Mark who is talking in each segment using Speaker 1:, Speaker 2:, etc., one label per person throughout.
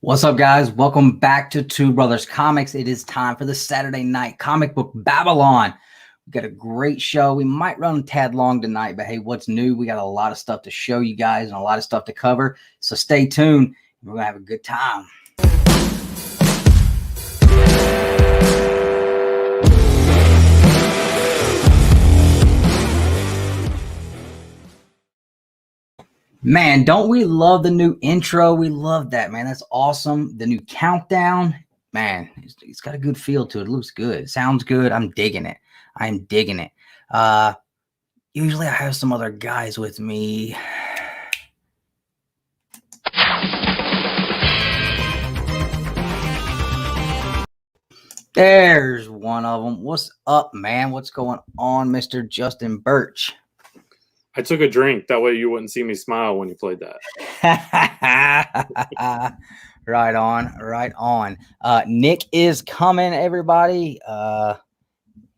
Speaker 1: What's up, guys? Welcome back to Two Brothers Comics. It is time for the Saturday night comic book Babble-on. We got a great show. We might run a tad long tonight, but hey, what's new? We got a lot of stuff to show you guys and a lot of stuff to cover. So stay tuned. We're going to have a good time. Man, don't we love the new intro? We love that, man. That's awesome. The new countdown, man, it's got a good feel to it. It looks good. It sounds good. I'm digging it. I'm digging it. Usually I have some other guys with me. There's one of them. What's up, man? What's going on, Mr. Justin Birch?
Speaker 2: I took a drink. That way you wouldn't see me smile when you played that.
Speaker 1: Right on. Right on. Nick is coming, everybody.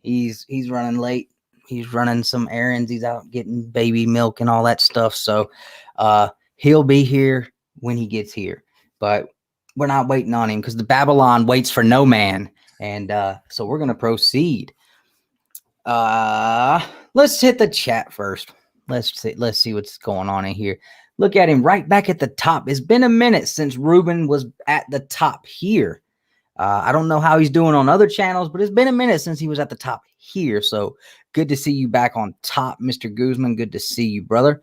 Speaker 1: He's running late. He's running some errands. He's out getting baby milk and all that stuff. So he'll be here when he gets here. But we're not waiting on him because the Babble-on waits for no man. And so we're going to proceed. Let's hit the chat first. Let's see what's going on in here. Look at him right back at the top. It's been a minute since Ruben was at the top here. I don't know how he's doing on other channels, but it's been a minute since he was at the top here. So good to see you back on top, Mr. Guzman. Good to see you, brother.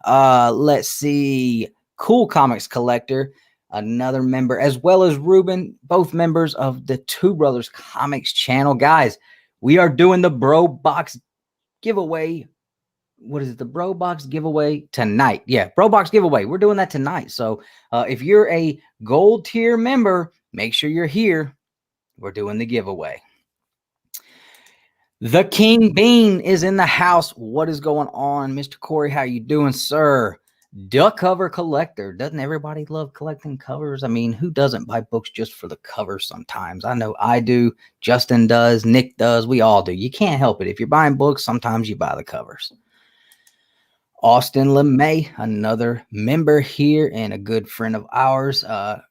Speaker 1: Let's see. Cool Comics Collector, another member, as well as Ruben, both members of the Two Brothers Comics channel. Guys, we are doing the Bro Box giveaway. What is it? The Bro Box giveaway tonight. Yeah, Bro Box giveaway. We're doing that tonight. So if you're a gold tier member, make sure you're here. We're doing the giveaway. The King Bean is in the house. What is going on, Mr. Corey? How you doing, sir? Duck cover collector. Doesn't everybody love collecting covers? I mean, who doesn't buy books just for the covers sometimes? I know I do. Justin does. Nick does. We all do. You can't help it. If you're buying books, sometimes you buy the covers. Austin LeMay, another member here and a good friend of ours. The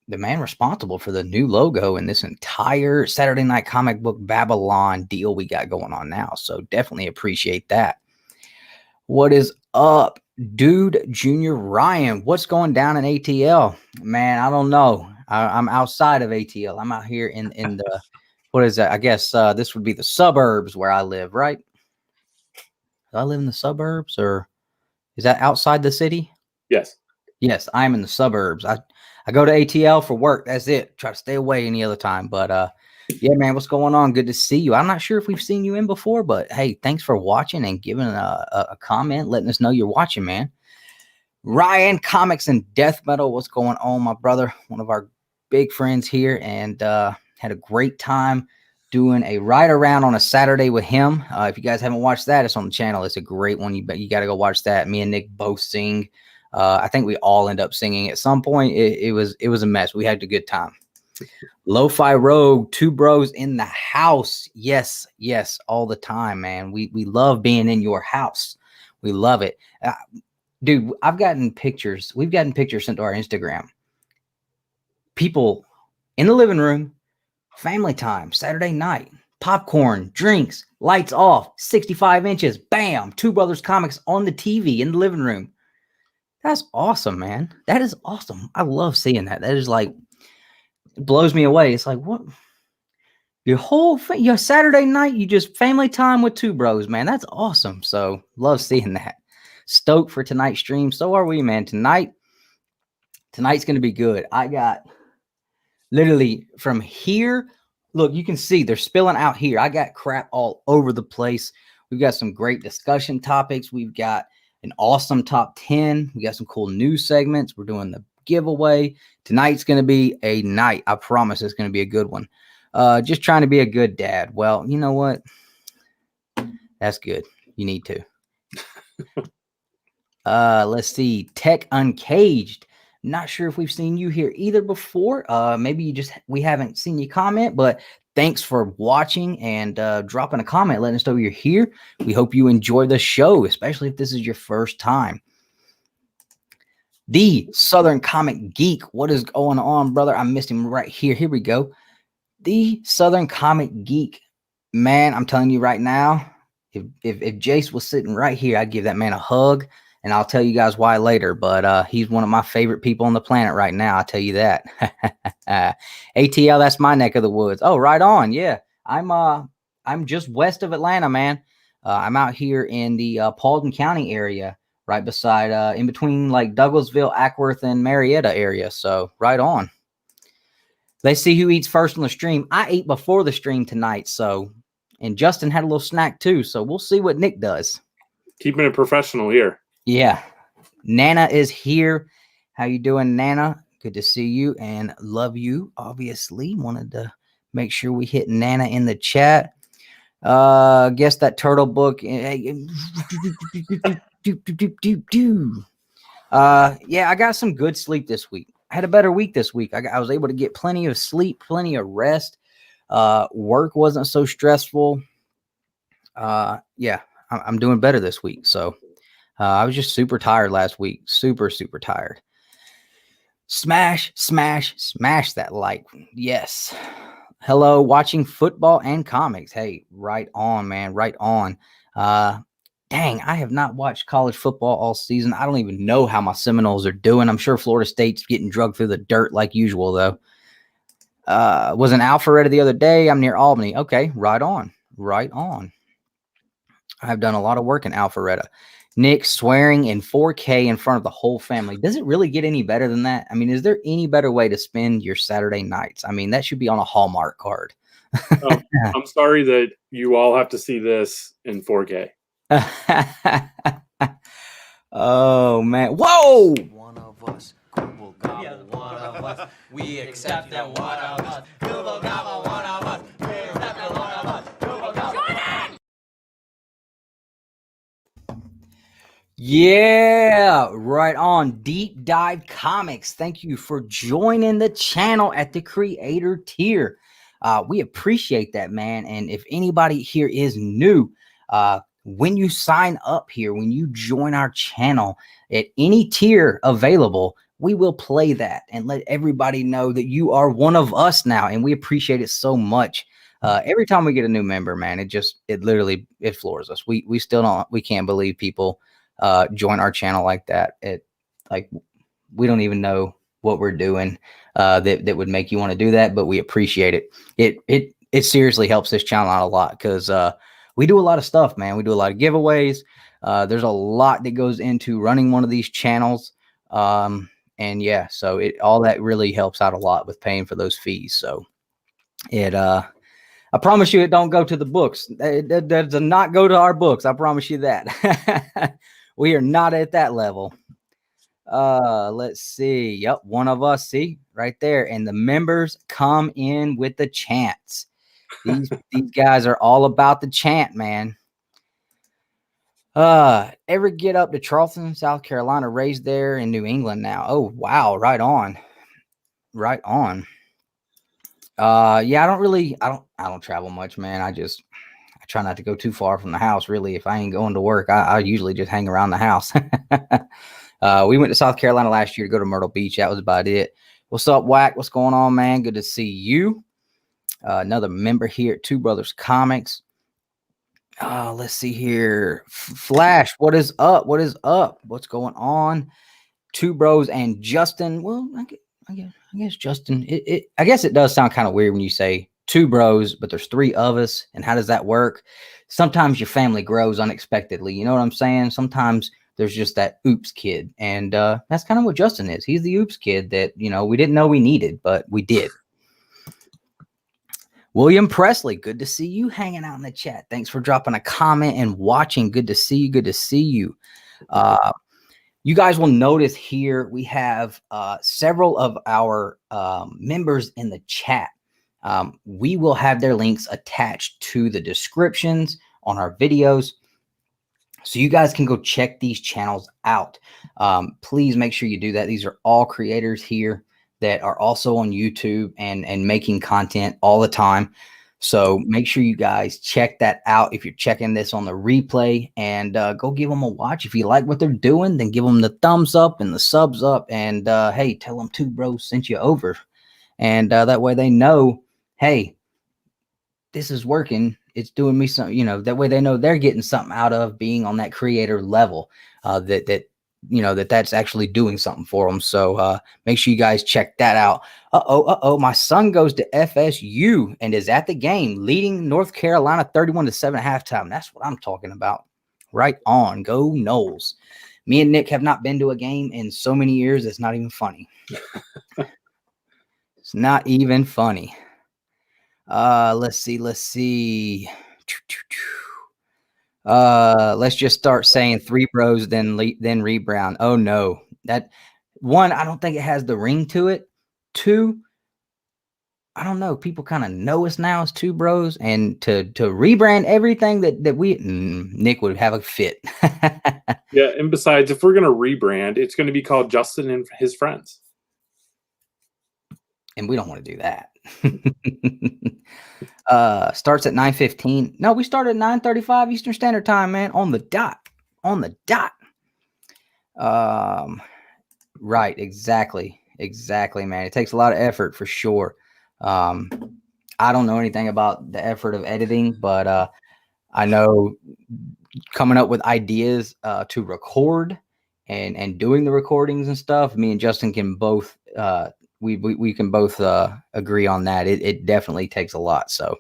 Speaker 1: man responsible for the new logo in this entire Saturday Night Comic Book Babble-on deal we got going on now. So definitely appreciate that. What is up, Dude Junior Ryan? What's going down in ATL? Man, I don't know. I'm outside of ATL. I'm out here in the, what is that? I guess this would be the suburbs where I live, right? Do I live in the suburbs, or is that outside the city?
Speaker 2: Yes.
Speaker 1: Yes, I'm in the suburbs. I go to ATL for work. That's it. Try to stay away any other time. But yeah, man, what's going on? Good to see you. I'm not sure if we've seen you in before, but hey, thanks for watching and giving a comment, letting us know you're watching, man. Ryan Comics and Death Metal. What's going on, my brother? One of our big friends here, and had a great time doing a ride around on a Saturday with him. If you guys haven't watched that, it's on the channel. It's a great one. You got to go watch that. Me and Nick both sing. I think we all end up singing at some point. It was a mess. We had a good time. Lo-Fi Rogue, Two Bros in the house. Yes, all the time, man. We love being in your house. We love it. Dude, I've gotten pictures. We've gotten pictures sent to our Instagram. People in the living room, family time, Saturday night, popcorn, drinks, lights off, 65 inches, bam, Two Brothers Comics on the TV in the living room. That's awesome, man. That is awesome. I love seeing that. That is like, it blows me away. It's like, what? Your Saturday night, you just family time with Two Bros, man. That's awesome. So love seeing that. Stoked for tonight's stream. So are we, man. Tonight's going to be good. I got literally from here. Look, you can see they're spilling out here. I got crap all over the place. We've got some great discussion topics. We've got an awesome top 10. We got some cool news segments. We're doing the giveaway. Tonight's going to be a night. I promise it's going to be a good one. Just trying to be a good dad. Well, you know what? That's good. You need to. Let's see. Tech Uncaged. Not sure if we've seen you here either before. Maybe we haven't seen you comment, but thanks for watching and dropping a comment, letting us know you're here. We hope you enjoy the show, especially if this is your first time. The Southern Comic Geek. What is going on, brother? I missed him right here. Here we go. The Southern Comic Geek. Man, I'm telling you right now, if Jace was sitting right here, I'd give that man a hug, and I'll tell you guys why later. But he's one of my favorite people on the planet right now. I'll tell you that. ATL, that's my neck of the woods. Oh, right on. Yeah, I'm just west of Atlanta, man. I'm out here in the Paulding County area, right beside, in between like Douglasville, Ackworth, and Marietta area. So right on. Let's see who eats first on the stream. I ate before the stream tonight, so, and Justin had a little snack too, so we'll see what Nick does.
Speaker 2: Keeping it professional here.
Speaker 1: Yeah. Nana is here. How you doing, Nana? Good to see you and love you, obviously. Wanted to make sure we hit Nana in the chat. Guess that turtle book. Yeah, I got some good sleep this week. I had a better week this week. I was able to get plenty of sleep, plenty of rest. Work wasn't so stressful. Yeah, I'm doing better this week. So I was just super tired last week. Super, super tired. Smash, smash, smash that like. Yes. Hello, watching football and comics. Hey, right on, man. Right on. Dang, I have not watched college football all season. I don't even know how my Seminoles are doing. I'm sure Florida State's getting drugged through the dirt like usual, though. Was in Alpharetta the other day. I'm near Albany. Okay, right on. Right on. I've done a lot of work in Alpharetta. Nick swearing in 4K in front of the whole family. Does it really get any better than that? I mean, is there any better way to spend your Saturday nights? I mean, that should be on a Hallmark card.
Speaker 2: I'm sorry that you all have to see this in 4K.
Speaker 1: Oh man! Whoa!
Speaker 3: One of us, Google Gobble, one of us. We accept that one of us. Google Gobble, one of us. We accept that one of us. Google Gobble.
Speaker 1: Yeah, right on. Deep Dive Comics. Thank you for joining the channel at the creator tier. We appreciate that, man. And if anybody here is new, when you sign up here, when you join our channel at any tier available, we will play that and let everybody know that you are one of us now. And we appreciate it so much. Every time we get a new member, man, it literally floors us. We can't believe people join our channel like that. We don't even know what we're doing that would make you want to do that, but we appreciate it. It seriously helps this channel out a lot because we do a lot of stuff, man. We do a lot of giveaways. There's a lot that goes into running one of these channels. And yeah, so all that really helps out a lot with paying for those fees. So I promise you it don't go to the books. It does not go to our books. I promise you that. We are not at that level. Let's see. Yep, one of us. See right there. And the members come in with the chants. These guys are all about the chant, man. Ever get up to Charleston, South Carolina, raised there in New England now? Oh, wow. Right on. Right on. Yeah, I don't travel much, man. I try not to go too far from the house, really. If I ain't going to work, I usually just hang around the house. We went to South Carolina last year to go to Myrtle Beach. That was about it. What's up, Whack? What's going on, man? Good to see you. Another member here at Two Brothers Comics. Let's see here. Flash, what is up? What is up? What's going on? Two Bros and Justin. Well, I guess Justin. I guess it does sound kind of weird when you say two bros, but there's three of us. And how does that work? Sometimes your family grows unexpectedly. You know what I'm saying? Sometimes there's just that oops kid. And that's kind of what Justin is. He's the oops kid that, we didn't know we needed, but we did. William Presley, good to see you hanging out in the chat. Thanks for dropping a comment and watching. Good to see you. Good to see you. You guys will notice here we have several of our members in the chat. We will have their links attached to the descriptions on our videos. So you guys can go check these channels out. Please make sure you do that. These are all creators here that are also on YouTube and making content all the time. So make sure you guys check that out if you're checking this on the replay, and go give them a watch. If you like what they're doing, then give them the thumbs up and the subs up, and hey, tell them Two Bros sent you over, and that way they know, hey, this is working. It's doing me something, you know, that way they know they're getting something out of being on that creator level, that's actually doing something for them. So make sure you guys check that out. My son goes to FSU and is at the game, leading North Carolina 31-7 at halftime. That's what I'm talking about. Right on. Go Noles. Me and Nick have not been to a game in so many years, it's not even funny. It's not even funny. Let's see. Let's just start saying Three Bros, then Rebrown. Oh no, that one, I don't think it has the ring to it. Two, I don't know. People kind of know us now as Two Bros, and to rebrand everything that we Nick would have a fit.
Speaker 2: Yeah, and besides, if we're gonna rebrand, it's going to be called Justin and His Friends.
Speaker 1: And we don't want to do that. Starts at 9:15. No, we started at 9:35 Eastern Standard Time, man. On the dot. Right, exactly, man. It takes a lot of effort for sure. I don't know anything about the effort of editing, but I know coming up with ideas to record and doing the recordings and stuff. Me and Justin can both we can both agree on that. It definitely takes a lot. So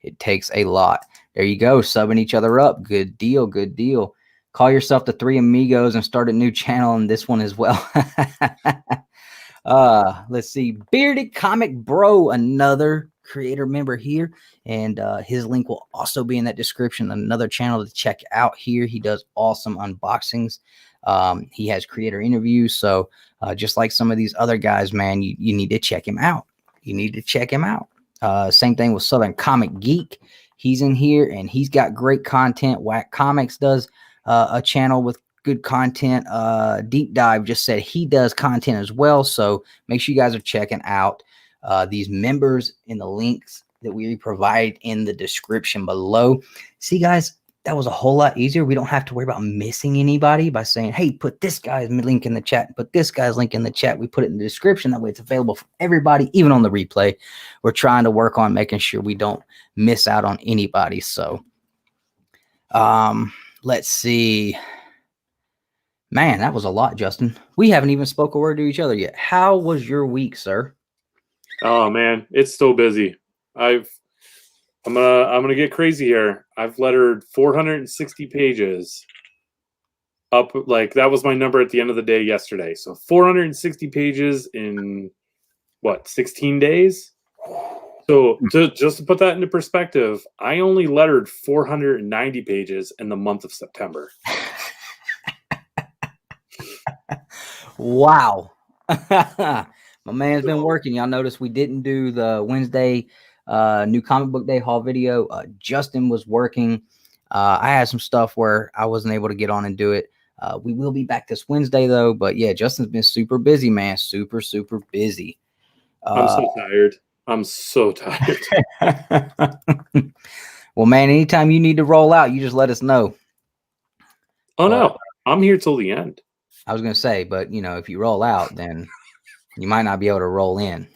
Speaker 1: it takes a lot. There you go. Subbing each other up. Good deal. Call yourself the Three Amigos and start a new channel on this one as well. Let's see. Bearded Comic Bro, another creator member here. And his link will also be in that description. Another channel to check out here. He does awesome unboxings. He has creator interviews. So just like some of these other guys, man, you need to check him out. Same thing with Southern Comic Geek. He's in here and he's got great content. Whack Comics does a channel with good content. Deep Dive just said he does content as well. So make sure you guys are checking out these members in the links that we provide in the description below. See, guys, that was a whole lot easier. We don't have to worry about missing anybody by saying, hey, put this guy's link in the chat, put this guy's link in the chat. We put it in the description. That way it's available for everybody, even on the replay. We're trying to work on making sure we don't miss out on anybody. So let's see. Man, that was a lot, Justin. We haven't even spoke a word to each other yet. How was your week, sir?
Speaker 2: Oh man, it's still busy. I'm gonna get crazy here. I've lettered 460 pages up. Like that was my number at the end of the day yesterday. So 460 pages in what, 16 days? So just to put that into perspective, I only lettered 490 pages in the month of September.
Speaker 1: Wow. My man's been working. Y'all notice we didn't do the Wednesday new comic book day haul video. Justin was working. I had some stuff where I wasn't able to get on and do it. We will be back this Wednesday though, but yeah, Justin's been super busy, man. Super busy.
Speaker 2: I'm so tired.
Speaker 1: Well, man, anytime you need to roll out, you just let us know.
Speaker 2: Oh no, I'm here till the end.
Speaker 1: I was gonna say, but you know, if you roll out, then you might not be able to roll in.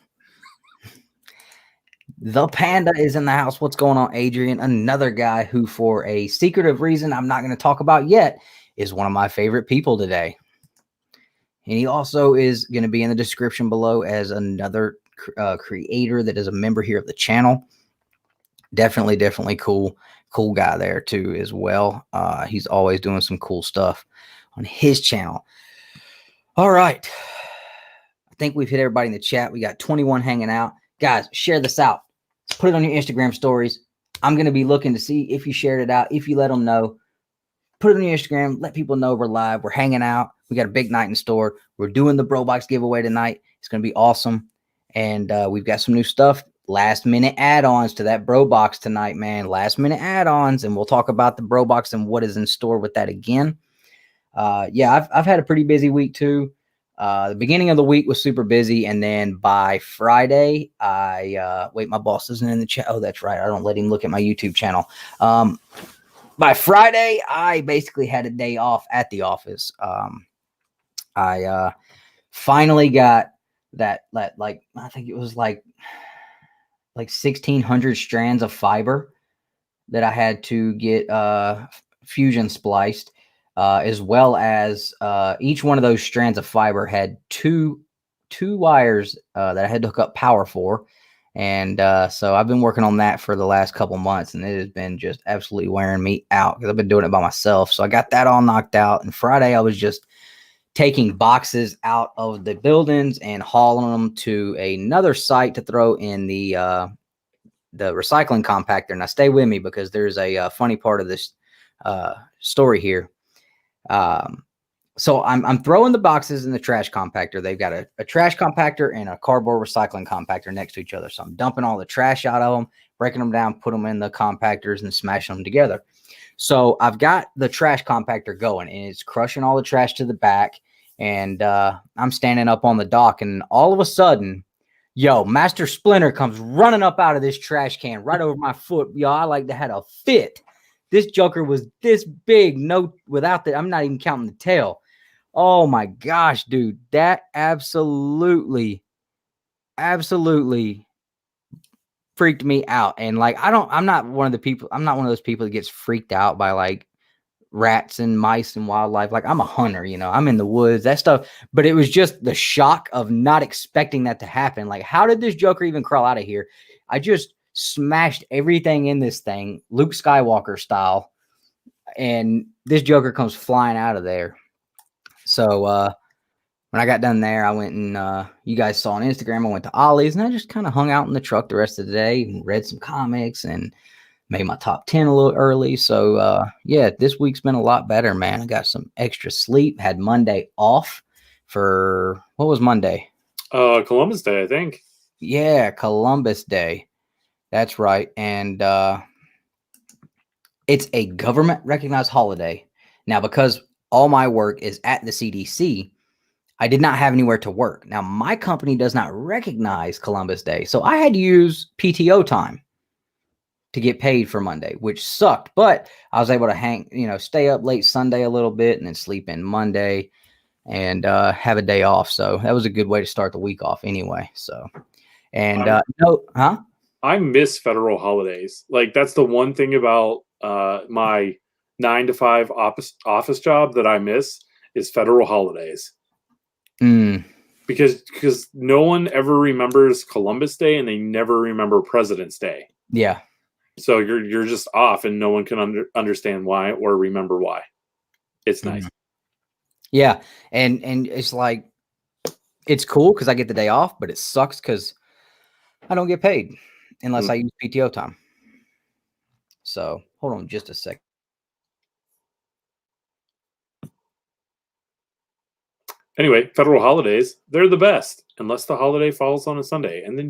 Speaker 1: The Panda is in the house. What's going on, Adrian? Another guy who, for a secretive reason I'm not going to talk about yet, is one of my favorite people today. And he also is going to be in the description below as another creator that is a member here of the channel. Definitely cool guy there too as well. He's always doing some cool stuff on his channel. All right. I think we've hit everybody in the chat. We got 21 hanging out. Guys, share this out. Put it on your Instagram stories. I'm going to be looking to see if you shared it out, if you let them know. Put it on your Instagram. Let people know we're live. We're hanging out. We got a big night in store. We're doing the Bro Box giveaway tonight. It's going to be awesome. And we've got some new stuff. Last minute add-ons to that Bro Box tonight, man. Last minute add-ons. And we'll talk about the Bro Box and what is in store with that again. Yeah, I've had a pretty busy week too. The beginning of the week was super busy, and then by Friday, wait, my boss isn't in the chat. Oh, that's right. I don't let him look at my YouTube channel. By Friday, I basically had a day off at the office. I finally got that like I think it was like 1,600 strands of fiber that I had to get fusion spliced, as well as each one of those strands of fiber had two wires that I had to hook up power for. And so I've been working on that for the last couple months, and it has been just absolutely wearing me out because I've been doing it by myself. So I got that all knocked out. And Friday I was just taking boxes out of the buildings and hauling them to another site to throw in the recycling compactor. Now stay with me because there's a funny part of this story here. So I'm throwing the boxes in the trash compactor. They've got a trash compactor and a cardboard recycling compactor next to each other. So I'm dumping all the trash out of them, breaking them down, put them in the compactors and smashing them together. So I've got the trash compactor going and it's crushing all the trash to the back. And I'm standing up on the dock, and all of a sudden, yo, Master Splinter comes running up out of this trash can right over my foot. Yo, I like to had a fit. This joker was this big. No, without that, I'm not even counting the tail. Oh my gosh, dude. That absolutely freaked me out. And like, I'm not one of those people that gets freaked out by like rats and mice and wildlife. Like, I'm a hunter, you know, I'm in the woods, that stuff. But it was just the shock of not expecting that to happen. Like, how did this joker even crawl out of here? I just smashed everything in this thing, Luke Skywalker style. And this joker comes flying out of there. So, when I got done there, I went and you guys saw on Instagram, I went to Ollie's and I just kind of hung out in the truck the rest of the day and read some comics and made my top 10 a little early. So, yeah, this week's been a lot better, man. I got some extra sleep, had Monday off for, what was Monday?
Speaker 2: Columbus Day, I think.
Speaker 1: Yeah, Columbus Day. That's right. And it's a government recognized holiday. Now, because all my work is at the CDC, I did not have anywhere to work. Now, my company does not recognize Columbus Day. So I had to use PTO time to get paid for Monday, which sucked. But I was able to stay up late Sunday a little bit and then sleep in Monday and have a day off. So that was a good way to start the week off anyway. So, and
Speaker 2: I miss federal holidays. Like, that's the one thing about my 9-to-5 office job that I miss is federal holidays. Because no one ever remembers Columbus Day and they never remember President's Day.
Speaker 1: Yeah.
Speaker 2: So you're just off and no one can understand why or remember why. It's nice.
Speaker 1: Yeah. And it's like, it's cool because I get the day off, but it sucks because I don't get paid unless I use PTO time. So hold on just a second.
Speaker 2: Anyway, federal holidays, they're the best unless the holiday falls on a Sunday. And then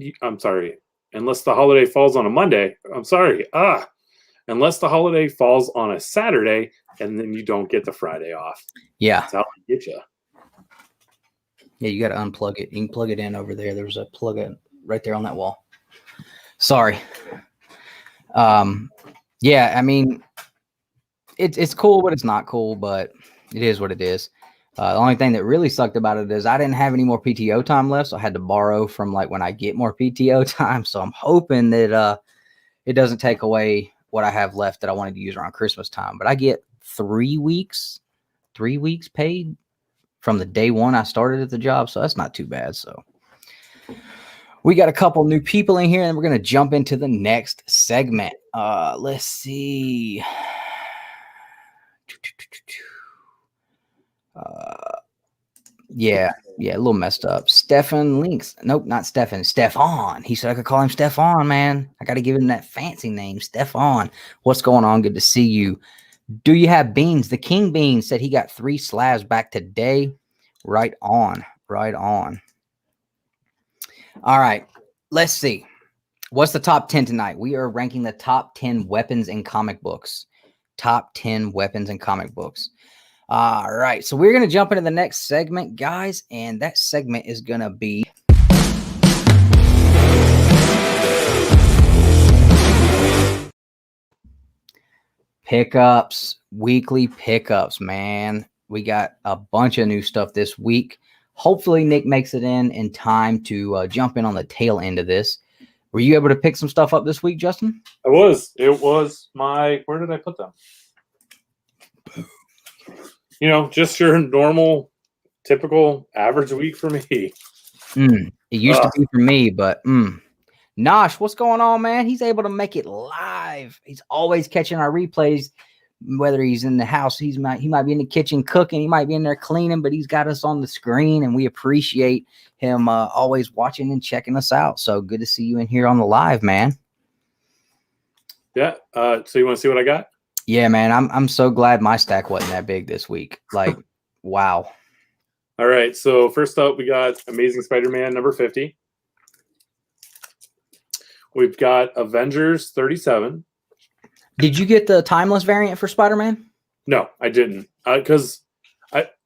Speaker 2: unless the holiday falls on a Monday. Unless the holiday falls on a Saturday and then you don't get the Friday off.
Speaker 1: Yeah.
Speaker 2: That's how I get you.
Speaker 1: Yeah, you got to unplug it. You can plug it in over there. There's a plug in right there on that wall. Sorry. Yeah, I mean, it's cool, but it's not cool, but it is what it is. The only thing that really sucked about it is I didn't have any more PTO time left, so I had to borrow from like when I get more PTO time. So I'm hoping that it doesn't take away what I have left that I wanted to use around Christmas time. But I get 3 weeks paid from the day one I started at the job, so that's not too bad. So we got a couple new people in here, and we're gonna jump into the next segment. Let's see. Yeah, a little messed up. Stefan Links. Nope, not Stefan. Stefan. He said I could call him Stefan, man. I got to give him that fancy name, Stefan. What's going on? Good to see you. Do you have beans? The King Bean said he got 3 slabs back today. Right on. All right, let's see. What's the top 10 tonight? We are ranking the top 10 weapons in comic books. Top 10 weapons in comic books. All right, so we're going to jump into the next segment, guys, and that segment is going to be pickups, weekly pickups, man. We got a bunch of new stuff this week. Hopefully, Nick makes it in time to jump in on the tail end of this. Were you able to pick some stuff up this week, Justin?
Speaker 2: I was. It was my. Where did I put them? You know, just your normal, typical, average week for me.
Speaker 1: It used to be for me, but Nosh, what's going on, man? He's able to make it live. He's always catching our replays, whether he's in the house, he might be in the kitchen cooking, he might be in there cleaning, but he's got us on the screen, and we appreciate him always watching and checking us out. So good to see you in here on the live, man.
Speaker 2: Yeah. So you want to see what I got?
Speaker 1: Yeah, man. I'm so glad my stack wasn't that big this week. Like, wow.
Speaker 2: All right. So first up, we got Amazing Spider-Man number 50. We've got Avengers 37.
Speaker 1: Did you get the timeless variant for Spider-Man?
Speaker 2: No, I didn't. Because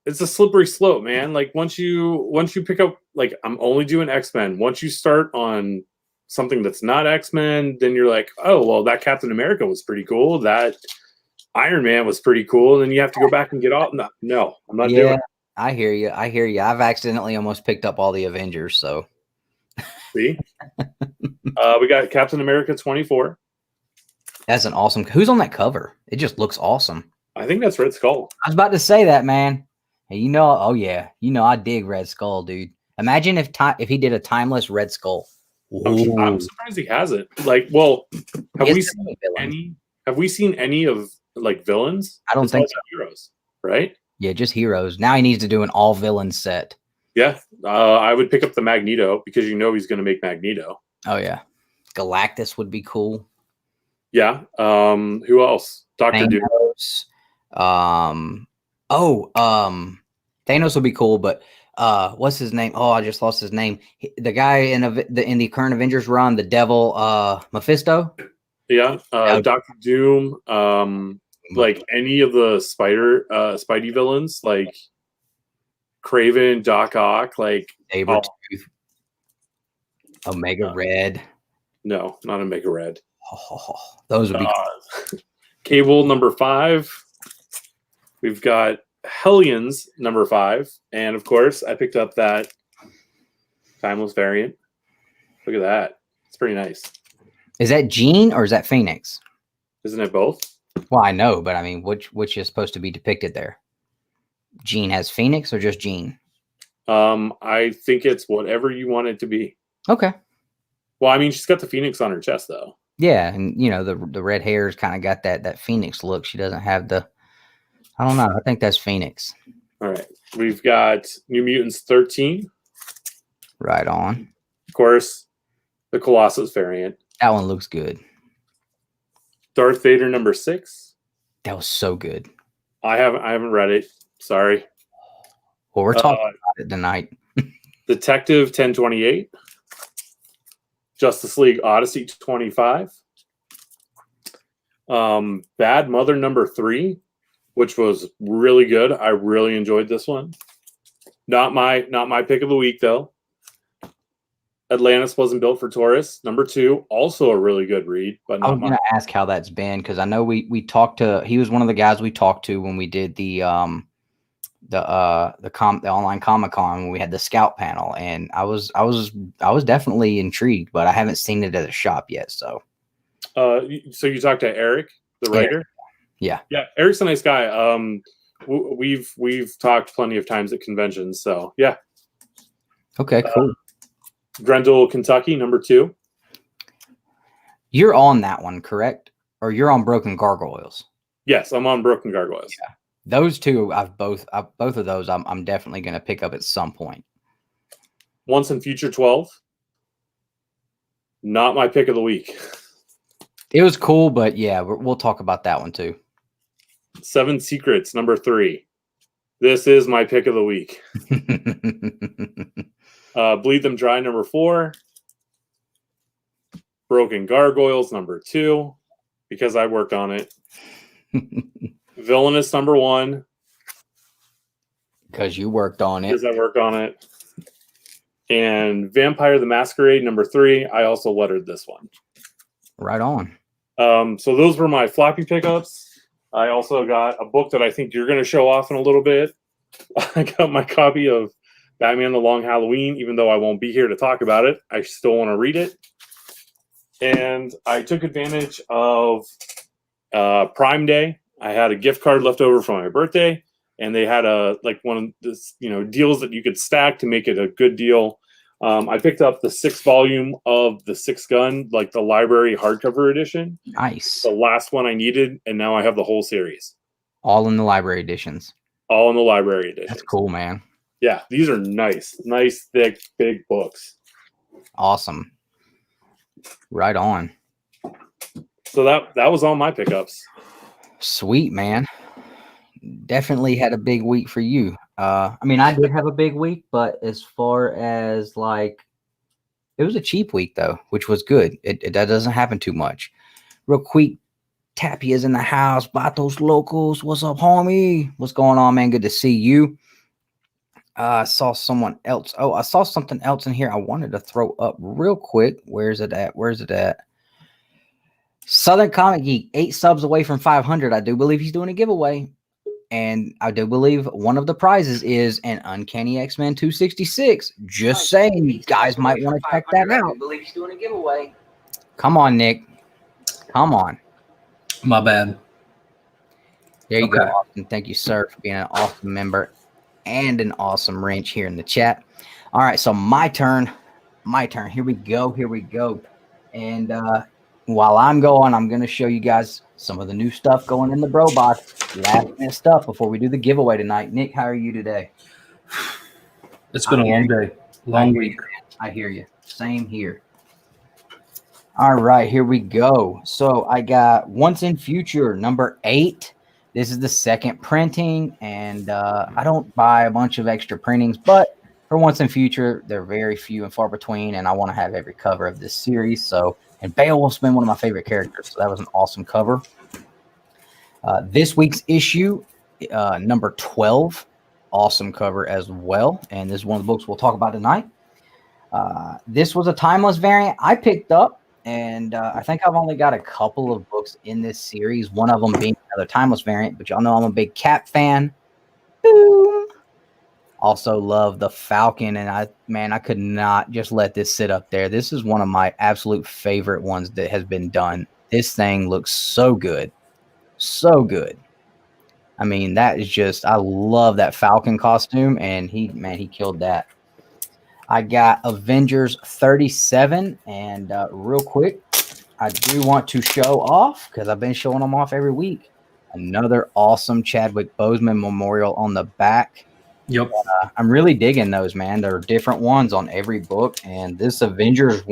Speaker 2: it's a slippery slope, man. Like once you pick up, like I'm only doing X-Men. Once you start on something that's not X-Men, then you're like, oh well, that Captain America was pretty cool. That Iron Man was pretty cool. And then you have to go back and get off. No, I'm not doing it.
Speaker 1: I hear you. I've accidentally almost picked up all the Avengers. So
Speaker 2: see, we got Captain America 24.
Speaker 1: That's an awesome. Who's on that cover? It just looks awesome.
Speaker 2: I think that's Red Skull.
Speaker 1: I was about to say that, man. And you know, oh yeah, you know I dig Red Skull, dude. Imagine if he did a timeless Red Skull.
Speaker 2: I'm surprised he hasn't. Like, well, have we seen any of like villains?
Speaker 1: I don't think so.
Speaker 2: Heroes, right?
Speaker 1: Yeah, just heroes. Now he needs to do an all villain set.
Speaker 2: Yeah, I would pick up the Magneto because you know he's going to make Magneto.
Speaker 1: Oh yeah, Galactus would be cool.
Speaker 2: Yeah. Who else? Dr. Doom.
Speaker 1: Thanos would be cool, but what's his name? Oh, I just lost his name. The guy in the current Avengers run, the Devil, Mephisto.
Speaker 2: Yeah. Dr. Doom. Like any of the Spidey villains, like Kraven, Doc Ock, like
Speaker 1: Sabretooth, Omega Red.
Speaker 2: No, not Omega Red.
Speaker 1: Oh, those would be cool.
Speaker 2: Cable number 5. We've got Hellions number 5, and of course, I picked up that timeless variant. Look at that; it's pretty nice.
Speaker 1: Is that Jean or is that Phoenix?
Speaker 2: Isn't it both?
Speaker 1: Well, I know, but I mean, which is supposed to be depicted there? Jean has Phoenix or just Jean?
Speaker 2: I think it's whatever you want it to be.
Speaker 1: Okay.
Speaker 2: Well, I mean, she's got the Phoenix on her chest, though.
Speaker 1: Yeah, and you know the red hair's kind of got that Phoenix look. She doesn't have the. I don't know. I think that's Phoenix.
Speaker 2: All right, we've got New Mutants 13.
Speaker 1: Right on.
Speaker 2: Of course, the Colossus variant.
Speaker 1: That one looks good.
Speaker 2: Darth Vader number 6.
Speaker 1: That was so good.
Speaker 2: I haven't read it. Sorry.
Speaker 1: Well, we're talking about it tonight.
Speaker 2: Detective 1028. Justice League Odyssey 25. Bad Mother number 3, which was really good. I really enjoyed this one. Not my pick of the week though. Atlantis Wasn't Built for Tourists number 2, also a really good read. But not
Speaker 1: I was going to ask how that's been because I know we talked to. He was one of the guys we talked to when we did the online ComiKon when we had the scout panel, and I was definitely intrigued, but I haven't seen it at a shop yet. So
Speaker 2: you talked to Eric, the writer?
Speaker 1: Yeah.
Speaker 2: Eric's a nice guy. We've talked plenty of times at conventions, so yeah.
Speaker 1: Okay, cool.
Speaker 2: Grendel, Kentucky, number 2.
Speaker 1: You're on that one, correct? Or you're on Broken Gargoyles?
Speaker 2: Yes, I'm on Broken Gargoyles.
Speaker 1: Yeah. Those two, both of those, I'm definitely going to pick up at some point.
Speaker 2: Once and Future 12. Not my pick of the week.
Speaker 1: It was cool, but yeah, we'll talk about that one too.
Speaker 2: 7 Secrets, number 3. This is my pick of the week. Bleed Them Dry, number 4. Broken Gargoyles, number 2, because I worked on it. Villainous, number 1.
Speaker 1: Because you worked on it.
Speaker 2: Because I worked on it. And Vampire the Masquerade #3, I also lettered this one.
Speaker 1: Right on.
Speaker 2: So those were my floppy pickups. I also got a book that I think you're going to show off in a little bit. I got my copy of Batman the Long Halloween, even though I won't be here to talk about it. I still want to read it. And I took advantage of Prime Day. I had a gift card left over for my birthday, and they had one of this, deals that you could stack to make it a good deal. I picked up the 6th volume of the 6 Gun, like the library hardcover edition.
Speaker 1: Nice.
Speaker 2: The last one I needed, and now I have the whole series.
Speaker 1: All in the library editions.
Speaker 2: All in the library edition.
Speaker 1: That's cool, man.
Speaker 2: Yeah, these are nice, thick, big books.
Speaker 1: Awesome. Right on.
Speaker 2: So that was all my pickups.
Speaker 1: Sweet, man. Definitely had a big week for you. I mean, I did have a big week, but as far as it was a cheap week though, which was good. That doesn't happen too much. Real quick, Tappy is in the house. Batos Locals. What's up, homie? What's going on, man? Good to see you. I saw someone else. Oh, I saw something else in here I wanted to throw up real quick. Where's it at? Southern Comic Geek, 8 subs away from 500. I do believe he's doing a giveaway. And I do believe one of the prizes is an Uncanny X-Men 266. Just saying, you guys might want to check that out. I believe he's doing a giveaway. Come on, Nick. Come on.
Speaker 4: My bad.
Speaker 1: There you go, Austin. Thank you, sir, for being an awesome member and an awesome wrench here in the chat. All right, so my turn. Here we go. And while I'm going, I'm going to show you guys some of the new stuff going in the bro box. Last minute stuff before we do the giveaway tonight. Nick, how are you today?
Speaker 4: It's been a long day. Long week.
Speaker 1: I hear you. Same here. All right, here we go. So I got Once in Future #8. This is the 2nd printing, and I don't buy a bunch of extra printings, but for Once in Future, they're very few and far between, and I want to have every cover of this series. So, and Beowulf's been one of my favorite characters, so that was an awesome cover. This week's issue, #12, awesome cover as well, and this is one of the books we'll talk about tonight. This was a timeless variant I picked up. And I think I've only got a couple of books in this series, one of them being another timeless variant, but y'all know I'm a big Cap fan. Boom. Also love the Falcon, and I could not just let this sit up there. This is one of my absolute favorite ones that has been done. This thing looks so good. So good. I mean, that is just, I love that Falcon costume, and he killed that. I got Avengers 37, and real quick, I do want to show off, because I've been showing them off every week, another awesome Chadwick Boseman memorial on the back.
Speaker 4: Yep.
Speaker 1: I'm really digging those, man. There are different ones on every book, and this Avengers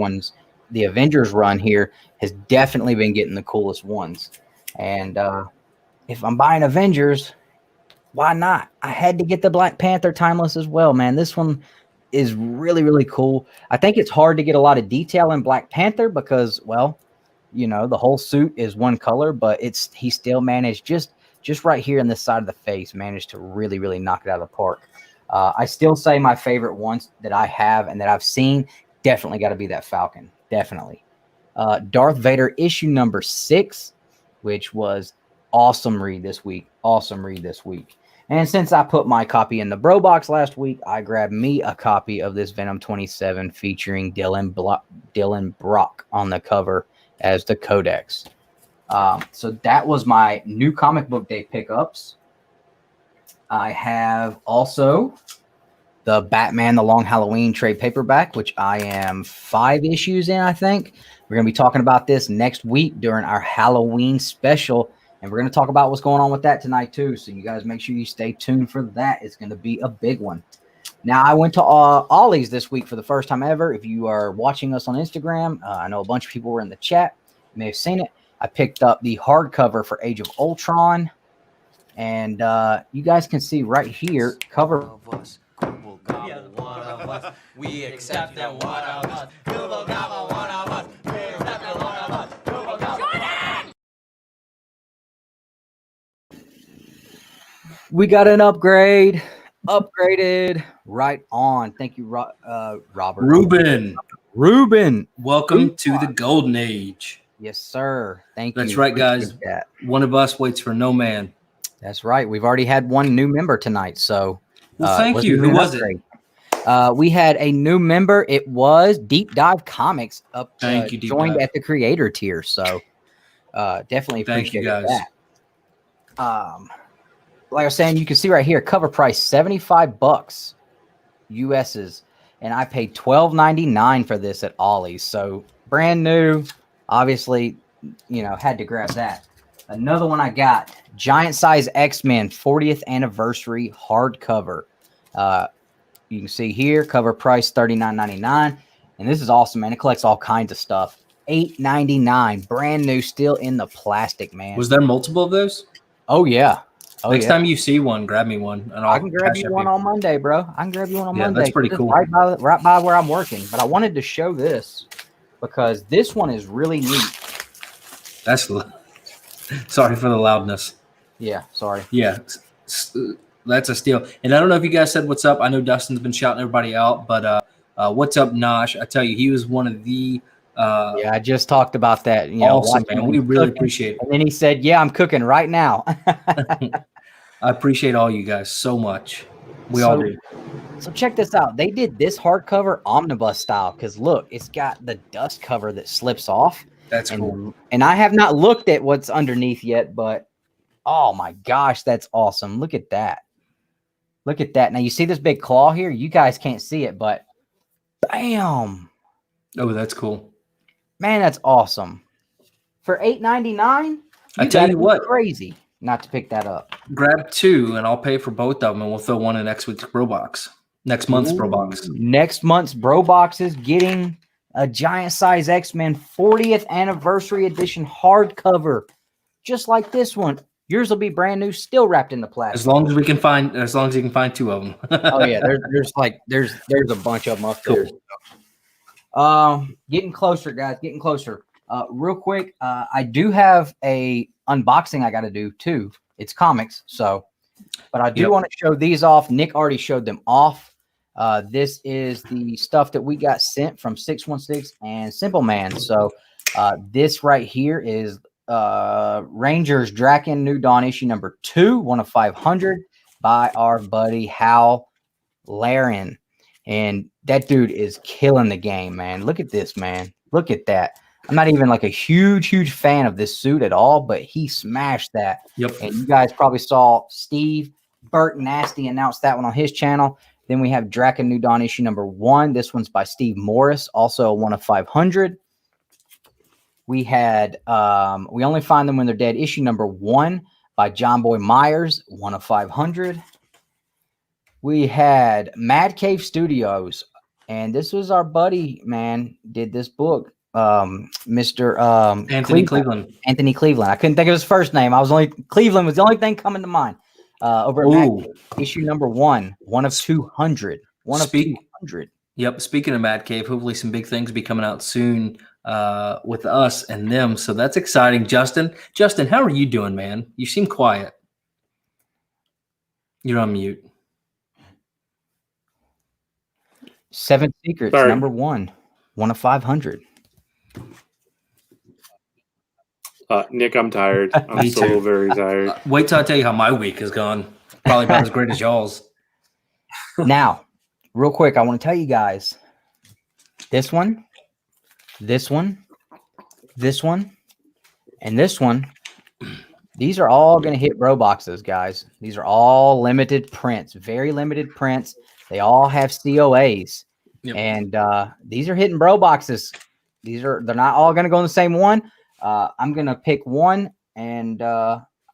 Speaker 1: the Avengers run here has definitely been getting the coolest ones. And if I'm buying Avengers, why not? I had to get the Black Panther Timeless as well, man. This one is really, really cool. I think it's hard to get a lot of detail in Black Panther because, well, the whole suit is one color, but he still managed just right here in this side of the face, managed to really, really knock it out of the park. I still say my favorite ones that I have and that I've seen definitely got to be that Falcon. Definitely. Darth Vader issue #6, which was awesome read this week. And since I put my copy in the bro box last week, I grabbed me a copy of this Venom 27 featuring Dylan Brock on the cover as the Codex. So that was my new comic book day pickups. I have also the Batman The Long Halloween trade paperback, which I am 5 issues in, I think. We're going to be talking about this next week during our Halloween special. And we're going to talk about what's going on with that tonight, too. So you guys make sure you stay tuned for that. It's going to be a big one. Now, I went to Ollie's this week for the first time ever. If you are watching us on Instagram, I know a bunch of people were in the chat. You may have seen it. I picked up the hardcover for Age of Ultron. And you guys can see right here, cover.
Speaker 3: We accept them, one of us. Google Gobble, one of us. We accept them, one of us. Google Gobble.
Speaker 1: We got an upgrade. Upgraded. Right on. Thank you, Robert.
Speaker 4: Ruben, welcome
Speaker 1: Ruben.
Speaker 4: to the golden age.
Speaker 1: Yes, sir. Thank you.
Speaker 4: That's right, guys.
Speaker 1: Appreciate that.
Speaker 4: One of us waits for no man.
Speaker 1: That's right. We've already had one new member tonight. So,
Speaker 4: Well, thank
Speaker 1: wasn't
Speaker 4: you.
Speaker 1: even
Speaker 4: Who
Speaker 1: an
Speaker 4: was
Speaker 1: upgrade. We had a new member. It was Deep Dive Comics up.
Speaker 4: Thank you, Deep
Speaker 1: joined
Speaker 4: Dive.
Speaker 1: at the creator tier. So, definitely
Speaker 4: Thank you,
Speaker 1: appreciate
Speaker 4: guys.
Speaker 1: that. Like I was saying, you can see right here, cover price $75 US's, and I paid $12.99 for this at Ollie's. So brand new, obviously, you know, had to grab that. Another one I got, Giant Size X-Men 40th anniversary hardcover. You can see here, cover price $39.99, and this is awesome, man. It collects all kinds of stuff. $8.99, brand new, still in the plastic, man.
Speaker 4: Was there multiple of those?
Speaker 1: Oh yeah. Oh,
Speaker 4: Next time you see one, grab me one, and
Speaker 1: I can grab you one on Monday, bro. I can grab you one on Monday.
Speaker 4: That's pretty cool.
Speaker 1: Right by where I'm working. But I wanted to show this because this one is really neat.
Speaker 4: That's sorry for the loudness.
Speaker 1: Yeah, sorry.
Speaker 4: Yeah, that's a steal. And I don't know if you guys said what's up. I know Dustin's been shouting everybody out, but what's up, Nosh? I tell you, he was one of the.
Speaker 1: Yeah, I just talked about that. You know,
Speaker 4: awesome, man. We really appreciate it.
Speaker 1: And then he said, "Yeah, I'm cooking right now."
Speaker 4: I appreciate all you guys so much. We all do.
Speaker 1: So check this out. They did this hardcover omnibus style because look, it's got the dust cover that slips off.
Speaker 4: That's cool.
Speaker 1: And I have not looked at what's underneath yet, but oh my gosh, that's awesome. Look at that. Look at that. Now you see this big claw here? You guys can't see it, but bam.
Speaker 4: Oh, that's cool.
Speaker 1: Man, that's awesome. For $8.99,
Speaker 4: I tell you what,
Speaker 1: crazy not to pick that up.
Speaker 4: Grab two, and I'll pay for both of them, and we'll throw one in next week's Bro Box. Next month's Bro Box.
Speaker 1: Next month's Bro Box is getting a Giant Size X-Men 40th Anniversary Edition hardcover, just like this one. Yours will be brand new, still wrapped in the plastic.
Speaker 4: As long as you can find two of them.
Speaker 1: Oh yeah, there's a bunch of them up there. Getting closer, guys. Getting closer. Real quick, I do have a unboxing I got to do too. It's comics, so, but I do want to show these off. Nick already showed them off. This is the stuff that we got sent from 616 and Simple Man. So, this right here is Rangers Draken New Dawn issue number 2, 1 of 500 by our buddy Hal Laren. And that dude is killing the game, man. Look at this, man. Look at that. I'm not even like a huge fan of this suit at all, but he smashed that.
Speaker 4: Yep.
Speaker 1: And you guys probably saw Steve Burt Nasty announce that one on his channel. Then we have Draken New Dawn issue number 1. This one's by Steve Morris, also 1 of 500. We had We Only Find Them When They're Dead issue number 1 by John Boy Myers, 1 of 500. We had Mad Cave Studios, and this was our buddy, man, did this book. Mr.
Speaker 4: Anthony Cleveland.
Speaker 1: Anthony Cleveland. I couldn't think of his first name. Cleveland was the only thing coming to mind. Over at Mad Cave, issue number 1, 1 of 200. 1 of 200.
Speaker 4: Yep. Speaking of Mad Cave, hopefully some big things be coming out soon with us and them. So that's exciting. Justin, how are you doing, man? You seem quiet. You're on mute.
Speaker 1: 7 Secrets, number 1, 1 of 500.
Speaker 2: Nick, I'm tired. I'm so very tired.
Speaker 4: Wait till I tell you how my week has gone. Probably about as great as y'all's.
Speaker 1: Now, real quick, I want to tell you guys this one, this one, this one, and this one. These are all going to hit Bro Boxes, guys. These are all limited prints, very limited prints. They all have COAs. Yep. And these are hitting Bro Boxes. They're not all going to go in the same one. I'm going to pick one, and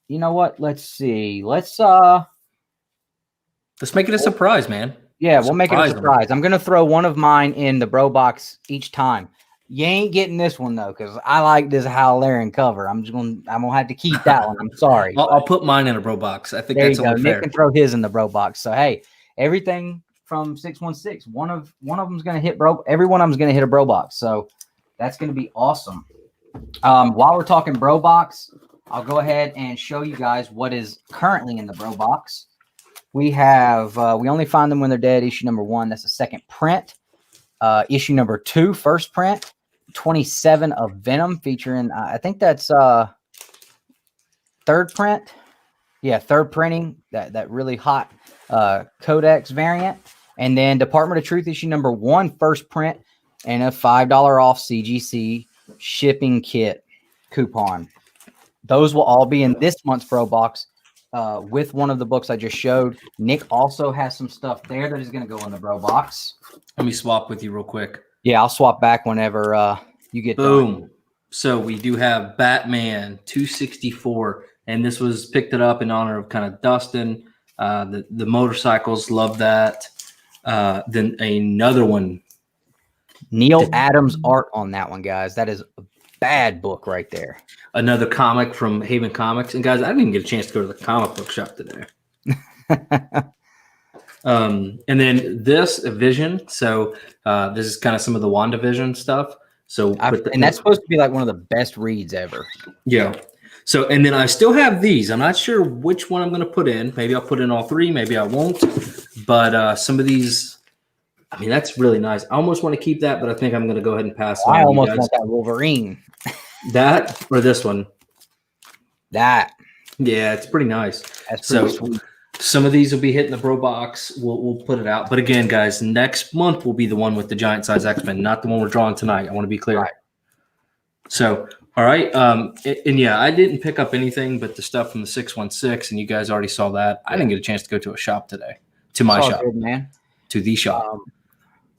Speaker 1: you know what? Let's see. Let's
Speaker 4: make it a surprise, man.
Speaker 1: Yeah, we'll make it a surprise. I'm going to throw one of mine in the Bro Box each time. You ain't getting this one though, because I like this Hal Laren cover. I'm gonna have to keep that one. I'm sorry.
Speaker 4: I'll put mine in a Bro Box. I think that's only fair.
Speaker 1: Nick can throw his in the Bro Box. So hey, everything from 616, one of them's gonna hit every one of them's gonna hit a Bro Box. So that's gonna be awesome. While we're talking Bro Box, I'll go ahead and show you guys what is currently in the Bro Box. we have We Only Find Them When They're Dead, issue number 1. That's the second print. Issue number 2, first print. 27 of Venom, featuring I think that's third print. Yeah, third printing, that really hot Codex variant. And then Department of Truth issue number 1, first print, and a $5 off CGC shipping kit coupon. Those will all be in this month's Bro Box with one of the books I just showed. Nick also has some stuff there that is going to go in the Bro Box.
Speaker 4: Let me swap with you real quick.
Speaker 1: Yeah, I'll swap back whenever you get
Speaker 4: Boom.
Speaker 1: done.
Speaker 4: So we do have Batman 264, and this was picked it up in honor of kind of Dustin. The motorcycles, love that. Then another one.
Speaker 1: Neil Adams art on that one, guys. That is a bad book right there.
Speaker 4: Another comic from Haven Comics. And guys, I didn't even get a chance to go to the comic book shop today. And then this Vision. So this is kind of some of the WandaVision stuff. So
Speaker 1: and that's supposed to be like one of the best reads ever.
Speaker 4: Yeah. So, and then I still have these. I'm not sure which one I'm going to put in. Maybe I'll put in all three. Maybe I won't. But some of these, I mean, that's really nice. I almost want to keep that, but I think I'm going to go ahead and pass it on.
Speaker 1: I almost want that Wolverine.
Speaker 4: That or this one?
Speaker 1: That.
Speaker 4: Yeah, it's pretty nice.
Speaker 1: That's pretty sweet.
Speaker 4: Some of these will be hitting the Bro Box. We'll put it out. But again, guys, next month will be the one with the giant size X-Men, not the one we're drawing tonight. I want to be clear.
Speaker 1: Right.
Speaker 4: So, all right. And yeah, I didn't pick up anything but the stuff from the 616, and you guys already saw that. I didn't get a chance to go to a shop today. To my shop.
Speaker 1: Good, man.
Speaker 4: To the shop.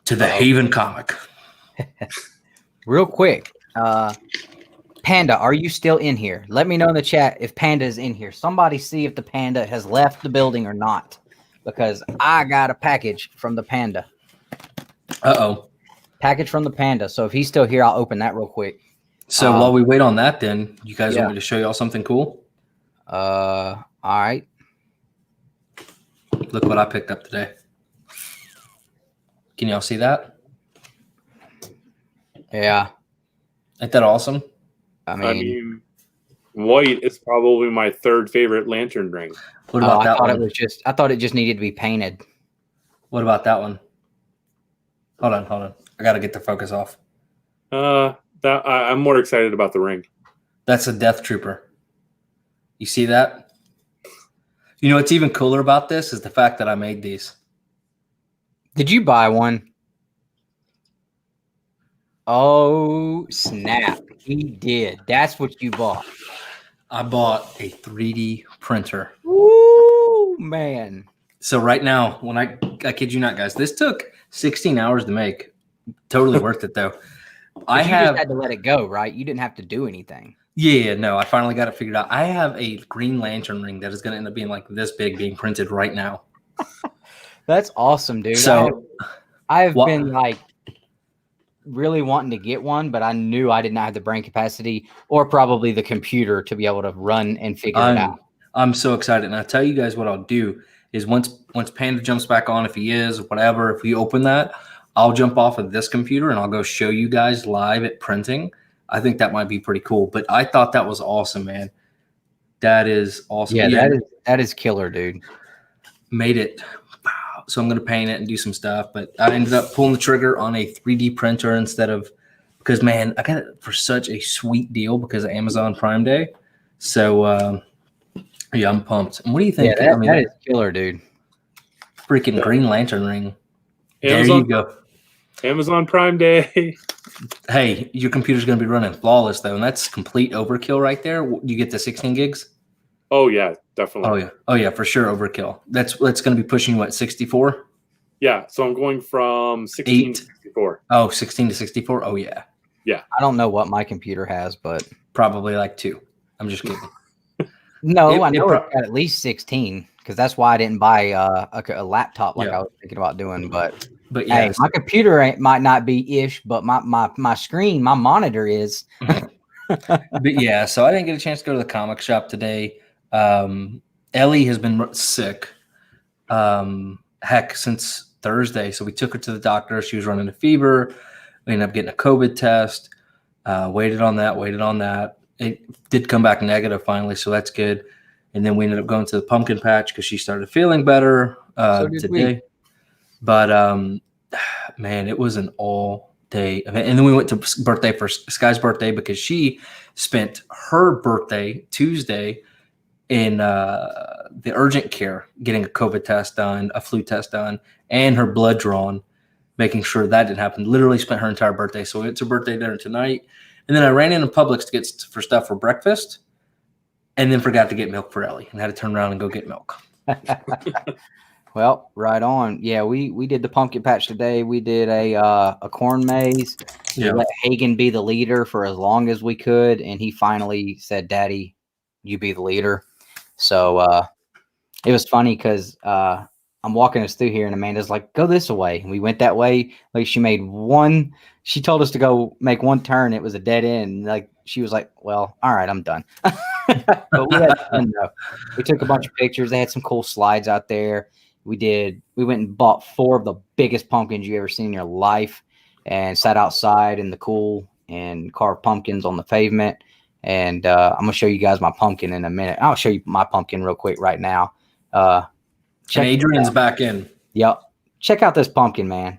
Speaker 4: To the Haven Comic.
Speaker 1: Real quick. Panda, are you still in here? Let me know in the chat if Panda is in here. Somebody see if the Panda has left the building or not, because I got a package from the Panda.
Speaker 4: Uh-oh.
Speaker 1: Package from the Panda. So if he's still here, I'll open that real quick.
Speaker 4: So while we wait on that, then you guys want me to show y'all something cool?
Speaker 1: All right.
Speaker 4: Look what I picked up today. Can y'all see that?
Speaker 1: Yeah.
Speaker 4: Ain't that awesome?
Speaker 1: I mean,
Speaker 2: white is probably my third favorite lantern ring.
Speaker 4: What about that one?
Speaker 1: I thought it just needed to be painted.
Speaker 4: What about that one? Hold on. I got to get the focus off.
Speaker 2: I'm more excited about the ring.
Speaker 4: That's a Death Trooper. You see that? You know what's even cooler about this is the fact that I made these.
Speaker 1: Did you buy one? Oh, snap. He did. That's what you bought.
Speaker 4: I bought a 3D printer.
Speaker 1: Ooh, man.
Speaker 4: So right now, when I kid you not, guys, this took 16 hours to make. Totally worth it, though.
Speaker 1: You just had to let it go, right? You didn't have to do anything.
Speaker 4: Yeah, no, I finally got it figured out. I have a Green Lantern ring that is going to end up being like this big, being printed right now.
Speaker 1: That's awesome, dude.
Speaker 4: So
Speaker 1: I've been like really wanting to get one, but I knew I did not have the brain capacity or probably the computer to be able to run and figure it out.
Speaker 4: I'm so excited. And I'll tell you guys what I'll do is once Panda jumps back on, if he is, whatever, if we open that, I'll jump off of this computer and I'll go show you guys live at printing. I think that might be pretty cool. But I thought that was awesome, man. That is awesome.
Speaker 1: Yeah, that is killer, dude.
Speaker 4: Made it. So I'm going to paint it and do some stuff. But I ended up pulling the trigger on a 3D printer instead of, because, man, I got it for such a sweet deal because of Amazon Prime Day. So, yeah, I'm pumped. And what do you think?
Speaker 1: Yeah, that is killer, dude.
Speaker 4: Freaking Green Lantern ring.
Speaker 2: Amazon,
Speaker 4: there you go.
Speaker 2: Amazon Prime Day.
Speaker 4: Hey, your computer's going to be running flawless, though, and that's complete overkill right there. You get the 16 gigs?
Speaker 2: Oh, yeah, definitely.
Speaker 4: Oh, yeah, for sure, overkill. That's going to be pushing, what, 64?
Speaker 2: Yeah, so I'm going from 16 to 64.
Speaker 4: Oh, 16 to 64? Oh, yeah.
Speaker 2: Yeah.
Speaker 1: I don't know what my computer has, but
Speaker 4: probably like 2. I'm just kidding.
Speaker 1: No, I know it's got at least 16 because that's why I didn't buy a laptop like I was thinking about doing. But
Speaker 4: yeah,
Speaker 1: hey, my computer might not be ish, but my screen, my monitor is.
Speaker 4: But yeah, so I didn't get a chance to go to the comic shop today. Ellie has been sick, since Thursday. So we took her to the doctor. She was running a fever. We ended up getting a COVID test. Waited on that. It did come back negative finally, so that's good. And then we ended up going to the pumpkin patch because she started feeling better
Speaker 1: So did
Speaker 4: today.
Speaker 1: we.
Speaker 4: But man, it was an all day event. And then we went to birthday for Sky's birthday because she spent her birthday Tuesday in the urgent care, getting a COVID test done, a flu test done, and her blood drawn, making sure that didn't happen. Literally spent her entire birthday. So it's her birthday dinner tonight. And then I ran into Publix to get for stuff for breakfast, and then forgot to get milk for Ellie and had to turn around and go get milk.
Speaker 1: Well, right on. Yeah, we did the pumpkin patch today. We did a corn maze. We
Speaker 4: Yeah.
Speaker 1: let Hagen be the leader for as long as we could, and he finally said, "Daddy, you be the leader." So it was funny because I'm walking us through here, and Amanda's like, "Go this way." And we went that way. Like she told us to go make one turn. It was a dead end. Like she was like, "Well, all right, I'm done." But we had fun though. We took a bunch of pictures. They had some cool slides out there. We went and bought 4 of the biggest pumpkins you ever seen in your life and sat outside in the cool and carved pumpkins on the pavement. And I'm going to show you guys my pumpkin in a minute. I'll show you my pumpkin real quick right now.
Speaker 4: And Adrian's back in.
Speaker 1: Yep. Check out this pumpkin, man.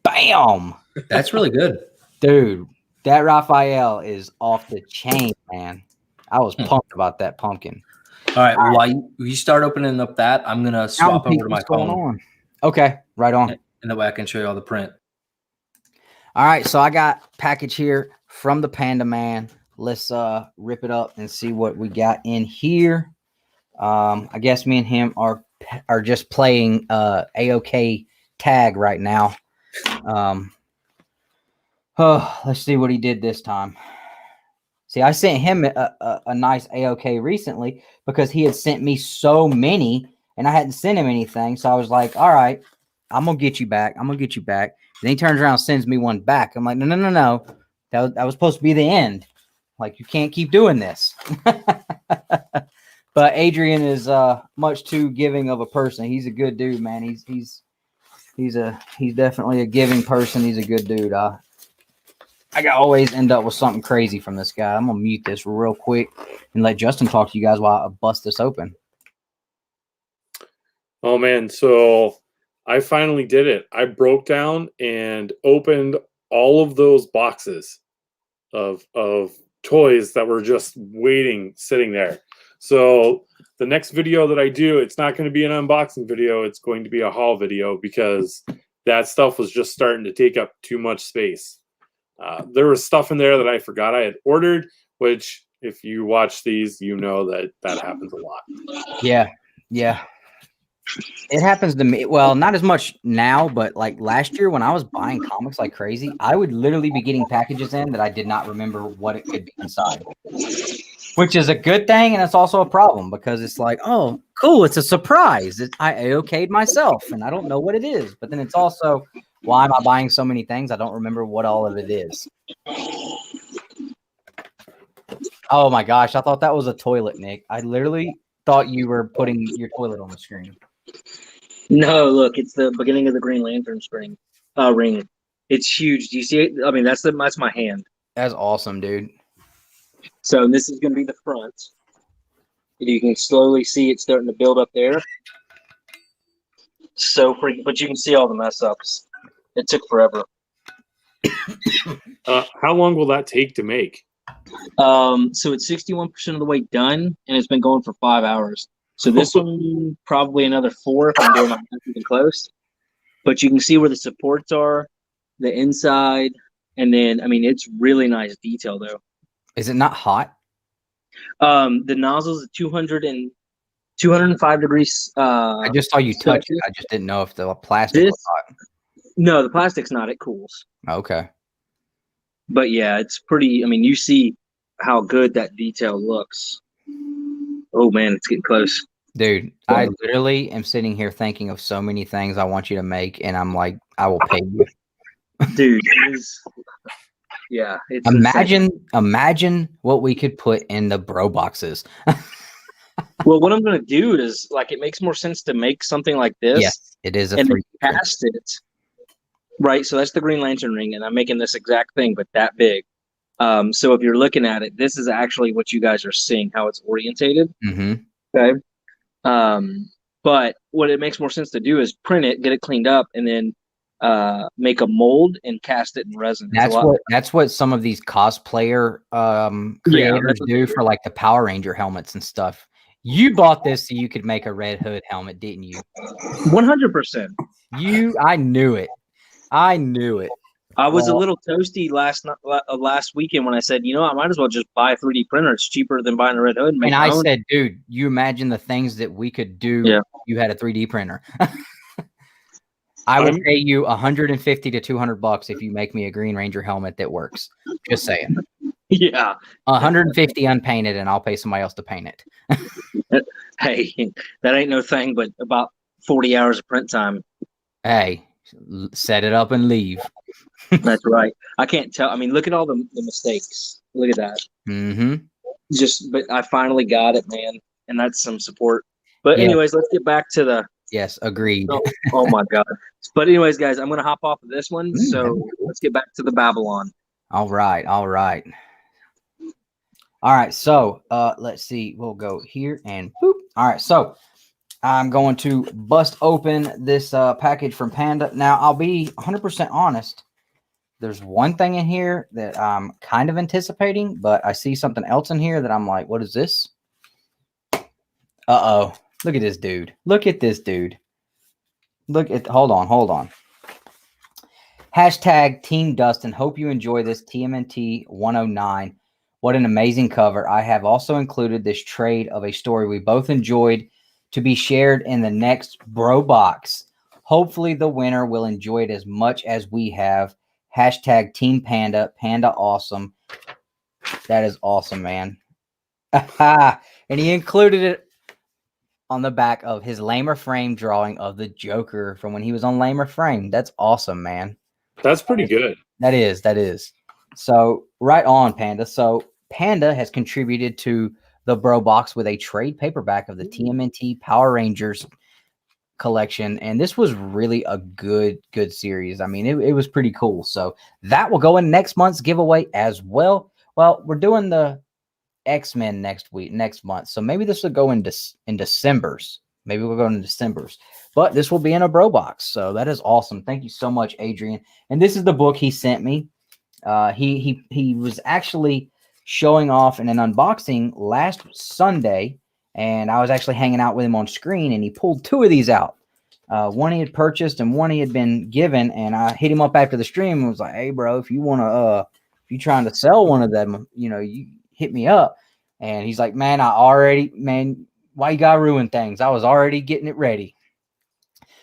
Speaker 1: Bam!
Speaker 4: That's really good.
Speaker 1: Dude, that Raphael is off the chain, man. I was pumped about that pumpkin.
Speaker 4: All right. While you start opening up that, I'm going to swap over to my phone.
Speaker 1: Okay. Right on.
Speaker 4: And that way I can show you all the print.
Speaker 1: All right. So I got a package here from the Panda Man. Let's rip it up and see what we got in here. I guess me and him are just playing AOK tag right now. Let's see what he did this time. See, I sent him a nice AOK recently because he had sent me so many and I hadn't sent him anything. So I was like, all right, I'm going to get you back. I'm going to get you back. And he turns around and sends me one back. I'm like, no. That was supposed to be the end. Like, you can't keep doing this. But Adrian is much too giving of a person. He's a good dude, man. He's definitely a giving person. He's a good dude. I always end up with something crazy from this guy. I'm gonna mute this real quick and let Justin talk to you guys while I bust this open.
Speaker 2: Oh man, so I finally did it. I broke down and opened all of those boxes of toys that were just waiting, sitting there. So the next video that I do, it's not going to be an unboxing video. It's going to be a haul video because that stuff was just starting to take up too much space. There was stuff in there that I forgot I had ordered, which if you watch these, you know that happens a lot.
Speaker 1: Yeah. It happens to me. Well, not as much now, but like last year when I was buying comics like crazy, I would literally be getting packages in that I did not remember what it could be inside, which is a good thing. And it's also a problem because it's like, oh, cool. It's a surprise. I AOK'd myself and I don't know what it is. But then it's also, why am I buying so many things? I don't remember what all of it is. Oh my gosh. I thought that was a toilet, Nick. I literally thought you were putting your toilet on the screen.
Speaker 5: No, look, it's the beginning of the Green Lantern ring. It's huge. Do you see it? I mean, that's my hand.
Speaker 1: That's awesome, dude.
Speaker 5: So this is going to be the front. You can slowly see it starting to build up there. But you can see all the mess ups. It took forever.
Speaker 2: How long will that take to make?
Speaker 5: So it's 61% of the way done, and it's been going for 5 hours. So this one, probably another 4 if I'm doing my math close. But you can see where the supports are, the inside, and then, I mean, it's really nice detail, though.
Speaker 1: Is it not hot?
Speaker 5: The nozzle's at 205 degrees.
Speaker 1: I just saw you touch it. I just didn't know if the plastic was hot.
Speaker 5: No, the plastic's not. It cools.
Speaker 1: Okay.
Speaker 5: But yeah, it's pretty. I mean, you see how good that detail looks. Oh man, it's getting close.
Speaker 1: Dude, I literally am sitting here thinking of so many things I want you to make, and I'm like, I will pay you.
Speaker 5: Dude, yeah. It's
Speaker 1: imagine what we could put in the bro boxes.
Speaker 5: Well, what I'm going to do is, like, it makes more sense to make something like this.
Speaker 1: Yes, it is a
Speaker 5: and
Speaker 1: 3D.
Speaker 5: Cast it. Right, so that's the Green Lantern ring, and I'm making this exact thing, but that big. So if you're looking at it, this is actually what you guys are seeing, how it's orientated.
Speaker 1: Mm-hmm.
Speaker 5: Okay. But what it makes more sense to do is print it, get it cleaned up, and then make a mold and cast it in resin.
Speaker 1: That's what some of these cosplayer creators do for like the Power Ranger helmets and stuff. You bought this so you could make a Red Hood helmet, didn't you?
Speaker 5: 100%.
Speaker 1: I knew it. I was
Speaker 5: a little toasty last weekend when I said, I might as well just buy a 3D printer. It's cheaper than buying a Red Hood.
Speaker 1: And I said, dude, you imagine the things that we could do if you had a 3D printer. I would pay you $150 to $200 if you make me a Green Ranger helmet that works. Just saying.
Speaker 5: Yeah.
Speaker 1: 150 unpainted, and I'll pay somebody else to paint it.
Speaker 5: Hey, that ain't no thing but about 40 hours of print time.
Speaker 1: Hey, set it up and leave.
Speaker 5: That's right. I can't tell. I mean, look at all the mistakes. Look at that.
Speaker 1: Mm-hmm.
Speaker 5: But I finally got it, man. And that's some support. But anyways, let's get back to the...
Speaker 1: Yes, agreed.
Speaker 5: Oh my God. But anyways, guys, I'm going to hop off of this one. So let's get back to the Babble-on.
Speaker 1: All right. So let's see. We'll go here and boop. All right. So I'm going to bust open this package from Panda. Now, I'll be 100% honest. There's one thing in here that I'm kind of anticipating, but I see something else in here that I'm like, what is this? Uh-oh. Look at this dude. Hold on. Hashtag Team Dustin. Hope you enjoy this TMNT 109. What an amazing cover. I have also included this trade of a story we both enjoyed to be shared in the next bro box. Hopefully the winner will enjoy it as much as we have. Hashtag Team Panda. Panda awesome. That is awesome, man. And he included it on the back of his Lamer Frame drawing of the Joker from when he was on Lamer Frame. That's awesome, man.
Speaker 2: That's pretty good.
Speaker 1: That is. So right on, Panda. So Panda has contributed to the Bro Box with a trade paperback of the TMNT Power Rangers collection, and this was really a good series. I mean, it was pretty cool. So that will go in next month's giveaway as well. Well, we're doing the X-Men next month, so maybe this will go in December's. Maybe we'll go in December's, but this will be in a bro box. So that is awesome. Thank you so much, Adrian. And this is the book he sent me. He was actually showing off in an unboxing last Sunday, and I was actually hanging out with him on screen, and he pulled two of these out. One he had purchased and one he had been given, and I hit him up after the stream and was like, hey bro, if you're trying to sell one of them, you hit me up. And he's like, man, why you gotta ruin things? I was already getting it ready.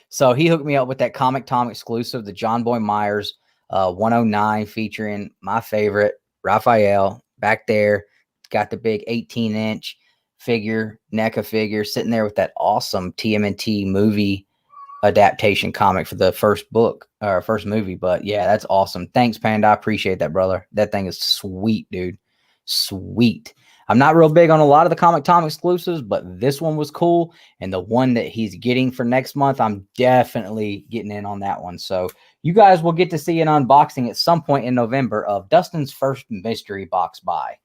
Speaker 1: So he hooked me up with that Comic Tom exclusive, the John Boy Myers 109, featuring my favorite Raphael back there. Got the big 18-inch figure, NECA figure, sitting there with that awesome TMNT movie adaptation comic for the first book or first movie. But yeah, that's awesome. Thanks, Panda. I appreciate that, brother. That thing is sweet, dude. Sweet. I'm not real big on a lot of the Comic Tom exclusives, but this one was cool. And the one that he's getting for next month, I'm definitely getting in on that one. So you guys will get to see an unboxing at some point in November of Dustin's first mystery box buy.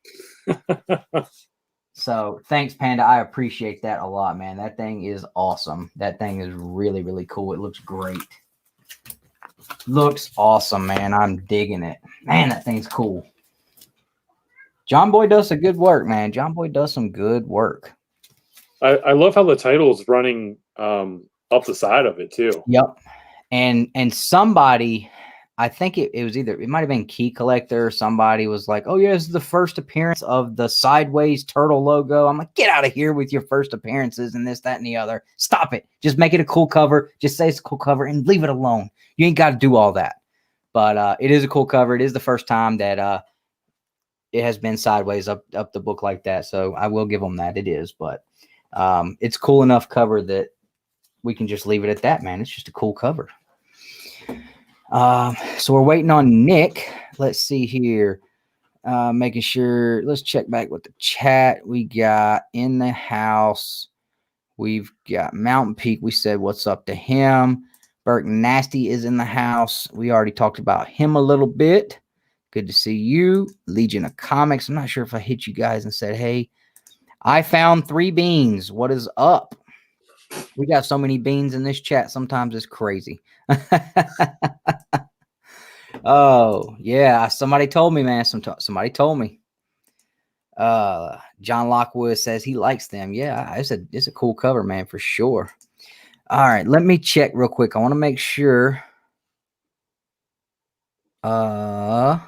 Speaker 1: So thanks, Panda. I appreciate that a lot, man. That thing is awesome. That thing is really, really cool. It looks great. Looks awesome, man. I'm digging it. Man, that thing's cool. John Boy does some good work, man. John Boy does some good work.
Speaker 2: I love how the title's running up the side of it too.
Speaker 1: Yep. And somebody, I think it might have been Key Collector or somebody was like, oh yeah, this is the first appearance of the Sideways Turtle logo. I'm like, get out of here with your first appearances and this, that, and the other. Stop it. Just make it a cool cover. Just say it's a cool cover and leave it alone. You ain't got to do all that. But it is a cool cover. It is the first time that it has been sideways up the book like that. So I will give them that. It is, but it's cool enough cover that we can just leave it at that, man. It's just a cool cover. So we're waiting on Nick. Let's see here. Making sure. Let's check back with the chat. We got in the house. We've got Mountain Peak. We said what's up to him. Burke Nasty is in the house. We already talked about him a little bit. Good to see you. Legion of Comics. I'm not sure if I hit you guys and said, hey, I found 3 beans. What is up? We got so many beans in this chat. Sometimes it's crazy. Oh, yeah. Somebody told me, man. Somebody told me. John Lockwood says he likes them. Yeah, it's a cool cover, man, for sure. All right, let me check real quick. I want to make sure. All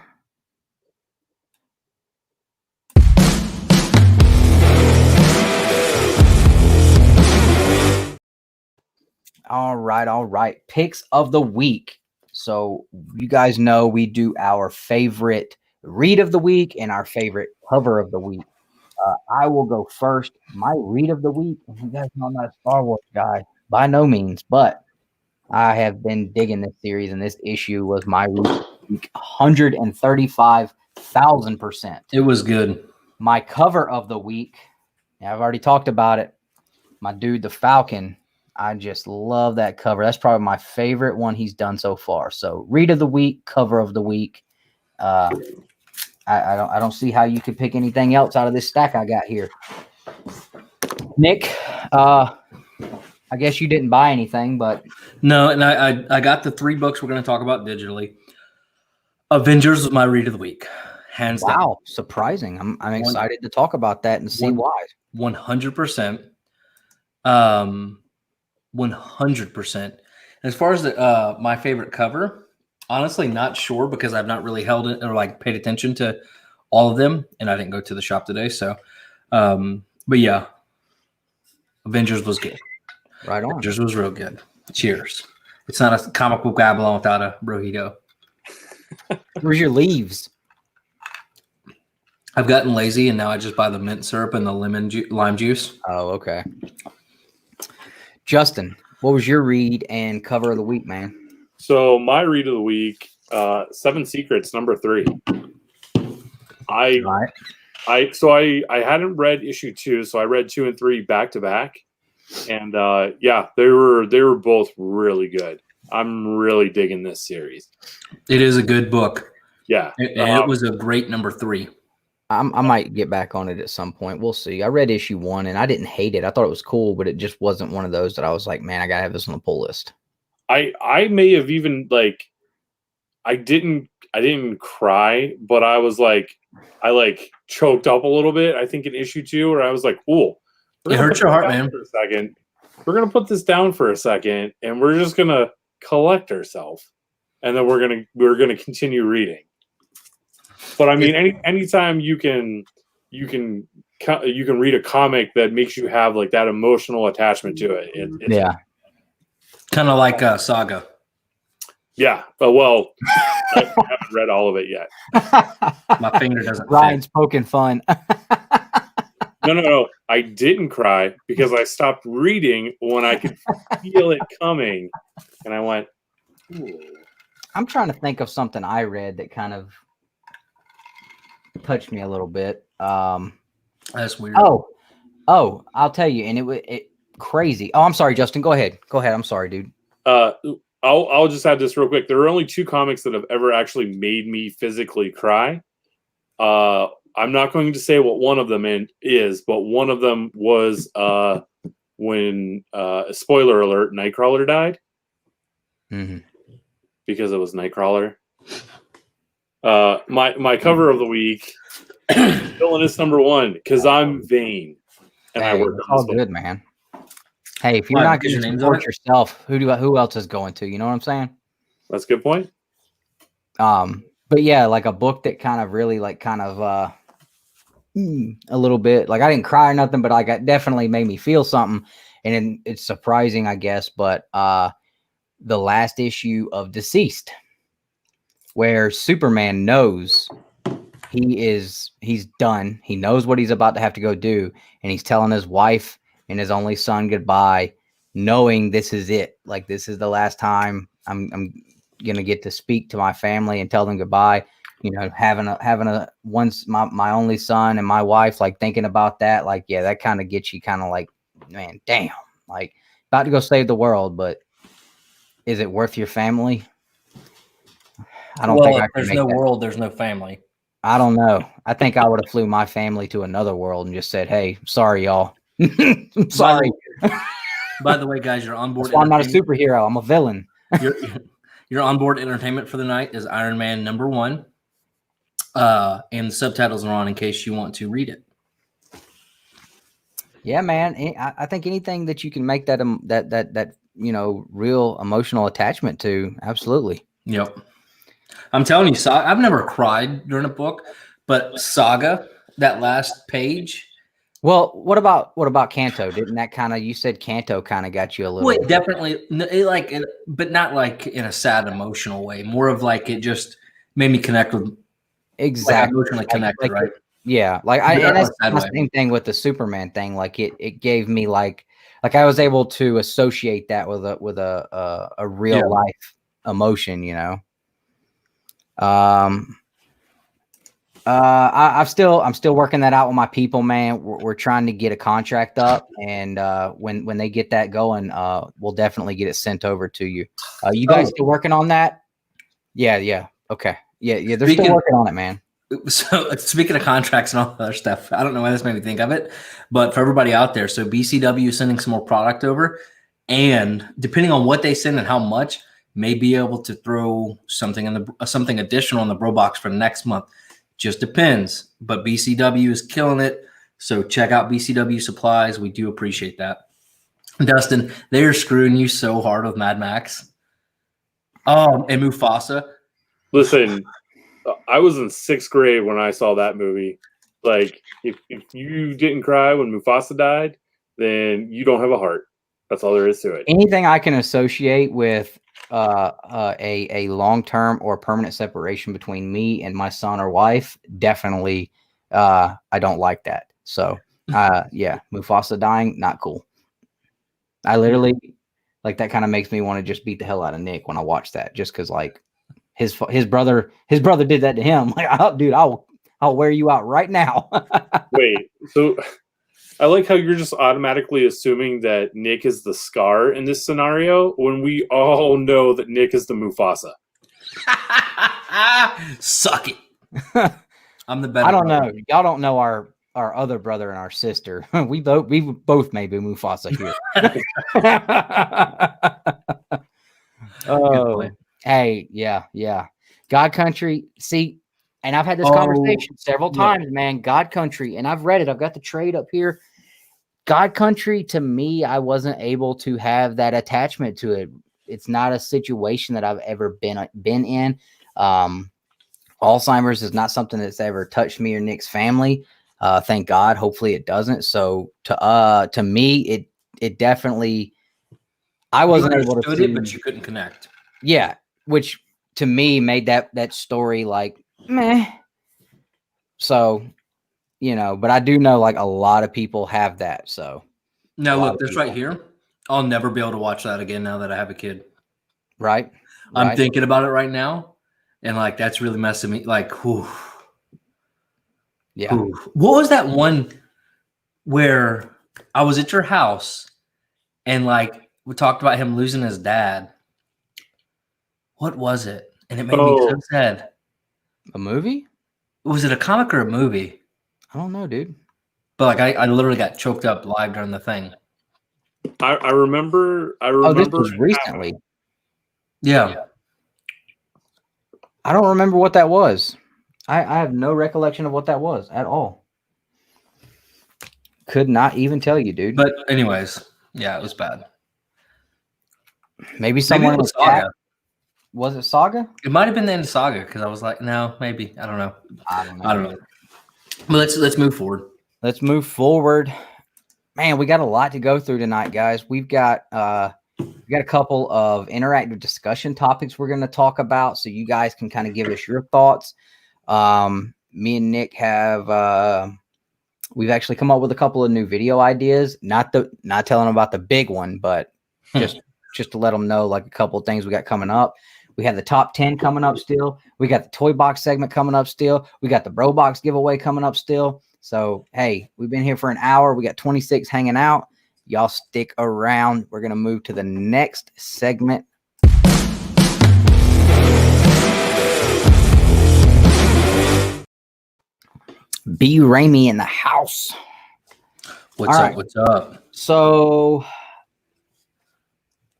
Speaker 1: right. Picks of the week. So you guys know we do our favorite read of the week and our favorite cover of the week. I will go first. My read of the week. You guys know I'm not a Star Wars guy by no means, but I have been digging this series, and this issue was my read of the week 135,000%.
Speaker 4: It was good.
Speaker 1: My cover of the week. I've already talked about it. My dude, the Falcon. I just love that cover. That's probably my favorite one he's done so far. So read of the week, cover of the week. I don't see how you could pick anything else out of this stack I got here. Nick, I guess you didn't buy anything, but
Speaker 4: No, and I got the 3 books we're going to talk about digitally. Avengers was my read of the week, hands down.
Speaker 1: wow, surprising. I'm excited to talk about that and see why.
Speaker 4: 100%. 100%. As far as my favorite cover, honestly, not sure because I've not really held it or like paid attention to all of them, and I didn't go to the shop today. So, but yeah, Avengers was good.
Speaker 1: Right on.
Speaker 4: Avengers was real good. Cheers. It's not a comic book Babble-on without a brojito.
Speaker 1: Where's your leaves?
Speaker 4: I've gotten lazy, and now I just buy the mint syrup and the lime juice.
Speaker 1: Oh, okay. Justin, what was your read and cover of the week, man?
Speaker 2: So my read of the week, 7 Secrets, number 3. I hadn't read issue 2, so I read 2 and 3 back to back, and yeah, they were both really good. I'm really digging this series.
Speaker 4: It is a good book.
Speaker 2: Yeah,
Speaker 4: It was a great number 3.
Speaker 1: I might get back on it at some point. We'll see. I read issue 1 and I didn't hate it. I thought it was cool, but it just wasn't one of those that I was like, man, I gotta have this on the pull list.
Speaker 2: I may have even I didn't cry, but I was like, I choked up a little bit. I think in issue 2, where I was like, cool.
Speaker 4: It hurts your heart, man.
Speaker 2: For a second, we're gonna put this down for a second, and we're just gonna collect ourselves, and then we're gonna continue reading. But I mean, anytime you can read a comic that makes you have like that emotional attachment to it. It's,
Speaker 1: yeah,
Speaker 4: kind of like Saga.
Speaker 2: Yeah, but well, I haven't read all of it yet.
Speaker 4: My finger doesn't.
Speaker 1: Ryan's poking fun.
Speaker 2: No. I didn't cry because I stopped reading when I could feel it coming, and I went. Ooh.
Speaker 1: I'm trying to think of something I read that kind of touched me a little bit.
Speaker 4: That's weird.
Speaker 1: Oh, I'll tell you, and it crazy. Oh, I'm sorry, Justin. Go ahead. I'm sorry, dude.
Speaker 2: I'll just add this real quick. There are only 2 comics that have ever actually made me physically cry. I'm not going to say what one of them is, but one of them was when spoiler alert, Nightcrawler died.
Speaker 1: Mm-hmm.
Speaker 2: Because it was Nightcrawler. My cover of the week, villainous number 1, because I'm vain and I work on
Speaker 1: all
Speaker 2: this
Speaker 1: good, man. Hey, if you're not going to support yourself, who else is going to? You know what I'm saying?
Speaker 2: That's a good point.
Speaker 1: But yeah, like a book that kind of really a little bit like I didn't cry or nothing, but like it definitely made me feel something, and it's surprising, I guess. But the last issue of Deceased, where Superman knows he's done. He knows what he's about to have to go do, and he's telling his wife and his only son goodbye, knowing this is it. Like, this is the last time I'm gonna get to speak to my family and tell them goodbye. You know, having a once my only son and my wife, like thinking about that, like, yeah, that kind of gets you kind of like, man, damn, like about to go save the world, but is it worth your family? I don't think I can
Speaker 4: there's
Speaker 1: make
Speaker 4: no
Speaker 1: that.
Speaker 4: world, there's no family.
Speaker 1: I don't know. I think I would have flew my family to another world and just said, "Hey, sorry, y'all. I'm sorry.
Speaker 4: By the way, guys, your onboard.
Speaker 1: That's why I'm not a superhero. I'm a villain."
Speaker 4: Your onboard entertainment for the night is Iron Man #1, and the subtitles are on in case you want to read it.
Speaker 1: Yeah, man. I think anything that you can make that that real emotional attachment to, absolutely.
Speaker 4: Yep. I'm telling you, I've never cried during a book, but Saga, that last page.
Speaker 1: Well, what about Kanto? Didn't that kind of, you said Kanto kind of got you a little?
Speaker 4: Well, it definitely, but not like in a sad, emotional way. More of like it just made me connect with.
Speaker 1: Exactly.
Speaker 4: Emotionally connected, right?
Speaker 1: Yeah, like and that's the same thing with the Superman thing. Like it gave me like I was able to associate that with a real life emotion, you know. I'm still working that out with my people, man. We're trying to get a contract up, and when they get that going, we'll definitely get it sent over to you. You guys still working on that? Yeah. Okay. Yeah. They're still working on it, man.
Speaker 4: So speaking of contracts and all that other stuff, I don't know why this made me think of it, but for everybody out there, so BCW is sending some more product over, and depending on what they send and how much, may be able to throw something in the something additional in the bro box for next month. Just depends, but BCW is killing it. So check out BCW supplies. We do appreciate that. Dustin, they're screwing you so hard with Mad Max. Oh, and Mufasa.
Speaker 2: Listen, I was in 6th grade when I saw that movie. Like, if you didn't cry when Mufasa died, then you don't have a heart. That's all there is to it.
Speaker 1: Anything I can associate with a long-term or permanent separation between me and my son or wife, definitely I don't like that. So yeah, Mufasa dying, not cool. I literally, like, that kind of makes me want to just beat the hell out of Nick when I watch that, just because, like, his brother did that to him. Like, dude, I'll wear you out right now.
Speaker 2: Wait, so I like how you're just automatically assuming that Nick is the Scar in this scenario when we all know that Nick is the Mufasa.
Speaker 4: Suck it. I'm the better.
Speaker 1: I don't know. Y'all don't know our other brother and our sister. we both may be Mufasa here. Oh, hey, yeah. God Country. See, and I've had this conversation several times, man. God Country, and I've read it. I've got the trade up here. God Country, to me, I wasn't able to have that attachment to it. It's not a situation that I've ever been in. Alzheimer's is not something that's ever touched me or Nick's family. Thank God. Hopefully it doesn't. So to me, it definitely, I wasn't able to see
Speaker 4: it, but you couldn't connect.
Speaker 1: Yeah, which to me made that story like meh. So, you know, but I do know like a lot of people have that. So
Speaker 4: now look, this right here, I'll never be able to watch that again now that I have a kid.
Speaker 1: Right.
Speaker 4: I'm thinking about it right now, and like that's really messing me. Like, whew.
Speaker 1: Yeah.
Speaker 4: Ooh. What was that one where I was at your house and like we talked about him losing his dad? What was it? And it made me so sad.
Speaker 1: A movie?
Speaker 4: Was it a comic or a movie?
Speaker 1: I don't know, dude.
Speaker 4: But like I literally got choked up live during the thing.
Speaker 2: I remember.
Speaker 1: Oh, this was recently.
Speaker 4: Yeah.
Speaker 1: I don't remember what that was. I have no recollection of what that was at all. Could not even tell you, dude.
Speaker 4: But anyways, yeah, it was bad.
Speaker 1: Maybe someone
Speaker 4: in the Saga.
Speaker 1: Was it Saga?
Speaker 4: It might have been the end of Saga because I was like, no, maybe. I don't know.
Speaker 1: I don't know.
Speaker 4: But let's move forward.
Speaker 1: Let's move forward. Man, we got a lot to go through tonight, guys. We've got a couple of interactive discussion topics we're going to talk about, so you guys can kind of give us your thoughts. Me and Nick have we've actually come up with a couple of new video ideas. Not telling them about the big one, but just to let them know like a couple of things we got coming up. We have the top 10 coming up still. We got the toy box segment coming up still. We got the bro box giveaway coming up still. So, hey, we've been here for an hour. We got 26 hanging out. Y'all stick around. We're going to move to the next segment. B. Raimi in the house.
Speaker 4: What's
Speaker 1: All
Speaker 4: up?
Speaker 1: right.
Speaker 4: What's up?
Speaker 1: So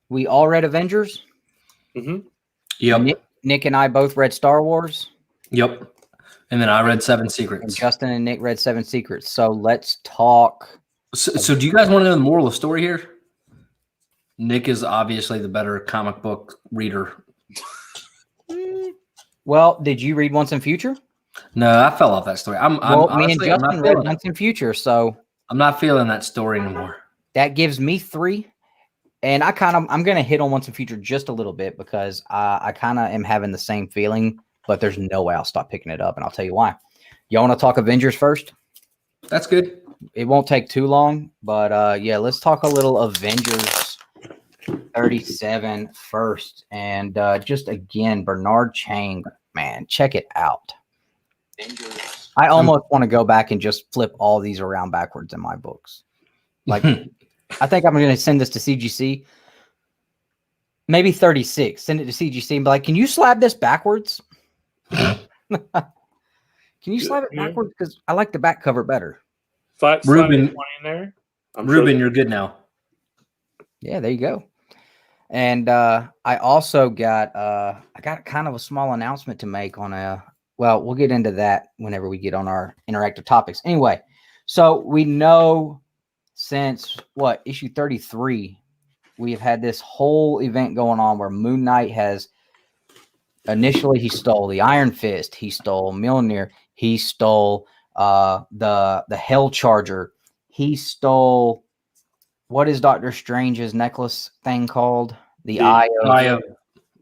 Speaker 1: we all read Avengers.
Speaker 2: Mm-hmm.
Speaker 4: Yep.
Speaker 1: Nick and I both read Star Wars.
Speaker 4: Yep. And then I read Seven
Speaker 1: And
Speaker 4: Secrets.
Speaker 1: Justin and Nick read Seven Secrets. So let's talk.
Speaker 4: So do you guys want to know the moral of the story here? Nick is obviously the better comic book reader.
Speaker 1: Well, did you read Once and Future?
Speaker 4: No, I fell off that story. I'm
Speaker 1: Me and
Speaker 4: honestly, I'm
Speaker 1: Justin
Speaker 4: not
Speaker 1: read
Speaker 4: feeling
Speaker 1: Once
Speaker 4: it.
Speaker 1: and Future, so
Speaker 4: I'm not feeling that story anymore.
Speaker 1: that gives me 3. And I'm gonna hit on Once and Future just a little bit because I kind of am having the same feeling, but there's no way I'll stop picking it up, and I'll tell you why. You want to talk Avengers first?
Speaker 4: That's good.
Speaker 1: It won't take too long, but yeah, let's talk a little Avengers 37 first. And just again, Bernard Chang, man, check it out. Avengers. I almost want to go back and just flip all these around backwards in my books. Like, I think I'm going to send this to CGC. Maybe 36. Send it to CGC and be like, can you slab this backwards? Can you slab it backwards? Because I like the back cover better.
Speaker 4: Ruben,
Speaker 2: 20 in there.
Speaker 4: Ruben, you're good now.
Speaker 1: Yeah, there you go. And I also got I got kind of a small announcement to make on well, we'll get into that whenever we get on our interactive topics. Anyway, so we know since issue 33, we have had this whole event going on where Moon Knight has initially he stole the Iron Fist, he stole Mjolnir, he stole the Hell Charger, he stole what is Doctor Strange's necklace thing called? The Eye of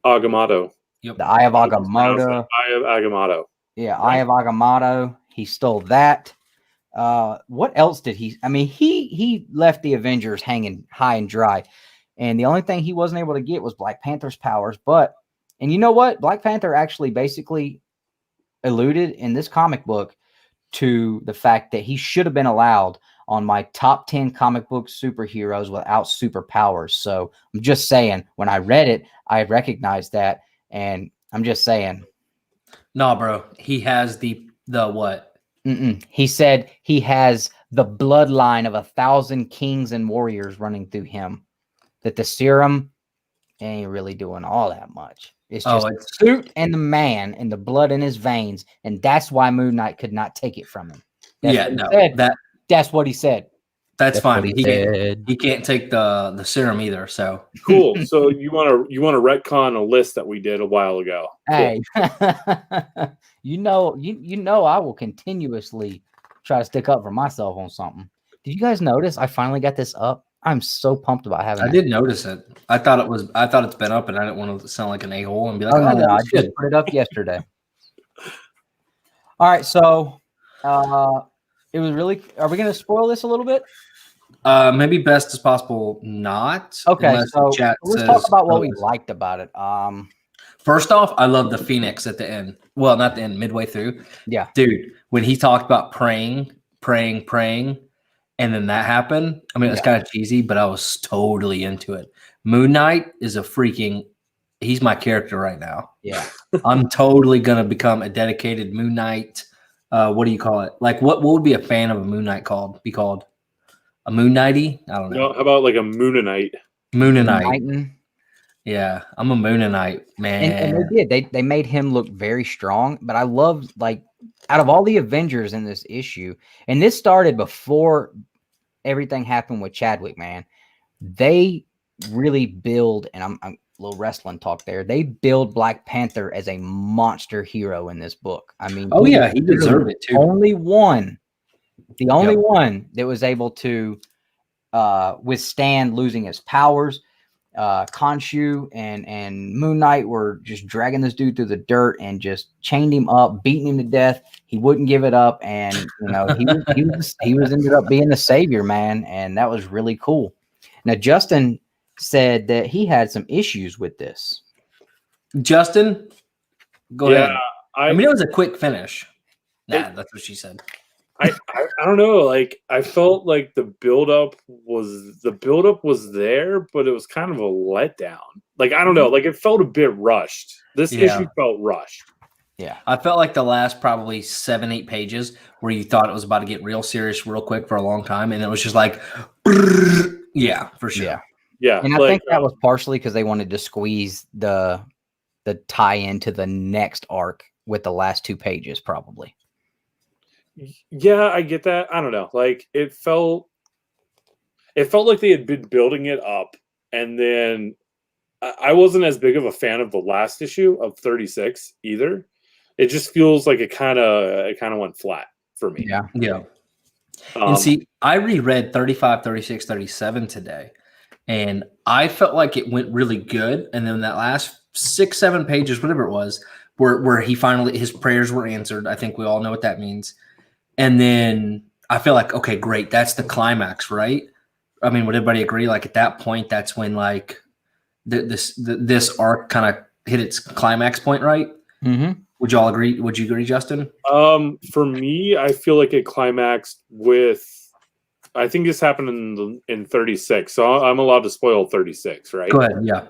Speaker 2: Agamotto.
Speaker 4: Yep.
Speaker 1: The Eye of Agamotto.
Speaker 2: Eye of Agamotto.
Speaker 1: Yeah, Eye of Agamotto. He stole that. What else did he? I mean, he left the Avengers hanging high and dry, and the only thing he wasn't able to get was Black Panther's powers. And you know what? Black Panther actually basically alluded in this comic book to the fact that he should have been allowed on my top 10 comic book superheroes without superpowers. So I'm just saying, when I read it, I recognized that, and I'm just saying.
Speaker 4: Nah, bro. He has the what?
Speaker 1: He said he has the bloodline of 1,000 kings and warriors running through him. That the serum ain't really doing all that much. It's just the suit and the man and the blood in his veins, and that's why Moon Knight could not take it from him. That's what he said.
Speaker 4: That's fine. He can't take the serum either. So
Speaker 2: cool. So you want to retcon a list that we did a while ago?
Speaker 1: Hey, you know, I will continuously try to stick up for myself on something. Did you guys notice I finally got this up? I'm so pumped about having it.
Speaker 4: I did notice it. I thought it's been up, and I didn't want to sound like an a-hole and be like,
Speaker 1: no, I just put it up yesterday. All right, so it was really. Are we going to spoil this a little bit?
Speaker 4: Maybe best as possible not.
Speaker 1: Okay, so let's talk about what we liked about it.
Speaker 4: First off, I love the Phoenix at the end. Well, not the end, midway through.
Speaker 1: Yeah,
Speaker 4: dude, when he talked about praying, and then that happened. I mean, it was kind of cheesy, but I was totally into it. Moon Knight is he's my character right now.
Speaker 1: Yeah,
Speaker 4: I'm totally gonna become a dedicated Moon Knight. What do you call it? Like, what would be a fan of a Moon Knight be called? A Moon Knighty? I don't know.
Speaker 2: How about like a Moonanite?
Speaker 4: Moonanite. Yeah, I'm a Moonanite, man.
Speaker 1: And they did. They made him look very strong. But I loved, like, out of all the Avengers in this issue, and this started before everything happened with Chadwick, man. They really build, and I'm a little wrestling talk there. They build Black Panther as a monster hero in this book. I mean,
Speaker 4: he deserved it too.
Speaker 1: The only one that was able to withstand losing his powers. Khonshu and Moon Knight were just dragging this dude through the dirt and just chained him up, beating him to death. He wouldn't give it up, and he was ended up being the savior, man, and that was really cool. Now Justin said that he had some issues with this.
Speaker 4: Justin, go ahead. I mean, it was a quick finish. That's what she said.
Speaker 2: I don't know. Like, I felt like the buildup was there, but it was kind of a letdown. Like, I don't know. Like, it felt a bit rushed. This issue felt rushed.
Speaker 1: Yeah.
Speaker 4: I felt like the last probably 7-8 pages where you thought it was about to get real serious real quick for a long time, and it was just like, yeah, for sure.
Speaker 1: Yeah.
Speaker 2: Yeah,
Speaker 1: And I
Speaker 2: like,
Speaker 1: think that was partially because they wanted to squeeze the tie into the next arc with the last 2 pages, probably.
Speaker 2: yeah, I get that. I don't know. Like it felt like they had been building it up, and then I wasn't as big of a fan of the last issue of 36 either. It just feels like it kind of went flat for me.
Speaker 1: Yeah.
Speaker 4: Yeah. And see, I reread 35, 36, 37 today, and I felt like it went really good. And then that last 6-7 pages, whatever it was, where he finally, his prayers were answered. I think we all know what that means. And then I feel like, okay, great. That's the climax, right? I mean, would everybody agree? Like at that point, that's when like this arc kind of hit its climax point, right?
Speaker 1: Mm-hmm.
Speaker 4: Would you all agree? Would you agree, Justin?
Speaker 2: For me, I feel like it climaxed with. I think this happened in 36, so I'm allowed to spoil 36, right?
Speaker 4: Go ahead. Yeah.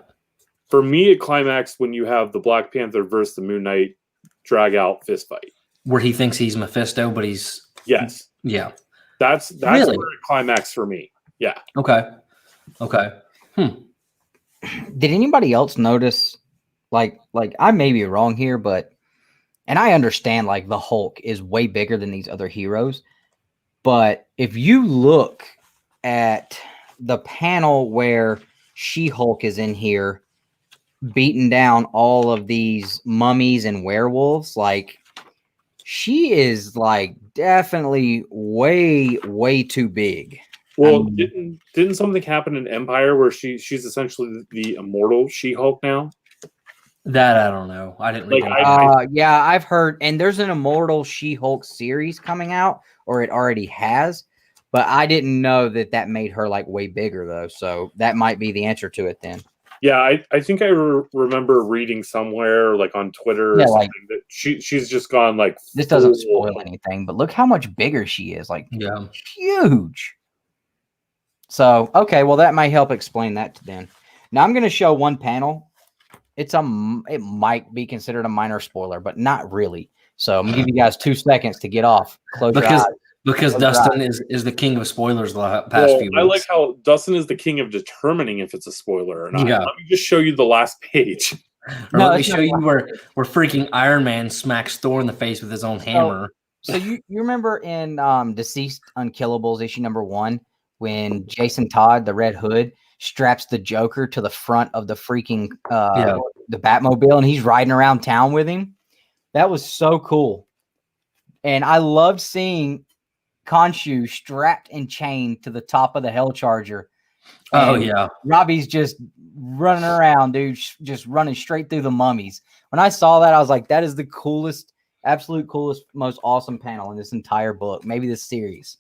Speaker 2: For me, it climaxed when you have the Black Panther versus the Moon Knight drag out fist fight.
Speaker 4: Where he thinks he's Mephisto, but he's
Speaker 2: Yes.
Speaker 4: yeah.
Speaker 2: That's
Speaker 4: Really?
Speaker 2: where it climaxed for me. Yeah.
Speaker 4: Okay.
Speaker 1: Did anybody else notice, like I may be wrong here, but, and I understand like the Hulk is way bigger than these other heroes, but if you look at the panel where She-Hulk is in here beating down all of these mummies and werewolves, like she is like definitely way too big.
Speaker 2: Well, didn't something happen in Empire where she's essentially the immortal She-Hulk now?
Speaker 4: That I don't know. I didn't read
Speaker 2: Like,
Speaker 4: it.
Speaker 1: Yeah, I've heard, and there's an Immortal She-Hulk series coming out, or it already has, but I didn't know that made her like way bigger though. So that might be the answer to it then.
Speaker 2: Yeah, I think I remember reading somewhere, like on Twitter, or something, that she's just gone like.
Speaker 1: This doesn't spoil anything, but look how much bigger she is. Like,
Speaker 4: Yeah.
Speaker 1: huge. So okay, well that might help explain that then. Now I'm going to show one panel. It might be considered a minor spoiler, but not really. So I'm gonna give you guys 2 seconds to get off. Close your eyes.
Speaker 4: Because
Speaker 1: Close your
Speaker 4: Dustin
Speaker 1: eyes.
Speaker 4: is the king of spoilers the past few weeks.
Speaker 2: I like how Dustin is the king of determining if it's a spoiler or not.
Speaker 4: Yeah.
Speaker 2: Let me just show you the last page.
Speaker 4: Or
Speaker 1: No,
Speaker 4: let me
Speaker 1: it's
Speaker 4: show
Speaker 1: not
Speaker 4: you where freaking Iron Man smacks Thor in the face with his own hammer.
Speaker 1: So you remember in Deceased Unkillables issue #1 when Jason Todd, the Red Hood, straps the Joker to the front of the freaking the Batmobile and he's riding around town with him? That was so cool. And I loved seeing Khonshu strapped and chained to the top of the Hell Charger.
Speaker 4: Oh
Speaker 1: And
Speaker 4: yeah.
Speaker 1: Robbie's just running around, dude, just running straight through the mummies. When I saw that, I was like, that is the coolest, absolute coolest, most awesome panel in this entire book, maybe this series.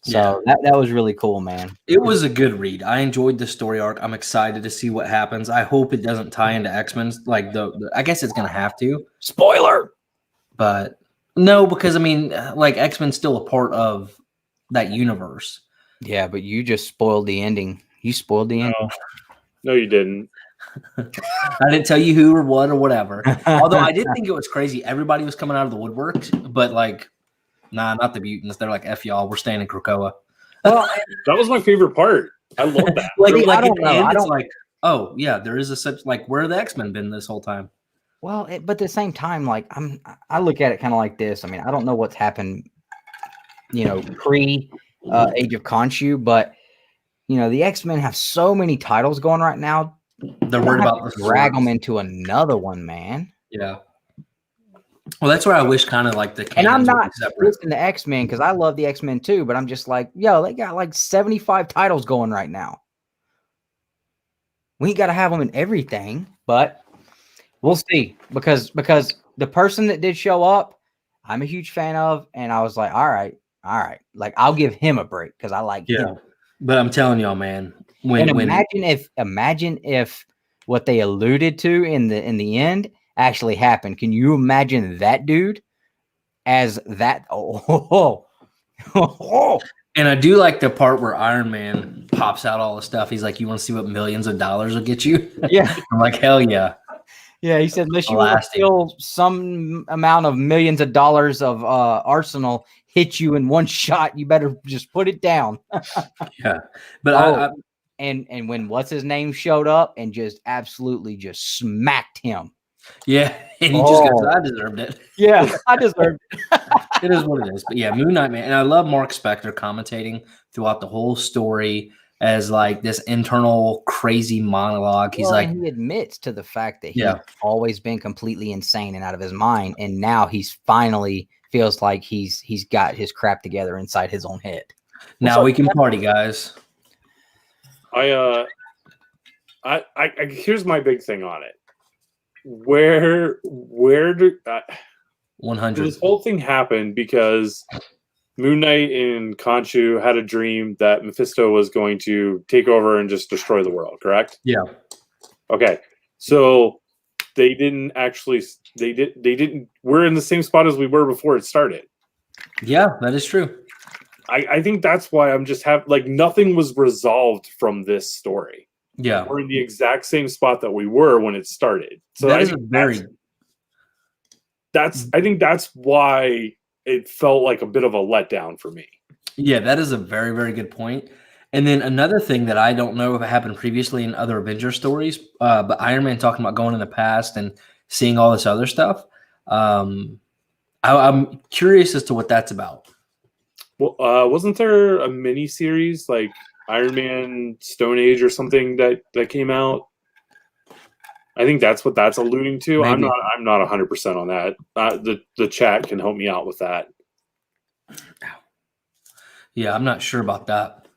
Speaker 1: So that was really cool, man.
Speaker 4: It was a good read. I enjoyed the story arc. I'm excited to see what happens. I hope it doesn't tie into X-Men's. Like I guess it's gonna have to.
Speaker 1: Spoiler.
Speaker 4: But no, because I mean, like X-Men's still a part of that universe.
Speaker 1: Yeah, but you just spoiled the ending. You spoiled the ending.
Speaker 2: No, you didn't.
Speaker 4: I didn't tell you who or what or whatever. Although I did think it was crazy. Everybody was coming out of the woodworks, but like, nah, not the mutants. They're like, F y'all, we're staying in Krakoa.
Speaker 1: Well,
Speaker 2: That was my favorite part. I love that.
Speaker 4: Like
Speaker 1: I
Speaker 4: at
Speaker 1: don't
Speaker 4: the
Speaker 1: know.
Speaker 4: end,
Speaker 1: I
Speaker 4: it's
Speaker 1: don't-
Speaker 4: like, oh yeah, there is a such like where are the X-Men been this whole time?
Speaker 1: well, but at the same time, like I look at it kind of like this. I mean, I don't know what's happened, pre Age of Khonshu, but the X-Men have so many titles going right now.
Speaker 4: They're worried about the
Speaker 1: drag
Speaker 4: swords.
Speaker 1: them into another one, man.
Speaker 4: Yeah. Well, that's where I wish kind of like the
Speaker 1: And I'm
Speaker 4: canons would be
Speaker 1: not
Speaker 4: separate.
Speaker 1: listening to X-Men because I love the X-Men too, but I'm just like, yo, they got like 75 titles going right now. We ain't got to have them in everything, but we'll see. Because the person that did show up, I'm a huge fan of, and I was like, all right. Like, I'll give him a break because I like him.
Speaker 4: But I'm telling y'all, man,
Speaker 1: And imagine if what they alluded to in the end actually happened. Can you imagine that dude as that?
Speaker 4: and I do like the part where Iron Man pops out all the stuff. He's like, "You want to see what millions of dollars will get you?"
Speaker 1: Yeah.
Speaker 4: I'm like, "Hell yeah!"
Speaker 1: Yeah, he said, unless you want to
Speaker 4: Blasting.
Speaker 1: feel some amount of millions of dollars of arsenal hit you in one shot, you better just put it down.
Speaker 4: Yeah, but
Speaker 1: Oh, and when what's his name showed up and just absolutely just smacked him.
Speaker 4: yeah, and he just goes,
Speaker 1: Oh.
Speaker 4: I deserved it.
Speaker 1: Yeah, I deserved it.
Speaker 4: It is what it is. But yeah, Moon Knight, man. And I love Mark Spector commentating throughout the whole story as like this internal crazy monologue. He's
Speaker 1: Well,
Speaker 4: like,
Speaker 1: and he admits to the fact that he's
Speaker 4: Yeah.
Speaker 1: always been completely insane and out of his mind, and now he's finally feels like he's got his crap together inside his own head.
Speaker 4: now we can party, guys.
Speaker 2: I here's my big thing on it. Where do
Speaker 4: 100.
Speaker 2: this whole thing happened because Moon Knight and Khonshu had a dream that Mephisto was going to take over and just destroy the world, correct?
Speaker 4: Yeah.
Speaker 2: Okay. So they didn't actually they didn't we're in the same spot as we were before it started.
Speaker 4: Yeah, that is true.
Speaker 2: I think that's why I'm just nothing was resolved from this story.
Speaker 4: Yeah.
Speaker 2: We're in the exact same spot that we were when it started. So
Speaker 4: That
Speaker 2: I
Speaker 4: is
Speaker 2: think
Speaker 4: a very
Speaker 2: I think that's why it felt like a bit of a letdown for me.
Speaker 4: Yeah, that is a very, very good point. And then another thing that I don't know if it happened previously in other Avenger stories, but Iron Man talking about going in the past and seeing all this other stuff. I'm curious as to what that's about.
Speaker 2: Well, wasn't there a mini series like Iron Man Stone Age or something that came out? I think that's what that's alluding to.
Speaker 1: Maybe.
Speaker 2: I'm not 100% on that. The chat can help me out with that.
Speaker 4: Yeah, I'm not sure about that.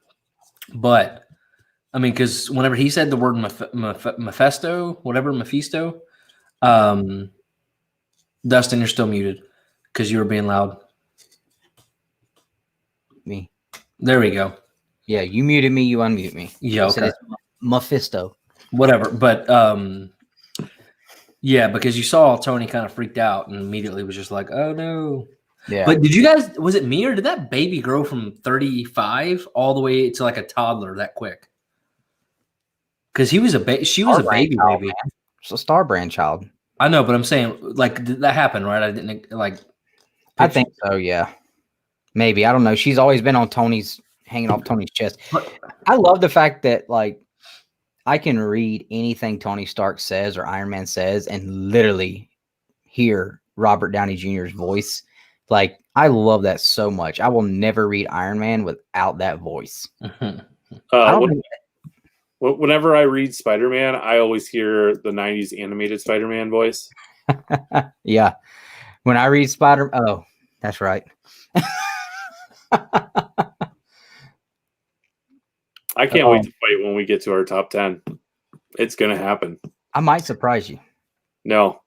Speaker 4: But, I mean, because whenever he said the word Mephisto, Dustin, you're still muted because you were being loud.
Speaker 1: Me.
Speaker 4: There we go.
Speaker 1: Yeah, you muted me, you unmute me.
Speaker 4: Yeah,
Speaker 1: You said
Speaker 4: okay.
Speaker 1: it's Mephisto.
Speaker 4: Whatever. But, yeah, because you saw Tony kind of freaked out and immediately was just like, oh, no.
Speaker 1: Yeah.
Speaker 4: But did you guys, was it me or did that baby grow from 35 all the way to like a toddler that quick? Because she was a baby
Speaker 1: child,
Speaker 4: baby.
Speaker 1: man. It's a Star Brand child.
Speaker 4: I know, but I'm saying, like, did that happen, right? I didn't, like.
Speaker 1: I think so, yeah. Maybe. I don't know. She's always been on hanging off Tony's chest. I love the fact that, like, I can read anything Tony Stark says or Iron Man says and literally hear Robert Downey Jr.'s voice. Like, I love that so much. I will never read Iron Man without that voice.
Speaker 2: Whenever I read Spider-Man, I always hear the 90s animated Spider-Man voice.
Speaker 1: Yeah. When I read oh, that's right.
Speaker 2: I can't wait to fight when we get to our top 10. It's going to happen.
Speaker 1: I might surprise you.
Speaker 2: No.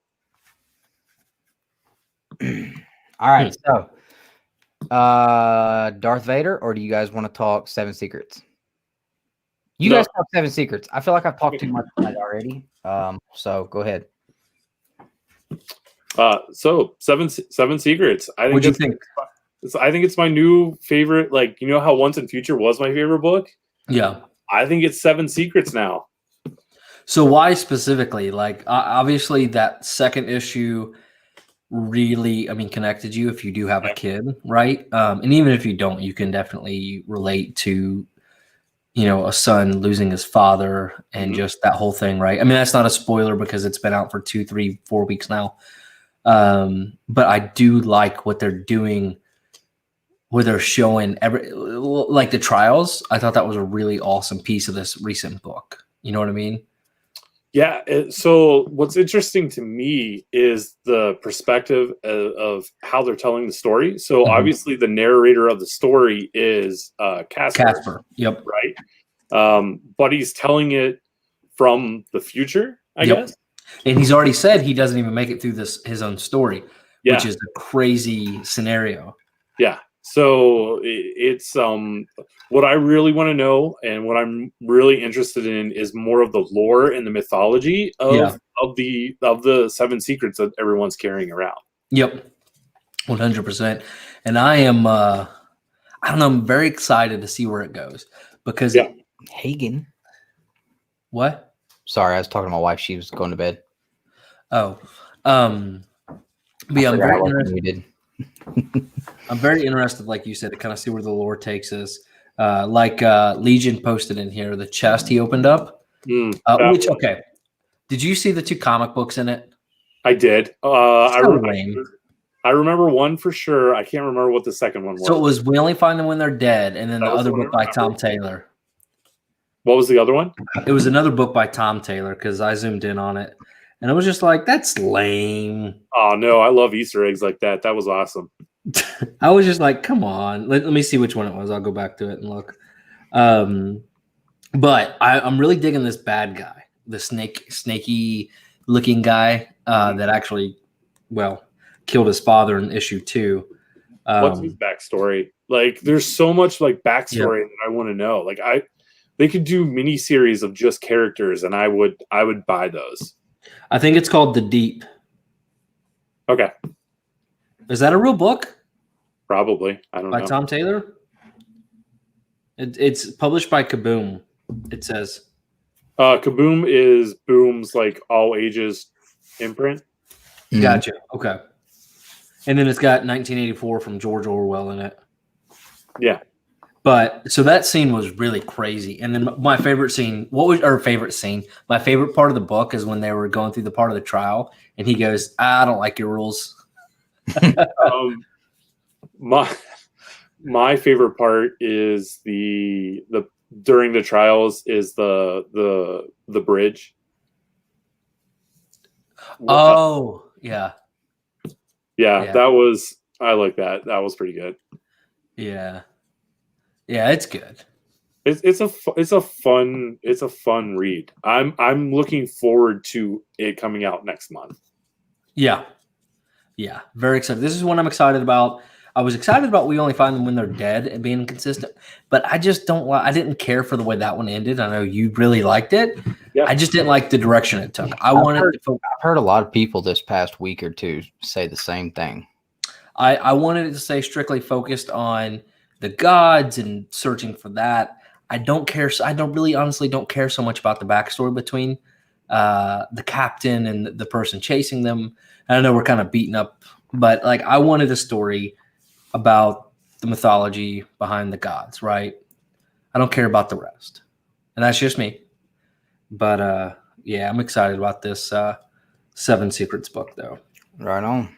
Speaker 1: All right. So, Darth Vader, or do you guys want to talk Seven Secrets? You guys talk Seven Secrets. I feel like I've talked too much about it already. So go ahead.
Speaker 2: So Seven Secrets.
Speaker 4: What do you think?
Speaker 2: I think it's my new favorite. Like, you know how Once and Future was my favorite book?
Speaker 4: Yeah.
Speaker 2: I think it's Seven Secrets now.
Speaker 4: So why specifically? Like, obviously that second issue really, I mean, connected you if you do have a kid, right? And even if you don't, you can definitely relate to, you know, a son losing his father and just that whole thing, right? I mean, that's not a spoiler because it's been out for 2, 3, 4 weeks now. But I do like what they're doing, where they're showing like the trials. I thought that was a really awesome piece of this recent book. You know what I mean?
Speaker 2: Yeah. So what's interesting to me is the perspective of how they're telling the story. So obviously the narrator of the story is Casper.
Speaker 4: Yep.
Speaker 2: Right. But he's telling it from the future, I guess.
Speaker 4: And he's already said he doesn't even make it through his own story, which is a crazy scenario.
Speaker 2: Yeah. So it's what I really want to know and what I'm really interested in is more of the lore and the mythology of the Seven Secrets that everyone's carrying around.
Speaker 4: Yep. 100%. And I am I don't know, I'm very excited to see where it goes because
Speaker 1: Hagen.
Speaker 4: What?
Speaker 1: Sorry, I was talking to my wife. She was going to bed.
Speaker 4: Oh, but yeah,
Speaker 1: I forgot I wasn't muted.
Speaker 4: I'm very interested, like you said, to kind of see where the lore takes us. Legion posted in here, the chest he opened up. Okay. Did you see the 2 comic books in it?
Speaker 2: I did.
Speaker 4: Lame.
Speaker 2: I remember one for sure. I can't remember what the second one was.
Speaker 4: So it was We Only Find Them When They're Dead, and then
Speaker 2: That
Speaker 4: the
Speaker 2: was
Speaker 4: other
Speaker 2: the one
Speaker 4: book
Speaker 2: I
Speaker 4: by Tom
Speaker 2: remember.
Speaker 4: Taylor.
Speaker 2: What was the other one?
Speaker 4: It was another book by Tom Taylor because I zoomed in on it, and I was just like, "That's lame."
Speaker 2: Oh no, I love Easter eggs like that. That was awesome.
Speaker 4: I was just like, "Come on, let me see which one it was." I'll go back to it and look. But I'm really digging this bad guy, the snaky looking guy that actually, killed his father in issue 2.
Speaker 2: What's his backstory? Like, there's so much like backstory that I want to know. Like, they could do mini series of just characters, and I would buy those.
Speaker 4: I think it's called The Deep.
Speaker 2: Okay,
Speaker 4: Is that a real book
Speaker 2: probably. I don't know.
Speaker 4: by Tom Taylor? It's published by Kaboom. It says.
Speaker 2: Kaboom is Boom's like all ages imprint.
Speaker 4: Gotcha. Okay. And then it's got 1984 from George Orwell in it.
Speaker 2: Yeah.
Speaker 4: But so that scene was really crazy. And then my favorite scene, my favorite part of the book is when they were going through the part of the trial and he goes, I don't like your rules.
Speaker 2: My favorite part is the during the trials is the bridge.
Speaker 4: Oh, yeah.
Speaker 2: Yeah, that was, I like that. That was pretty good.
Speaker 4: Yeah. Yeah, it's good.
Speaker 2: It's a fun read. I'm looking forward to it coming out next month.
Speaker 4: Yeah. Yeah. Very excited. This is one I'm excited about. I was excited about We Only Find Them When They're Dead and being consistent, but I just I didn't care for the way that one ended. I know you really liked it.
Speaker 2: Yeah.
Speaker 4: I just didn't like the direction it took.
Speaker 1: I've heard a lot of people this past week or two say the same thing.
Speaker 4: I wanted it to stay strictly focused on the gods and searching for that. I don't care. I honestly don't care so much about the backstory between the captain and the person chasing them. I know we're kind of beaten up, but like I wanted a story about the mythology behind the gods, right? I don't care about the rest. And that's just me. But yeah, I'm excited about this 7 Secrets book though.
Speaker 1: Right on.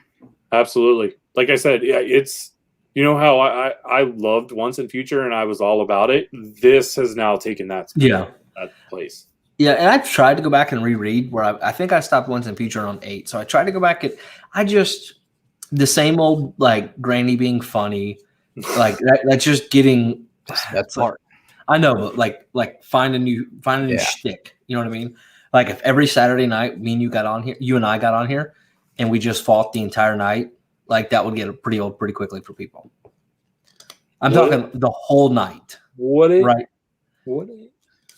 Speaker 2: Absolutely. Like I said, yeah, it's, you know how I loved Once and Future and I was all about it. This has now taken that place.
Speaker 4: Yeah, and I've tried to go back and reread where I think I stopped Once and Future on 8. So I tried to go back the same old like Granny being funny, like that's just getting
Speaker 1: that's hard.
Speaker 4: I know, but like find a new shtick. You know what I mean? Like if every Saturday night you and I got on here, and we just fought the entire night, like that would get pretty old pretty quickly for people. I'm talking the whole night. Right?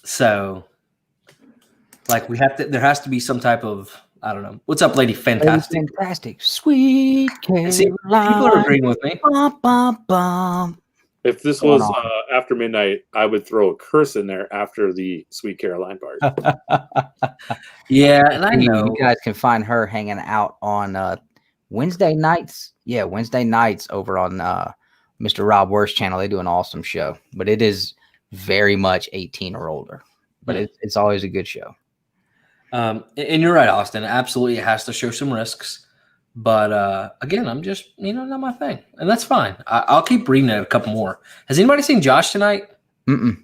Speaker 4: So, like there has to be some type of, I don't know. What's up, Lady Fantastic?
Speaker 1: Lady Fantastic. Sweet Caroline.
Speaker 4: See, people are agreeing with me.
Speaker 1: Bum, bum, bum.
Speaker 2: If this was after midnight, I would throw a curse in there after the Sweet Caroline part.
Speaker 4: Yeah, and I know
Speaker 1: you guys can find her hanging out on Wednesday nights. Yeah, Wednesday nights over on Mr. Rob Worth's channel. They do an awesome show, but it is very much 18 or older. But it's always a good show.
Speaker 4: And you're right, Austin. Absolutely, it has to show some risks. But again, I'm just, not my thing. And that's fine. I'll keep reading it a couple more. Has anybody seen Josh tonight?
Speaker 1: Mm-mm.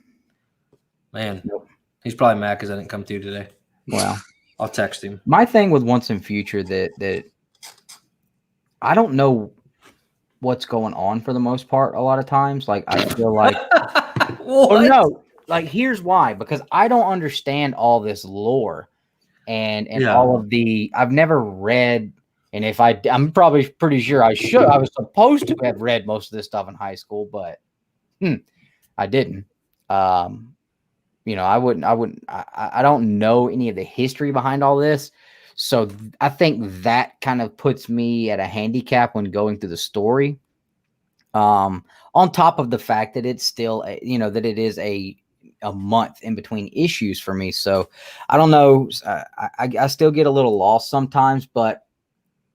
Speaker 4: Man, nope. He's probably mad because I didn't come through today.
Speaker 1: Well,
Speaker 4: I'll text him.
Speaker 1: My thing with Once and Future that I don't know what's going on for the most part a lot of times. Like, I feel like like here's why, because I don't understand all this lore and all of I've never read. And if I'm probably pretty sure I was supposed to have read most of this stuff in high school, but I didn't. I don't know any of the history behind all this. So I think that kind of puts me at a handicap when going through the story. On top of the fact that it's still, that it is a a month in between issues for me. So I don't know. I still get a little lost sometimes, but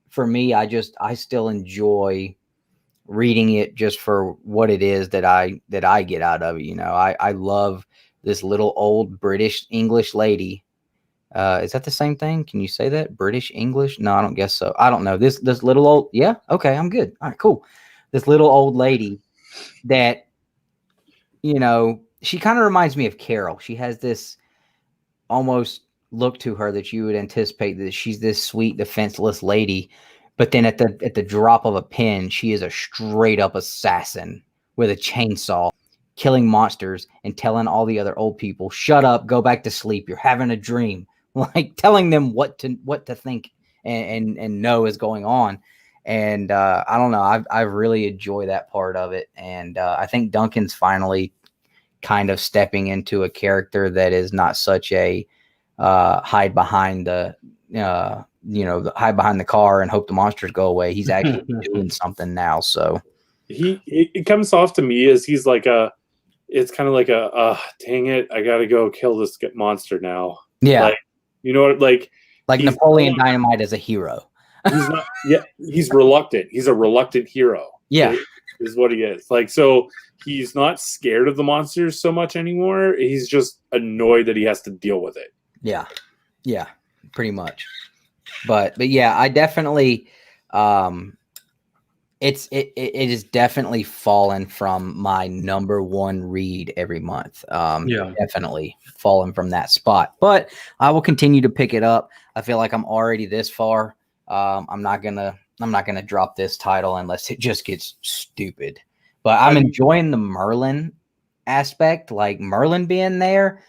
Speaker 1: for me, I still enjoy reading it just for what it is that I get out of it. You know, I love this little old British English lady. Is that the same thing? Can you say that? British English? No, I don't guess so. I don't know. This little old, yeah. Okay, I'm good. All right, cool. This little old lady that, you know, she kind of reminds me of Carol. She has this almost look to her that you would anticipate that she's this sweet, defenseless lady. But then at the drop of a pen, she is a straight up assassin with a chainsaw, killing monsters and telling all the other old people, "Shut up, go back to sleep. You're having a dream." Like telling them what to think and know is going on. And I don't know. I really enjoy that part of it. And I think Duncan's finally kind of stepping into a character that is not such a hide behind the hide behind the car and hope the monsters go away. He's actually doing something now. So
Speaker 2: it comes off to me as he's like it's kind of like dang it, I gotta go kill this monster now.
Speaker 1: Yeah.
Speaker 2: Like, you know what, like
Speaker 1: Napoleon Dynamite as a hero.
Speaker 2: He's not, yeah, he's reluctant. He's a reluctant hero.
Speaker 1: Yeah.
Speaker 2: Is what he is. Like, so he's not scared of the monsters so much anymore. He's just annoyed that he has to deal with it.
Speaker 1: Yeah. Yeah, pretty much. But yeah, I definitely it is definitely fallen from my number one read every month. Definitely fallen from that spot. But I will continue to pick it up. I feel like I'm already this far. I'm not gonna drop this title unless it just gets stupid. But I'm enjoying the Merlin aspect, like Merlin being there,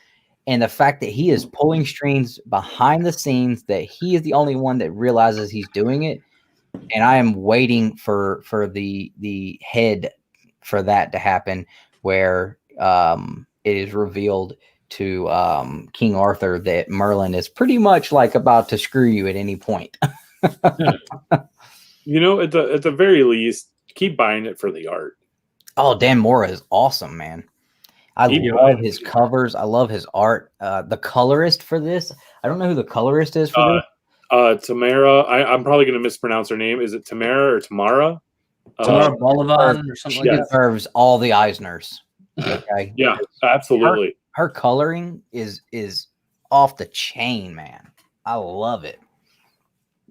Speaker 1: and the fact that he is pulling strings behind the scenes, that he is the only one that realizes he's doing it. And I am waiting for the head for that to happen, where it is revealed to King Arthur that Merlin is pretty much like about to screw you at any point.
Speaker 2: You know, at the very least, keep buying it for the art.
Speaker 1: Oh, Dan Mora is awesome, man. I love his covers. I love his art. The colorist for this, I don't know who the colorist is for this.
Speaker 2: Tamara, I'm probably going to mispronounce her name. Is it Tamara or Tamara?
Speaker 4: Tamara Bolivan or something like that.
Speaker 1: She deserves all the Eisners. Okay.
Speaker 2: Yeah, absolutely.
Speaker 1: Her coloring is off the chain, man. I love it.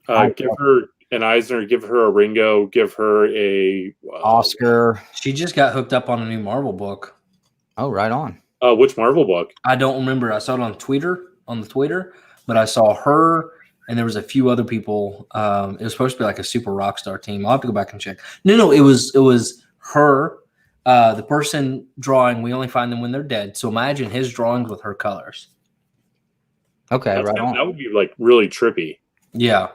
Speaker 2: Give her an Eisner, give her a Ringo, give her a
Speaker 1: Oscar.
Speaker 4: She just got hooked up on a new Marvel book.
Speaker 1: Oh, right on.
Speaker 2: Which Marvel book?
Speaker 4: I don't remember. I saw it on the Twitter, but I saw her and there was a few other people. It was supposed to be like a super rock star team. I'll have to go back and check. No, it was her. The person drawing, we only find them when they're dead. So imagine his drawings with her colors.
Speaker 1: Okay, right on.
Speaker 2: That would be like really trippy.
Speaker 4: Yeah.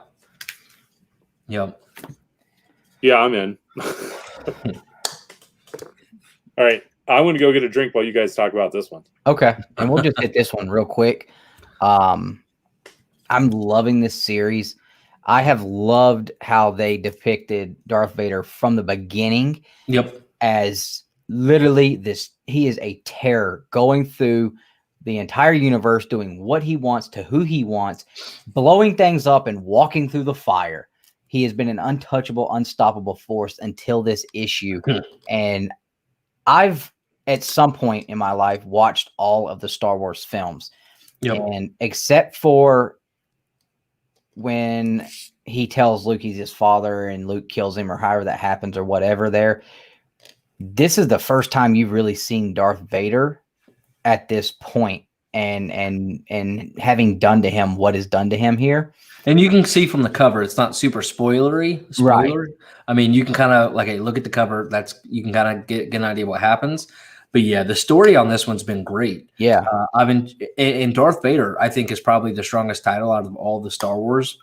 Speaker 4: Yep.
Speaker 2: Yeah, I'm in. All right. I want to go get a drink while you guys talk about this one.
Speaker 1: Okay. And we'll just hit this one real quick. I'm loving this series. I have loved how they depicted Darth Vader from the beginning.
Speaker 4: Yep.
Speaker 1: As literally this, he is a terror going through the entire universe, doing what he wants to who he wants, blowing things up and walking through the fire. He has been an untouchable, unstoppable force until this issue. And I've, at some point in my life, watched all of the Star Wars films.
Speaker 4: Yep.
Speaker 1: And except for when he tells Luke he's his father and Luke kills him or however that happens or whatever there, this is the first time you've really seen Darth Vader at this point and having done to him what is done to him here.
Speaker 4: And you can see from the cover, it's not super spoilery.
Speaker 1: Right.
Speaker 4: I mean, you can kind of like, hey, look at the cover. You can kind of get an idea what happens. But yeah, the story on this one's been great.
Speaker 1: Yeah.
Speaker 4: And Darth Vader, I think, is probably the strongest title out of all the Star Wars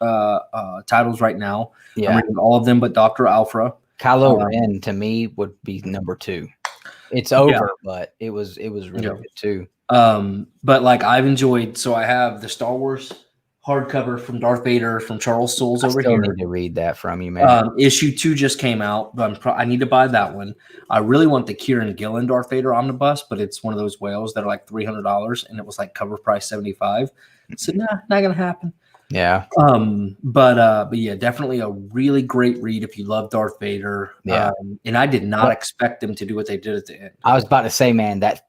Speaker 4: titles right now.
Speaker 1: Yeah.
Speaker 4: I'm reading all of them, but Dr. Alpha.
Speaker 1: Kylo Ren to me would be number 2. It's over, but it was really good too.
Speaker 4: But like I've enjoyed, so I have the Star Wars hardcover from Darth Vader from Charles Soules over
Speaker 1: still
Speaker 4: here.
Speaker 1: need to read that from you, man.
Speaker 4: Issue 2 just came out, but I need to buy that one. I really want the Kieran Gillen Darth Vader omnibus, but it's one of those whales that are like $300, and it was like cover price $75. So nah, not gonna happen.
Speaker 1: Yeah.
Speaker 4: But yeah, definitely a really great read if you love Darth Vader.
Speaker 1: Yeah.
Speaker 4: And I did not expect them to do what they did at the end.
Speaker 1: I was about to say, man, that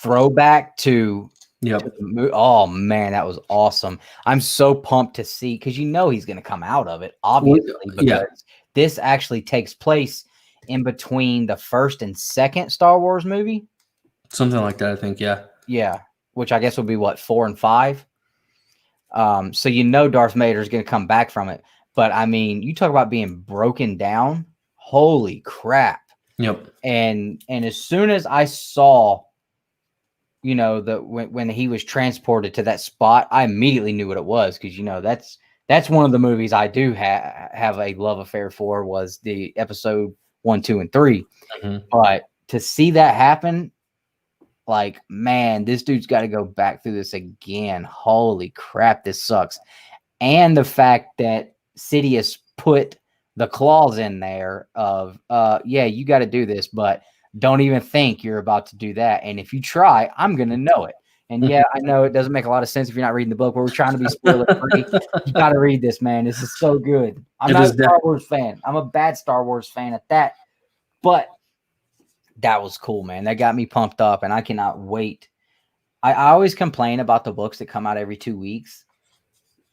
Speaker 1: throwback to
Speaker 4: Yep.
Speaker 1: Oh man, that was awesome. I'm so pumped to see, because you know he's going to come out of it, obviously, because
Speaker 4: yeah.
Speaker 1: this actually takes place in between the first and second Star Wars movie.
Speaker 4: Something like that, I think. Yeah.
Speaker 1: Yeah, which I guess would be what, 4 and 5. So you know Darth Vader is going to come back from it. But I mean, you talk about being broken down. Holy crap!
Speaker 4: Yep.
Speaker 1: And as soon as I saw, you know, when he was transported to that spot, I immediately knew what it was, because you know that's one of the movies I do have a love affair for, was the episode 1, 2, and 3.
Speaker 4: Mm-hmm.
Speaker 1: But to see that happen, like, man, this dude's got to go back through this again. Holy crap, this sucks. And the fact that Sidious put the clause in there of, yeah, you got to do this, but don't even think you're about to do that. And if you try, I'm going to know it. And yeah, I know it doesn't make a lot of sense if you're not reading the book, but we're trying to be spoiler free. You got to read this, man. This is so good. I'm not a Star Wars fan. I'm a bad Star Wars fan at that. But that was cool, man. That got me pumped up, and I cannot wait. I always complain about the books that come out every 2 weeks.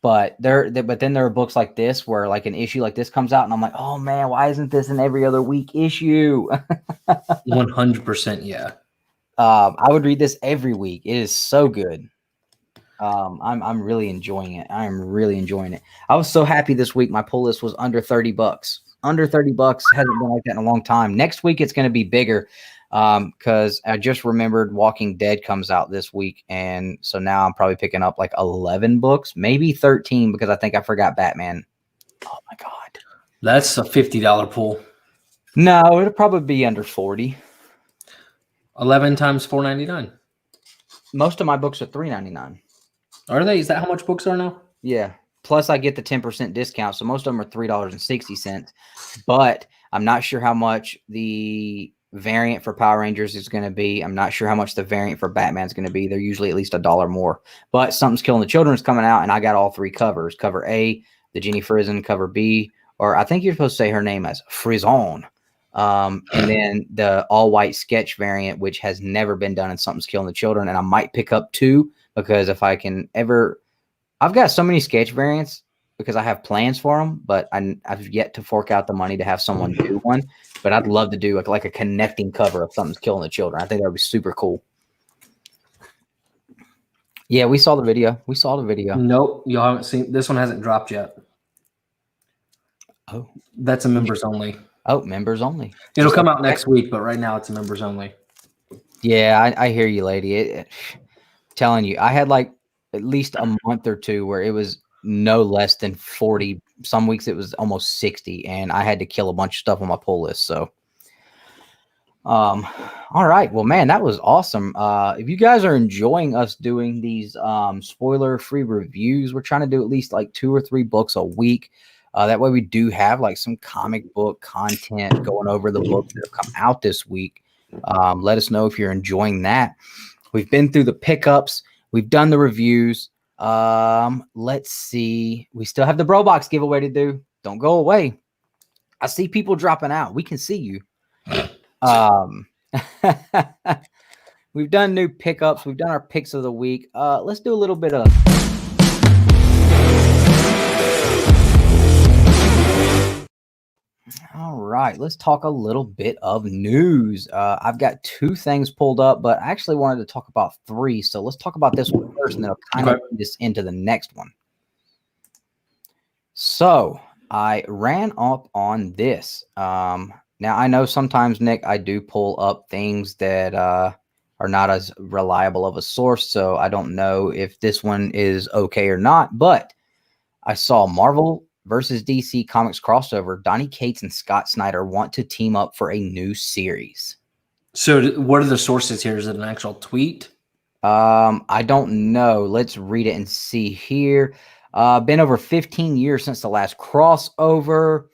Speaker 1: But then there are books like this where like an issue like this comes out, and I'm like, oh man, why isn't this an every other week issue?
Speaker 4: 100%, yeah.
Speaker 1: I would read this every week. It is so good. I'm really enjoying it. I am really enjoying it. I was so happy this week. My pull list was under $30. Under $30. Hasn't been like that in a long time. Next week it's going to be bigger. Because I just remembered Walking Dead comes out this week, and so now I'm probably picking up like 11 books, maybe 13, because I think I forgot Batman. Oh my god,
Speaker 4: that's a $50 pull.
Speaker 1: No, it'll probably be under 40.
Speaker 4: 11 times $4.99.
Speaker 1: Most of my books are $3.99.
Speaker 4: Are they? Is that how much books are now?
Speaker 1: Yeah. Plus, I get the 10% discount, so most of them are $3.60. But I'm not sure how much the variant for Power Rangers is going to be. I'm not sure how much the variant for Batman is going to be. They're usually at least $1 more. But Something's Killing the Children is coming out, and I got all 3 covers. Cover A, the Jenny Frison, cover B, or I think you're supposed to say her name as Frison. And then the all-white sketch variant, which has never been done in Something's Killing the Children, and I might pick up 2, because if I can ever... I've got so many sketch variants because I have plans for them, but I've yet to fork out the money to have someone do one. But I'd love to do like a connecting cover of Something's Killing the Children. I think that would be super cool. Yeah, we saw the video.
Speaker 4: Nope, you haven't seen. This one hasn't dropped yet.
Speaker 1: Oh,
Speaker 4: that's a members only.
Speaker 1: Oh, members only.
Speaker 4: It'll come out next week, but right now it's a members only.
Speaker 1: Yeah, I hear you, lady. Telling you, I had like at least a month or 2 where it was no less than 40. Some weeks it was almost 60, and I had to kill a bunch of stuff on my pull list. So, all right. Well, man, that was awesome. If you guys are enjoying us doing these spoiler-free reviews, we're trying to do at least like 2 or 3 books a week. That way we do have like some comic book content going over the books that have come out this week. Let us know if you're enjoying that. We've been through the pickups. We've done the reviews. Let's see. We still have the Bro Box giveaway to do. Don't go away. I see people dropping out. We can see you. We've done new pickups. We've done our picks of the week. Let's do a little bit of... All right, let's talk a little bit of news. I've got 2 things pulled up, but I actually wanted to talk about 3. So let's talk about this one first, and then I'll kind of lead this into the next one. So I ran up on this. Now, I know sometimes, Nick, I do pull up things that are not as reliable of a source, so I don't know if this one is okay or not, but I saw Marvel versus DC Comics crossover. Donny Cates and Scott Snyder want to team up for a new series.
Speaker 4: So what are the sources here? Is it an actual tweet?
Speaker 1: I don't know. Let's read it and see here. Been over 15 years since the last crossover.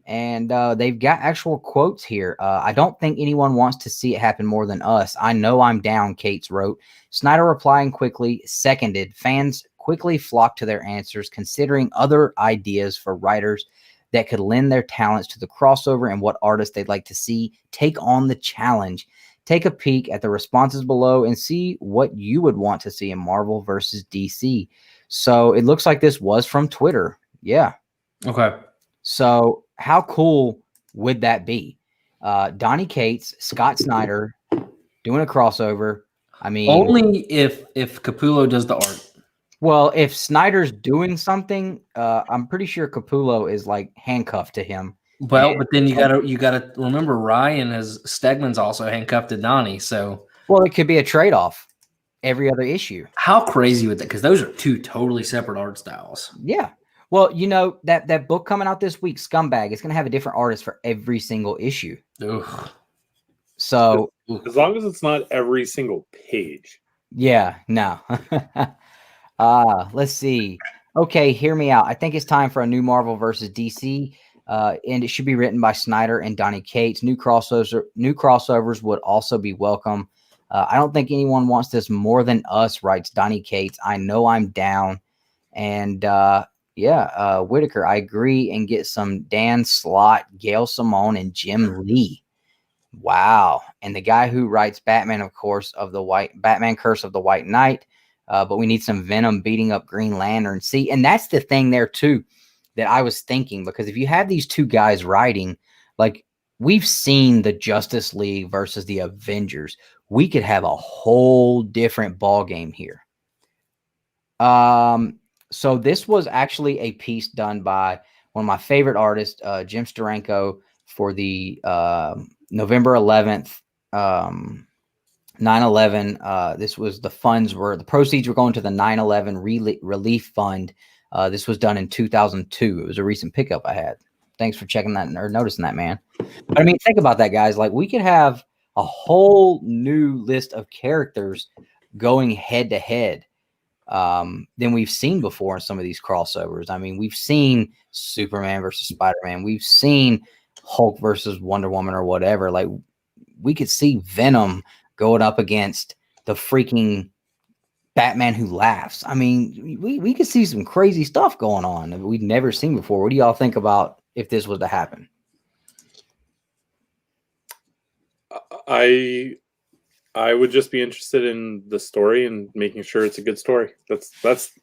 Speaker 1: And they've got actual quotes here. I don't think anyone wants to see it happen more than us. I know I'm down, Cates wrote. Snyder replying quickly, seconded. Fans quickly flocked to their answers, considering other ideas for writers that could lend their talents to the crossover and what artists they'd like to see take on the challenge. Take a peek at the responses below and see what you would want to see in Marvel versus DC. So it looks like this was from Twitter. Yeah.
Speaker 4: Okay.
Speaker 1: So how cool would that be? Donny Cates, Scott Snyder doing a crossover. I mean,
Speaker 4: only if Capullo does the art.
Speaker 1: Well, if Snyder's doing something, I'm pretty sure Capullo is like handcuffed to him.
Speaker 4: Well, but then you gotta remember Ryan has Stegman's also handcuffed to Donnie. So
Speaker 1: it could be a trade-off every other issue.
Speaker 4: How crazy would that? Because those are two totally separate art styles.
Speaker 1: Yeah. Well, that book coming out this week, Scumbag, is going to have a different artist for every single issue.
Speaker 4: Ugh.
Speaker 1: So
Speaker 2: as long as it's not every single page.
Speaker 1: Yeah, no. Let's see. Okay, hear me out. I think it's time for a new Marvel versus DC, and it should be written by Snyder and Donny Cates. New crossovers would also be welcome. I don't think anyone wants this more than us, writes Donny Cates. I know I'm down. And Whitaker, I agree, and get some Dan Slott, Gail Simone, and Jim Lee. Wow. And the guy who writes Batman, of course, Batman Curse of the White Knight. But we need some Venom beating up Green Lantern. See, and that's the thing there too that I was thinking, because if you have these two guys writing, like we've seen the Justice League versus the Avengers, we could have a whole different ball game here. So this was actually a piece done by one of my favorite artists, Jim Steranko, for the November 11th 9/11. This was the proceeds were going to the 9/11 relief fund. This was done in 2002. It was a recent pickup I had. Thanks for checking that or noticing that, man. But I mean, think about that, guys. Like we could have a whole new list of characters going head to head than we've seen before in some of these crossovers. I mean, we've seen Superman versus Spider-Man. We've seen Hulk versus Wonder Woman or whatever. Like we could see Venom going up against the freaking Batman Who Laughs. I mean, we could see some crazy stuff going on that we've never seen before. What do y'all think about if this was to happen?
Speaker 2: I would just be interested in the story and making sure it's a good story. That's.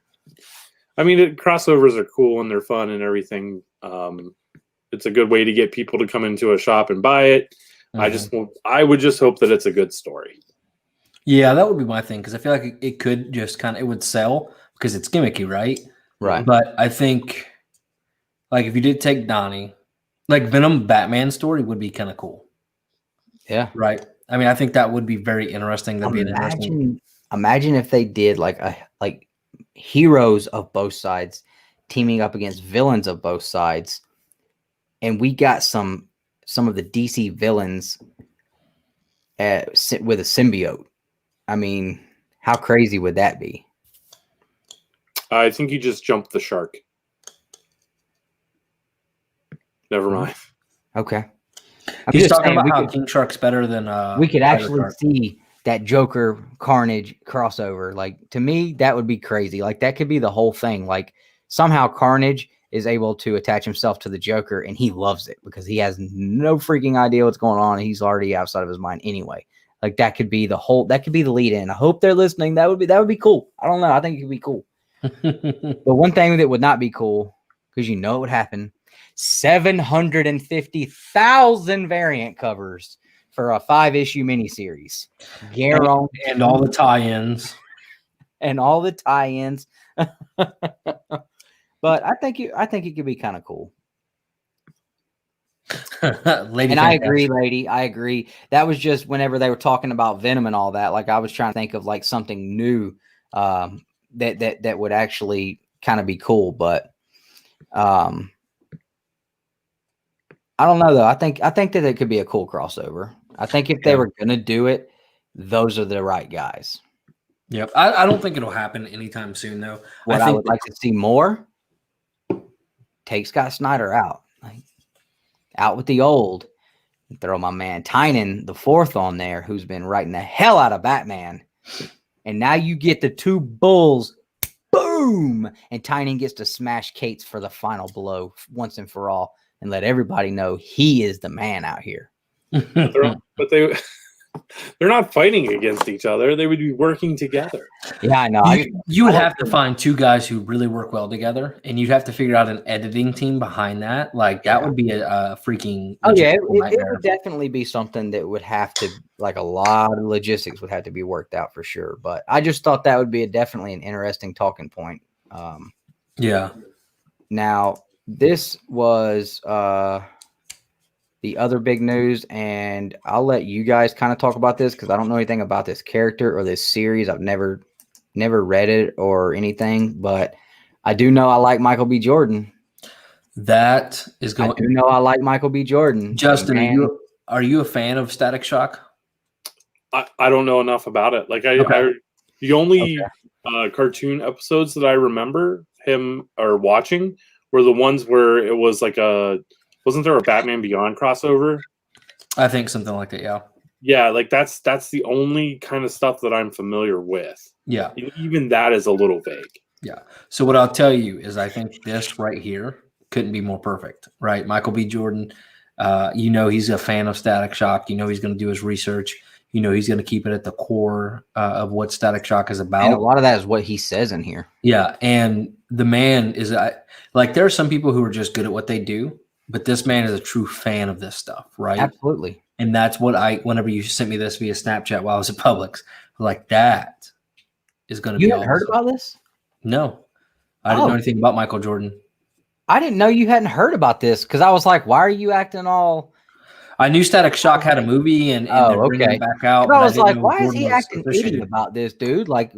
Speaker 2: I mean, crossovers are cool and they're fun and everything. It's a good way to get people to come into a shop and buy it. Mm-hmm. I would just hope that it's a good story.
Speaker 4: Yeah, that would be my thing, because I feel like it could just it would sell because it's gimmicky, right?
Speaker 1: Right.
Speaker 4: But I think, like, if you did take Donnie, like Venom Batman story would be kind of cool.
Speaker 1: Yeah.
Speaker 4: Right. I mean, I think that would be very interesting. That'd be an interesting.
Speaker 1: Imagine if they did like heroes of both sides teaming up against villains of both sides, and we got some of the DC villains with a symbiote. I mean, how crazy would that be?
Speaker 2: I think you just jumped the shark. Never mind.
Speaker 1: Okay.
Speaker 4: He's talking about how King Shark's better than
Speaker 1: we could actually see that Joker Carnage crossover. Like, to me, that would be crazy. Like, that could be the whole thing. Like, somehow Carnage is able to attach himself to the Joker, and he loves it because he has no freaking idea what's going on, and he's already outside of his mind anyway. Like, that could be the lead in. I hope they're listening. That would be cool. I don't know. I think it could be cool. But one thing that would not be cool, because you know it would happen, 750,000 variant covers for a 5-issue miniseries. Guaranteed.
Speaker 4: And all the tie-ins.
Speaker 1: And all the tie-ins. But I think it could be kind of cool.
Speaker 4: Lady,
Speaker 1: and I agree, lady. I agree. That was just whenever they were talking about Venom and all that. Like, I was trying to think of like something new that would actually kind of be cool. But I don't know though. I think that it could be a cool crossover. I think if they were gonna do it, those are the right guys.
Speaker 4: Yep. I don't think it'll happen anytime soon though.
Speaker 1: I would like to see more. take Scott Snyder out, like out with the old, and throw my man Tynan the fourth on there, who's been writing the hell out of Batman. And now you get the two bulls, boom, and Tynan gets to smash Cates for the final blow once and for all, and let everybody know he is the man out here.
Speaker 2: But they're not fighting against each other. They would be working together.
Speaker 1: Yeah, I know.
Speaker 4: You would have to find two guys who really work well together, and you'd have to figure out an editing team behind that. Like that would be a freaking
Speaker 1: it would definitely be something that would have to, like, a lot of logistics would have to be worked out for sure. But I just thought that would be definitely an interesting talking point.
Speaker 4: Yeah.
Speaker 1: Now this was the other big news, and I'll let you guys kind of talk about this because I don't know anything about this character or this series. I've never read it or anything, but I do know I like Michael B. Jordan.
Speaker 4: That is going.
Speaker 1: I do know I like Michael B. Jordan.
Speaker 4: Justin, are you a fan of Static Shock?
Speaker 2: I don't know enough about it. Like the only cartoon episodes that I remember him or watching were the ones where it was like wasn't there a Batman Beyond crossover?
Speaker 4: I think something like that. Yeah.
Speaker 2: Yeah, like that's the only kind of stuff that I'm familiar with.
Speaker 4: Yeah.
Speaker 2: And even that is a little vague.
Speaker 4: Yeah. So what I'll tell you is I think this right here couldn't be more perfect, right? Michael B. Jordan, he's a fan of Static Shock. He's going to do his research. He's going to keep it at the core of what Static Shock is about.
Speaker 1: And a lot of that is what he says in here.
Speaker 4: Yeah. And the man is like, there are some people who are just good at what they do, but this man is a true fan of this stuff, right?
Speaker 1: Absolutely.
Speaker 4: And that's what whenever you sent me this via Snapchat while I was at Publix, I was like, that is going to be
Speaker 1: You hadn't heard about this?
Speaker 4: No. I didn't know anything about Michael Jordan.
Speaker 1: I didn't know you hadn't heard about this because I was like, why are you acting all...
Speaker 4: I knew Static Shock had a movie and they're bringing it back out.
Speaker 1: I was like, why is he acting idiot about this, dude? Like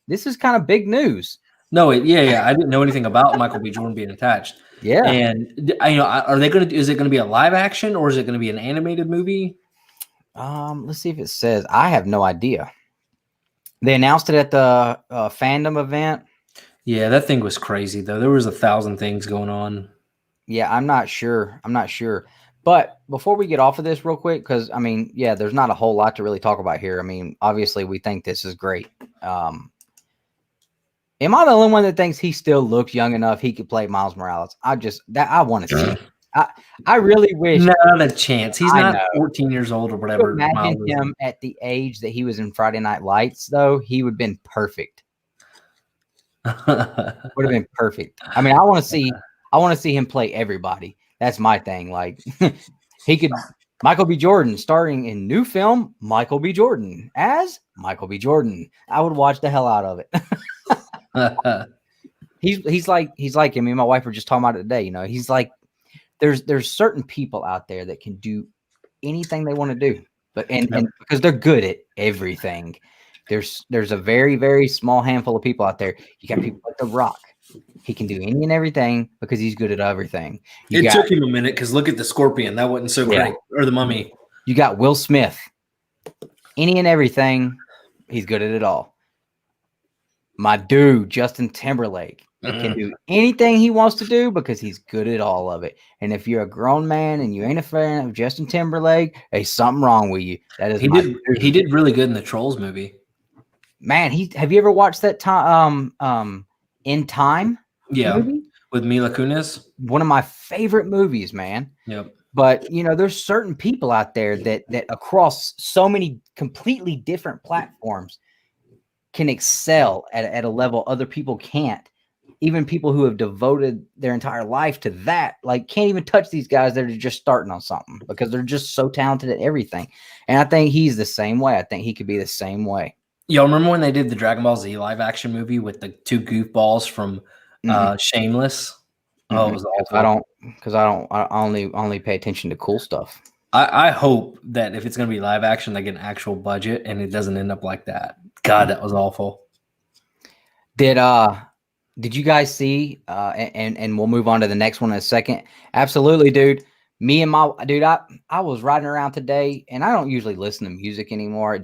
Speaker 1: this is kind of big news.
Speaker 4: No, I didn't know anything about Michael B. Jordan being attached.
Speaker 1: Yeah.
Speaker 4: And are they going to? Is it going to be a live action or is it going to be an animated movie?
Speaker 1: Let's see if it says. I have no idea. They announced it at the fandom event.
Speaker 4: Yeah, that thing was crazy though. There was 1,000 things going on.
Speaker 1: Yeah, I'm not sure. But before we get off of this real quick, because there's not a whole lot to really talk about here. Obviously we think this is great. Am I the only one that thinks he still looks young enough he could play Miles Morales? I want to see. I really wish.
Speaker 4: Not a chance. He's not 14 years old or whatever.
Speaker 1: Imagine him at the age that he was in Friday Night Lights, though. He would have been perfect. Would have been perfect. I want to see him play everybody. That's my thing. Like he could. Michael B. Jordan starring in new film. Michael B. Jordan as Michael B. Jordan. I would watch the hell out of it. He's like him. Me and my wife were just talking about it today. He's like, there's certain people out there that can do anything they want to do, but and because they're good at everything. There's a very, very small handful of people out there. You got people like The Rock. He can do any and everything because he's good at everything.
Speaker 4: It took him a minute because look at the Scorpion. That wasn't so great. Or the Mummy.
Speaker 1: You got Will Smith. Any and everything. He's good at it all. My dude, Justin Timberlake, can do anything he wants to do because he's good at all of it. And if you're a grown man and you ain't a fan of Justin Timberlake, there's something wrong with you. That is
Speaker 4: he did really good in the Trolls movie.
Speaker 1: Man, have you ever watched that In Time?
Speaker 4: Yeah,
Speaker 1: movie?
Speaker 4: With Mila Kunis.
Speaker 1: One of my favorite movies, man.
Speaker 4: Yep.
Speaker 1: But there's certain people out there that across so many completely different platforms can excel at a level other people can't. Even people who have devoted their entire life to that, like, can't even touch these guys that are just starting on something because they're just so talented at everything. And I think he's the same way. I think he could be the same way.
Speaker 4: Y'all remember when they did the Dragon Ball Z live action movie with the two goofballs from Shameless? Oh, it was awful.
Speaker 1: I only pay attention to cool stuff.
Speaker 4: I hope that if it's going to be live action, they get an actual budget and it doesn't end up like that. God, that was awful.
Speaker 1: Did you guys see? And we'll move on to the next one in a second. Absolutely, dude. Me and I was riding around today, and I don't usually listen to music anymore.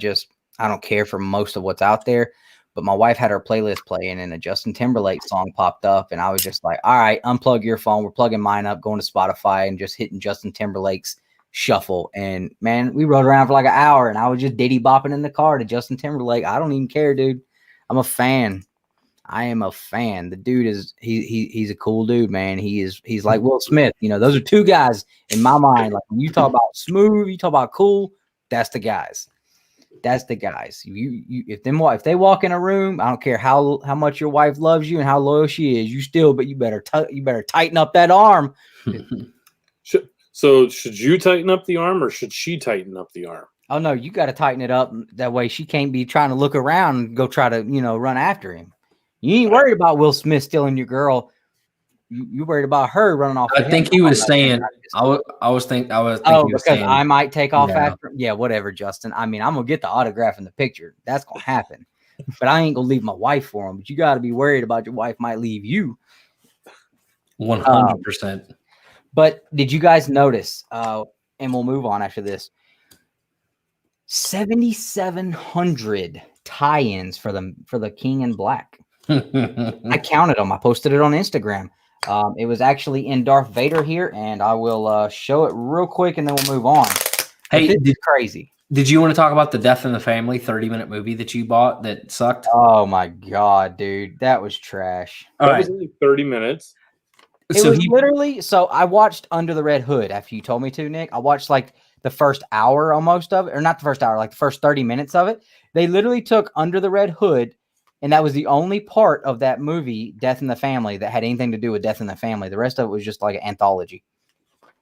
Speaker 1: I don't care for most of what's out there. but my wife had her playlist playing and a Justin Timberlake song popped up, and I was just like, all right, unplug your phone. We're plugging mine up, going to Spotify and just hitting Justin Timberlake's shuffle. And man, we rode around for like an hour and I was just diddy bopping in the car to Justin Timberlake. I don't even care, dude. I'm a fan. I am a fan. The dude is he's a cool dude, man. He's like Will Smith. You know, those are two guys in my mind. Like when you talk about smooth, you talk about cool, that's the guys. That's the guys. If they walk in a room, I don't care how much your wife loves you and how loyal she is, but you better tighten up that arm.
Speaker 2: So should you tighten up the arm or should she tighten up the arm?
Speaker 1: Oh no, you got to tighten it up. That way she can't be trying to look around and go try to, run after him. You ain't worried about Will Smith stealing your girl. You worried about her running off.
Speaker 4: I think he was saying. I was thinking.
Speaker 1: Because I might take off after. Yeah, whatever, Justin. I mean, I'm gonna get the autograph in the picture. That's gonna happen. But I ain't gonna leave my wife for him. But you got to be worried about your wife might leave you.
Speaker 4: 100%.
Speaker 1: But did you guys notice? And we'll move on after this. 7,700 tie-ins for the King in Black. I counted them. I posted it on Instagram. It was actually in Darth Vader here, and I will show it real quick, and then we'll move on.
Speaker 4: Hey,
Speaker 1: it's crazy.
Speaker 4: Did you want to talk about the Death in the Family 30-minute movie that you bought that sucked?
Speaker 1: Oh my god, dude, that was trash.
Speaker 2: That was only 30 minutes.
Speaker 1: So I watched Under the Red Hood after you told me to, Nick. I watched like the first hour almost of it, or not the first hour, like the first 30 minutes of it. They literally took Under the Red Hood, and that was the only part of that movie, Death in the Family, that had anything to do with Death in the Family. The rest of it was just like an anthology.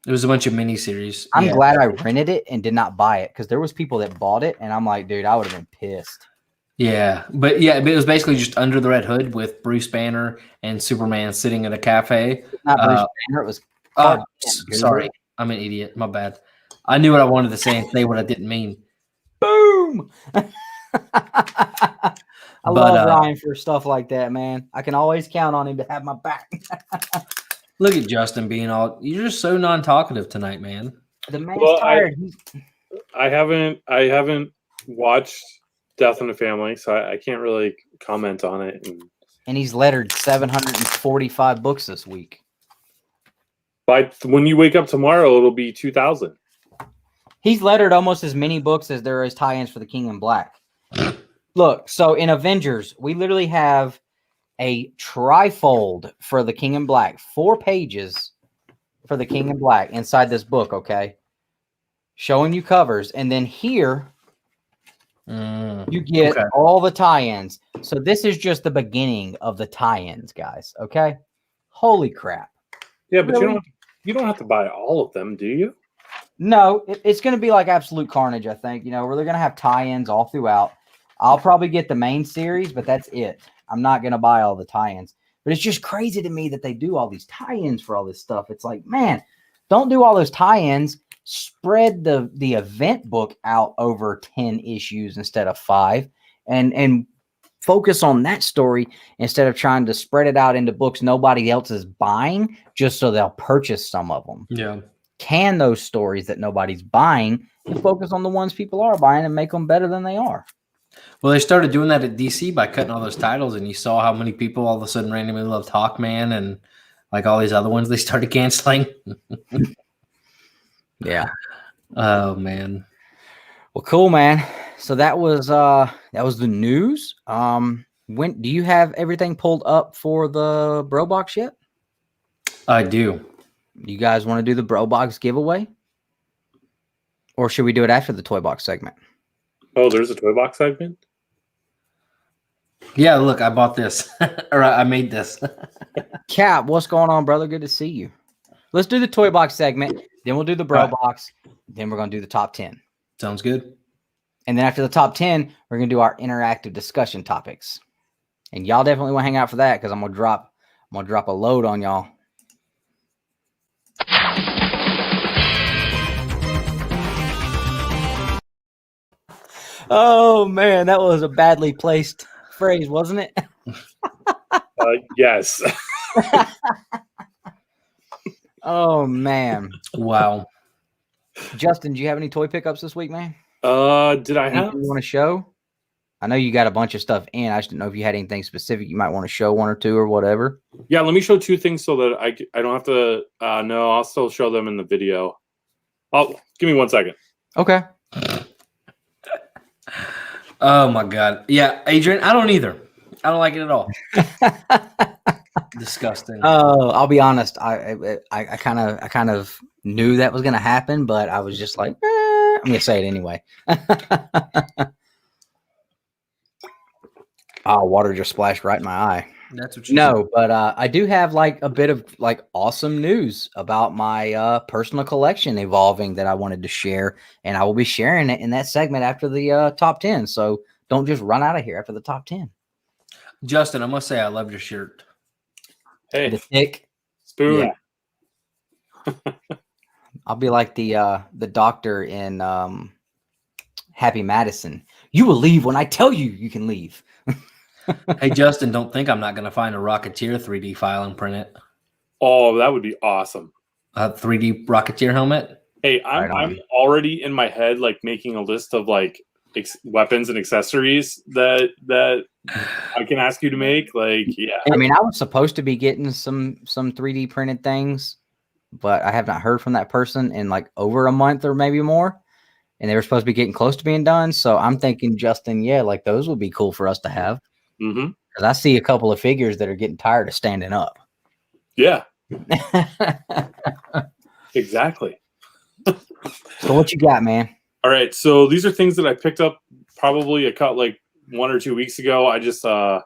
Speaker 4: It was a bunch of miniseries.
Speaker 1: I'm glad I rented it and did not buy it because there was people that bought it, and I'm like, dude, I would have been pissed.
Speaker 4: Yeah, but it was basically just Under the Red Hood with Bruce Banner and Superman sitting in a cafe.
Speaker 1: Not Bruce Banner, it was.
Speaker 4: Sorry, I'm an idiot. My bad. I knew what I wanted to say and say what I didn't mean.
Speaker 1: Boom! I love Ryan for stuff like that, man. I can always count on him to have my back.
Speaker 4: Look at Justin being all. You're just so non-talkative tonight, man.
Speaker 1: The man's tired.
Speaker 2: I haven't watched Death in the Family, so I can't really comment on it.
Speaker 1: And he's lettered 745 books this week.
Speaker 2: When you wake up tomorrow, it'll be 2,000.
Speaker 1: He's lettered almost as many books as there is tie-ins for the King in Black. Look, so in Avengers, we literally have a trifold for the King in Black. 4 pages for the King in Black inside this book, okay? Showing you covers. And then here, you get all the tie-ins. So this is just the beginning of the tie-ins, guys, okay? Holy crap.
Speaker 2: Yeah, but really? you don't have to buy all of them, do you?
Speaker 1: No, it's going to be like Absolute Carnage, I think, where they're going to have tie-ins all throughout. I'll probably get the main series, but that's it. I'm not going to buy all the tie-ins. But it's just crazy to me that they do all these tie-ins for all this stuff. It's like, man, don't do all those tie-ins. Spread the event book out over 10 issues instead of 5 and focus on that story instead of trying to spread it out into books nobody else is buying just so they'll purchase some of them.
Speaker 4: Yeah.
Speaker 1: Can those stories that nobody's buying and focus on the ones people are buying and make them better than they are.
Speaker 4: Well, they started doing that at DC by cutting all those titles, and you saw how many people all of a sudden randomly loved Hawkman and like all these other ones they started canceling.
Speaker 1: Yeah.
Speaker 4: Oh man.
Speaker 1: Well, cool, man. So that was the news. When do you have everything pulled up for the Bro Box yet?
Speaker 4: I do.
Speaker 1: You guys want to do the Bro Box giveaway? Or should we do it after the Toy Box segment?
Speaker 2: Oh, there's a Toy Box segment?
Speaker 4: Yeah, look, I bought this. Or I made this.
Speaker 1: Cap, what's going on, brother? Good to see you. Let's do the Toy Box segment. Then we'll do the Bro Box. Then we're going to do the top 10.
Speaker 4: Sounds good.
Speaker 1: And then after the top 10, we're going to do our interactive discussion topics. And y'all definitely want to hang out for that because I'm going to drop a load on y'all. Oh, man, that was a badly placed phrase, wasn't it?
Speaker 2: Yes.
Speaker 1: Oh, man.
Speaker 4: Wow.
Speaker 1: Justin, do you have any toy pickups this week, man?
Speaker 2: Did I have?
Speaker 1: Anything you want to show? I know you got a bunch of stuff in. I just didn't know if you had anything specific you might want to show, one or two or whatever.
Speaker 2: Yeah, let me show 2 things so that I don't have to. No, I'll still show them in the video. Oh, give me 1 second.
Speaker 1: Okay.
Speaker 4: Oh my god. Yeah, Adrian, I don't either. I don't like it at all. Disgusting.
Speaker 1: Oh, I'll be honest. I kind of knew that was gonna happen, but I was just like, I'm gonna say it anyway. Oh, water just splashed right in my eye.
Speaker 4: That's what you
Speaker 1: No, but I do have like a bit of like awesome news about my personal collection evolving that I wanted to share, and I will be sharing it in that segment after the top 10. So don't just run out of here after the top 10.
Speaker 4: Justin, I must say I love your shirt.
Speaker 2: Hey,
Speaker 1: The thick
Speaker 2: spoon.
Speaker 1: Yeah. I'll be like the doctor in Happy Madison. You will leave when I tell you you can leave.
Speaker 4: Hey, Justin, don't think I'm not going to find a Rocketeer 3D file and print it.
Speaker 2: Oh, that would be awesome.
Speaker 4: A 3D Rocketeer helmet.
Speaker 2: Hey, I'm already in my head like making a list of like weapons and accessories that I can ask you to make. Like, yeah.
Speaker 1: I mean, I was supposed to be getting some 3D printed things, but I have not heard from that person in like over a month or maybe more. And they were supposed to be getting close to being done. So I'm thinking, Justin, yeah, like those would be cool for us to have.
Speaker 2: Mm-hmm.
Speaker 1: Because I see a couple of figures that are getting tired of standing up.
Speaker 2: Yeah. Exactly.
Speaker 1: So what you got, man?
Speaker 2: All right. So these are things that I picked up probably like 1 or 2 weeks ago. I just, man,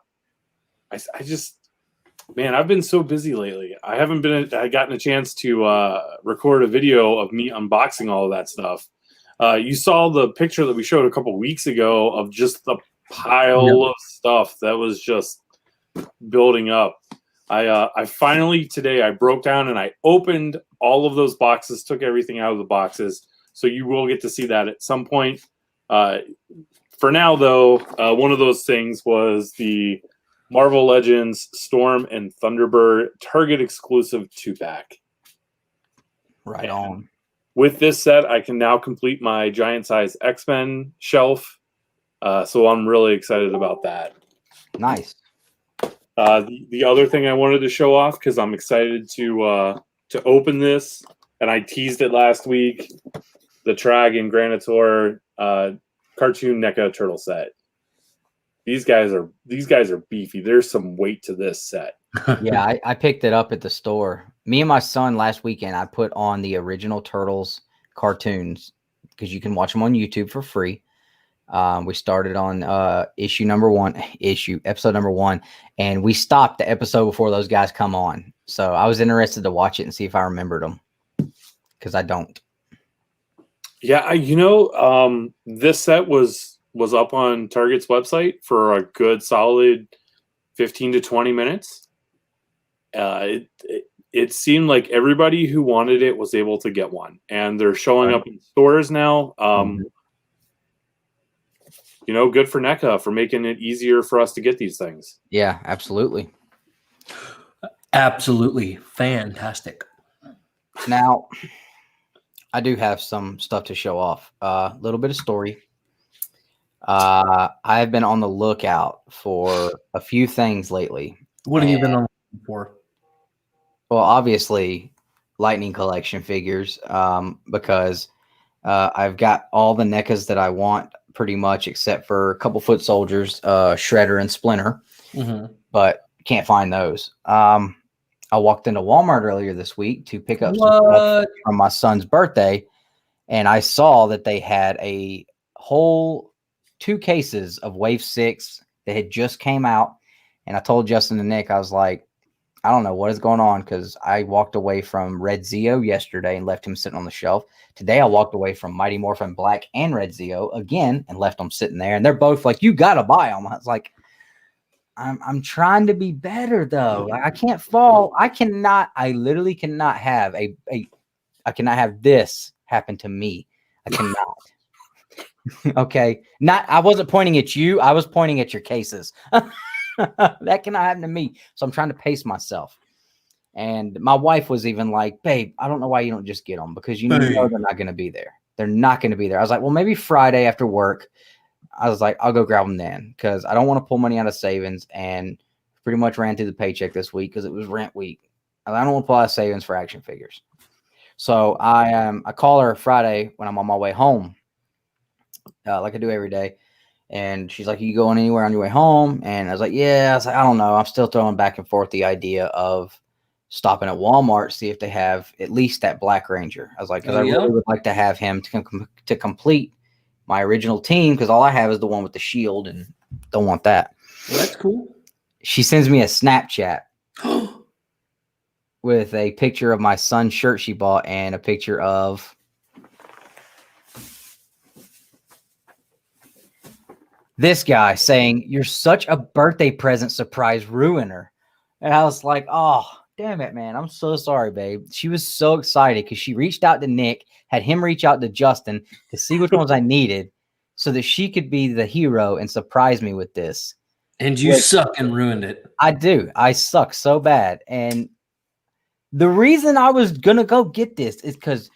Speaker 2: I've been so busy lately. I haven't gotten a chance to record a video of me unboxing all of that stuff. You saw the picture that we showed a couple weeks ago of just the pile of stuff that was just building up. I finally today I broke down and I opened all of those boxes, took everything out of the boxes. So you will get to see that at some point. For now, though, one of those things was the Marvel Legends Storm and Thunderbird Target exclusive 2-pack.
Speaker 1: Right on.
Speaker 2: With this set, I can now complete my giant size X-Men shelf. So I'm really excited about that.
Speaker 1: Nice.
Speaker 2: The other thing I wanted to show off, because I'm excited to open this, and I teased it last week, the Trag and Granitor cartoon NECA turtle set. These guys are beefy. There's some weight to this set.
Speaker 1: Yeah, I picked it up at the store. Me and my son last weekend, I put on the original Turtles cartoons because you can watch them on YouTube for free. We started on episode number 1, and we stopped the episode before those guys come on. So I was interested to watch it and see if I remembered them, because I don't.
Speaker 2: Yeah, this set was up on Target's website for a good solid 15 to 20 minutes. It seemed like everybody who wanted it was able to get one, and they're showing up in stores now. Good for NECA for making it easier for us to get these things.
Speaker 1: Yeah, absolutely.
Speaker 4: Absolutely fantastic.
Speaker 1: Now, I do have some stuff to show off. A little bit of story. I have been on the lookout for a few things lately.
Speaker 4: What have you been on looking for?
Speaker 1: Well, obviously, Lightning Collection figures, because I've got all the NECAs that I want pretty much, except for a couple Foot Soldiers, Shredder and Splinter, but can't find those. I walked into Walmart earlier this week to pick up some stuff from my son's birthday, and I saw that they had a whole 2 cases of Wave 6 that had just came out, and I told Justin and Nick, I was like, I don't know what is going on, because I walked away from Red Zeo yesterday and left him sitting on the shelf. Today I walked away from Mighty Morphin Black and Red Zeo again and left them sitting there, and they're both like, you got to buy them. I was like, I'm trying to be better though. I can't fall. I literally cannot have I cannot have this happen to me. I cannot. Okay. I wasn't pointing at you. I was pointing at your cases. That cannot happen to me. So I'm trying to pace myself. And my wife was even like, babe, I don't know why you don't just get them, because you know they're not going to be there. They're not going to be there. I was like, well, maybe Friday after work, I was like, I'll go grab them then because I don't want to pull money out of savings, and pretty much ran through the paycheck this week because it was rent week. I don't want to pull out of savings for action figures. So I call her Friday when I'm on my way home, like I do every day. And she's like, "Are you going anywhere on your way home?" And I was like, "Yeah." I was like, "I don't know. I'm still throwing back and forth the idea of stopping at Walmart, see if they have at least that Black Ranger." I was like, "Because I really would like to have him to complete my original team, because all I have is the one with the shield and don't want that."
Speaker 4: Well, that's cool.
Speaker 1: She sends me a Snapchat with a picture of my son's shirt she bought and a picture of this guy saying, "You're such a birthday present surprise ruiner." And I was like, "Oh, damn it, man. I'm so sorry, babe." She was so excited because she reached out to Nick, had him reach out to Justin to see which ones I needed so that she could be the hero and surprise me with this.
Speaker 4: And you suck and ruined it.
Speaker 1: I do. I suck so bad. And the reason I was going to go get this is because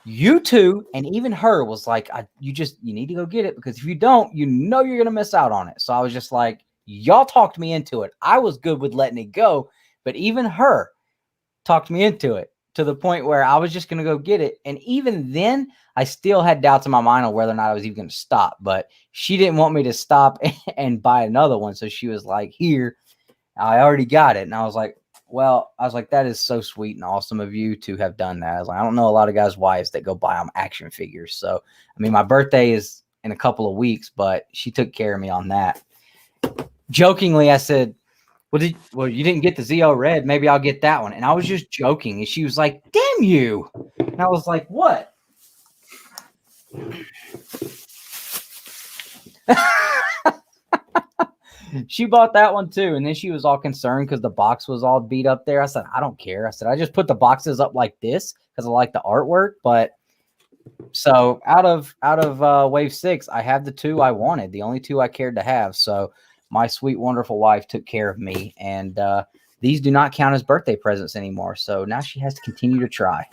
Speaker 1: you two and even her was like, you need to go get it, because if you don't, you're going to miss out on it. So I was just like, y'all talked me into it. I was good with letting it go, but even her talked me into it to the point where I was just going to go get it. And even then, I still had doubts in my mind on whether or not I was even going to stop, but she didn't want me to stop and buy another one. So she was like, "Here, I already got it." And I was like, that is so sweet and awesome of you to have done that. I was like, I don't know a lot of guys' wives that go buy them action figures. So, I mean, my birthday is in a couple of weeks, but she took care of me on that. Jokingly, I said, well, you didn't get the ZO Red. Maybe I'll get that one. And I was just joking. And she was like, "Damn you." And I was like, "What?" She bought that one too. And then she was all concerned because the box was all beat up there. I said, "I don't care." I said, "I just put the boxes up like this because I like the artwork." But so out of wave 6, I have the 2 I wanted, the only 2 I cared to have. So my sweet, wonderful wife took care of me. And these do not count as birthday presents anymore. So now she has to continue to try.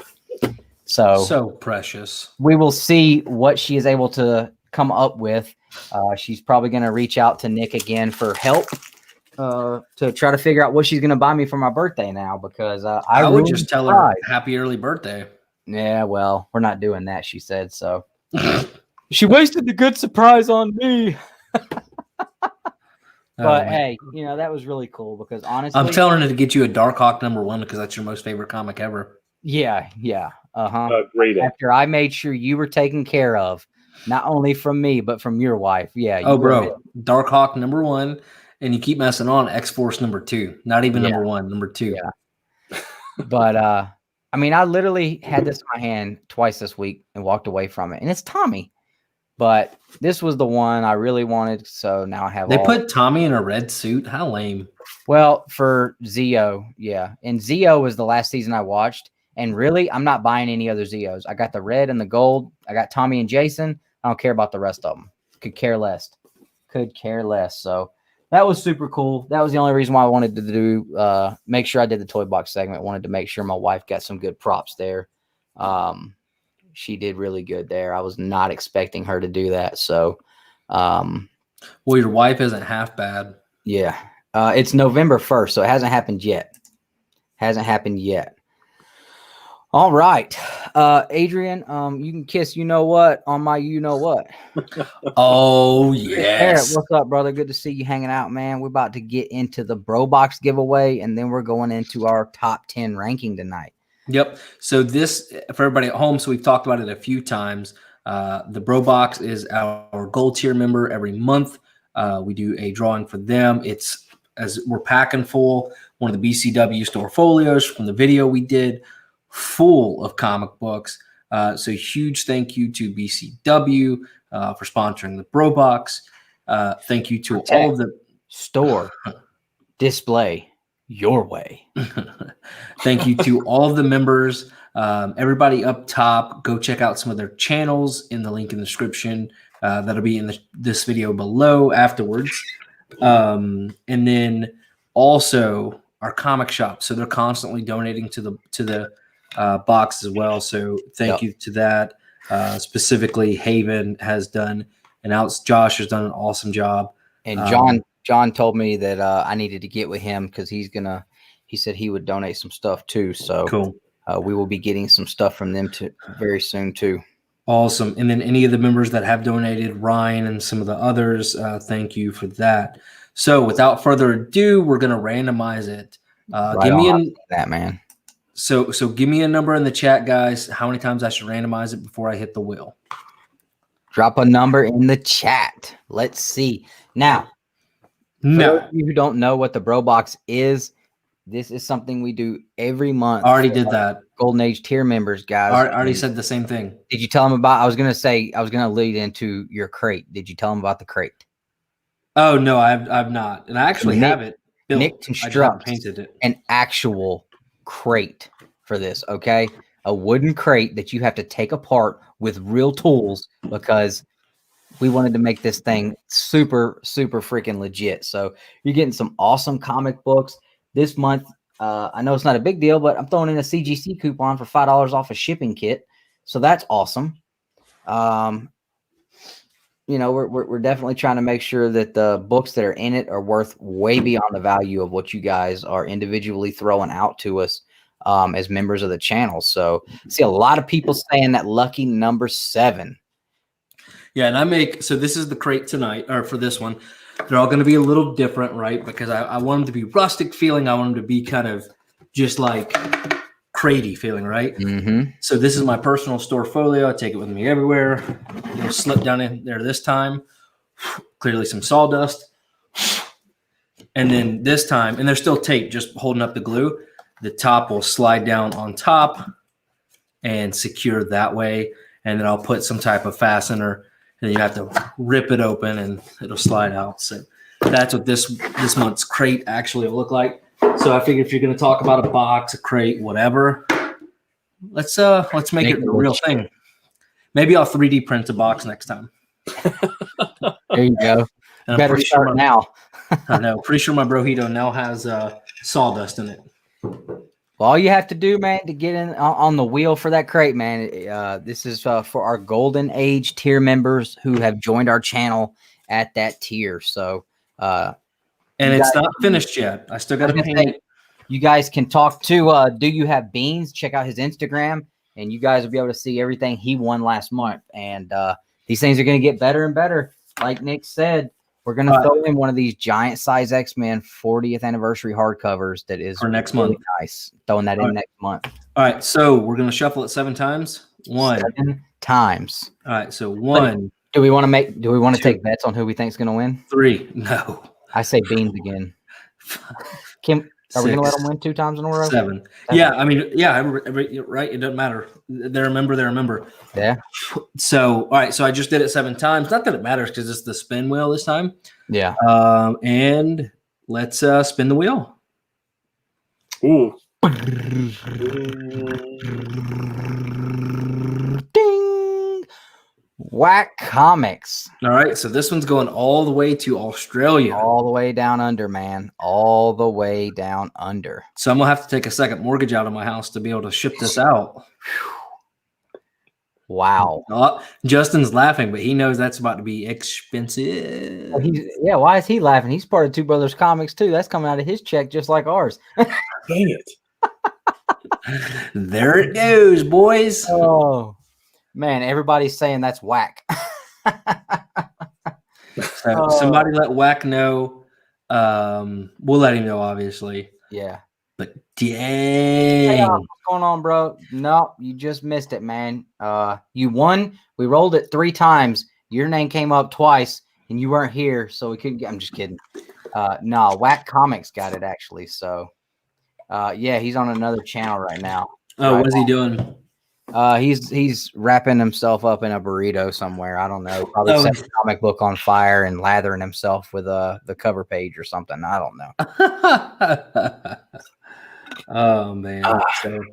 Speaker 1: So
Speaker 4: precious.
Speaker 1: We will see what she is able to come up with. She's probably going to reach out to Nick again for help to try to figure out what she's going to buy me for my birthday now, because I
Speaker 4: would just tell her happy early birthday.
Speaker 1: Yeah, well, we're not doing that, she said. So she wasted the good surprise on me. But hey, that was really cool because honestly,
Speaker 4: I'm telling her to get you a Darkhawk #1 because that's your most favorite comic ever.
Speaker 1: Yeah.
Speaker 2: Great.
Speaker 1: After I made sure you were taken care of, not only from me but from your wife. Yeah.
Speaker 4: Bro, Darkhawk #1, and you keep messing on X-Force #2. Not even #1, #2.
Speaker 1: Yeah. But I mean, I literally had this in my hand twice this week and walked away from it, and it's Tommy. But this was the one I really wanted, so now I have.
Speaker 4: They put Tommy in a red suit. How lame.
Speaker 1: Well, for Zeo, yeah, and Zeo was the last season I watched, and really, I'm not buying any other Zeos. I got the red and the gold. I got Tommy and Jason. I don't care about the rest of them. Could care less. So that was super cool. That was the only reason why I wanted to do make sure I did the toy box segment. Wanted to make sure my wife got some good props there. She did really good there. I was not expecting her to do that. So,
Speaker 4: well, your wife isn't half bad.
Speaker 1: Yeah. It's November 1st, so it hasn't happened yet. All right. Adrian, you can kiss you know what on my you know what.
Speaker 4: Oh, yes.
Speaker 1: Eric, what's up, brother? Good to see you hanging out, man. We're about to get into the Bro Box giveaway, and then we're going into our top 10 ranking tonight.
Speaker 4: Yep. So this, for everybody at home, so we've talked about it a few times. The Bro Box is our gold tier member every month. We do a drawing for them. It's as we're packing full one of the BCW store folios from the video we did, full of comic books. So huge thank you to BCW for sponsoring the Bro Box. Thank you to all of the
Speaker 1: store display your way.
Speaker 4: Thank you to all of the members. Everybody up top, go check out some of their channels in the link in the description. That'll be in this video below afterwards. And then also our comic shop. So they're constantly donating to the box as well. So thank you to that. Specifically, Haven has done and Alex Josh has done an awesome job.
Speaker 1: And John told me that I needed to get with him because he said he would donate some stuff too. So
Speaker 4: Cool.
Speaker 1: We will be getting some stuff from them very soon too.
Speaker 4: Awesome. And then any of the members that have donated, Ryan and some of the others, thank you for that. So without further ado, we're going to randomize it. Give me
Speaker 1: that, man.
Speaker 4: So give me a number in the chat, guys. How many times I should randomize it before I hit the wheel?
Speaker 1: Drop a number in the chat. Let's see. Now, for those of you who don't know what the Bro Box is, this is something we do every month.
Speaker 4: I already did that.
Speaker 1: Golden Age tier members, guys.
Speaker 4: I already said the same thing.
Speaker 1: Did you tell them about? I was going to lead into your crate. Did you tell them about the crate?
Speaker 4: Oh no, I've not, and I actually have it built.
Speaker 1: Nick constructed
Speaker 4: painted it.
Speaker 1: An actual crate for this. Okay, a wooden crate that you have to take apart with real tools because we wanted to make this thing super freaking legit. So you're getting some awesome comic books this month. I know it's not a big deal, but I'm throwing in a CGC coupon for $5 off a shipping kit. So that's awesome. You know, we're definitely trying to make sure that the books that are in it are worth way beyond the value of what you guys are individually throwing out to us as members of the channel. So I see a lot of people saying that lucky number 7.
Speaker 4: Yeah, and so this is the crate tonight, or for this one. They're all going to be a little different, right? Because I want them to be rustic feeling. I want them to be kind of just like cratey feeling, right?
Speaker 1: Mm-hmm.
Speaker 4: So this is my personal store folio. I take it with me everywhere. It'll slip down in there this time. Clearly some sawdust. And then this time, and there's still tape just holding up the glue. The top will slide down on top and secure that way. And then I'll put some type of fastener, and you have to rip it open and it'll slide out. So that's what this month's crate actually will look like. So I figured if you're going to talk about a box, a crate, whatever, let's make it a real thing. Maybe I'll 3D print a box next time.
Speaker 1: There you go.
Speaker 4: And
Speaker 1: Better start now.
Speaker 4: I know. Pretty sure my Brojito now has sawdust in it.
Speaker 1: Well, all you have to do, man, to get in on the wheel for that crate, man, this is for our Golden Age tier members who have joined our channel at that tier. So,
Speaker 4: and it's not finished yet. I still got to paint it.
Speaker 1: You guys can talk to Do You Have Beans? Check out his Instagram, and you guys will be able to see everything he won last month. And these things are going to get better and better. Like Nick said, we're going to throw in one of these giant size X-Men 40th anniversary hardcovers that is
Speaker 4: for next
Speaker 1: really
Speaker 4: month.
Speaker 1: Nice. Throwing that in next month.
Speaker 4: All right, so we're going to shuffle it 7 times.
Speaker 1: 7 times.
Speaker 4: All right, so 1.
Speaker 1: Do we want to take bets on who we think is going to win?
Speaker 4: 3. No.
Speaker 1: I say Beans again. Kim, are we going to let them win 2 times in a row?
Speaker 4: 7. Yeah, I mean, yeah, right. It doesn't matter. They're a member.
Speaker 1: Yeah.
Speaker 4: So, all right. So I just did it 7 times. Not that it matters because it's the spin wheel this time.
Speaker 1: Yeah.
Speaker 4: And let's spin the wheel.
Speaker 2: Ooh.
Speaker 1: Ding. Whack Comics.
Speaker 4: All right. So this one's going all the way to Australia.
Speaker 1: All the way down under, man. All the way down under.
Speaker 4: So I'm going to have to take a second mortgage out of my house to be able to ship this out.
Speaker 1: Wow.
Speaker 4: Justin's laughing, but he knows that's about to be expensive.
Speaker 1: Why is he laughing? He's part of Two Brothers Comics too. That's coming out of his check just like ours.
Speaker 2: Dang it.
Speaker 4: There it goes, boys.
Speaker 1: Oh, man. Everybody's saying that's whack.
Speaker 4: So somebody let Whack know. We'll let him know, obviously.
Speaker 1: Yeah.
Speaker 4: But dang.
Speaker 1: What's going on, bro? No, you just missed it, man. You won. We rolled it 3 times. Your name came up twice, and you weren't here, so we couldn't get. I'm just kidding. No, Whack Comics got it actually. So, yeah, he's on another channel right now.
Speaker 4: Oh, what is he doing?
Speaker 1: He's wrapping himself up in a burrito somewhere. I don't know. Probably set the comic book on fire and lathering himself with the cover page or something. I don't know.
Speaker 4: Oh man.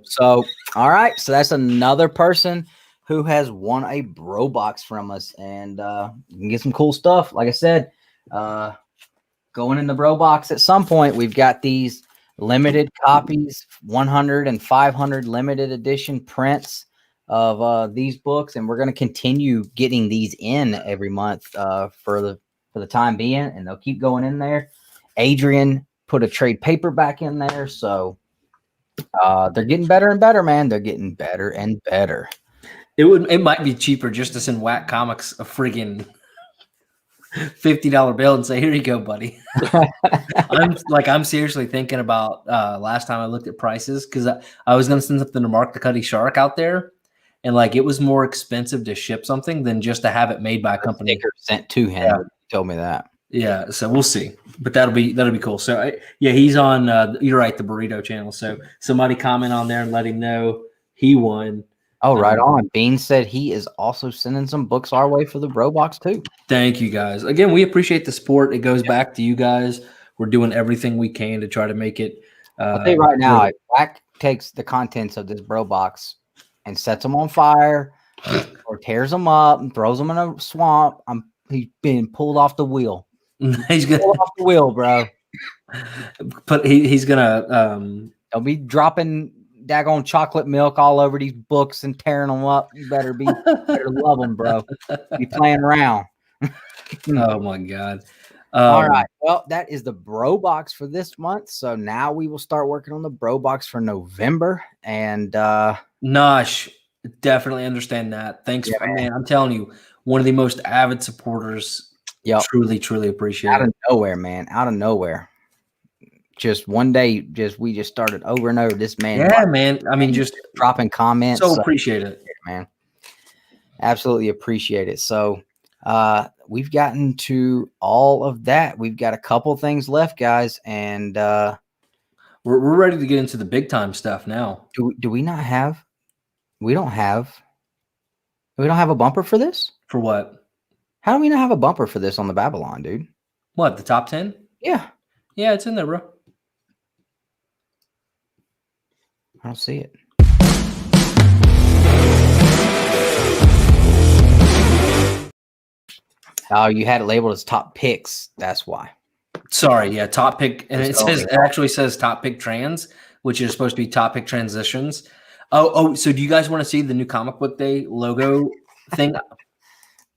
Speaker 1: So all right. So that's another person who has won a bro box from us, and you can get some cool stuff. Like I said, going in the bro box at some point. We've got these limited copies, 100 and 500 limited edition prints of these books, and we're going to continue getting these in every month for the time being, and they'll keep going in there. Adrian put a trade paperback in there, so they're getting better and better, man. They're getting better and better.
Speaker 4: It might be cheaper just to send Whack Comics a friggin' $50 bill and say, here you go, buddy. I'm seriously thinking about last time I looked at prices, because I was gonna send something to Mark the Cuddy Shark out there, and like it was more expensive to ship something than just to have it made by a company.
Speaker 1: Sent to him.
Speaker 4: Yeah.
Speaker 1: He told me that.
Speaker 4: Yeah, so we'll see, but that'll be cool. So he's on. You're right, the Burrito channel. So somebody comment on there and let him know he won.
Speaker 1: Oh, right on. Bean said he is also sending some books our way for the Bro Box too.
Speaker 4: Thank you guys again. We appreciate the support. It goes back to you guys. We're doing everything we can to try to make it.
Speaker 1: I'll tell you right now, if Black takes the contents of this Bro Box and sets them on fire, or tears them up and throws them in a swamp, he's being pulled off the wheel.
Speaker 4: He's gonna
Speaker 1: pull off the wheel, bro.
Speaker 4: But he's gonna
Speaker 1: they'll be dropping daggone chocolate milk all over these books and tearing them up. You better love them, bro. Be playing around.
Speaker 4: Oh my god.
Speaker 1: All right. Well, that is the Bro Box for this month. So now we will start working on the Bro Box for November. And
Speaker 4: Nosh, definitely understand that. Thanks, man. I'm telling you, one of the most avid supporters.
Speaker 1: Yep.
Speaker 4: Truly appreciate
Speaker 1: out
Speaker 4: it.
Speaker 1: of nowhere, man. Out of nowhere. Just one day, we just started over and over. This man,
Speaker 4: yeah, man. I mean, just
Speaker 1: dropping comments.
Speaker 4: So appreciate it,
Speaker 1: man. Absolutely appreciate it. So we've gotten to all of that. We've got a couple things left, guys, and
Speaker 4: we're ready to get into the big time stuff now.
Speaker 1: Do we not have? We don't have a bumper for this?
Speaker 4: For what?
Speaker 1: How do we not have a bumper for this on the Babble-on, dude?
Speaker 4: What, the top 10?
Speaker 1: Yeah.
Speaker 4: Yeah, it's in there, bro.
Speaker 1: I don't see it. Oh, you had it labeled as top picks. That's why.
Speaker 4: Sorry, yeah, top pick, and it actually says top pick trans, which is supposed to be top pick transitions. Oh, so do you guys want to see the new Comic Book Day logo thing?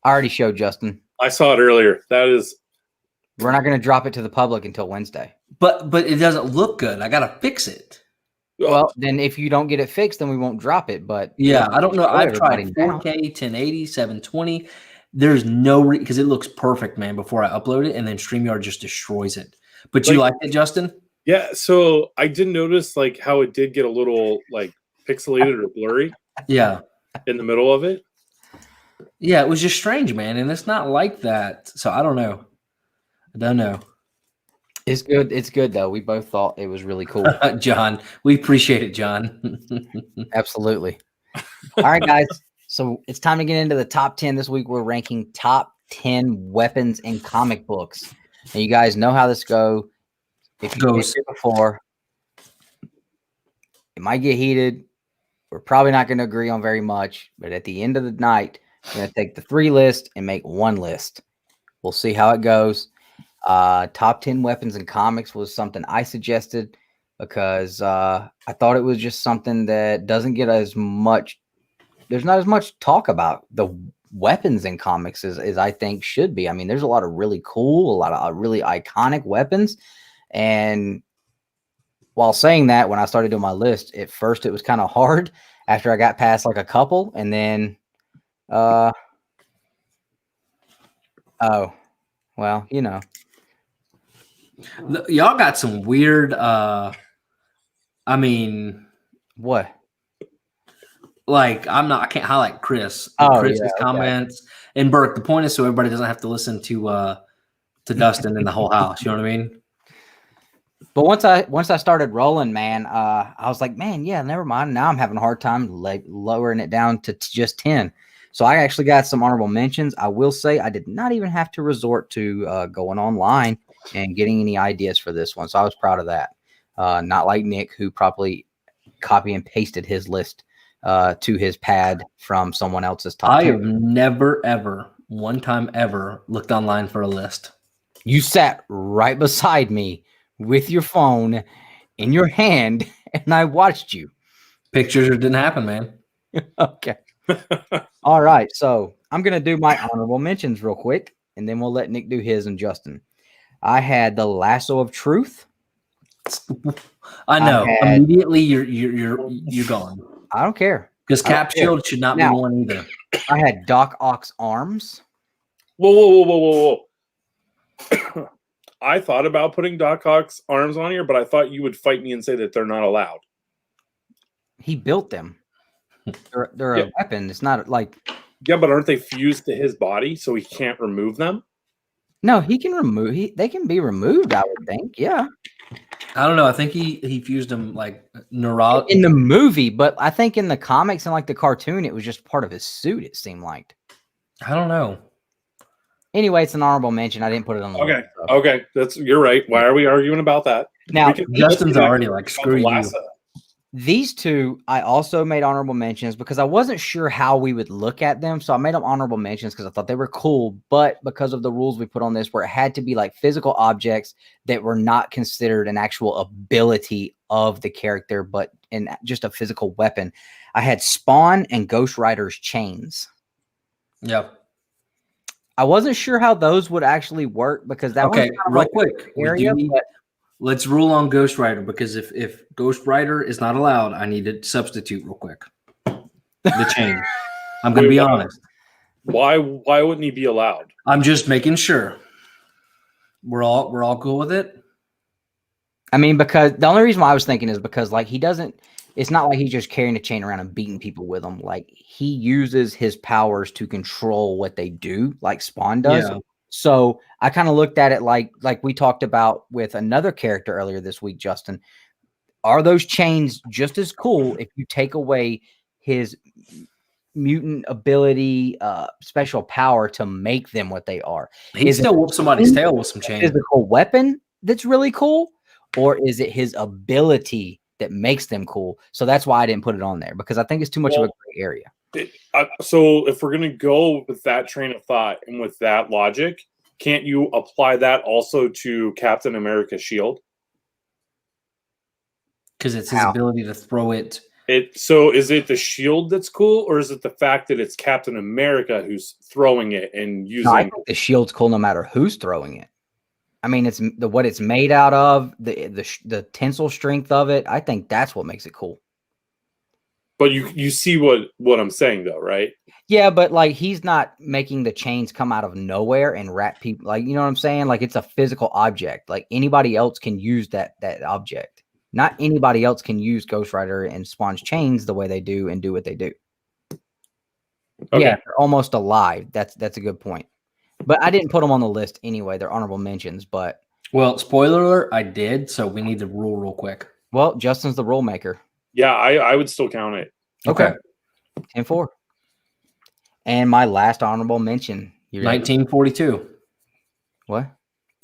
Speaker 1: I already showed Justin.
Speaker 2: I saw it earlier.
Speaker 1: We're not going to drop it to the public until Wednesday.
Speaker 4: But it doesn't look good. I got to fix it.
Speaker 1: Well, then if you don't get it fixed, then we won't drop it. But
Speaker 4: yeah, I don't know. I've tried 4K, 1080, 720. There's no because it looks perfect, man, before I upload it, and then StreamYard just destroys it. But you liked it, Justin?
Speaker 2: Yeah, so I did notice like how it did get a little like pixelated or blurry.
Speaker 4: Yeah.
Speaker 2: In the middle of it.
Speaker 4: Yeah, it was just strange, man, and it's not like that. So I don't know.
Speaker 1: It's good. It's good though. We both thought it was really cool.
Speaker 4: John, we appreciate it, John.
Speaker 1: Absolutely. All right, guys. So it's time to get into the top 10 this week. We're ranking top 10 weapons in comic books. And you guys know how this goes. If you missed it before, it might get heated. We're probably not going to agree on very much. But at the end of the night, we're going to take the 3 list and make 1 list. We'll see how it goes. Top 10 weapons in comics was something I suggested because I thought it was just something that doesn't get as much. There's not as much talk about the weapons in comics as I think should be. I mean, there's a lot of really cool, a lot of really iconic weapons. And while saying that, when I started doing my list, at first it was kind of hard after I got past like a couple. And then, oh, well, you know.
Speaker 4: Y'all got some weird, I mean.
Speaker 1: What?
Speaker 4: Like, I can't highlight Chris. Chris's comments. And Burke, the point is so everybody doesn't have to listen to Dustin in the whole house. You know what I mean?
Speaker 1: But once I started rolling, man, I was like, man, yeah, never mind. Now I'm having a hard time lowering it down to just 10. So I actually got some honorable mentions. I will say I did not even have to resort to going online and getting any ideas for this one. So I was proud of that. Not like Nick, who probably copy and pasted his list to his pad from someone else's top 10.
Speaker 4: I have never, ever, one time ever looked online for a list.
Speaker 1: You sat right beside me with your phone in your hand, and I watched you.
Speaker 4: Pictures didn't happen, man.
Speaker 1: Okay. All right. So I'm going to do my honorable mentions real quick, and then we'll let Nick do his and Justin. I had the Lasso of Truth.
Speaker 4: I know.
Speaker 1: had-
Speaker 4: Immediately, you're gone
Speaker 1: I don't care.
Speaker 4: because
Speaker 1: I don't
Speaker 4: Cap
Speaker 1: care.
Speaker 4: Shield should not
Speaker 1: Now-
Speaker 4: be one either.
Speaker 1: I had Doc Ock's Arms.
Speaker 2: Whoa. I thought about putting Doc Ock's arms on here, but I thought you would fight me and say that they're not allowed.
Speaker 1: He built them. They're
Speaker 2: Yeah.
Speaker 1: a weapon. It's not like
Speaker 2: Yeah, but aren't they fused to his body so he can't remove them?
Speaker 1: no. He can remove. They can be removed. I would think. Yeah.
Speaker 4: I don't know. I think he fused them like neurology.
Speaker 1: In the movie, but I think in the comics and like the cartoon, it was just part of his suit. It seemed like.
Speaker 4: I don't know.
Speaker 1: Anyway, it's an honorable mention. I didn't put it on the
Speaker 2: Okay.
Speaker 1: list, so.
Speaker 2: Okay, you're right. Why are we arguing about that?
Speaker 1: Now,
Speaker 4: Justin's already like, screw you.
Speaker 2: Lasso.
Speaker 1: these two, I also made honorable mentions because I wasn't sure how we would look at them. So I made them honorable mentions because I thought they were cool. But because of the rules we put on this, where it had to be like physical objects that were not considered an actual ability of the character, but in just a physical weapon, I had Spawn and Ghost Rider's chains.
Speaker 4: Yep.
Speaker 1: I wasn't sure how those would actually work because that
Speaker 4: Okay,
Speaker 1: one's kind of
Speaker 4: real
Speaker 1: like
Speaker 4: quick. We
Speaker 1: area,
Speaker 4: do need-
Speaker 1: but
Speaker 4: let's rule on Ghost Rider because if Ghost Rider is not allowed, I need to substitute real quick. The chain. I'm gonna be honest.
Speaker 2: Why wouldn't he be allowed?
Speaker 4: I'm just making sure. We're all cool with it.
Speaker 1: I mean, because the only reason why I was thinking is because like he doesn't, it's not like he's just carrying a chain around and beating people with them. Like he uses his powers to control what they do, like Spawn does.
Speaker 4: Yeah.
Speaker 1: So I kind of looked at it like we talked about with another character earlier this week, Justin. Are those chains just as cool if you take away his mutant ability, special power to make them what they are?
Speaker 4: He
Speaker 1: Is it
Speaker 4: still whoop somebody's tail with some chain.
Speaker 1: physical weapon that's really cool, or is it his ability that makes them cool? So that's why I didn't put it on there because I think it's too much of a gray area.
Speaker 2: So if we're going to go with that train of thought and with that logic, can't you apply that also to Captain America's shield?
Speaker 4: Because it's his
Speaker 1: How?
Speaker 4: ability to throw it.
Speaker 2: So is it the shield that's cool, or is it the fact that it's Captain America who's throwing it and using?
Speaker 1: No, I think the shield's cool no matter who's throwing it. I mean, it's what it's made out of, the tensile strength of it. I think that's what makes it cool.
Speaker 2: But you see what I'm saying though, right?
Speaker 1: Yeah, but like he's not making the chains come out of nowhere and wrap people. Like, you know what I'm saying? Like it's a physical object. Like anybody else can use that object. Not anybody else can use Ghost Rider and Spawn's chains the way they do and do what they do.
Speaker 2: Okay.
Speaker 1: Yeah, they're almost alive. That's a good point. But I didn't put them on the list anyway. They're honorable mentions. But
Speaker 4: Well, spoiler alert, I did. So we need to rule real quick.
Speaker 1: well, Justin's the rule maker.
Speaker 2: Yeah, I would still count it.
Speaker 1: Okay. 10-4. And my last honorable mention. You ready?
Speaker 4: 1942.
Speaker 1: What?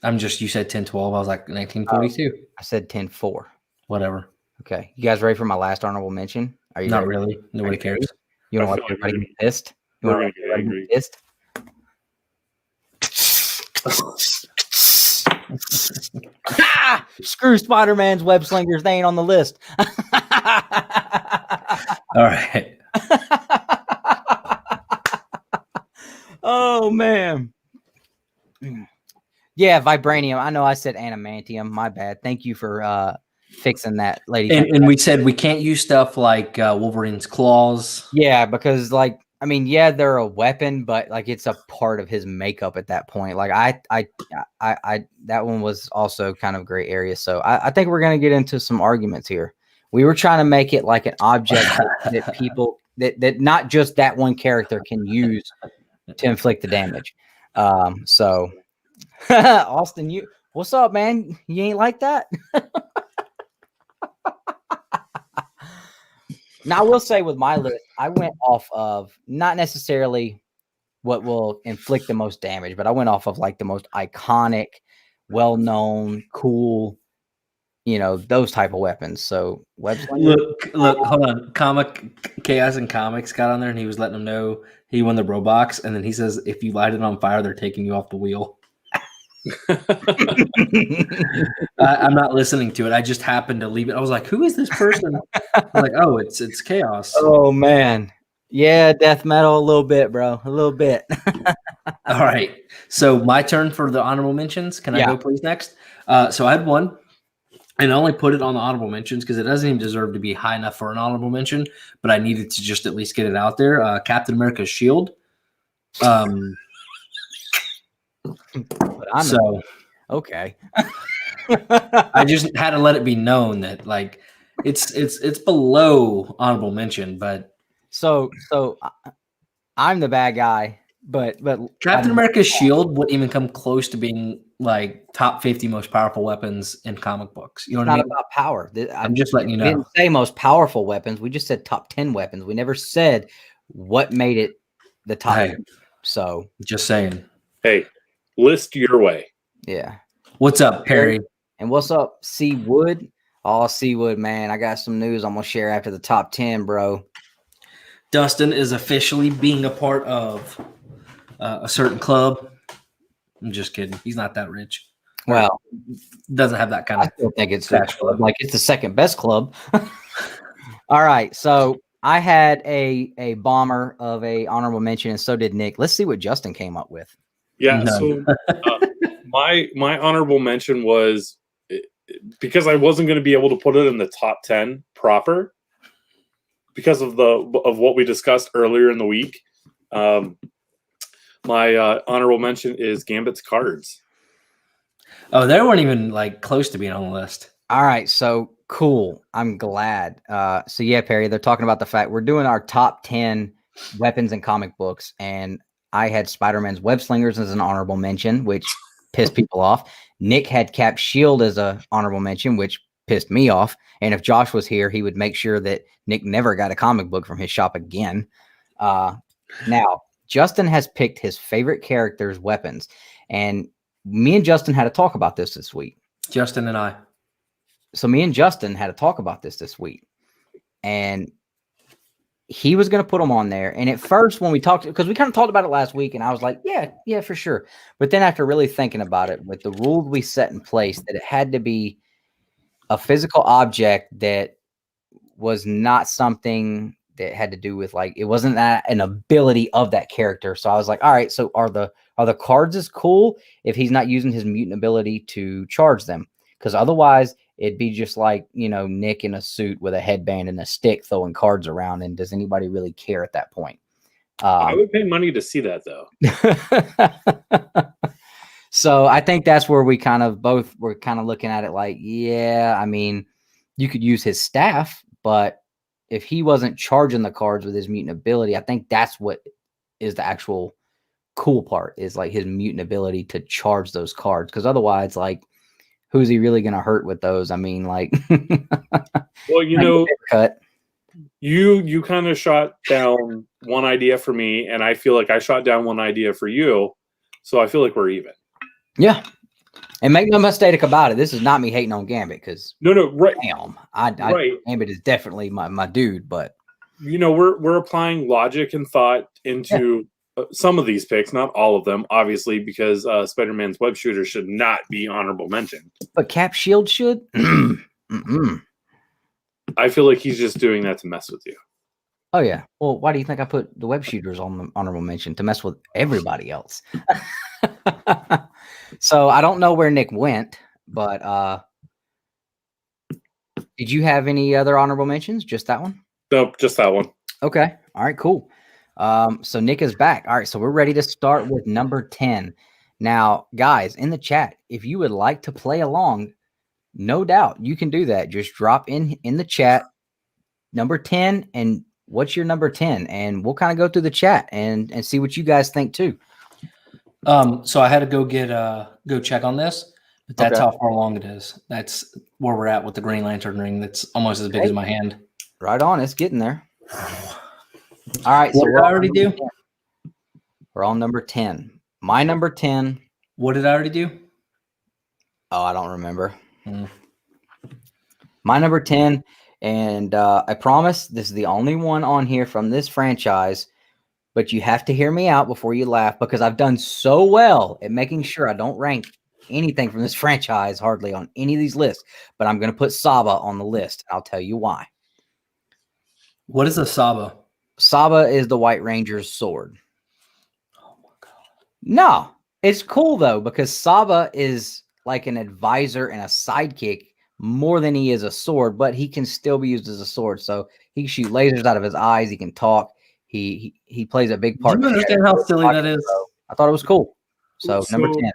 Speaker 4: You said 1012. I was like 1942.
Speaker 1: I said 10-4.
Speaker 4: Whatever.
Speaker 1: Okay. You guys ready for my last honorable mention? Are you
Speaker 4: Not
Speaker 1: ready?
Speaker 4: really. Nobody
Speaker 1: Are you
Speaker 4: cares.
Speaker 1: You want
Speaker 2: I
Speaker 1: to
Speaker 2: feel
Speaker 1: watch everybody
Speaker 2: angry.
Speaker 1: get pissed? You
Speaker 2: We're
Speaker 1: want
Speaker 2: gonna get angry.
Speaker 1: pissed? Ah! Screw Spider-Man's web slingers. They ain't on the list.
Speaker 4: All right.
Speaker 1: Oh man. Yeah, vibranium. I know I said adamantium. My bad. Thank you for fixing that, lady.
Speaker 4: And we said we can't use stuff like Wolverine's claws.
Speaker 1: Yeah, because like I mean, yeah, they're a weapon, but like it's a part of his makeup at that point. Like I that one was also kind of gray area. So I think we're gonna get into some arguments here. We were trying to make it like an object that people that not just that one character can use to inflict the damage. So Austin, what's up, man? You ain't like that? Now, I will say with my list, I went off of not necessarily what will inflict the most damage, but I went off of like the most iconic, well-known, cool, those type of weapons. So,
Speaker 4: Look, hold on. Comic Chaos and Comics got on there and he was letting them know he won the Roblox. And then he says, if you light it on fire, they're taking you off the wheel. I'm not listening to it. I just happened to leave it. I was like, who is this person? I was like, oh, it's Chaos.
Speaker 1: Oh man. Yeah, death metal a little bit, bro. A little bit.
Speaker 4: All right. So my turn for the honorable mentions. Can I
Speaker 1: Yeah.
Speaker 4: go please next? So I had one, and I only put it on the honorable mentions because it doesn't even deserve to be high enough for an honorable mention, but I needed to just at least get it out there. Captain America's shield.
Speaker 1: But I'm
Speaker 4: So
Speaker 1: okay.
Speaker 4: I just had to let it be known that like it's below honorable mention, but
Speaker 1: So I'm the bad guy, but
Speaker 4: Captain America's shield wouldn't even come close to being like top 50 most powerful weapons in comic books. You know
Speaker 1: it's
Speaker 4: what I
Speaker 1: not
Speaker 4: mean?
Speaker 1: about power.
Speaker 4: I'm just letting you
Speaker 1: We
Speaker 4: know.
Speaker 1: didn't say most powerful weapons. We just said top 10 weapons. We never said what made it the top.
Speaker 4: Hey.
Speaker 1: 10. So
Speaker 4: Just saying.
Speaker 2: Hey, list your way.
Speaker 1: yeah.
Speaker 4: What's up, Perry?
Speaker 1: And what's up, C Wood? Oh, C Wood, man. I got some news I'm gonna share after the top 10, bro.
Speaker 4: Dustin is officially being a part of a certain club. I'm just kidding. He's not that rich.
Speaker 1: Well,
Speaker 4: Doesn't have that kind
Speaker 1: I
Speaker 4: of
Speaker 1: still think it's
Speaker 4: cash flow.
Speaker 1: like it's the second best club. All right, so I had a bomber of a honorable mention, and so did Nick. Let's see what Justin came up with.
Speaker 2: Yeah.
Speaker 4: No.
Speaker 2: So my honorable mention was because I wasn't going to be able to put it in the top 10 proper because of what we discussed earlier in the week. My honorable mention is Gambit's cards.
Speaker 4: Oh, they weren't even like close to being on the list.
Speaker 1: All right, so cool. I'm glad. So yeah, Perry, they're talking about the fact we're doing our top 10 weapons in comic books, and I had Spider-Man's web slingers as an honorable mention, which pissed people off. Nick had Cap Shield as a honorable mention, which pissed me off. And if Josh was here, he would make sure that Nick never got a comic book from his shop again. Now, Justin has picked his favorite characters' weapons, and me and Justin had to talk about this week.
Speaker 4: Justin and I.
Speaker 1: So me and Justin had to talk about this week, and he was going to put them on there. And at first, when we talked, because we kind of talked about it last week, and I was like, yeah, for sure. But then after really thinking about it, with the rules we set in place, that it had to be a physical object that was not something that had to do with like, it wasn't an ability of that character. So I was like, all right, so are the cards as cool if he's not using his mutant ability to charge them? Because otherwise it'd be just like, Nick in a suit with a headband and a stick throwing cards around. And does anybody really care at that point?
Speaker 2: I would pay money to see that, though.
Speaker 1: So I think that's where we kind of both were kind of looking at it like, yeah, I mean, you could use his staff, but if he wasn't charging the cards with his mutant ability, I think that's what is the actual cool part, is like his mutant ability to charge those cards. Because otherwise, like, who's he really going to hurt with those? I mean, like,
Speaker 2: well,
Speaker 1: cut.
Speaker 2: You kind of shot down one idea for me, and I feel like I shot down one idea for you. So I feel like we're even.
Speaker 1: Yeah. And make no mistake about it, this is not me hating on Gambit, because
Speaker 2: no, right.
Speaker 1: Damn,
Speaker 2: Right.
Speaker 1: Gambit is definitely my dude, but
Speaker 2: we're applying logic and thought into some of these picks, not all of them, obviously, because Spider-Man's web shooter should not be honorable mention.
Speaker 1: But Cap Shield should.
Speaker 2: I feel like he's just doing that to mess with you.
Speaker 1: Oh yeah. Well, why do you think I put the web shooters on the honorable mention? To mess with everybody else. So I don't know where Nick went, but did you have any other honorable mentions? Just that one?
Speaker 2: Nope, just that one.
Speaker 1: Okay. All right, cool. So Nick is back. All right, so we're ready to start with number 10. Now, guys, in the chat, if you would like to play along, no doubt you can do that. Just drop in the chat number 10 and what's your number 10, and we'll kind of go through the chat and see what you guys think too.
Speaker 4: So I had to go check on this, but that's
Speaker 1: Okay.
Speaker 4: how far along it is. That's where we're at with the Green Lantern ring. That's almost as big as my hand.
Speaker 1: Right on, it's getting there. All right,
Speaker 4: What did I already do?
Speaker 1: We're on number 10. My number 10.
Speaker 4: What did I already do?
Speaker 1: Oh, I don't remember. My number 10, and I promise this is the only one on here from this franchise, but you have to hear me out before you laugh, because I've done so well at making sure I don't rank anything from this franchise hardly on any of these lists, but I'm going to put Saba on the list. I'll tell you why.
Speaker 4: What is a Saba?
Speaker 1: Saba is the White Ranger's sword.
Speaker 4: Oh my god.
Speaker 1: No, it's cool though because Saba is like an advisor and a sidekick more than he is a sword, but he can still be used as a sword. So he can shoot lasers out of his eyes. He can talk. He plays a big
Speaker 4: Do
Speaker 1: part.
Speaker 4: you understand how silly that is?
Speaker 1: So I thought it was cool. So number 10.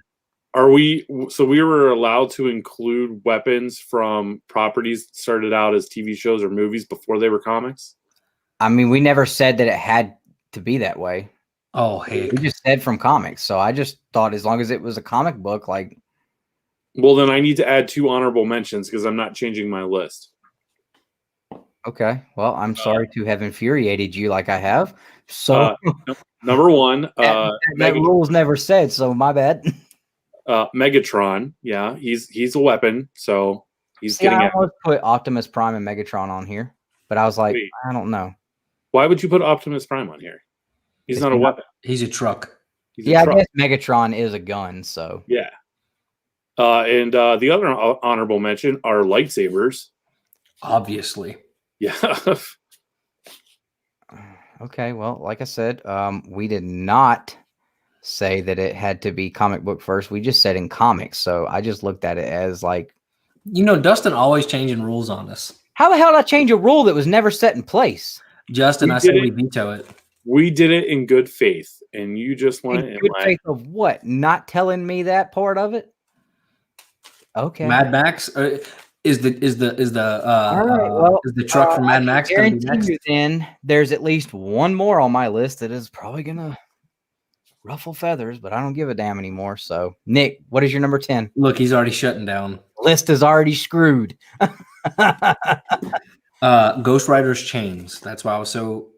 Speaker 2: Are we? So we were allowed to include weapons from properties that started out as TV shows or movies before they were comics.
Speaker 1: I mean, we never said that it had to be that way.
Speaker 4: Oh, hey.
Speaker 1: We just said from comics. So I just thought as long as it was a comic book, like.
Speaker 2: Well, then I need to add 2 honorable mentions because I'm not changing my list.
Speaker 1: Okay. Well, I'm sorry to have infuriated you like I have. So
Speaker 2: number 1,
Speaker 1: that rule's never said. So my bad.
Speaker 2: Megatron. Yeah, he's a weapon. So he's getting
Speaker 1: I
Speaker 2: it.
Speaker 1: almost put Optimus Prime and Megatron on here, but I was like,
Speaker 2: Wait.
Speaker 1: I don't know.
Speaker 2: Why would you put Optimus Prime on here? He's not a weapon.
Speaker 4: He's a truck.
Speaker 2: He's a
Speaker 1: Yeah, I
Speaker 2: truck.
Speaker 1: guess Megatron is a gun. So
Speaker 2: Yeah. And the other honorable mention are lightsabers.
Speaker 4: Obviously.
Speaker 2: Yeah.
Speaker 1: okay. Well, like I said, we did not say that it had to be comic book first. We just said in comics. So I just looked at it as like,
Speaker 4: Dustin always changing rules on us.
Speaker 1: how the hell did I change a rule that was never set in place?
Speaker 4: Justin, I say we veto it.
Speaker 2: We did it in good faith, and you just went
Speaker 1: In good faith of what? Not telling me that part of it. Okay.
Speaker 4: Mad Max is the truck from Mad Max gonna be
Speaker 1: Guarantee
Speaker 4: next?
Speaker 1: you then there's at least one more on my list that is probably gonna ruffle feathers, but I don't give a damn anymore. So Nick, what is your number 10?
Speaker 4: Look, he's already shutting down.
Speaker 1: List is already screwed.
Speaker 4: Ghost Rider's chains. That's why I was so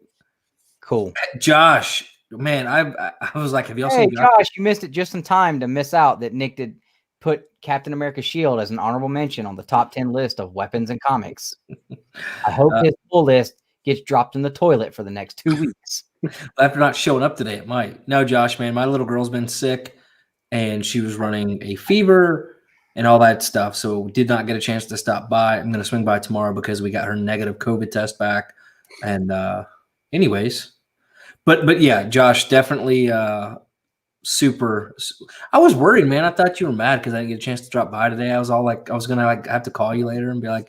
Speaker 1: Cool.
Speaker 4: Josh. Man, I was like, have y'all
Speaker 1: Hey
Speaker 4: seen
Speaker 1: Josh, you missed it just in time to miss out that Nick did put Captain America's shield as an honorable mention on the top 10 list of weapons in comics. I hope his full list gets dropped in the toilet for the next 2 weeks.
Speaker 4: After not showing up today, it might. No, Josh, man, my little girl's been sick and she was running a fever and all that stuff. So did not get a chance to stop by. I'm going to swing by tomorrow because we got her negative COVID test back. And anyways, but yeah, Josh, definitely super. I was worried, man. I thought you were mad because I didn't get a chance to drop by today. I was all like, I was going to have to call you later and be like,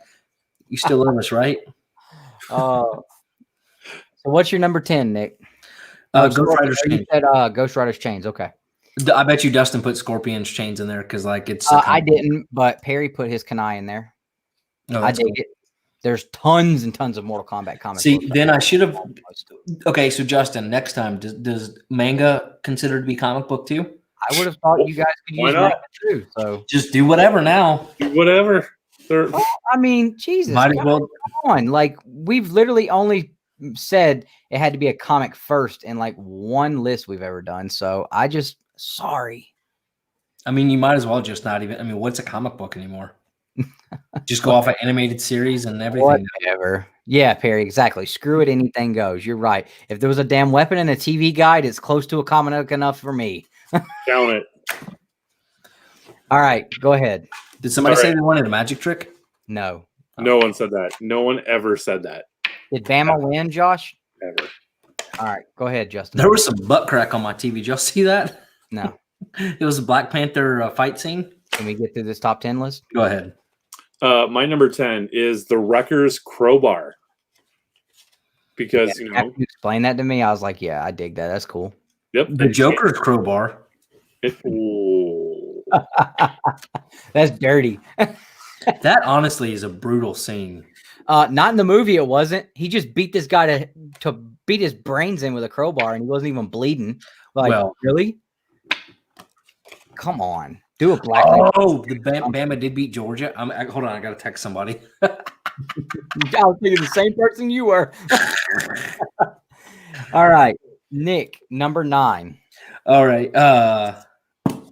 Speaker 4: you still love us, right?
Speaker 1: So what's your number 10, Nick?
Speaker 4: Ghost Rider's chains.
Speaker 1: You said Ghost Rider's chains. Okay.
Speaker 4: I bet you Dustin put Scorpion's chains in there because like it's.
Speaker 1: I didn't, but Perry put his Kanai in there.
Speaker 4: No,
Speaker 1: I dig it. There's tons and tons of Mortal Kombat comics.
Speaker 4: See, then I should have. Okay, so Justin, next time, does manga consider to be comic book too?
Speaker 1: I would have thought you guys could
Speaker 2: Why
Speaker 1: use
Speaker 2: not?
Speaker 1: manga too. So
Speaker 4: Just do whatever now.
Speaker 2: Do whatever.
Speaker 1: well, I mean, Jesus,
Speaker 4: Might as
Speaker 1: come
Speaker 4: well.
Speaker 1: on. Like we've literally only said it had to be a comic first in like one list we've ever done. So I just sorry.
Speaker 4: I mean, you might as well just not even. I mean, what's a comic book anymore? Just go off an animated series and everything.
Speaker 1: Whatever. Yeah, Perry, exactly. Screw it. Anything goes. You're right. If there was a damn weapon in a TV guide, it's close to a comic book enough for me.
Speaker 2: Count it.
Speaker 1: All right, go ahead.
Speaker 4: Did somebody
Speaker 2: All
Speaker 4: say
Speaker 2: right.
Speaker 4: they wanted a magic trick?
Speaker 1: No.
Speaker 2: No one said that. No one ever said that.
Speaker 1: Did Bama win, Josh?
Speaker 2: Ever.
Speaker 1: All right, go ahead, Justin.
Speaker 4: There was some butt crack on my TV. Did y'all see that?
Speaker 1: No.
Speaker 4: It was a Black Panther fight scene.
Speaker 1: Can we get through this top 10 list?
Speaker 4: Go ahead.
Speaker 2: My number 10 is the Wrecker's Crowbar. Because, you know,
Speaker 1: After you explain that to me, I was like, yeah, I dig that. That's cool.
Speaker 2: yep.
Speaker 4: The Joker's crowbar.
Speaker 2: Ooh.
Speaker 1: That's dirty.
Speaker 4: That honestly is a brutal scene.
Speaker 1: Not in the movie, it wasn't. He just beat this guy to beat his brains in with a crowbar, and he wasn't even bleeding. Like,
Speaker 4: Well-
Speaker 1: really? Come on. Do a black.
Speaker 4: Oh, the Bama did beat Georgia. Hold on, I got to text somebody.
Speaker 1: I was thinking the same person you were. All right. Nick, number 9.
Speaker 4: All right.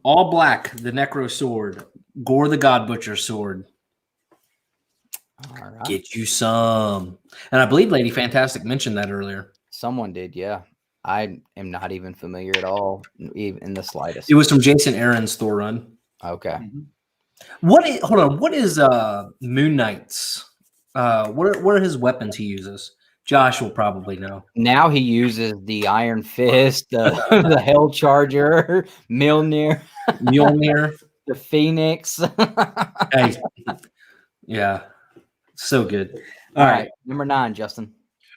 Speaker 4: All black, the Necro sword. Gore the God Butcher sword.
Speaker 1: All right.
Speaker 4: Get you some. And I believe Lady Fantastic mentioned that earlier.
Speaker 1: Someone did, yeah. I am not even familiar at all, even in the slightest.
Speaker 4: It was from Jason Aaron's Thor run.
Speaker 1: Okay.
Speaker 4: Hold on. What is Moon Knight's? What are his weapons he uses? Josh will probably know.
Speaker 1: Now he uses the Iron Fist, the Hell Charger, Mjolnir, the Phoenix.
Speaker 4: Hey, yeah, so good.
Speaker 1: All right, number 9, Justin.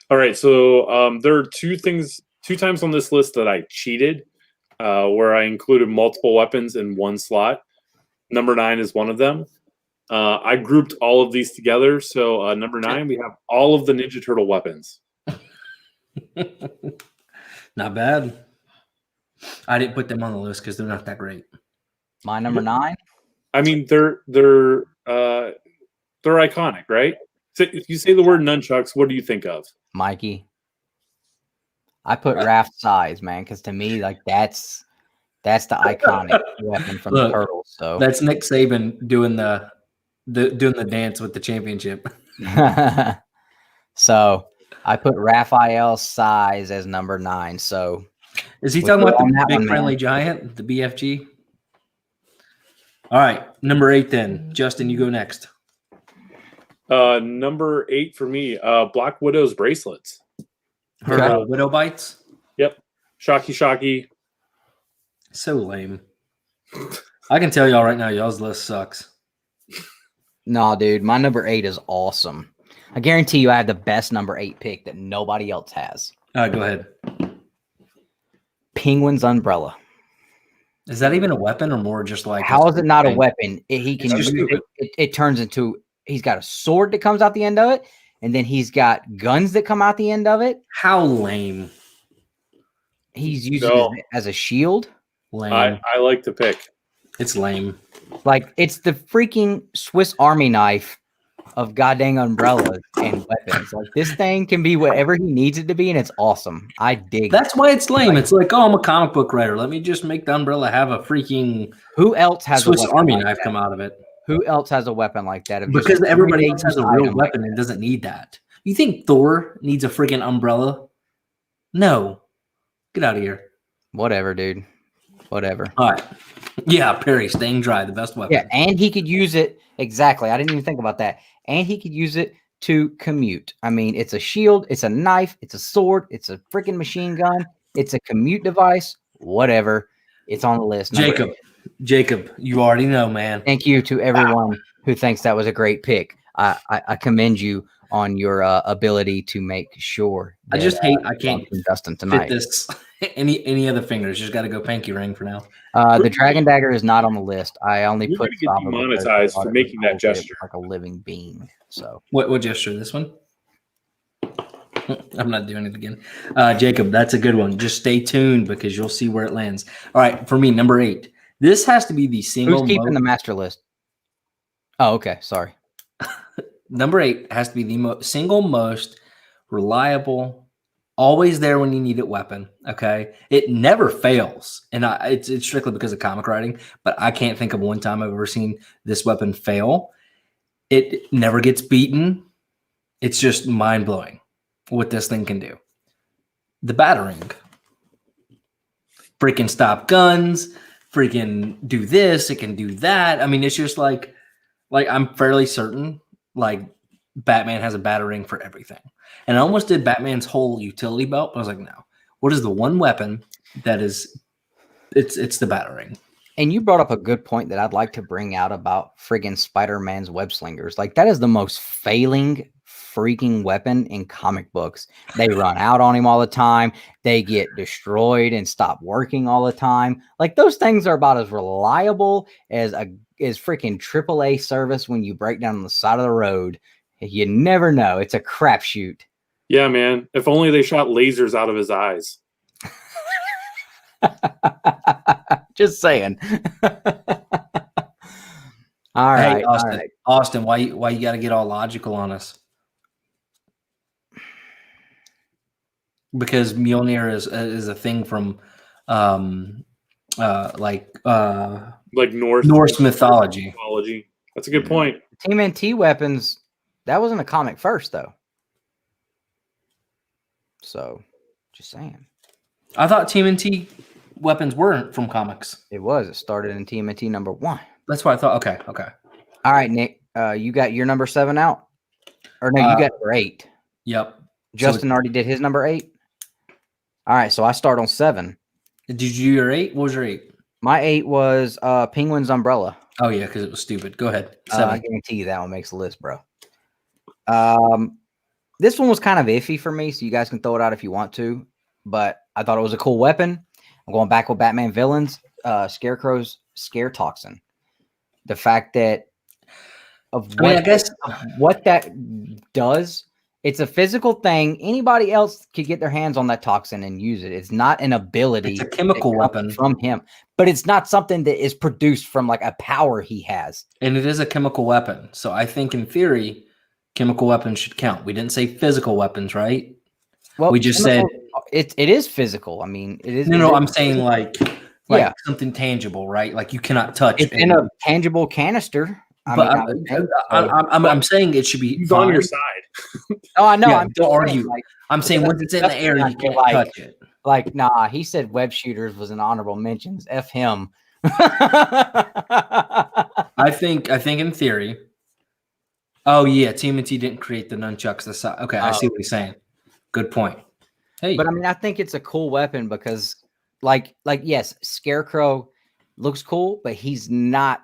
Speaker 2: All right, so there are two times on this list that I cheated, where I included multiple weapons in one slot. Number 9 is one of them. I grouped all of these together. So number 9, we have all of the Ninja Turtle weapons.
Speaker 4: Not bad. I didn't put them on the list because they're not that great.
Speaker 1: My number 9.
Speaker 2: I mean, they're iconic, right? So if you say the word nunchucks, what do you think of?
Speaker 1: Mikey. I put Raft size, man, because to me, like that's the iconic weapon from the Turtles. So
Speaker 4: that's Nick Saban doing the dance with the championship.
Speaker 1: So I put Raphael size as number 9. So
Speaker 4: is he talking about the big friendly giant, the BFG? All right, number 8 then. Justin, you go next.
Speaker 2: Number 8 for me, Black Widow's bracelets.
Speaker 4: Her widow bites?
Speaker 2: Yep. Shocky.
Speaker 4: So lame. I can tell y'all right now, y'all's list sucks.
Speaker 1: No, dude, my number 8 is awesome. I guarantee you I have the best number 8 pick that nobody else has.
Speaker 4: All right, go ahead.
Speaker 1: Penguin's umbrella.
Speaker 4: Is that even a weapon or more just like...
Speaker 1: How is it not a weapon? He can use it turns into... He's got a sword that comes out the end of it, and then he's got guns that come out the end of it.
Speaker 4: How lame.
Speaker 1: He's using it as a shield.
Speaker 4: Lame.
Speaker 2: I like the pick.
Speaker 4: It's lame.
Speaker 1: Like, it's the freaking Swiss Army knife of goddamn umbrellas and weapons. Like, this thing can be whatever he needs it to be, and it's awesome. I dig
Speaker 4: That's why it's lame. It's like, oh, I'm a comic book writer. Let me just make the umbrella have a freaking
Speaker 1: who else has
Speaker 4: Swiss
Speaker 1: a
Speaker 4: Army
Speaker 1: like
Speaker 4: knife
Speaker 1: that?
Speaker 4: Come out of it.
Speaker 1: Who else has a weapon like that?
Speaker 4: Because everybody else has a real weapon and doesn't need that. You think Thor needs a freaking umbrella? No. Get out of here.
Speaker 1: Whatever, dude. Whatever.
Speaker 4: All right. Yeah, Perry, staying dry, the best weapon.
Speaker 1: Yeah, and he could use it. Exactly. I didn't even think about that. And he could use it to commute. I mean, it's a shield, it's a knife, it's a sword, it's a freaking machine gun, it's a commute device, whatever. It's on the list.
Speaker 4: Jacob, you already know, man.
Speaker 1: Thank you to everyone who thinks that was a great pick. I commend you on your ability to make sure.
Speaker 4: I just hate I can't
Speaker 1: Dustin tonight.
Speaker 4: fit this any other fingers. Just got to go pinky ring for now.
Speaker 1: The Dragon Dagger is not on the list. I only
Speaker 2: You're
Speaker 1: put
Speaker 2: gonna get demonetized for making that gesture.
Speaker 1: like a living being. So
Speaker 4: what gesture? This one? I'm not doing it again. Jacob, that's a good one. Just stay tuned because you'll see where it lands. All right, for me, number 8. This has to be the single.
Speaker 1: Who's keeping the master list? Oh, okay. Sorry.
Speaker 4: Number 8 has to be the single most reliable, always there when you need it weapon. Okay, it never fails, and it's strictly because of comic writing. But I can't think of one time I've ever seen this weapon fail. It never gets beaten. It's just mind blowing what this thing can do. The Batarang, freaking stop guns. Freaking do this, it can do that. I mean, it's just like I'm fairly certain like Batman has a Batarang for everything. And I almost did Batman's whole utility belt, but I was like, no. What is the one weapon that is it's the Batarang?
Speaker 1: And you brought up a good point that I'd like to bring out about friggin' Spider-Man's web slingers. Like, that is the most failing freaking weapon in comic books. They run out on him all the time. They get destroyed and stop working all the time. Like, those things are about as reliable as freaking AAA service when you break down on the side of the road. You never know. It's a crapshoot.
Speaker 2: Yeah, man. If only they shot lasers out of his eyes.
Speaker 1: Just saying. All right,
Speaker 4: hey, Austin.
Speaker 1: All right.
Speaker 4: Austin, why you got to get all logical on us? Because Mjolnir is a thing from like Norse mythology.
Speaker 2: That's a good point.
Speaker 1: TMNT weapons, that wasn't a comic first, though. So, just saying.
Speaker 4: I thought TMNT weapons weren't from comics.
Speaker 1: It was. It started in TMNT number 1.
Speaker 4: That's what I thought. Okay.
Speaker 1: All right, Nick. You got your number 7 out? Or no, you got your 8.
Speaker 4: Yep.
Speaker 1: Justin already did his number 8. All right, so I start on 7.
Speaker 4: Did you do your 8? What was your 8?
Speaker 1: My 8 was Penguin's Umbrella.
Speaker 4: Oh yeah, because it was stupid. Go ahead.
Speaker 1: I
Speaker 4: 7.
Speaker 1: guarantee you that one makes the list, bro. This one was kind of iffy for me, so you guys can throw it out if you want to. But I thought it was a cool weapon. I'm going back with Batman villains. Scarecrow's Scare Toxin. The fact that what that does, it's a physical thing. Anybody else could get their hands on that toxin and use it. It's not an ability.
Speaker 4: It's a chemical weapon
Speaker 1: from him, but it's not something that is produced from like a power he has.
Speaker 4: And it is a chemical weapon. So I think in theory, chemical weapons should count. We didn't say physical weapons, right?
Speaker 1: Well,
Speaker 4: we just said
Speaker 1: it is physical. I mean, it is.
Speaker 4: No, I'm saying like something tangible, right? Like you cannot touch.
Speaker 1: It's in a tangible canister.
Speaker 4: I'm saying it should be.
Speaker 2: He's on your side.
Speaker 1: Oh, I know.
Speaker 4: Yeah,
Speaker 1: I'm
Speaker 4: don't argue. I'm saying once it's in the air, you can't touch it.
Speaker 1: Like, nah, he said web shooters was an honorable mentions. F him.
Speaker 4: I think in theory. Oh yeah, TMNT didn't create the nunchucks. Okay, I see what he's saying. Good point. Hey,
Speaker 1: but I mean, I think it's a cool weapon because, like yes, Scarecrow looks cool, but he does not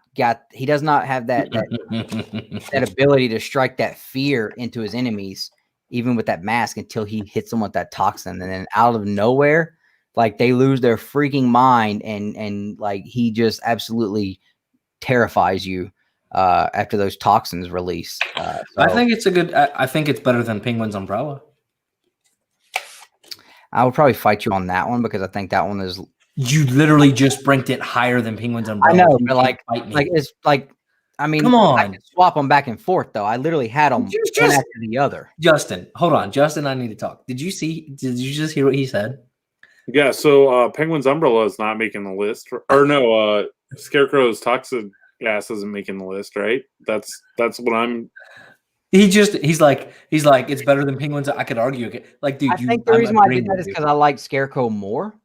Speaker 1: have that that ability to strike that fear into his enemies, even with that mask, until he hits them with that toxin, and then out of nowhere, like they lose their freaking mind, and like he just absolutely terrifies you after those toxins release.
Speaker 4: I think it's I think it's better than Penguin's Umbrella.
Speaker 1: I would probably fight you on that one because I think that one is.
Speaker 4: You literally just ranked it higher than Penguin's Umbrella.
Speaker 1: I know, but like it's like, I mean,
Speaker 4: come on,
Speaker 1: I can swap them back and forth though. I literally had them one after the other.
Speaker 4: Justin, hold on, Justin, I need to talk. Did you just hear what he said?
Speaker 2: Yeah. So Penguin's Umbrella is not making the list, or no, Scarecrow's toxic gas isn't making the list, right? That's what I'm.
Speaker 4: He's like it's better than Penguins. I could argue. Like, dude,
Speaker 1: I think the reason why I did that is because I like Scarecrow more.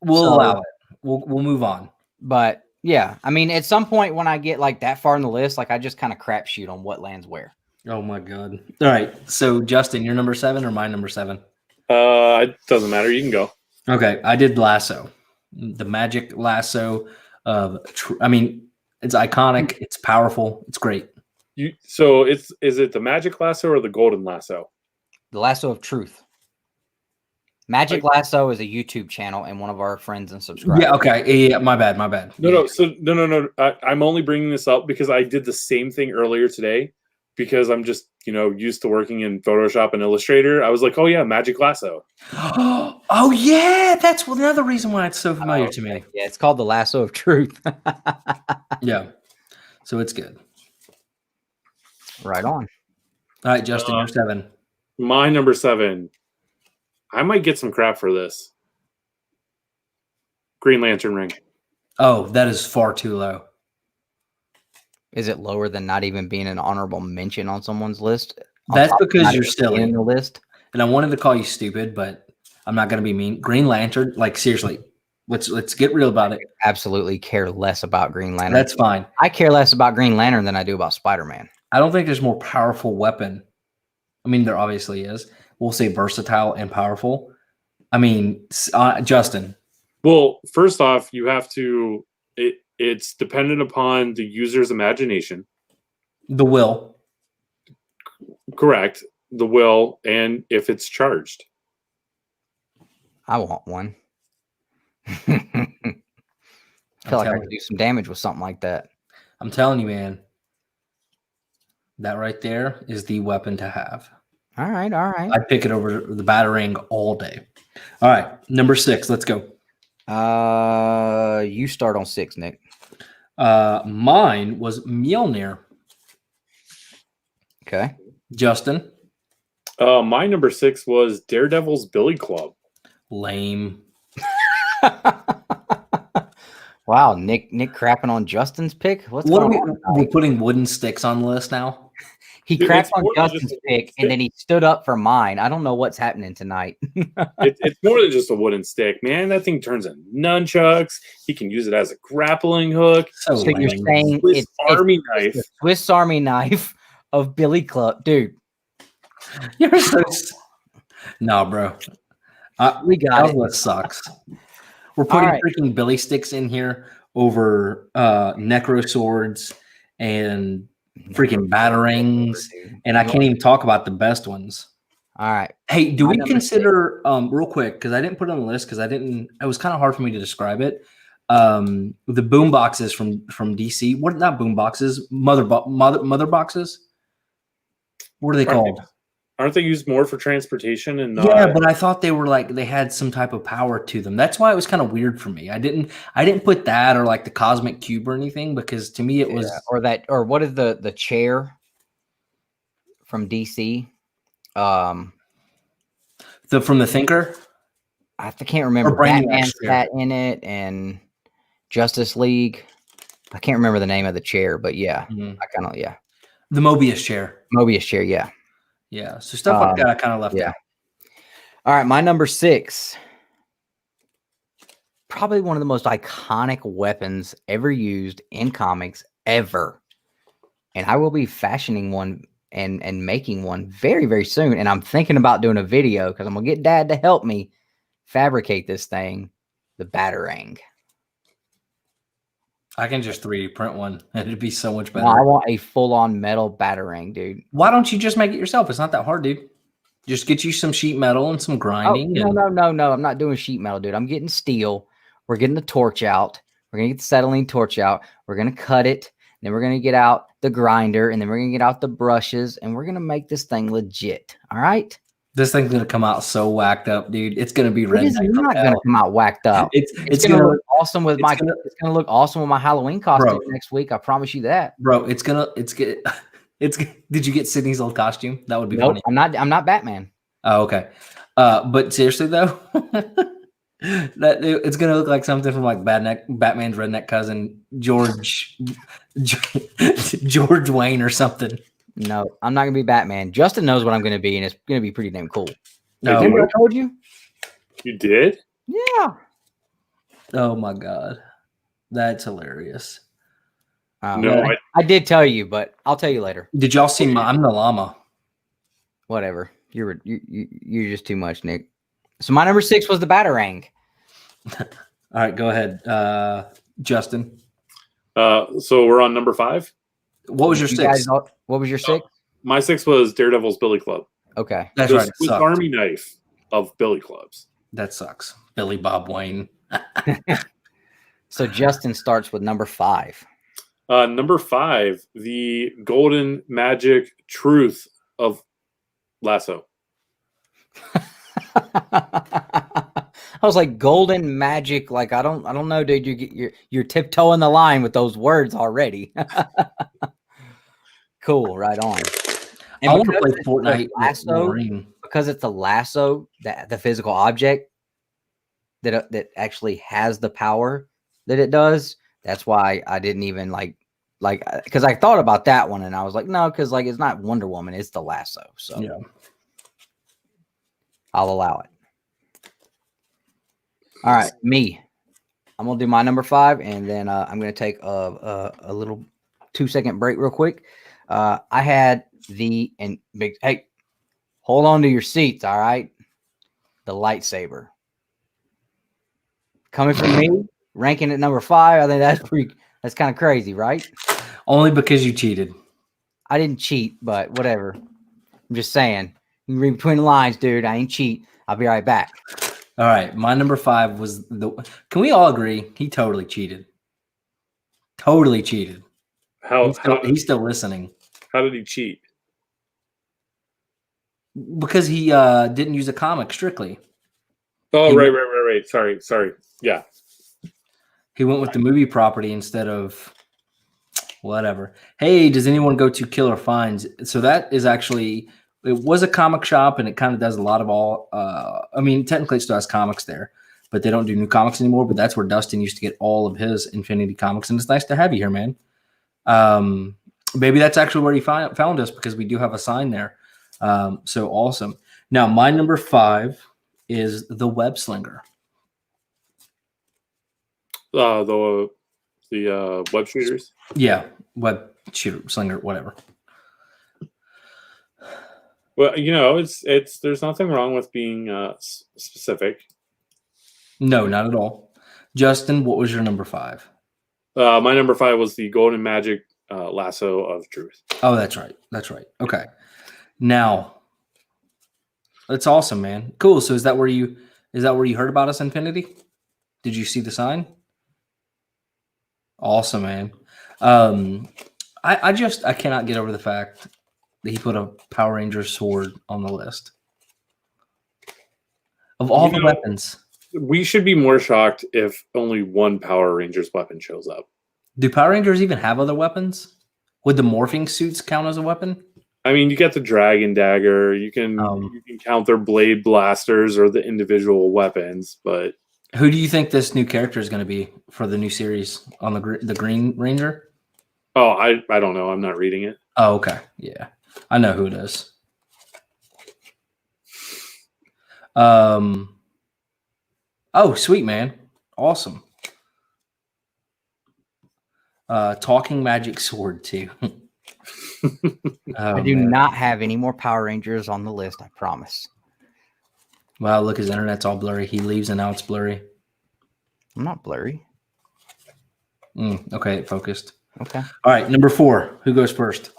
Speaker 4: We'll allow it. We'll move on.
Speaker 1: But yeah, I mean, at some point when I get like that far in the list, like I just kind of crapshoot on what lands where.
Speaker 4: Oh my god! All right, so Justin, your number 7 or my number 7?
Speaker 2: It doesn't matter. You can go.
Speaker 4: Okay, I did lasso, the magic lasso. I mean, it's iconic. It's powerful. It's great.
Speaker 2: So is it the magic lasso or the golden lasso?
Speaker 1: The Lasso of Truth. Magic Lasso is a YouTube channel and one of our friends and subscribers.
Speaker 4: Yeah. Okay. Yeah. My bad.
Speaker 2: No. So no. I'm only bringing this up because I did the same thing earlier today because I'm just used to working in Photoshop and Illustrator. I was like, oh yeah, Magic Lasso.
Speaker 4: Oh yeah, that's another reason why it's so familiar to me.
Speaker 1: Yeah, it's called the Lasso of Truth.
Speaker 4: Yeah. So it's good.
Speaker 1: Right on.
Speaker 4: All right, Justin, you're 7.
Speaker 2: My number 7. I might get some crap for this. Green Lantern ring.
Speaker 4: Oh, that is far too low.
Speaker 1: Is it lower than not even being an honorable mention on someone's list?
Speaker 4: That's because you're silly
Speaker 1: in the list.
Speaker 4: And I wanted to call you stupid, but I'm not going to be mean. Green Lantern, like seriously, let's get real about it.
Speaker 1: I absolutely care less about Green Lantern.
Speaker 4: That's fine.
Speaker 1: I care less about Green Lantern than I do about Spider-Man.
Speaker 4: I don't think there's more powerful weapon. I mean, there obviously is. We'll say versatile and powerful. I mean, Justin.
Speaker 2: Well, first off, you have to. It's dependent upon the user's imagination.
Speaker 4: The will.
Speaker 2: Correct. The will, and if it's charged.
Speaker 1: I want one. I feel like I could do some damage with something like that.
Speaker 4: I'm telling you, man. That right there is the weapon to have.
Speaker 1: All right.
Speaker 4: I'd pick it over the Batarang all day. All right, number 6. Let's go.
Speaker 1: You start on 6, Nick.
Speaker 4: Mine was Mjolnir.
Speaker 1: Okay.
Speaker 4: Justin.
Speaker 2: My number 6 was Daredevil's Billy Club.
Speaker 4: Lame.
Speaker 1: Wow, Nick crapping on Justin's pick. What's going on?
Speaker 4: We're putting wooden sticks on the list now.
Speaker 1: He crapped on Justin's pick, and then he stood up for mine. I don't know what's happening tonight.
Speaker 2: It's more than just a wooden stick, man. That thing turns into nunchucks. He can use it as a grappling hook.
Speaker 1: So you're saying
Speaker 2: Swiss Army knife.
Speaker 1: The Swiss Army knife of Billy Club, dude.
Speaker 4: You're so. No, bro.
Speaker 1: We got it.
Speaker 4: What sucks. We're putting
Speaker 1: right.
Speaker 4: freaking Billy sticks in here over necro swords and freaking batarangs, and I can't even talk about the best ones.
Speaker 1: All right.
Speaker 4: Hey, do
Speaker 1: My
Speaker 4: we
Speaker 1: number
Speaker 4: consider real quick, because I didn't put it on the list because it was kind of hard for me to describe it. The boom boxes from DC. What, not boom boxes, mother boxes. What are they called?
Speaker 2: Aren't they used more for transportation and
Speaker 4: Yeah, but I thought they were like they had some type of power to them. That's why it was kind of weird for me. I didn't put that or like the cosmic cube or anything, because to me it was
Speaker 1: or what is the chair from DC?
Speaker 4: from the Thinker.
Speaker 1: I can't remember. Batman sat in it and Justice League. I can't remember the name of the chair, but yeah, I kind of
Speaker 4: the Mobius chair.
Speaker 1: Mobius chair, yeah.
Speaker 4: Yeah, so stuff like that I kind of left out.
Speaker 1: All right, my number 6. Probably one of the most iconic weapons ever used in comics ever. And I will be fashioning one and making one very, very soon. And I'm thinking about doing a video because I'm going to get Dad to help me fabricate this thing, the Batarang.
Speaker 4: I can just 3D print one and it'd be so much better.
Speaker 1: No, I want a full-on metal Batarang, dude.
Speaker 4: Why don't you just make it yourself? It's not that hard, dude. Just get you some sheet metal and some grinding.
Speaker 1: No. I'm not doing sheet metal, dude. I'm getting steel. We're getting the torch out. We're going to get the acetylene torch out. We're going to cut it. Then we're going to get out the grinder. And then we're going to get out the brushes. And we're going to make this thing legit. All right?
Speaker 4: This thing's going to come out so whacked up, dude. It's going to be redneck.
Speaker 1: It's not going to come out whacked up. It's going to look awesome with my Halloween costume next week. I promise you that.
Speaker 4: Bro, did you get Sydney's old costume? That would be funny.
Speaker 1: I'm not Batman.
Speaker 4: Oh, okay. But seriously though, it's gonna look like something from like Batman's redneck cousin George Wayne or something.
Speaker 1: No, I'm not gonna be Batman. Justin knows what I'm gonna be, and it's gonna be pretty damn cool.
Speaker 4: No,
Speaker 1: Remember I told you?
Speaker 2: You did?
Speaker 1: Yeah.
Speaker 4: Oh my god, that's hilarious.
Speaker 2: No,
Speaker 1: I did tell you, but I'll tell you later.
Speaker 4: Did y'all see I'm the llama?
Speaker 1: Whatever. You're just too much, Nick. So my number 6 was the Batarang.
Speaker 4: All right, go ahead, Justin.
Speaker 2: So we're on number 5.
Speaker 4: What was your 6?
Speaker 1: What was your 6?
Speaker 2: My 6 was Daredevil's Billy Club.
Speaker 1: Okay,
Speaker 4: that's right.
Speaker 2: Swiss Army knife of Billy Clubs.
Speaker 4: That sucks. Billy Bob Wayne.
Speaker 1: So Justin starts with number 5.
Speaker 2: Number 5, the golden magic truth of Lasso.
Speaker 1: I was like, golden magic. Like, I don't know, dude. You're tiptoeing the line with those words already. Cool, right on. And
Speaker 4: I want to play Fortnite
Speaker 1: lasso, because it's a lasso, the physical object that actually has the power that it does. That's why I didn't even like because I thought about that one and I was like, no, because like it's not Wonder Woman, it's the lasso. So
Speaker 4: yeah,
Speaker 1: I'll allow it. All right, me. I'm gonna do my number 5, and then I'm gonna take a little 2-second break real quick. I had hey, hold on to your seats, all right? The lightsaber. Coming from me, ranking at number 5, I think that's kind of crazy, right?
Speaker 4: Only because you cheated.
Speaker 1: I didn't cheat, but whatever. I'm just saying. You can read between the lines, dude. I ain't cheat. I'll be right back.
Speaker 4: All right, my number 5 was Can we all agree he totally cheated? Totally cheated. He's still listening.
Speaker 2: How did he cheat?
Speaker 4: Because he didn't use a comic strictly.
Speaker 2: Oh, right. Sorry. Yeah.
Speaker 4: He went with the movie property instead of whatever. Hey, does anyone go to Killer Finds? So that is actually, it was a comic shop and it kind of does a lot of all, I mean, technically it still has comics there, but they don't do new comics anymore. But that's where Dustin used to get all of his Infinity comics. And it's nice to have you here, man. Maybe that's actually where he found us, because we do have a sign there. So awesome. Now, my number 5 is the Web Slinger.
Speaker 2: The web shooters.
Speaker 4: Yeah, web shooter, slinger, whatever.
Speaker 2: Well, it's there's nothing wrong with being specific.
Speaker 4: No, not at all. Justin, what was your number 5?
Speaker 2: My number 5 was the Golden Magic Lasso of Truth.
Speaker 4: Oh, that's right. That's right. Okay. Now, that's awesome, man. Cool. So is that where you heard about us, Infinity? Did you see the sign? Awesome, man. I cannot get over the fact that he put a Power Ranger sword on the list. Of all the weapons.
Speaker 2: We should be more shocked if only one Power Ranger's weapon shows up.
Speaker 4: Do Power Rangers even have other weapons? Would the morphing suits count as a weapon?
Speaker 2: I mean, you get the Dragon Dagger. You can count their blade blasters or the individual weapons, but
Speaker 4: who do you think this new character is going to be for the new series on the Green Ranger?
Speaker 2: Oh, I don't know. I'm not reading it.
Speaker 4: Oh, okay. Yeah. I know who it is. Oh, sweet, man. Awesome. Talking magic sword, too.
Speaker 1: I do not have any more Power Rangers on the list, I promise.
Speaker 4: Wow, look, his internet's all blurry. He leaves and now it's blurry.
Speaker 1: I'm not blurry.
Speaker 4: Okay, it focused.
Speaker 1: Okay.
Speaker 4: All right, number 4. Who goes first?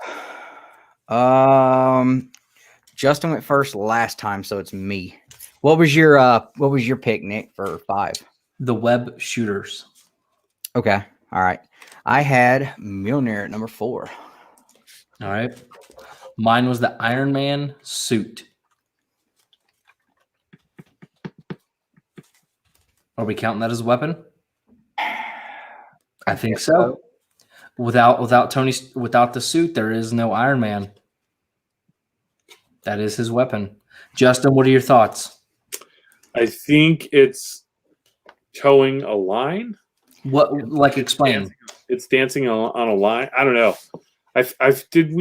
Speaker 1: Justin went first last time, so it's me. What was your pick, Nick, for 5?
Speaker 4: The Web Shooters.
Speaker 1: Okay. All right. I had Mjolnir at number 4.
Speaker 4: All right. Mine was the Iron Man suit. Are we counting that as a weapon? I think so. Without the suit, there is no Iron Man. That is his weapon. Justin, what are your thoughts?
Speaker 2: I think it's towing a line.
Speaker 4: What, like, explain?
Speaker 2: It's dancing on a line. I don't know. Did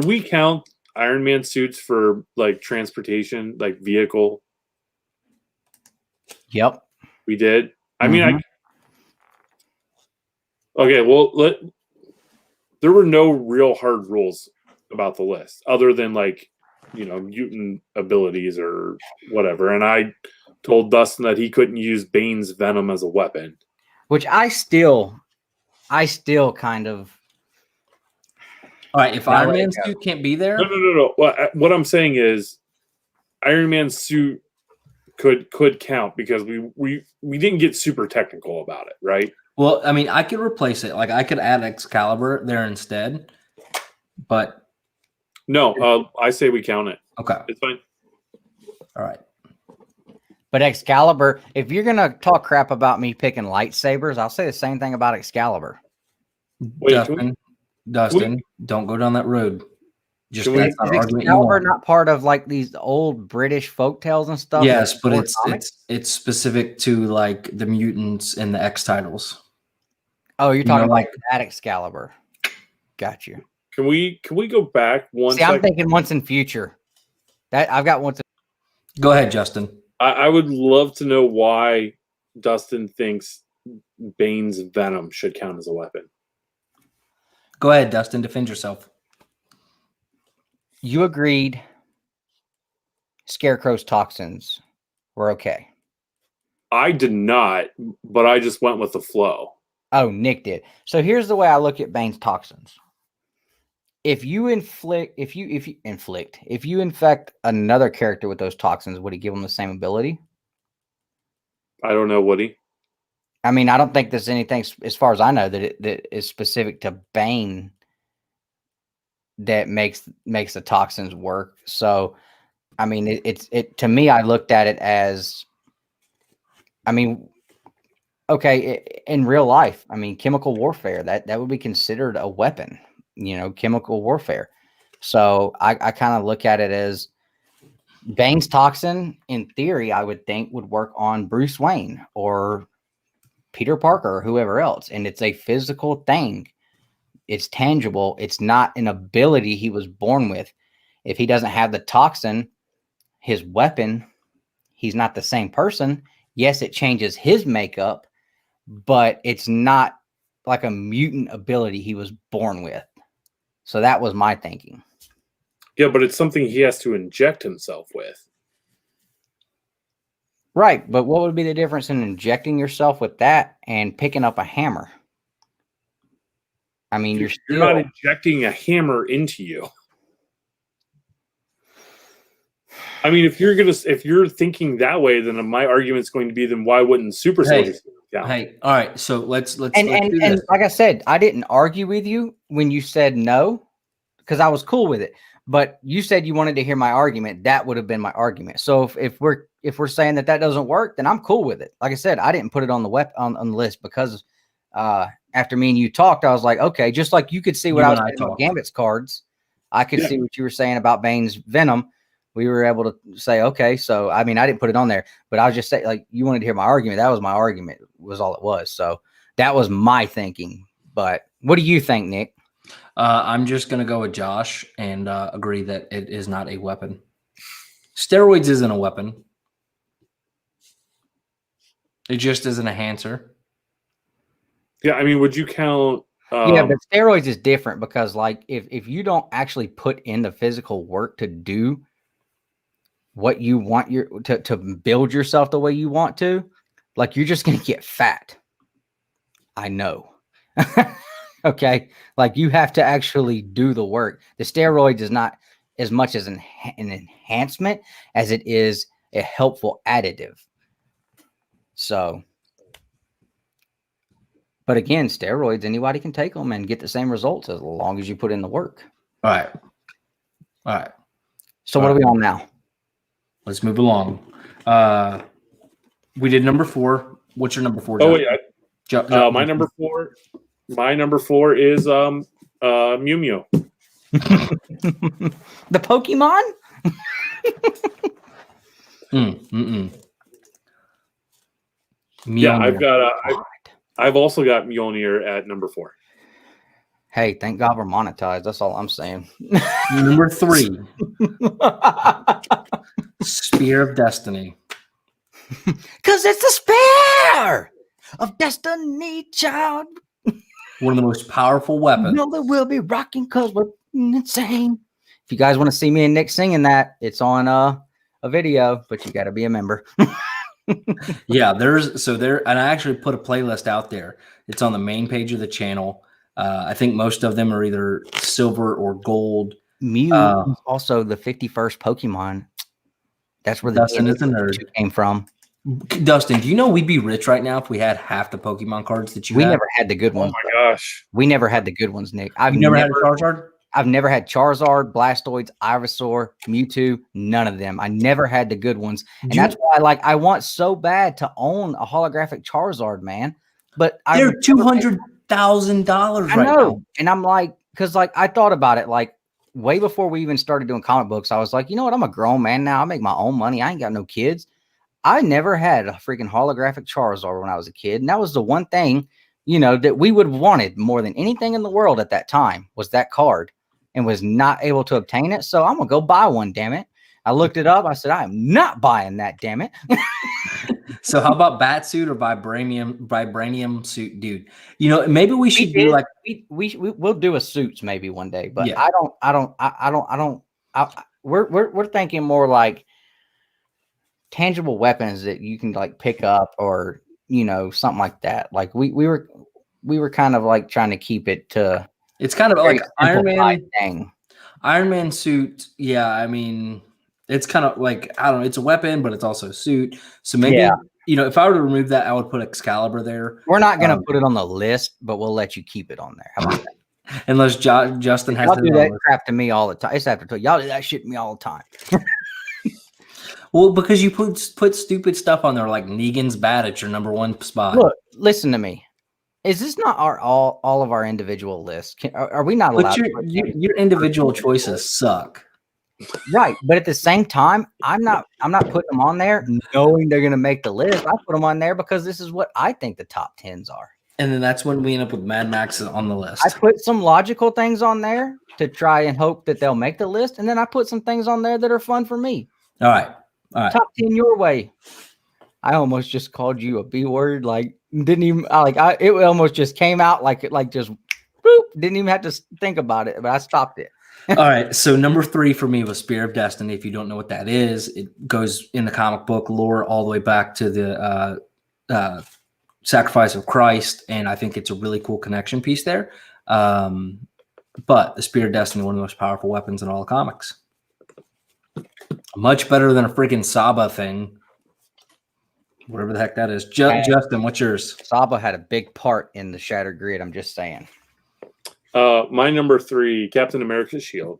Speaker 2: we count Iron Man suits for like transportation, like vehicle?
Speaker 1: Yep.
Speaker 2: We did. I mean, okay. Well, there were no real hard rules about the list, other than like, mutant abilities or whatever. And I told Dustin that he couldn't use Bane's venom as a weapon,
Speaker 1: which I still kind of.
Speaker 4: All right, if Iron Man's suit can't be there,
Speaker 2: no. What I'm saying is, Iron Man's suit could count because we didn't get super technical about it, right?
Speaker 4: Well, I mean, I could replace it. Like, I could add Excalibur there instead, but
Speaker 2: no. I say we count it.
Speaker 4: Okay,
Speaker 2: it's fine.
Speaker 4: All right.
Speaker 1: But Excalibur, if you're gonna talk crap about me picking lightsabers, I'll say the same thing about Excalibur.
Speaker 2: Wait,
Speaker 4: Dustin, don't go down that road. Just
Speaker 1: is Excalibur not part of like these old British folk tales and stuff?
Speaker 4: Yes, but it's specific to like the mutants and the X titles.
Speaker 1: Oh, you're talking about that Excalibur. Got you.
Speaker 2: Can we go back once?
Speaker 1: See, I'm thinking once in future. That I've got once.
Speaker 4: Go ahead, Justin.
Speaker 2: I would love to know why Dustin thinks Bane's venom should count as a weapon.
Speaker 4: Go ahead, Dustin. Defend yourself.
Speaker 1: You agreed Scarecrow's toxins were okay.
Speaker 2: I did not, but I just went with the flow.
Speaker 1: Oh, Nick did. So here's the way I look at Bane's toxins. If you infect another character with those toxins, would he give them the same ability?
Speaker 2: I don't know, would he?
Speaker 1: I mean, I don't think there's anything, as far as I know, that is specific to Bane that makes the toxins work. So, I mean, it to me, I looked at it as, I mean, okay, in real life, I mean, chemical warfare, that would be considered a weapon. Chemical warfare. So I kind of look at it as Bane's toxin, in theory, I would think would work on Bruce Wayne or Peter Parker or whoever else. And it's a physical thing. It's tangible. It's not an ability he was born with. If he doesn't have the toxin, his weapon, he's not the same person. Yes, it changes his makeup, but it's not like a mutant ability he was born with. So that was my thinking.
Speaker 2: Yeah, but it's something he has to inject himself with.
Speaker 1: Right, but what would be the difference in injecting yourself with that and picking up a hammer? I mean, you're
Speaker 2: not injecting a hammer into you. I mean, if you're thinking that way, then my argument's going to be, then why wouldn't super soldiers count?
Speaker 4: Hey, all right. So let's do
Speaker 1: and
Speaker 4: this.
Speaker 1: like I said, I didn't argue with you when you said no, because I was cool with it. But you said you wanted to hear my argument. That would have been my argument. So if we're saying that doesn't work, then I'm cool with it. Like I said, I didn't put it on the on the list because after me and you talked, I was like, okay, just like you could see what I was saying about Gambit's cards, I could see what you were saying about Bane's Venom. We were able to say, okay, so I mean, I didn't put it on there, but I was just saying, like, you wanted to hear my argument. That was my argument, was all it was. So that was my thinking. But what do you think, Nick?
Speaker 4: I'm just going to go with Josh and agree that it is not a weapon. Steroids isn't a weapon. It just is an enhancer.
Speaker 2: Yeah, I mean, would you count?
Speaker 1: Yeah, but steroids is different because, like, if you don't actually put in the physical work to do what you want to build yourself the way you want to, like, you're just going to get fat. I know. Okay. Like, you have to actually do the work. The steroids is not as much as an enhancement as it is a helpful additive. So, but again, steroids, anybody can take them and get the same results as long as you put in the work.
Speaker 4: All right.
Speaker 1: So what are we on now?
Speaker 4: Let's move along. We did number 4. What's your number 4?
Speaker 2: Oh yeah, my number 4. My number 4 is Mew Mew.
Speaker 1: The Pokemon.
Speaker 2: Yeah, I've also got Mjolnir at number 4.
Speaker 1: Hey, thank God we're monetized. That's all I'm saying.
Speaker 4: Number 3. Spear of Destiny.
Speaker 1: Because it's the Spear of Destiny, child.
Speaker 4: One of the most powerful weapons.
Speaker 1: No, that we'll be rocking because we're insane. If you guys want to see me and Nick singing that, it's on a video, but you got to be a member.
Speaker 4: Yeah, and I actually put a playlist out there. It's on the main page of the channel. I think most of them are either silver or gold.
Speaker 1: Mew is also the 51st Pokemon. That's where the
Speaker 4: Dustin is a nerd
Speaker 1: came from.
Speaker 4: Dustin, do you know we'd be rich right now if we had half the Pokemon cards that you
Speaker 1: We
Speaker 4: had?
Speaker 1: never had the good ones.
Speaker 2: Oh my gosh.
Speaker 1: We never had the good ones, Nick.
Speaker 4: I've never had a Charizard?
Speaker 1: I've never had Charizard, Blastoise, Ivysaur, Mewtwo, none of them. I never had the good ones. And that's why I want so bad to own a holographic Charizard, man. But
Speaker 4: they're $200,000 right now.
Speaker 1: And I'm like, because I thought about it way before we even started doing comic books. I was like, you know what? I'm a grown man now. I make my own money. I ain't got no kids. I never had a freaking holographic Charizard when I was a kid. And that was the one thing, that we would have wanted more than anything in the world at that time was that card, and was not able to obtain it. So I'm going to go buy one, damn it. I looked it up. I said, I'm not buying that, damn it.
Speaker 4: So how about Batsuit or Vibranium suit, dude? Maybe we should do
Speaker 1: we'll do a suits maybe one day, but
Speaker 4: yeah.
Speaker 1: We're thinking more like tangible weapons that you can pick up, or something like that. Like we were kind of trying to keep it to.
Speaker 4: It's kind of like Iron Man
Speaker 1: thing.
Speaker 4: Iron Man suit. Yeah, I mean, it's kind of like, I don't know. It's a weapon, but it's also a suit. So maybe if I were to remove that, I would put Excalibur there.
Speaker 1: We're not going to put it on the list, but we'll let you keep it on there. How about that?
Speaker 4: Unless Justin has
Speaker 1: to do that crap to me all the time. It's after y'all do that shit to me all the time.
Speaker 4: Well, because you put stupid stuff on there like Negan's bat at your number 1 spot.
Speaker 1: Look, listen to me. Is this not all of our individual lists? Are we not allowed?
Speaker 4: Your individual choices suck.
Speaker 1: Right, but at the same time, I'm not putting them on there knowing they're going to make the list. I put them on there because this is what I think the top 10s are.
Speaker 4: And then that's when we end up with Mad Max on the list.
Speaker 1: I put some logical things on there to try and hope that they'll make the list, and then I put some things on there that are fun for me.
Speaker 4: All right.
Speaker 1: Top 10 your way. I almost just called you a B word. Didn't even it almost just came out just boop. Didn't even have to think about it, but I stopped it.
Speaker 4: All right. So number 3 for me was Spear of Destiny. If you don't know what that is, it goes in the comic book lore all the way back to the sacrifice of Christ. And I think it's a really cool connection piece there. But the Spear of Destiny, one of the most powerful weapons in all the comics. Much better than a freaking Saba thing. Whatever the heck that is. Justin, what's yours?
Speaker 1: Saba had a big part in the Shattered Grid. I'm just saying.
Speaker 2: My number 3, Captain America's shield.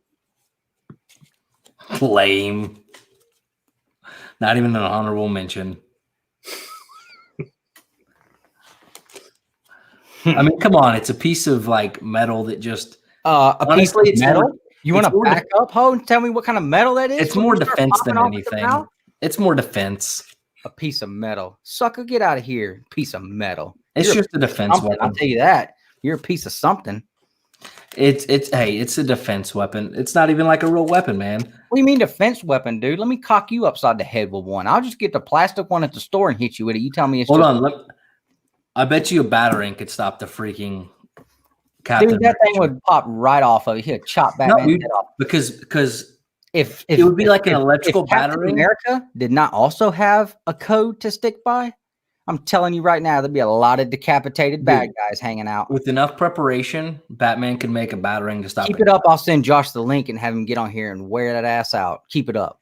Speaker 4: Lame. Not even an honorable mention. I mean, come on. It's a piece of like metal that just
Speaker 1: Honestly,
Speaker 4: it's
Speaker 1: metal.
Speaker 4: more-
Speaker 1: You want
Speaker 4: it's
Speaker 1: to
Speaker 4: more
Speaker 1: back up, Ho, and tell me what kind of metal that is?
Speaker 4: it's
Speaker 1: when
Speaker 4: more
Speaker 1: you start
Speaker 4: defense
Speaker 1: popping
Speaker 4: than
Speaker 1: off at the
Speaker 4: anything.
Speaker 1: mouth?
Speaker 4: It's more defense.
Speaker 1: A piece of metal, sucker. Get out of here, piece of metal.
Speaker 4: It's
Speaker 1: You're
Speaker 4: just a defense
Speaker 1: something, I'll
Speaker 4: weapon.
Speaker 1: tell you that. You're a piece of something.
Speaker 4: It's a defense weapon. It's not even like a real weapon, man.
Speaker 1: What do you mean defense weapon, dude? Let me cock you upside the head with one. I'll just get the plastic one at the store and hit you with it. You tell me it's
Speaker 4: Hold
Speaker 1: just
Speaker 4: on. I bet you a battering could stop the freaking Captain.
Speaker 1: dude, that thing
Speaker 4: America.
Speaker 1: would pop right off of it. He'd chop
Speaker 4: No,
Speaker 1: Batman's
Speaker 4: dude,
Speaker 1: head off.
Speaker 4: because
Speaker 1: If
Speaker 4: it would be like an
Speaker 1: if
Speaker 4: electrical
Speaker 1: Captain
Speaker 4: battering.
Speaker 1: America did not also have a code to stick by, I'm telling you right now, there'd be a lot of decapitated bad
Speaker 4: Dude.
Speaker 1: guys hanging out.
Speaker 4: With enough preparation, Batman can make a battering to stop
Speaker 1: Keep it up. I'll send Josh the link and have him get on here and wear that ass out. Keep it up.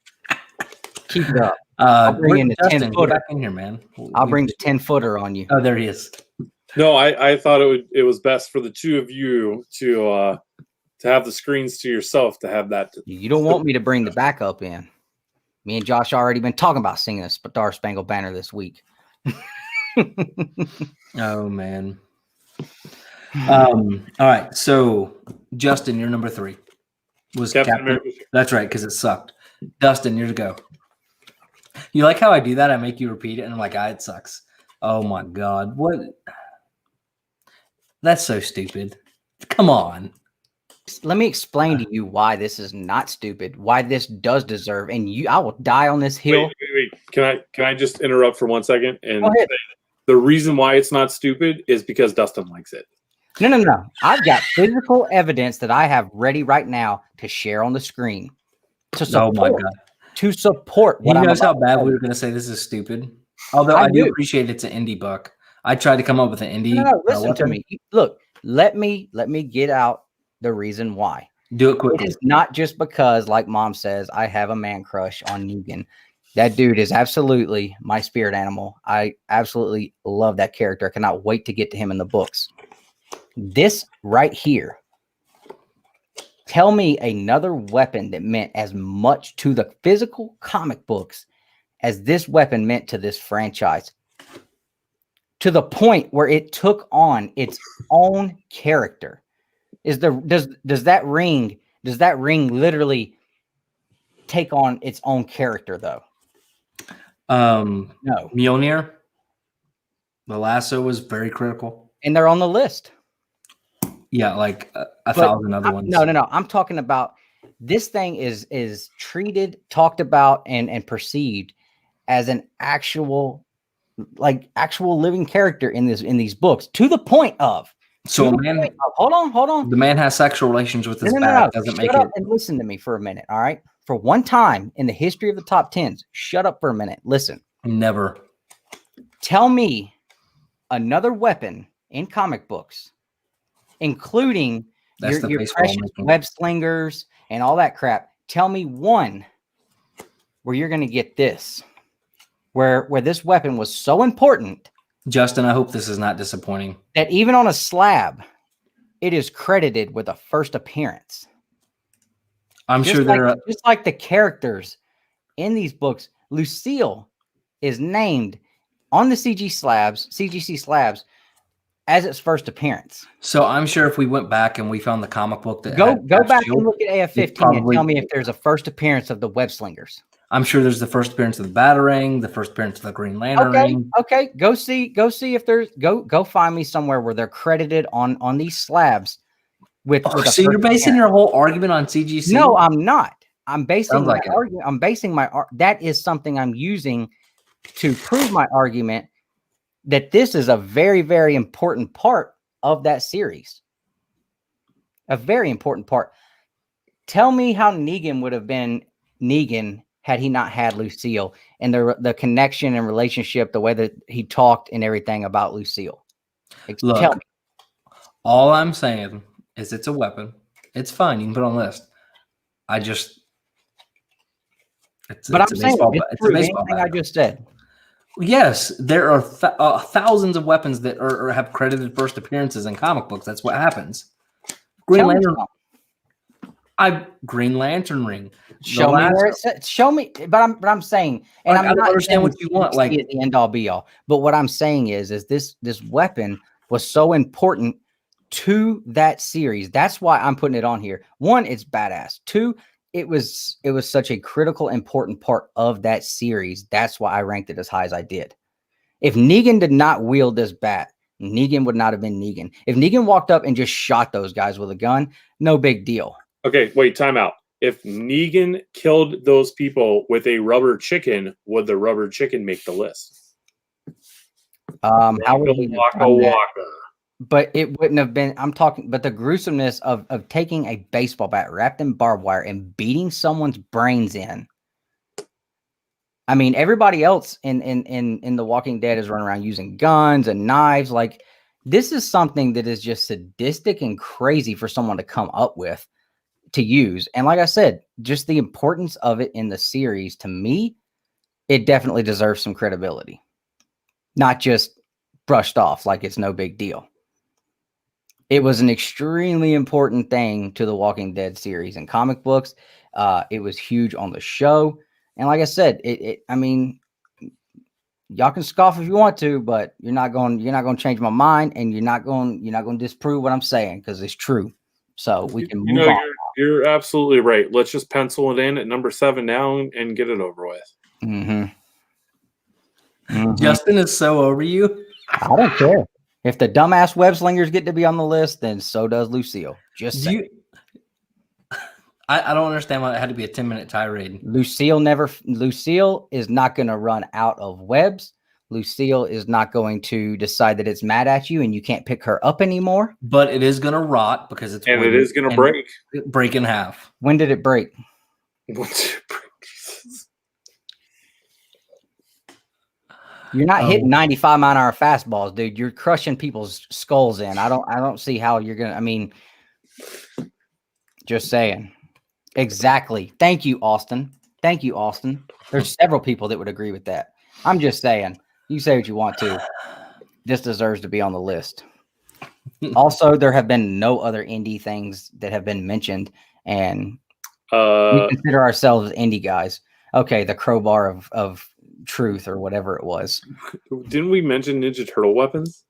Speaker 1: Keep it up. I'll bring in the
Speaker 4: Justin,
Speaker 1: 10
Speaker 4: get
Speaker 1: footer.
Speaker 4: back in here, man.
Speaker 1: I'll bring the 10 footer on you.
Speaker 4: Oh, there he is.
Speaker 2: No, I thought it was best for the two of you to have the screens to yourself to have that.
Speaker 1: You don't want me to bring the backup in. Me and Josh already been talking about singing a Star Spangled Banner this week.
Speaker 4: Oh man. All right. So Justin, you're number 3. Was
Speaker 2: Captain America.
Speaker 4: That's right, because it sucked. Dustin, you're to go. You like how I do that? I make you repeat it, and I'm like, it sucks. Oh my god. What? That's so stupid. Come on.
Speaker 1: Let me explain to you why this is not stupid, why this does deserve, and I will die on this hill.
Speaker 2: Wait. Can I just interrupt for 1 second? And
Speaker 1: Go ahead.
Speaker 2: the reason why it's not stupid is because Dustin likes it.
Speaker 1: No. I've got physical evidence that I have ready right now to share on the screen. To support,
Speaker 4: Oh my god.
Speaker 1: To support
Speaker 4: He
Speaker 1: what I'm
Speaker 4: knows how
Speaker 1: about to
Speaker 4: bad
Speaker 1: tell
Speaker 4: we
Speaker 1: you.
Speaker 4: were going to say this is stupid. Although
Speaker 1: I
Speaker 4: I do
Speaker 1: do.
Speaker 4: appreciate it's an indie book. I tried to come up with an indie.
Speaker 1: No, listen to
Speaker 4: weapon.
Speaker 1: me. Look, let me get out the reason why.
Speaker 4: Do it
Speaker 1: It
Speaker 4: quickly.
Speaker 1: is not just because, like Mom says, I have a man crush on Negan. That dude is absolutely my spirit animal. I absolutely love that character. I cannot wait to get to him in the books. This right here. Tell me another weapon that meant as much to the physical comic books as this weapon meant to this franchise. To the point where it took on its own character. Does that ring literally take on its own character though? No.
Speaker 4: Mjolnir. The lasso was very critical.
Speaker 1: And they're on the list.
Speaker 4: Yeah, like a thousand other ones.
Speaker 1: No. I'm talking about this thing is treated, talked about, and perceived as an actual living character in these books, to the point of
Speaker 4: So
Speaker 1: hold on.
Speaker 4: the man has sexual relations with his
Speaker 1: No.
Speaker 4: bat. Doesn't make
Speaker 1: Shut up
Speaker 4: it.
Speaker 1: and listen to me for a minute. All right. For one time in the history of the top 10s, shut up for a minute. Listen.
Speaker 4: Never.
Speaker 1: Tell me another weapon in comic books, including
Speaker 4: That's the
Speaker 1: your
Speaker 4: face we're all
Speaker 1: precious
Speaker 4: making.
Speaker 1: web slingers and all that crap. Tell me one where you're going to get this, where this weapon was so important
Speaker 4: Justin, I hope this is not disappointing.
Speaker 1: that even on a slab, it is credited with a first appearance.
Speaker 4: I'm sure there are.
Speaker 1: Just like the characters in these books, Lucille is named on the CGC slabs as its first appearance.
Speaker 4: So I'm sure if we went back and we found the comic book that
Speaker 1: Go
Speaker 4: had
Speaker 1: back
Speaker 4: Shield,
Speaker 1: and look at AF-15 and
Speaker 4: probably-
Speaker 1: tell me if there's a first appearance of the web slingers.
Speaker 4: I'm sure there's the first appearance of the Batarang, the first appearance of the Green Lantern ring.
Speaker 1: Okay. Go see if there's go find me somewhere where they're credited on these slabs with.
Speaker 4: Oh,
Speaker 1: with a
Speaker 4: so you're
Speaker 1: first
Speaker 4: basing
Speaker 1: appearance.
Speaker 4: your whole argument on CGC?
Speaker 1: No, I'm not. I'm basing
Speaker 4: Sounds
Speaker 1: my
Speaker 4: like it.
Speaker 1: argument. I'm basing my that is something I'm using to prove my argument that this is a very, very important part of that series. A very important part. Tell me how Negan would have been Negan had he not had Lucille and the connection and relationship, the way that he talked and everything about Lucille. Tell
Speaker 4: Look,
Speaker 1: me.
Speaker 4: all I'm saying is it's a weapon. It's fine. You can put it on the list.
Speaker 1: But I'm saying,
Speaker 4: it's a baseball bat.
Speaker 1: I just said.
Speaker 4: Yes, there are thousands of weapons that have credited first appearances in comic books. That's what happens. Green Lantern ring.
Speaker 1: Show me where it says. Show me, but I'm saying, and
Speaker 4: I don't understand what you want. Like
Speaker 1: at the end all be all. But what I'm saying is this weapon was so important to that series. That's why I'm putting it on here. One, it's badass. Two, it was such a critical, important part of that series. That's why I ranked it as high as I did. If Negan did not wield this bat, Negan would not have been Negan. If Negan walked up and just shot those guys with a gun, no big deal.
Speaker 2: Okay, wait, time out. If Negan killed those people with a rubber chicken, would the rubber chicken make the list?
Speaker 1: How would he
Speaker 2: Waka Waka.
Speaker 1: But it wouldn't have been. I'm talking, but the gruesomeness of taking a baseball bat wrapped in barbed wire and beating someone's brains in. I mean, everybody else in The Walking Dead is running around using guns and knives. Like, this is something that is just sadistic and crazy for someone to come up with, to use. And like I said, just the importance of it in the series, to me, it definitely deserves some credibility, not just brushed off like it's no big deal. It was an extremely important thing to the Walking Dead series and comic books. It was huge on the show. And like I said, I mean, y'all can scoff if you want to, but you're not going to change my mind, and you're not going to disprove what I'm saying, because it's true. So we can move on.
Speaker 2: You're absolutely right. Let's just pencil it in at number 7 now and get it over with.
Speaker 4: Justin is so over you.
Speaker 1: I don't care. If the dumbass web slingers get to be on the list, then so does Lucille.
Speaker 4: I don't understand why it had to be a 10-minute tirade.
Speaker 1: Lucille is not going to run out of webs. Lucille is not going to decide that it's mad at you and you can't pick her up anymore.
Speaker 4: But it is going to rot because it's
Speaker 2: and it is going to
Speaker 4: break in half.
Speaker 1: When did it break? You're not hitting 95-mile-an-hour fastballs, dude. You're crushing people's skulls in. I don't see how you're gonna. I mean, just saying. Exactly. Thank you, Austin. Thank you, Austin. There's several people that would agree with that. I'm just saying. You say what you want to. This deserves to be on the list. Also, there have been no other indie things that have been mentioned, and we consider ourselves indie guys. Okay, the crowbar of truth or whatever it was.
Speaker 2: Didn't we mention Ninja Turtle weapons?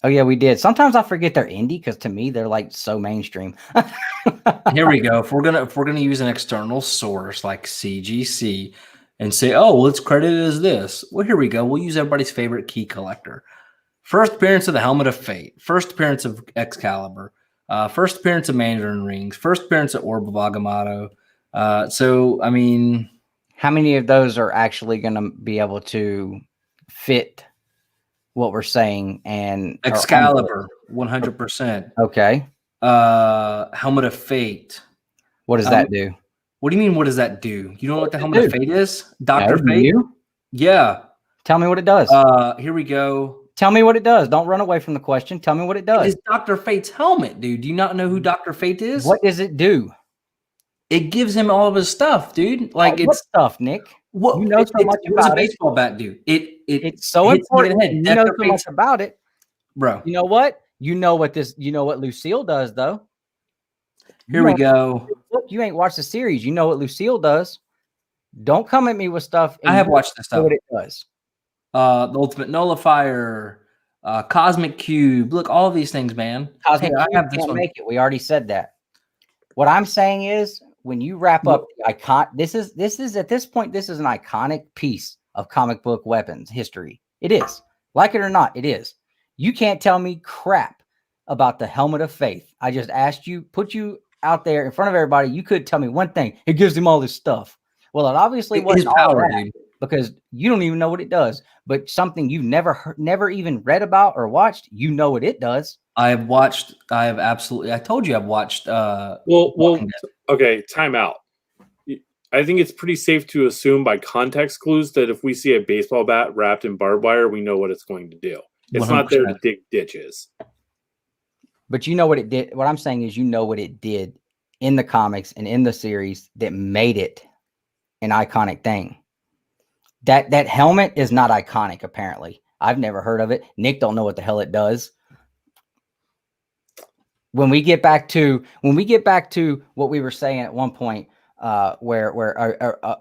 Speaker 1: Oh yeah, we did. Sometimes I forget they're indie because to me they're like so mainstream.
Speaker 4: Here we go. If we're gonna use an external source like CGC and say, oh, well, it's credited as this. Well, here we go. We'll use everybody's favorite key collector. First appearance of the Helmet of Fate. First appearance of Excalibur. First appearance of Mandarin Rings. First appearance of Orb of Agamotto. So I mean,
Speaker 1: how many of those are actually going to be able to fit what we're saying? And
Speaker 4: Excalibur, 100%.
Speaker 1: Okay.
Speaker 4: Helmet of Fate.
Speaker 1: What does that do?
Speaker 4: What do you mean? What does that do? You know what the Helmet of Fate is? Dr.
Speaker 1: No,
Speaker 4: Fate.
Speaker 1: you?
Speaker 4: Yeah.
Speaker 1: Tell me what it does.
Speaker 4: Here we go.
Speaker 1: Tell me what it does. Don't run away from the question. Tell me what it does.
Speaker 4: It's Dr. Fate's helmet, dude. Do you not know who Dr. Fate is?
Speaker 1: What does it do?
Speaker 4: It gives him all of his stuff, dude. Like
Speaker 1: what stuff, Nick?
Speaker 4: What
Speaker 1: you know so much about
Speaker 4: a baseball bat, dude.
Speaker 1: It's so important. You know so much about it,
Speaker 4: bro.
Speaker 1: You know what? You know what Lucille does, though.
Speaker 4: Here we go.
Speaker 1: Look, you ain't watched the series. You know what Lucille does. Don't come at me with stuff.
Speaker 4: I have watched this stuff.
Speaker 1: What it does.
Speaker 4: The Ultimate Nullifier, Cosmic Cube. Look, all of these things, man.
Speaker 1: Cosmic Cube, I have this one. Make it. We already said that. What I'm saying is, when you wrap up the icon, this is at this point, this is an iconic piece of comic book weapons history. It is. Like it or not, it is. You can't tell me crap about the Helmet of Faith. I just asked you, put you out there in front of everybody. You could tell me one thing. It gives him all this stuff. Well, it obviously wasn't all that, because you don't even know what it does. But something you've never even read about or watched, you know what it does.
Speaker 4: I have watched. I have absolutely. I told you I've watched.
Speaker 2: Okay. Time out. I think it's pretty safe to assume by context clues that if we see a baseball bat wrapped in barbed wire, we know what it's going to do. It's not there to
Speaker 4: 100%.
Speaker 2: dig ditches.
Speaker 1: But you know what it did. What I'm saying is, you know what it did in the comics and in the series that made it an iconic thing. That helmet is not iconic. Apparently, I've never heard of it. Nick don't know what the hell it does. When we get back to what we were saying at one point, where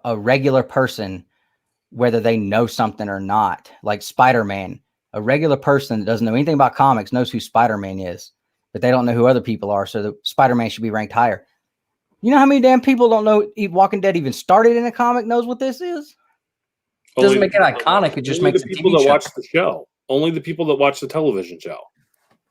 Speaker 1: a regular person, whether they know something or not, like Spider-Man, a regular person that doesn't know anything about comics knows who Spider-Man is, but they don't know who other people are. So the Spider-Man should be ranked higher. You know how many damn people don't know Walking Dead even started in a comic knows what this is?
Speaker 4: It doesn't make it iconic. It just makes
Speaker 2: the
Speaker 4: a
Speaker 2: people
Speaker 4: TV
Speaker 2: that
Speaker 4: show.
Speaker 2: watch the show. Only the people that watch the television show.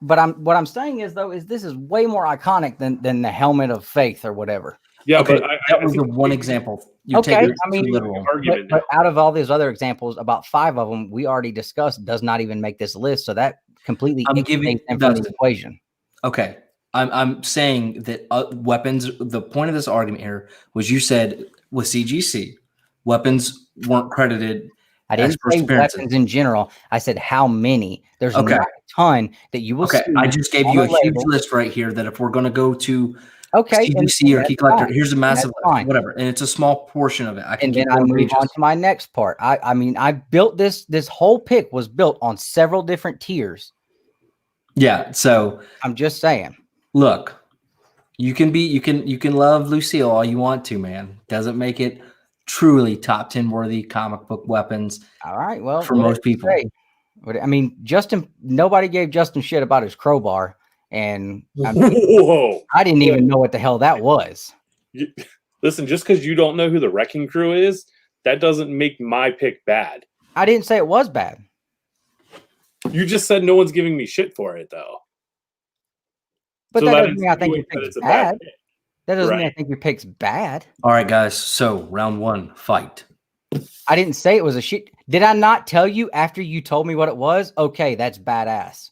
Speaker 1: But what I'm saying is this is way more iconic than the helmet of faith or whatever.
Speaker 2: Yeah,
Speaker 4: Okay,
Speaker 2: but
Speaker 4: that was the one example. You're
Speaker 1: Okay,
Speaker 4: taking it
Speaker 1: I mean,
Speaker 4: too literal.
Speaker 2: Argument
Speaker 1: but out of all these other examples, about 5 of them we already discussed does not even make this list. So that completely
Speaker 4: I'm giving
Speaker 1: takes them from the equation.
Speaker 4: Okay, I'm saying that weapons. The point of this argument here was you said with CGC, weapons weren't credited.
Speaker 1: I didn't
Speaker 4: as first
Speaker 1: say
Speaker 4: appearances.
Speaker 1: weapons in general. I said how many. There's
Speaker 4: Okay.
Speaker 1: not a ton that you will
Speaker 4: Okay,
Speaker 1: see.
Speaker 4: I just gave
Speaker 1: on
Speaker 4: you
Speaker 1: a
Speaker 4: a huge
Speaker 1: label.
Speaker 4: list right here that if we're going to go to
Speaker 1: Okay,
Speaker 4: CGC or
Speaker 1: that's
Speaker 4: Key Collector,
Speaker 1: fine.
Speaker 4: here's a massive
Speaker 1: That's
Speaker 4: list,
Speaker 1: fine.
Speaker 4: whatever, and it's a small portion of it. I can
Speaker 1: And
Speaker 4: keep
Speaker 1: then I
Speaker 4: going
Speaker 1: move on
Speaker 4: pages.
Speaker 1: to my next part. I mean, I built this whole pick was built on several different tiers.
Speaker 4: Yeah, so
Speaker 1: I'm just saying.
Speaker 4: look, you can love Lucille all you want to, man. Doesn't make it truly top 10 worthy comic book weapons.
Speaker 1: All right, well,
Speaker 4: For most people.
Speaker 1: I mean, nobody gave Justin shit about his crowbar, and
Speaker 2: Whoa!
Speaker 1: I didn't even know what the hell that was.
Speaker 2: Listen, just because you don't know who the Wrecking Crew is, that doesn't make my pick bad.
Speaker 1: I didn't say it was bad.
Speaker 2: You just said no one's giving me shit for it, though.
Speaker 1: But
Speaker 2: So
Speaker 1: that
Speaker 2: that
Speaker 1: doesn't mean I think your
Speaker 2: insinuates that
Speaker 1: pick's
Speaker 2: it's a bad
Speaker 1: bad.
Speaker 2: pick.
Speaker 1: That doesn't mean I
Speaker 2: Right.
Speaker 1: think your pick's bad.
Speaker 4: All right, guys. So round 1, fight.
Speaker 1: I didn't say it was a shit. Did I not tell you after you told me what it was? Okay, that's badass.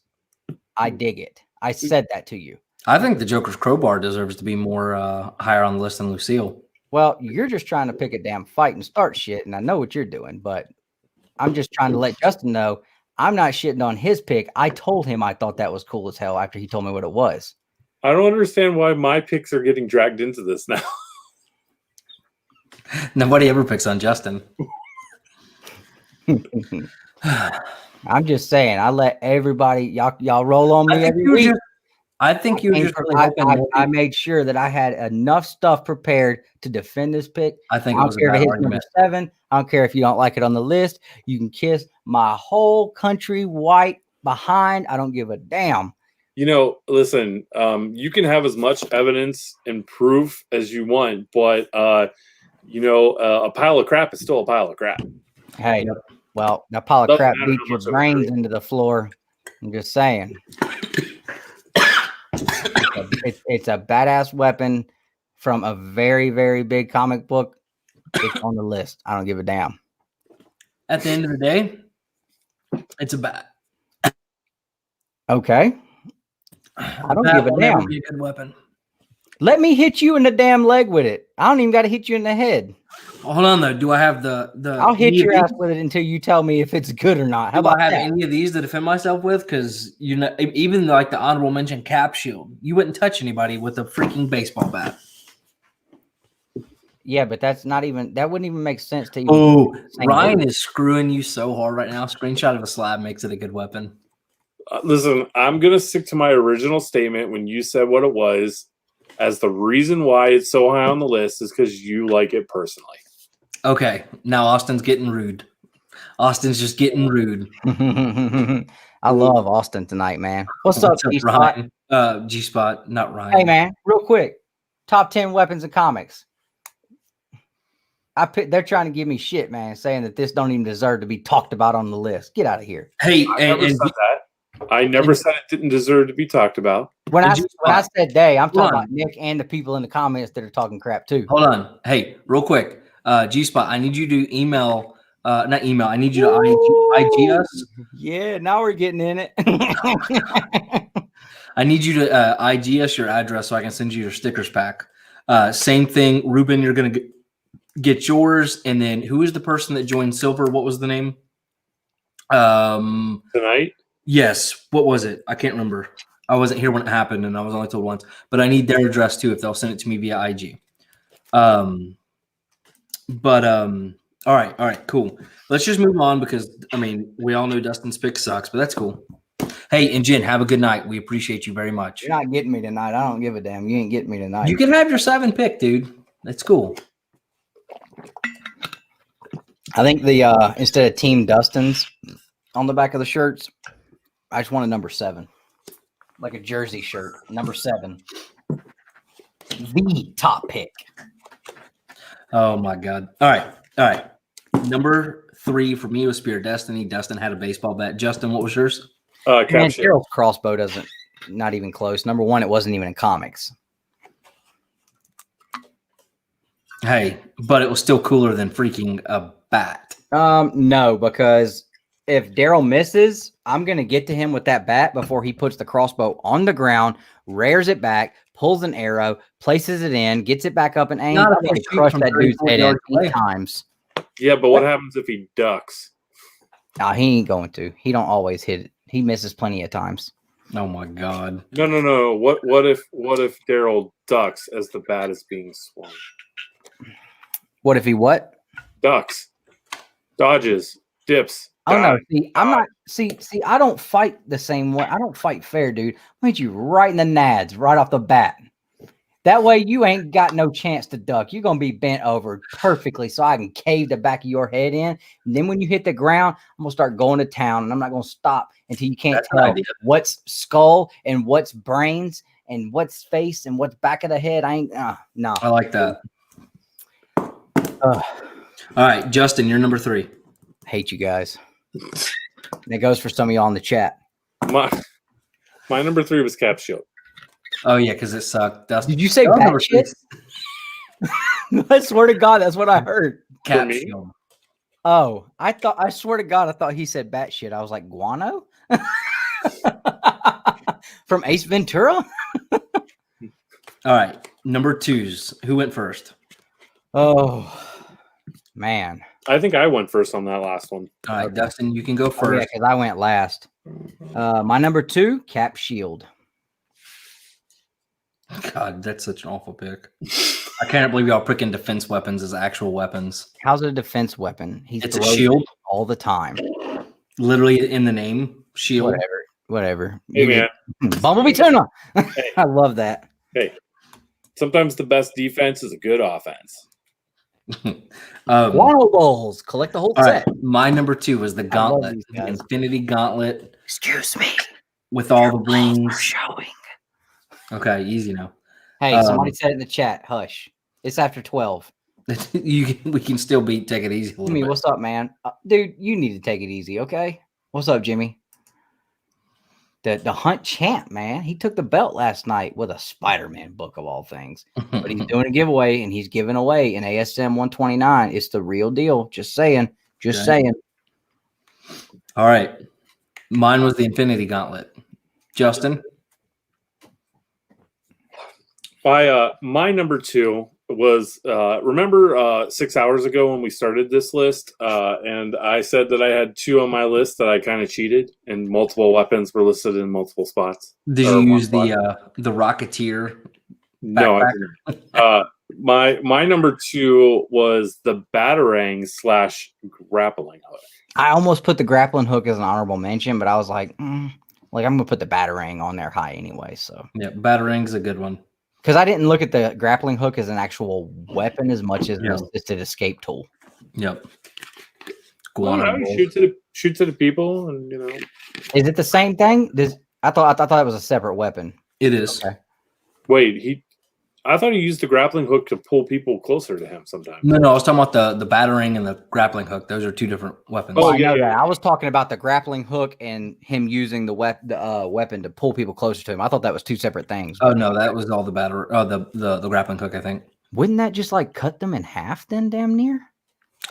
Speaker 1: I dig it. I said that to you.
Speaker 4: I think the Joker's crowbar deserves to be more higher on the list than Lucille.
Speaker 1: Well, you're just trying to pick a damn fight and start shit, and I know what you're doing, but I'm just trying to let Justin know I'm not shitting on his pick. I told him I thought that was cool as hell after he told me what it was.
Speaker 2: I don't understand why my picks are getting dragged into this now.
Speaker 4: Nobody ever picks on Justin.
Speaker 1: I'm just saying, I let everybody y'all roll on me every week.
Speaker 4: I think you were just really hoping
Speaker 1: I made sure that I had enough stuff prepared to defend this pick.
Speaker 4: I think
Speaker 1: I
Speaker 4: it
Speaker 1: don't
Speaker 4: was a
Speaker 1: care if
Speaker 4: bad
Speaker 1: it hits number
Speaker 4: argument.
Speaker 1: 7. I don't care if you don't like it on the list. You can kiss my whole country white behind. I don't give a damn.
Speaker 2: You know, listen, you can have as much evidence and proof as you want, but, a pile of crap is still a pile of crap.
Speaker 1: Hey, well, that pile of
Speaker 2: Doesn't
Speaker 1: crap
Speaker 2: matter
Speaker 1: beats
Speaker 2: how
Speaker 1: your
Speaker 2: much of a
Speaker 1: brains
Speaker 2: proof.
Speaker 1: into the floor. I'm just saying. It's a badass weapon from a very, very big comic book. It's on the list. I don't give a damn.
Speaker 4: At the end of the day, it's a bat.
Speaker 1: Okay. I don't give a damn.
Speaker 4: Be a good weapon.
Speaker 1: Let me hit you in the damn leg with it. I don't even got to hit you in the head.
Speaker 4: Hold on though. Do I have the?
Speaker 1: I'll hit
Speaker 4: any of
Speaker 1: your
Speaker 4: these?
Speaker 1: ass with it until you tell me if it's good or not. How
Speaker 4: Do I
Speaker 1: about
Speaker 4: have
Speaker 1: that?
Speaker 4: any of these to defend myself with? Because even like the honorable mention cap shield, you wouldn't touch anybody with a freaking baseball bat.
Speaker 1: Yeah, but that wouldn't even make sense to you.
Speaker 4: Oh, Ryan is screwing you so hard right now. Screenshot of a slab makes it a good weapon.
Speaker 2: Listen, I'm going to stick to my original statement when you said what it was, as the reason why it's so high on the list is because you like it personally.
Speaker 4: Okay, now Austin's getting rude. Austin's just getting rude.
Speaker 1: I love Austin tonight, man. What's up, G-Spot?
Speaker 4: Ryan? G-Spot, not Ryan.
Speaker 1: Hey, man, real quick. Top 10 weapons in comics. They're trying to give me shit, man, saying that this don't even deserve to be talked about on the list. Get out of here.
Speaker 4: Hey,
Speaker 2: I never said that. I never said it didn't deserve to be talked about.
Speaker 1: When I said they, I'm talking
Speaker 4: Hold
Speaker 1: about
Speaker 4: on.
Speaker 1: Nick and the people in the comments that are talking crap too.
Speaker 4: Hold on. Hey, real quick. G-Spot, I need you to email, not email, I need you to IG us.
Speaker 1: Yeah, now we're getting in it.
Speaker 4: I need you to IG us your address so I can send you your stickers pack. Same thing, Ruben. You're gonna get yours, and then who is the person that joined Silver? What was the name?
Speaker 2: Tonight?
Speaker 4: Yes. What was it? I can't remember. I wasn't here when it happened, and I was only told once. But I need their address too if they'll send it to me via IG. All right, cool. Let's just move on because I mean we all know Dustin's pick sucks, but that's cool. Hey, and Jen, have a good night. We appreciate you very much.
Speaker 1: You're not getting me tonight. I don't give a damn. You ain't getting me tonight.
Speaker 4: You can have your 7 pick, dude. That's cool.
Speaker 1: I think the instead of Team Dustin's on the back of the shirts, I just want a number 7, like a jersey shirt. Number 7, the top pick.
Speaker 4: Oh my God! All right. Number 3 for me was Spear of Destiny. Dustin had a baseball bat. Justin, what was yours?
Speaker 1: Man, Daryl's crossbow doesn't, not even close. Number 1, it wasn't even in comics.
Speaker 4: Hey, but it was still cooler than freaking a bat.
Speaker 1: No, because if Daryl misses, I'm gonna get to him with that bat before he puts the crossbow on the ground, rears it back, pulls an arrow, places it in, gets it back up and aims. I'm gonna crush that dude's head in 8 times.
Speaker 2: Yeah, but what happens if he ducks?
Speaker 1: Nah, he ain't going to. He don't always hit it. He misses plenty of times.
Speaker 4: Oh my God!
Speaker 2: No. What if Daryl ducks as the bat is being swung?
Speaker 1: What if he what?
Speaker 2: Ducks, dodges, dips.
Speaker 1: Oh no! See, I'm not. See. I don't fight the same way. I don't fight fair, dude. I hit you right in the nads, right off the bat. That way, you ain't got no chance to duck. You're gonna be bent over perfectly, so I can cave the back of your head in. And then when you hit the ground, I'm gonna start going to town, and I'm not gonna stop until you can't tell what's skull and what's brains and what's face and what's back of the head. I ain't. No.
Speaker 4: I like that. All right, Justin, you're number 3.
Speaker 1: Hate you guys. And it goes for some of y'all in the chat.
Speaker 2: My number 3 was Cap Shield.
Speaker 4: Oh yeah, because it sucked. Dustin,
Speaker 1: did you say bat shit? I swear to God, that's what I heard.
Speaker 4: Cap Shield.
Speaker 1: Oh, I swear to God, I thought he said bat shit. I was like, guano? From Ace Ventura?
Speaker 4: All right, number 2s. Who went first?
Speaker 1: Oh, man.
Speaker 2: I think I went first on that last one.
Speaker 4: All right, Dustin, you can go first.
Speaker 1: Yeah, because I went last. My number 2, Cap Shield.
Speaker 4: God, that's such an awful pick. I can't believe y'all picking defense weapons as actual weapons.
Speaker 1: How's it a defense weapon?
Speaker 4: It's a shield
Speaker 1: all the time.
Speaker 4: Literally in the name, shield.
Speaker 1: Whatever.
Speaker 2: Hey, man.
Speaker 1: Bumblebee tuna.
Speaker 2: Hey.
Speaker 1: I love that.
Speaker 2: Hey, sometimes the best defense is a good offense.
Speaker 1: Guano balls. Collect the whole set.
Speaker 4: Right. My number 2 was the gauntlet, the Infinity Gauntlet.
Speaker 1: Excuse me.
Speaker 4: With all the rings.
Speaker 1: Showing.
Speaker 4: Okay, easy now.
Speaker 1: Hey, somebody said it in the chat. Hush. It's after 12.
Speaker 4: We can still take it easy.
Speaker 1: Jimmy, what's up, man? Dude, you need to take it easy, okay? What's up, Jimmy? The Hunt champ, man. He took the belt last night with a Spider-Man book of all things. But he's doing a giveaway, and he's giving away an ASM 129. It's the real deal. Just saying. Just saying.
Speaker 4: All right. Mine was the Infinity Gauntlet. Justin?
Speaker 2: My number 2 was remember 6 hours ago when we started this list, and I said that I had 2 on my list that I kind of cheated, and multiple weapons were listed in multiple spots.
Speaker 4: Did you use the Rocketeer?
Speaker 2: No, I didn't. My number 2 was the Batarang / grappling hook.
Speaker 1: I almost put the grappling hook as an honorable mention, but I was like, I'm gonna put the Batarang on there high anyway. So
Speaker 4: yeah, Batarang's a good one.
Speaker 1: Because I didn't look at the grappling hook as an actual weapon as much as it's an escape tool.
Speaker 4: Yep.
Speaker 2: Shoot to the people, and
Speaker 1: Is it the same thing? I thought it was a separate weapon.
Speaker 4: It is.
Speaker 1: Okay.
Speaker 2: Wait, I thought he used the grappling hook to pull people closer to him sometimes.
Speaker 4: No, I was talking about the Batarang and the grappling hook. Those are 2 different weapons.
Speaker 1: Oh, yeah. I was talking about the grappling hook and him using the weapon to pull people closer to him. I thought that was 2 separate things.
Speaker 4: Oh no, that was all the the grappling hook, I think.
Speaker 1: Wouldn't that just like cut them in half then, damn near?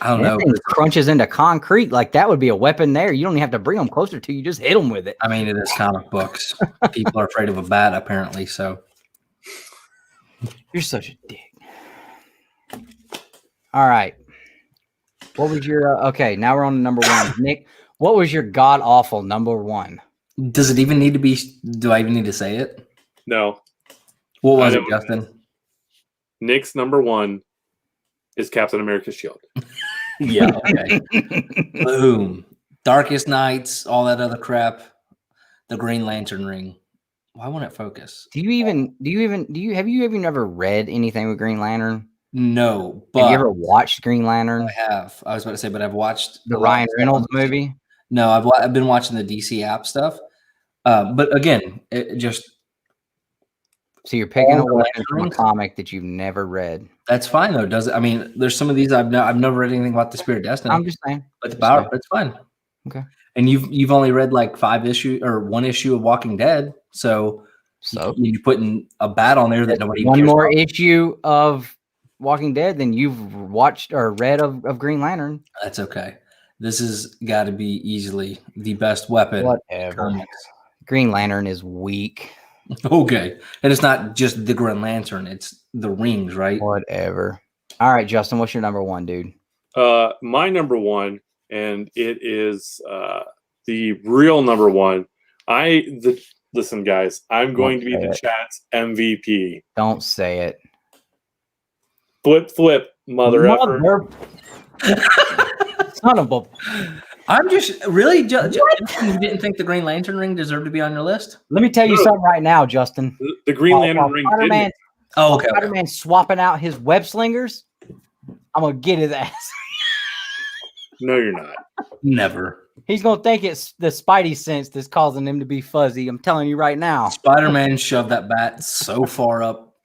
Speaker 4: I don't
Speaker 1: That
Speaker 4: know.
Speaker 1: thing crunches into concrete. Like that would be a weapon there. You don't even have to bring them closer to you. Just hit them with it.
Speaker 4: I mean, it is comic books. People are afraid of a bat, apparently. So
Speaker 1: You're such a dick. All right. What was your okay? Now we're on to number one. Nick, what was your god awful number one?
Speaker 4: does it even need to be? Do I even need to say it?
Speaker 2: No.
Speaker 4: What was
Speaker 2: I
Speaker 4: it,
Speaker 2: know.
Speaker 4: Justin?
Speaker 2: Nick's number one is Captain America's shield.
Speaker 4: Yeah. Okay. Boom. Darkest Nights, all that other crap. The Green Lantern ring. Why won't it focus?
Speaker 1: Have you even ever read anything with Green Lantern?
Speaker 4: No, but
Speaker 1: Have you ever watched Green Lantern?
Speaker 4: I have. I was about to say, but I've watched
Speaker 1: The
Speaker 4: a lot
Speaker 1: Ryan
Speaker 4: of stuff
Speaker 1: Reynolds
Speaker 4: on DC.
Speaker 1: movie?
Speaker 4: No, I've been watching the DC app stuff. But again, it just
Speaker 1: So you're picking a
Speaker 4: All the
Speaker 1: weapon from a
Speaker 4: Lanterns?
Speaker 1: comic that you've never read.
Speaker 4: that's fine though. Does it? I mean, there's some of these I've never read anything about the Spirit of Destiny.
Speaker 1: I'm just saying.
Speaker 4: But the
Speaker 1: Just
Speaker 4: power,
Speaker 1: saying.
Speaker 4: that's fine.
Speaker 1: Okay.
Speaker 4: And you've only read like 5 issue or 1 issue of Walking Dead, so
Speaker 1: So
Speaker 4: you're putting a bat on there that nobody even
Speaker 1: one
Speaker 4: cares
Speaker 1: more
Speaker 4: about.
Speaker 1: issue of Walking Dead than you've watched or read of Green Lantern.
Speaker 4: That's okay. This has got to be easily the best weapon.
Speaker 1: Whatever.
Speaker 4: Comics.
Speaker 1: Green Lantern is weak.
Speaker 4: Okay, and it's not just the Green Lantern; it's the rings, right?
Speaker 1: Whatever. All right, Justin, what's your number one, dude?
Speaker 2: My number one, and it is the real number one. Listen, guys, I'm going to be the chat's MVP.
Speaker 1: Don't say it.
Speaker 2: Flip, mother effer.
Speaker 1: Son of a.
Speaker 4: I'm just really. Justin, you didn't think the Green Lantern ring deserved to be on your list?
Speaker 1: Let me tell you
Speaker 2: No.
Speaker 1: something right now, Justin.
Speaker 2: The Green
Speaker 1: While
Speaker 2: Lantern ring
Speaker 1: Spider-Man,
Speaker 2: didn't.
Speaker 4: Oh, okay.
Speaker 1: Spider-Man swapping out his web slingers. I'm gonna get his ass.
Speaker 2: No, you're not.
Speaker 4: Never.
Speaker 1: He's gonna think it's the Spidey sense that's causing him to be fuzzy. I'm telling you right now.
Speaker 4: Spider-Man shoved that bat so far up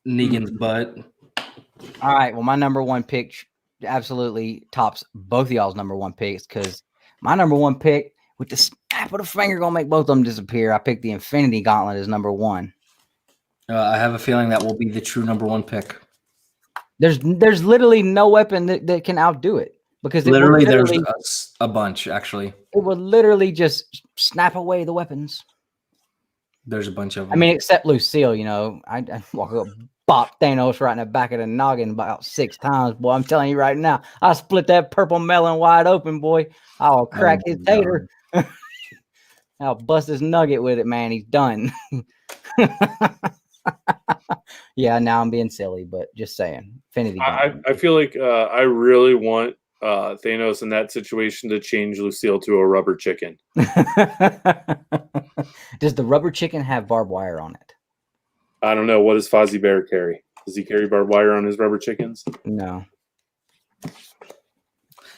Speaker 4: Negan's butt.
Speaker 1: All right. Well, my number one pick absolutely tops both of y'all's number one picks because my number one pick with the snap of the finger gonna make both of them disappear. I picked the Infinity Gauntlet as number one.
Speaker 4: I have a feeling that will be the true number one pick.
Speaker 1: There's literally no weapon that can outdo it because
Speaker 4: Literally, there's a bunch, actually.
Speaker 1: it would literally just snap away the weapons.
Speaker 4: There's a bunch of them.
Speaker 1: I mean, except Lucille, you know, I walk up, bop Thanos right in the back of the noggin about 6 times. Boy, I'm telling you right now, I'll split that purple melon wide open, boy. I'll crack his tater. I'll bust his nugget with it, man. He's done. Yeah, now I'm being silly, but just saying. Infinity Gauntlet.
Speaker 2: I feel like I really want Thanos in that situation to change Lucille to a rubber chicken.
Speaker 1: Does the rubber chicken have barbed wire on it?
Speaker 2: I don't know. What does Fozzie Bear carry? Does he carry barbed wire on his rubber chickens?
Speaker 1: No.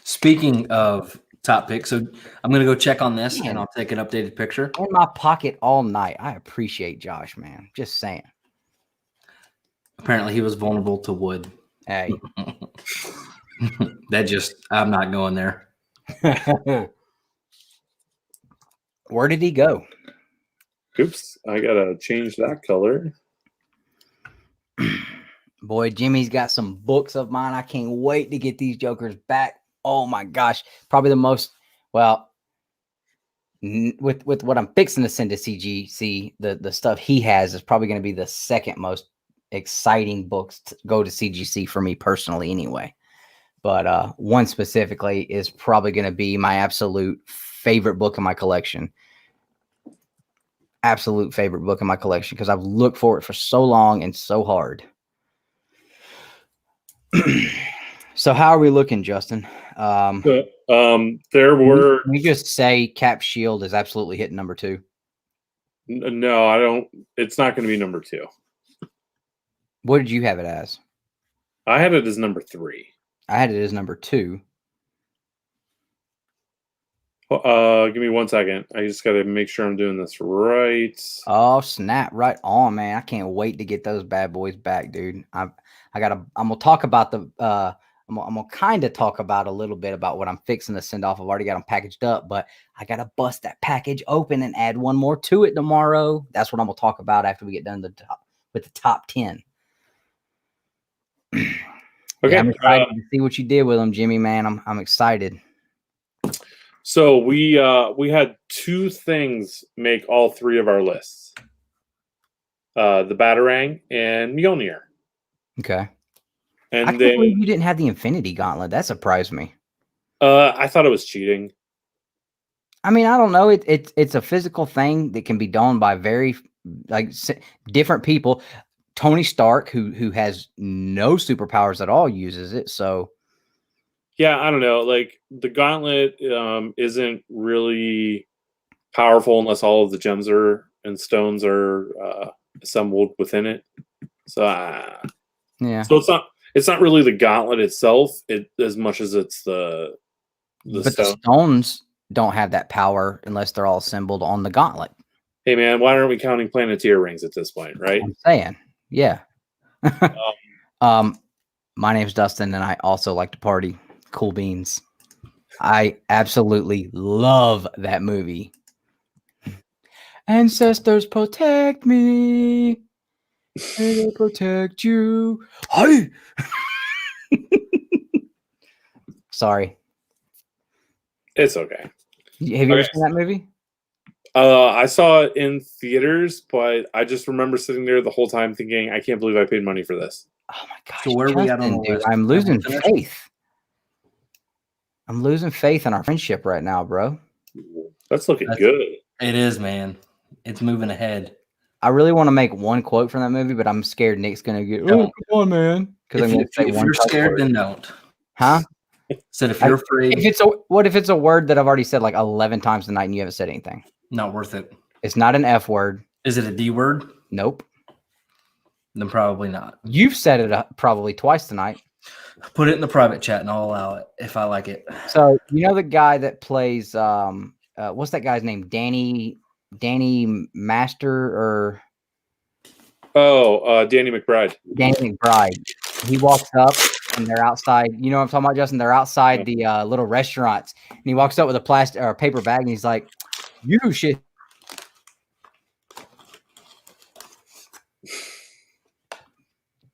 Speaker 4: Speaking of top picks, so I'm going to go check on this and I'll take an updated picture.
Speaker 1: In my pocket all night. I appreciate Josh, man. Just saying.
Speaker 4: Apparently, he was vulnerable to wood.
Speaker 1: Hey.
Speaker 4: I'm not going there.
Speaker 1: Where did he go?
Speaker 2: Oops, I gotta change that color.
Speaker 1: Boy, Jimmy's got some books of mine. I can't wait to get these jokers back. Oh my gosh. Probably the most, well, with what I'm fixing to send to CGC, the stuff he has is probably going to be the second most exciting books to go to CGC for me personally anyway. But one specifically is probably going to be my absolute favorite book in my collection. Absolute favorite book in my collection because I've looked for it for so long and so hard. So how are we looking, Justin?
Speaker 2: There were
Speaker 1: we just say Cap Shield is absolutely hitting number 2.
Speaker 2: no, I don't. It's not going to be number 2.
Speaker 1: What did you have it as?
Speaker 2: I had it as number 3.
Speaker 1: I had it as number 2.
Speaker 2: Give me 1 second. I just got to make sure I'm doing this right.
Speaker 1: Oh snap! Right on, man. I can't wait to get those bad boys back, dude. I'm gonna talk about the. I'm gonna kind of talk about a little bit about what I'm fixing to send off. I've already got them packaged up, but I gotta bust that package open and add one more to it tomorrow. That's what I'm gonna talk about after we get done with the top 10.
Speaker 2: Okay.
Speaker 1: Yeah, I'm excited to see what you did with them, Jimmy. Man, I'm excited.
Speaker 2: So we had two things make all three of our lists: the Batarang and Mjolnir.
Speaker 1: Okay.
Speaker 2: And
Speaker 1: I can't
Speaker 2: then
Speaker 1: believe you didn't have the Infinity Gauntlet. That surprised me.
Speaker 2: I thought it was cheating.
Speaker 1: I mean, I don't know. It's a physical thing that can be done by very different people. Tony Stark, who has no superpowers at all, uses it. So
Speaker 2: Yeah, I don't know. Like the gauntlet isn't really powerful unless all of the gems and stones are assembled within it. So
Speaker 1: yeah.
Speaker 2: So it's not really the gauntlet itself, as much as it's the
Speaker 1: But
Speaker 2: stone.
Speaker 1: the stones don't have that power unless they're all assembled on the gauntlet.
Speaker 2: Hey man, why aren't we counting Planeteer rings at this point, right?
Speaker 1: I'm saying, yeah. My name's Dustin, and I also like to party. Cool beans. I absolutely love that movie. Ancestors protect me. May they protect you. Hi. Sorry.
Speaker 2: It's okay.
Speaker 1: Have you ever seen that movie?
Speaker 2: I saw it in theaters, but I just remember sitting there the whole time thinking, I can't believe I paid money for this.
Speaker 1: Oh my gosh.
Speaker 4: So where are we at on the
Speaker 1: dude,
Speaker 4: list?
Speaker 1: I'm losing
Speaker 4: Have we finished?
Speaker 1: faith. I'm losing faith in our friendship right now, bro.
Speaker 2: That's looking good.
Speaker 4: It is, man. It's moving ahead.
Speaker 1: I really want to make one quote from that movie, but I'm scared Nick's gonna get. Oh, come on, man! Because
Speaker 4: If you're scared, then don't.
Speaker 1: Huh?
Speaker 4: Said if you're afraid,
Speaker 1: what if it's a word that I've already said like 11 times tonight and you haven't said anything?
Speaker 4: not worth it.
Speaker 1: It's not an F word.
Speaker 4: Is it a D word?
Speaker 1: Nope.
Speaker 4: Then probably not.
Speaker 1: You've said it probably twice tonight.
Speaker 4: Put it in the private chat and I'll allow it if I like it.
Speaker 1: So you know the guy that plays what's that guy's name? Danny Master or
Speaker 2: Danny McBride.
Speaker 1: Danny McBride. He walks up and they're outside. You know what I'm talking about, Justin? They're outside the little restaurants, and he walks up with a plastic or a paper bag, and he's like, "You should."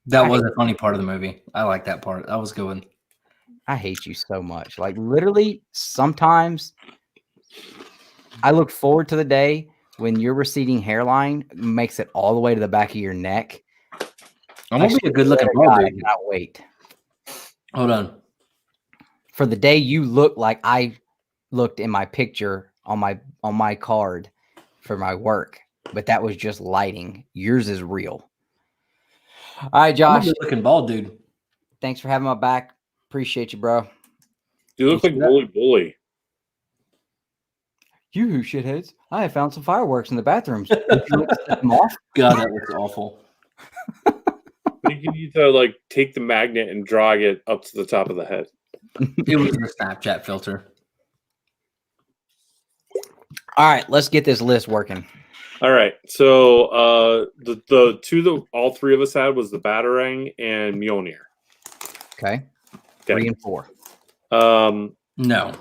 Speaker 4: That was a funny part of the movie. I like that part. That was good.
Speaker 1: I hate you so much. Like literally, sometimes I look forward to the day when your receding hairline makes it all the way to the back of your neck.
Speaker 4: I'm gonna be a good looking bald
Speaker 1: I
Speaker 4: dude.
Speaker 1: cannot wait.
Speaker 4: Hold on.
Speaker 1: For the day you look like I looked in my picture on my card for my work, but that was just lighting. Yours is real. All right,
Speaker 4: I'm
Speaker 1: Josh.
Speaker 4: a good looking bald dude.
Speaker 1: Thanks for having my back. Appreciate you, bro.
Speaker 2: You look like Bully.
Speaker 1: You shitheads. I have found some fireworks in the bathrooms. Would you like to set them off?
Speaker 4: God, that looks awful.
Speaker 2: I think you need to like take the magnet and drag it up to the top of the head.
Speaker 4: It was a Snapchat filter.
Speaker 1: All right, let's get this list working.
Speaker 2: All right. So the two that all three of us had was the Batarang and Mjolnir.
Speaker 1: Okay.
Speaker 2: Okay.
Speaker 1: 3 and 4.
Speaker 4: No.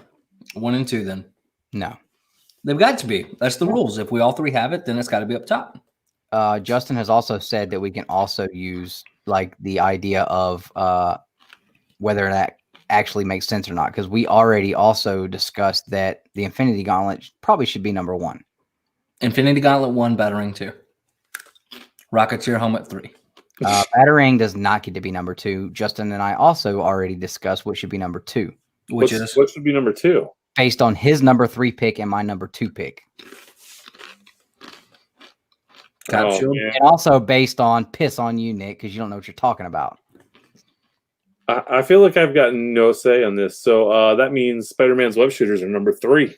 Speaker 4: 1 and 2 then.
Speaker 1: No.
Speaker 4: They've got to be. That's the rules. If we all three have it, then it's got to be up top.
Speaker 1: Justin has also said that we can also use like the idea of whether that actually makes sense or not, because we already also discussed that the Infinity Gauntlet probably should be number 1.
Speaker 4: Infinity Gauntlet 1, Batarang 2. Rocketeer Helmet 3.
Speaker 1: Batarang does not get to be number 2. Justin and I also already discussed what should be number 2.
Speaker 2: What should be number 2?
Speaker 1: Based on his number 3 pick and my number 2 pick.
Speaker 4: Capsule.
Speaker 2: Yeah.
Speaker 1: And also based on piss on you, Nick, because you don't know what you're talking about.
Speaker 2: I feel like I've gotten no say on this. So that means Spider-Man's web shooters are number 3.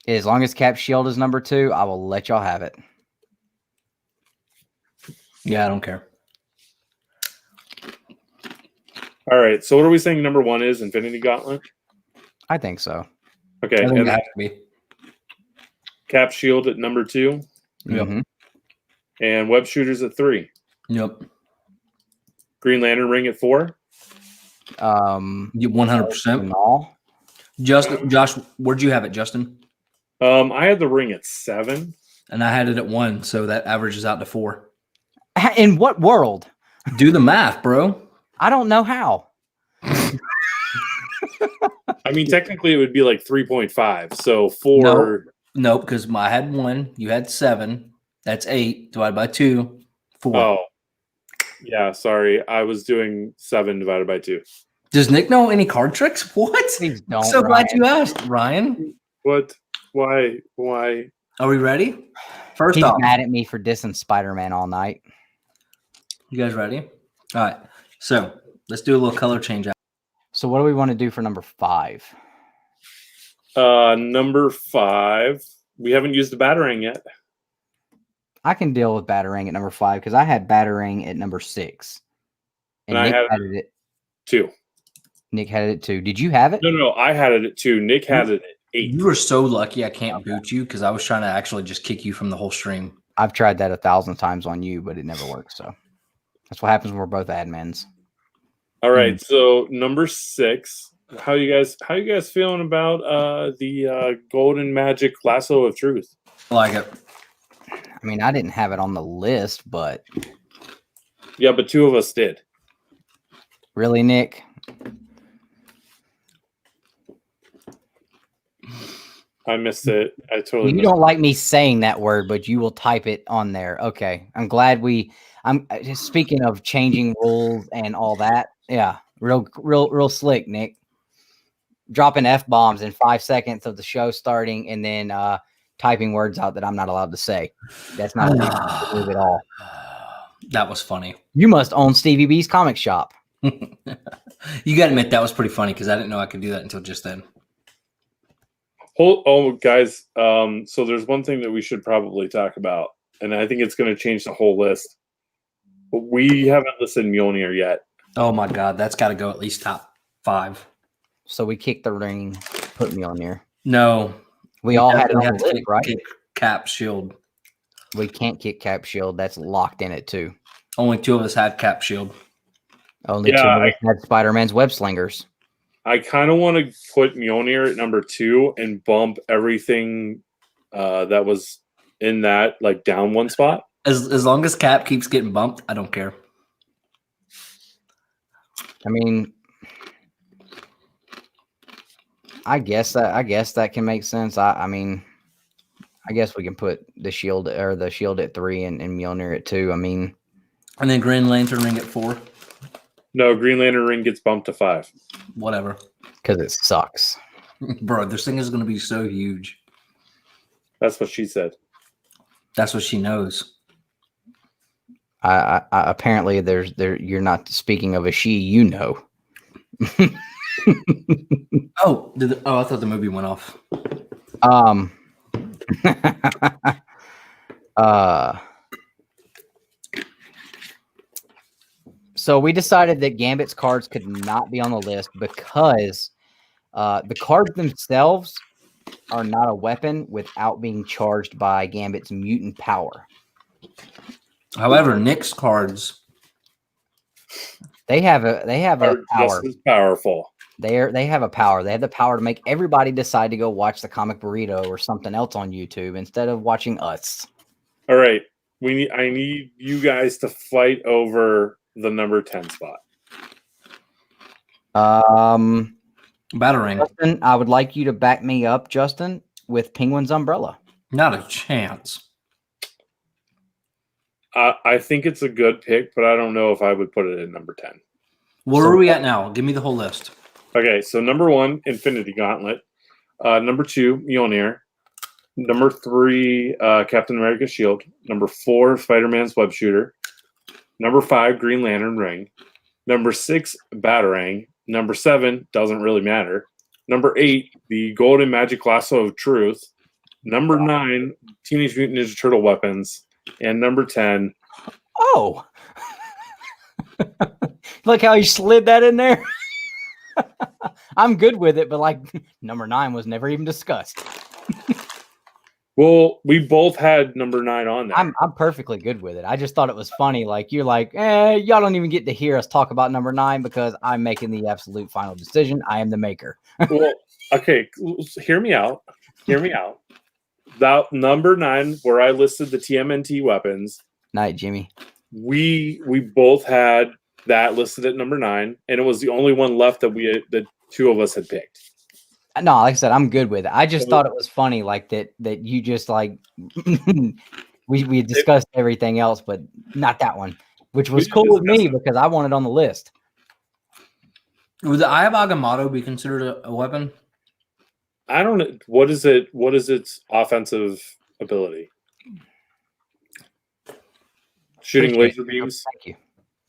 Speaker 1: As long as Cap Shield is number 2, I will let y'all have it.
Speaker 4: Yeah, I don't care.
Speaker 2: All right. So what are we saying number 1 is? Infinity Gauntlet?
Speaker 1: I think so.
Speaker 2: Okay.
Speaker 4: I think
Speaker 2: And
Speaker 4: it has to be.
Speaker 2: Cap Shield at number 2.
Speaker 4: Yep.
Speaker 1: Mhm.
Speaker 2: And web shooters at 3.
Speaker 4: Yep.
Speaker 2: Green Lantern ring at 4.
Speaker 4: You 100%.
Speaker 1: All.
Speaker 4: Justin, Josh, where'd you have it, Justin?
Speaker 2: I had the ring at 7.
Speaker 4: And I had it at 1, so that averages out to 4.
Speaker 1: In what world?
Speaker 4: Do the math, bro.
Speaker 1: I don't know how.
Speaker 2: I mean, technically, it would be like 3.5. So 4.
Speaker 4: Nope, because I had 1. You had 7. That's 8 divided by 2. 4.
Speaker 2: Oh, yeah. Sorry, I was doing 7 divided by 2.
Speaker 4: Does Nick know any card tricks? What?
Speaker 1: Please don't.
Speaker 4: So glad
Speaker 1: Ryan.
Speaker 4: you asked, Ryan.
Speaker 2: What? Why? Why?
Speaker 4: Are we ready? First
Speaker 1: He's
Speaker 4: off,
Speaker 1: mad at me for dissing Spider-Man all night.
Speaker 4: you guys ready? All right. So let's do a little color change out.
Speaker 1: So what do we want to do for number 5?
Speaker 2: Number 5. We haven't used the Batarang yet.
Speaker 1: I can deal with Batarang at number 5 because I had Batarang at number 6. And
Speaker 2: And I
Speaker 1: Nick
Speaker 2: had
Speaker 1: had it at
Speaker 2: 2.
Speaker 1: Nick had it too. Did you have it?
Speaker 2: No, I had it at 2. Nick had it at 8.
Speaker 4: You were so lucky I can't boot you because I was trying to actually just kick you from the whole stream.
Speaker 1: I've tried that 1,000 times on you, but it never works. So that's what happens when we're both admins.
Speaker 2: All right, so number 6. How you guys feeling about the Golden Magic Lasso of Truth?
Speaker 4: I like it.
Speaker 1: I mean, I didn't have it on the list, but
Speaker 2: Yeah, but 2 of us did.
Speaker 1: really, Nick?
Speaker 2: I missed it. I totally
Speaker 1: You
Speaker 2: missed
Speaker 1: don't like me saying that word, but you will type it on there. Okay. I'm glad I'm speaking of changing rules and all that. Yeah. Real slick, Nick. Dropping F-bombs in 5 seconds of the show starting and then typing words out that I'm not allowed to say. That's not a move at all.
Speaker 4: That was funny.
Speaker 1: You must own Stevie B's comic shop.
Speaker 4: You got to admit that was pretty funny because I didn't know I could do that until just then.
Speaker 2: Guys, so there's one thing that we should probably talk about, and I think it's going to change the whole list. But we haven't listed Mjolnir yet.
Speaker 4: Oh my God, that's got to go at least top 5.
Speaker 1: So we kicked the ring, put me on there.
Speaker 4: No,
Speaker 1: We all had it
Speaker 4: definitely
Speaker 1: on
Speaker 4: have
Speaker 1: the
Speaker 4: to
Speaker 1: list, right?
Speaker 4: kick Cap Shield.
Speaker 1: We can't kick Cap Shield. That's locked in it too.
Speaker 4: Only 2 of us had Cap Shield.
Speaker 1: Only
Speaker 2: Yeah,
Speaker 1: 2 of us had Spider-Man's web slingers.
Speaker 2: I kind of want to put Mjolnir at number 2 and bump everything that was in that like down 1 spot.
Speaker 4: As long as Cap keeps getting bumped, I don't care.
Speaker 1: I mean, I guess that can make sense. I mean, I guess we can put the shield at 3 and Mjolnir at 2. I mean,
Speaker 4: And then Green Lantern ring at 4.
Speaker 2: No, Green Lantern ring gets bumped to 5.
Speaker 4: Whatever.
Speaker 1: because it sucks.
Speaker 4: Bro, this thing is going to be so huge.
Speaker 2: That's what she said.
Speaker 4: That's what she knows.
Speaker 1: I apparently you're not speaking of a she, you know.
Speaker 4: Oh, I thought the movie went off.
Speaker 1: So we decided that Gambit's cards could not be on the list because the cards themselves are not a weapon without being charged by Gambit's mutant power.
Speaker 4: However, Nick's cards,
Speaker 1: They have a
Speaker 2: Are
Speaker 1: power.
Speaker 2: just as powerful.
Speaker 1: They have a power. They have the power to make everybody decide to go watch the Comic Burrito or something else on YouTube instead of watching us.
Speaker 2: All right. I need you guys to fight over the number 10 spot.
Speaker 4: Batarang.
Speaker 1: Justin, I would like you to back me up, Justin, with Penguin's umbrella.
Speaker 4: Not a chance.
Speaker 2: I think it's a good pick, but I don't know if I would put it at number 10.
Speaker 4: Where are we at now? Give me the whole list.
Speaker 2: Okay, so number 1, Infinity Gauntlet. Number 2, Mjolnir. Number 3, Captain America's Shield. Number 4, Spider-Man's Web Shooter. Number 5, Green Lantern Ring. Number 6, Batarang. Number 7, doesn't really matter. Number 8, the Golden Magic Lasso of Truth. Number 9, Teenage Mutant Ninja Turtle Weapons. And number 10.
Speaker 1: Oh, look how you slid that in there. I'm good with it, but like number 9 was never even discussed.
Speaker 2: Well, we both had number 9 on there.
Speaker 1: I'm perfectly good with it. I just thought it was funny. Like you're like, y'all don't even get to hear us talk about number 9 because I'm making the absolute final decision. I am the maker.
Speaker 2: Well, okay, hear me out. Hear me out. That number 9, where I listed the TMNT weapons,
Speaker 1: Night, Jimmy.
Speaker 2: we both had that listed at number 9, and it was the only one left that the two of us had picked.
Speaker 1: No, like I said, I'm good with it. I just thought it was funny, like that you just like we discussed everything else, but not that one, which was cool with me because I wanted on the list.
Speaker 4: Would the Eye of Agamotto be considered a weapon?
Speaker 2: I don't know. What is it? What is its offensive ability? Shooting laser beams.
Speaker 1: Thank you.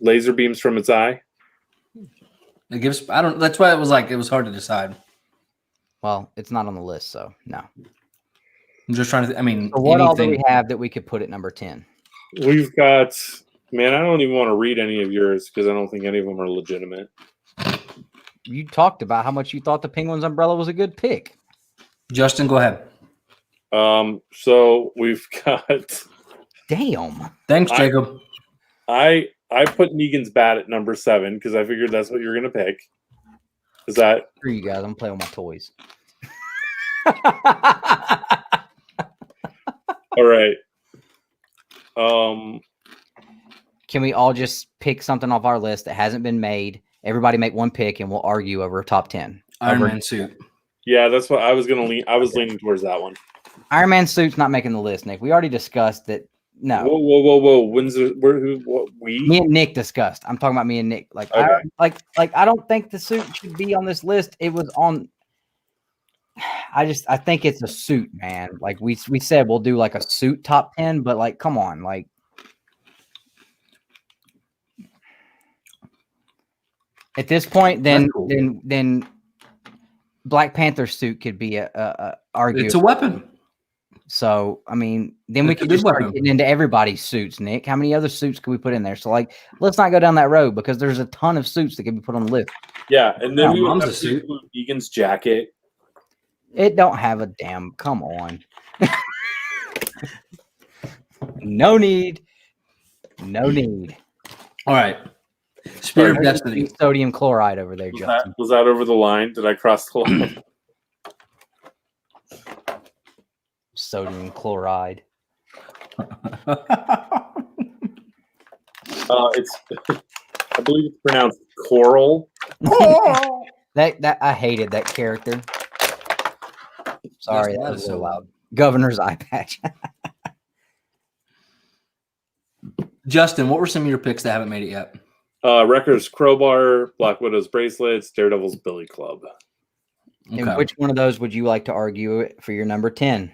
Speaker 2: Laser beams from its eye.
Speaker 4: It gives. I don't. That's why it was like it was hard to decide.
Speaker 1: Well, it's not on the list, so no.
Speaker 4: I'm just trying to. I mean,
Speaker 1: so what all do we have that we could put at number 10?
Speaker 2: We've got. Man, I don't even want to read any of yours because I don't think any of them are legitimate.
Speaker 1: You talked about how much you thought the Penguins umbrella was a good pick.
Speaker 4: Justin, go ahead.
Speaker 2: So we've got.
Speaker 1: Damn.
Speaker 4: Thanks, Jacob.
Speaker 2: I put Negan's bat at number 7 because I figured that's what you were gonna pick. Is that?
Speaker 1: Screw you guys. I'm playing with my toys.
Speaker 2: All right.
Speaker 1: Can we all just pick something off our list that hasn't been made? Everybody make one pick, and we'll argue over a top 10.
Speaker 4: Iron Man suit.
Speaker 2: Yeah, that's what I was gonna lean. I was leaning towards that one.
Speaker 1: Iron Man suit's not making the list, Nick. We already discussed that. No.
Speaker 2: Whoa! When's we?
Speaker 1: Me and Nick discussed. I'm talking about me and Nick. Like,
Speaker 2: Okay.
Speaker 1: I don't think the suit should be on this list. It was on. I think it's a suit, man. Like we said, we'll do like a suit top 10, but like, come on, like. At this point, then Black Panther suit could be a argument.
Speaker 4: It's a weapon.
Speaker 1: So, I mean, then we could just start getting into everybody's suits, Nick. How many other suits could we put in there? So, like, let's not go down that road because there's a ton of suits that can be put on the list.
Speaker 2: Yeah, and then we would
Speaker 4: Mom's
Speaker 2: have
Speaker 4: a suit.
Speaker 2: Negan's jacket.
Speaker 1: It don't have a damn. Come on. No need. No need.
Speaker 4: All right. Spirit of Destiny.
Speaker 1: Sodium chloride over there, Justin.
Speaker 2: Was that over the line? Did I cross the line?
Speaker 1: Sodium chloride.
Speaker 2: It's I believe it's pronounced coral.
Speaker 1: That I hated that character. Sorry, that was so loud. Governor's eye patch.
Speaker 4: Justin, what were some of your picks that haven't made it yet?
Speaker 2: Wrecker's crowbar, Black Widow's bracelets, Daredevil's billy club.
Speaker 4: Okay.
Speaker 1: And which one of those would you like to argue for your number 10?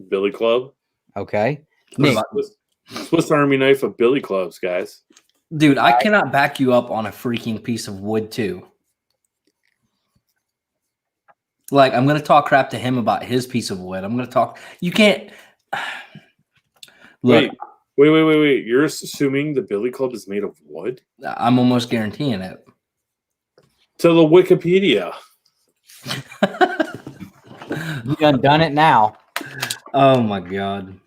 Speaker 2: Billy club.
Speaker 1: Okay.
Speaker 4: Nick.
Speaker 2: Swiss Army knife of billy clubs, guys.
Speaker 4: Dude, I cannot back you up on a freaking piece of wood too. Like, I'm going to talk crap to him about his piece of wood. I'm going to talk. You can't. Look,
Speaker 2: Wait. You're assuming the billy club is made of wood?
Speaker 4: I'm almost guaranteeing it.
Speaker 2: To the Wikipedia.
Speaker 1: You done it now.
Speaker 4: Oh my God.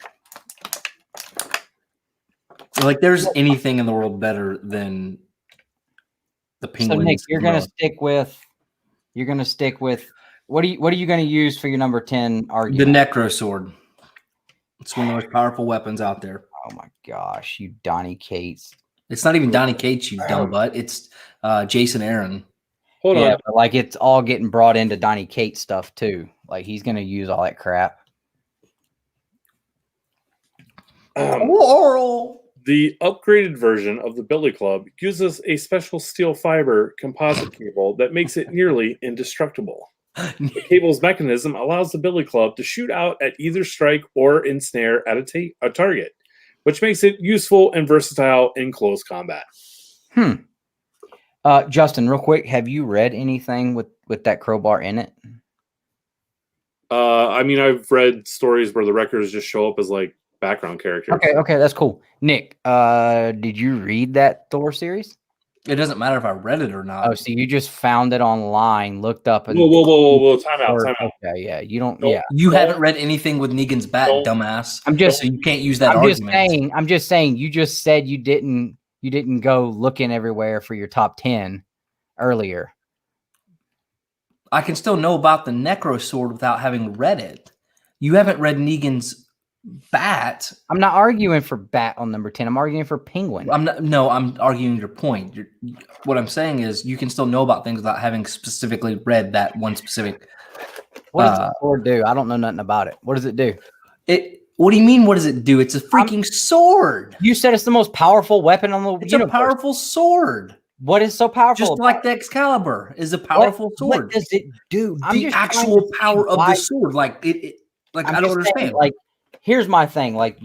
Speaker 4: Like, there's anything in the world better than the Penguins.
Speaker 1: So Nick, you're gonna stick with what are you gonna use for your number 10 argument?
Speaker 4: The Necro Sword. It's one of the most powerful weapons out there.
Speaker 1: Oh my gosh, you Donnie Cates.
Speaker 4: It's not even Donnie Cates, you dumb butt. It's Jason Aaron.
Speaker 2: Hold
Speaker 1: Yeah,
Speaker 2: on.
Speaker 1: but like it's all getting brought into Donnie Cates stuff too. Like he's gonna use all that crap.
Speaker 2: The upgraded version of the billy club uses a special steel fiber composite cable that makes it nearly indestructible. The cable's mechanism allows the billy club to shoot out at either strike or ensnare at a target, which makes it useful and versatile in close combat.
Speaker 1: Justin, real quick, have you read anything with that crowbar in it?
Speaker 2: I mean, I've read stories where the wreckers just show up as like background characters.
Speaker 1: Okay, that's cool. Nick, did you read that Thor series?
Speaker 4: It doesn't matter if I read it or not.
Speaker 1: Oh, so you just found it online, looked up, and
Speaker 2: Whoa! Time out.
Speaker 1: Okay, yeah, you don't.
Speaker 2: Nope.
Speaker 1: Yeah,
Speaker 4: You haven't read anything with Negan's bat, dumbass.
Speaker 1: so
Speaker 4: you can't use that
Speaker 1: I'm
Speaker 4: argument.
Speaker 1: I'm just saying. You just said you didn't go looking everywhere for your top 10 earlier.
Speaker 4: I can still know about the Necro Sword without having read it. You haven't read Negan's bat.
Speaker 1: I'm not arguing for bat on number 10. I'm arguing for penguin.
Speaker 4: I'm arguing your point. What I'm saying is you can still know about things without having specifically read that one specific.
Speaker 1: What does the sword do? I don't know nothing about it. What does it do?
Speaker 4: What do you mean? What does it do? It's a freaking sword.
Speaker 1: You said it's the most powerful weapon on the
Speaker 4: It's
Speaker 1: universe.
Speaker 4: a powerful sword.
Speaker 1: What is so powerful?
Speaker 4: Just like the Excalibur is a powerful sword.
Speaker 1: What does it do?
Speaker 4: The actual power of the sword. Like I don't understand.
Speaker 1: Like, here's my thing. Like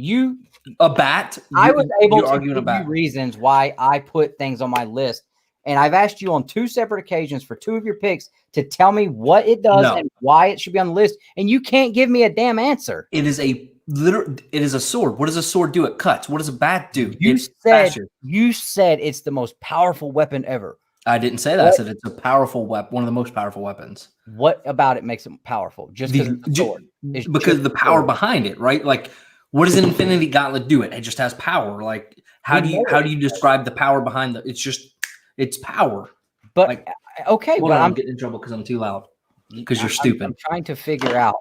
Speaker 4: a bat.
Speaker 1: I was able to
Speaker 4: argue
Speaker 1: give
Speaker 4: about
Speaker 1: you reasons why I put things on my list, and I've asked you on 2 separate occasions for 2 of your picks to tell me what it does and why it should be on the list, and you can't give me a damn answer.
Speaker 4: It is a sword. What does a sword do? It cuts. What does a bat do?
Speaker 1: You said it's the most powerful weapon ever.
Speaker 4: I didn't say that. I said it's a powerful weapon, one of the most powerful weapons.
Speaker 1: What about it makes it powerful? Just because it's a sword.
Speaker 4: Because of the power behind it, right? Like, what does an Infinity Gauntlet do? It just has power. Like, how do you describe the power behind it's power.
Speaker 1: But
Speaker 4: like,
Speaker 1: okay, but
Speaker 4: I'm getting in trouble because I'm too loud. Because you're stupid.
Speaker 1: I'm trying to figure out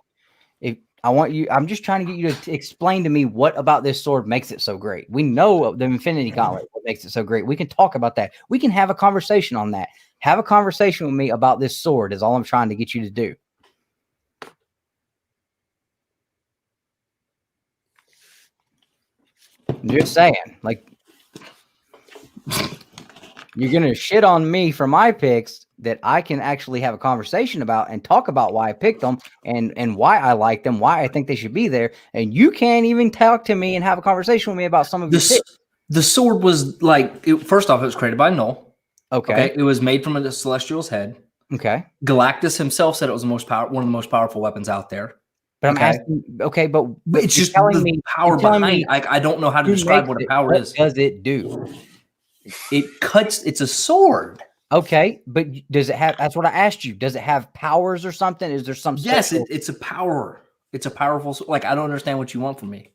Speaker 1: if I'm just trying to get you to explain to me what about this sword makes it so great. We know the Infinity Gauntlet, what makes it so great. We can talk about that. We can have a conversation on that. Have a conversation with me about this sword is all I'm trying to get you to do. I'm just saying, like, you're going to shit on me for my picks that I can actually have a conversation about and talk about why I picked them and why I like them, why I think they should be there. And you can't even talk to me and have a conversation with me about some of your picks.
Speaker 4: The sword was like, first off, it was created by Null.
Speaker 1: Okay.
Speaker 4: It was made from a celestial's head.
Speaker 1: Okay.
Speaker 4: Galactus himself said it was one of the most powerful weapons out there.
Speaker 1: But I'm asking, but
Speaker 4: it's just telling me power behind. I don't know how to describe what a power is.
Speaker 1: What does it do?
Speaker 4: It cuts. It's a sword.
Speaker 1: Okay, but does it have? That's what I asked you. Does it have powers or something? Is there some?
Speaker 4: Yes, it's a power. It's a powerful. Like, I don't understand what you want from me.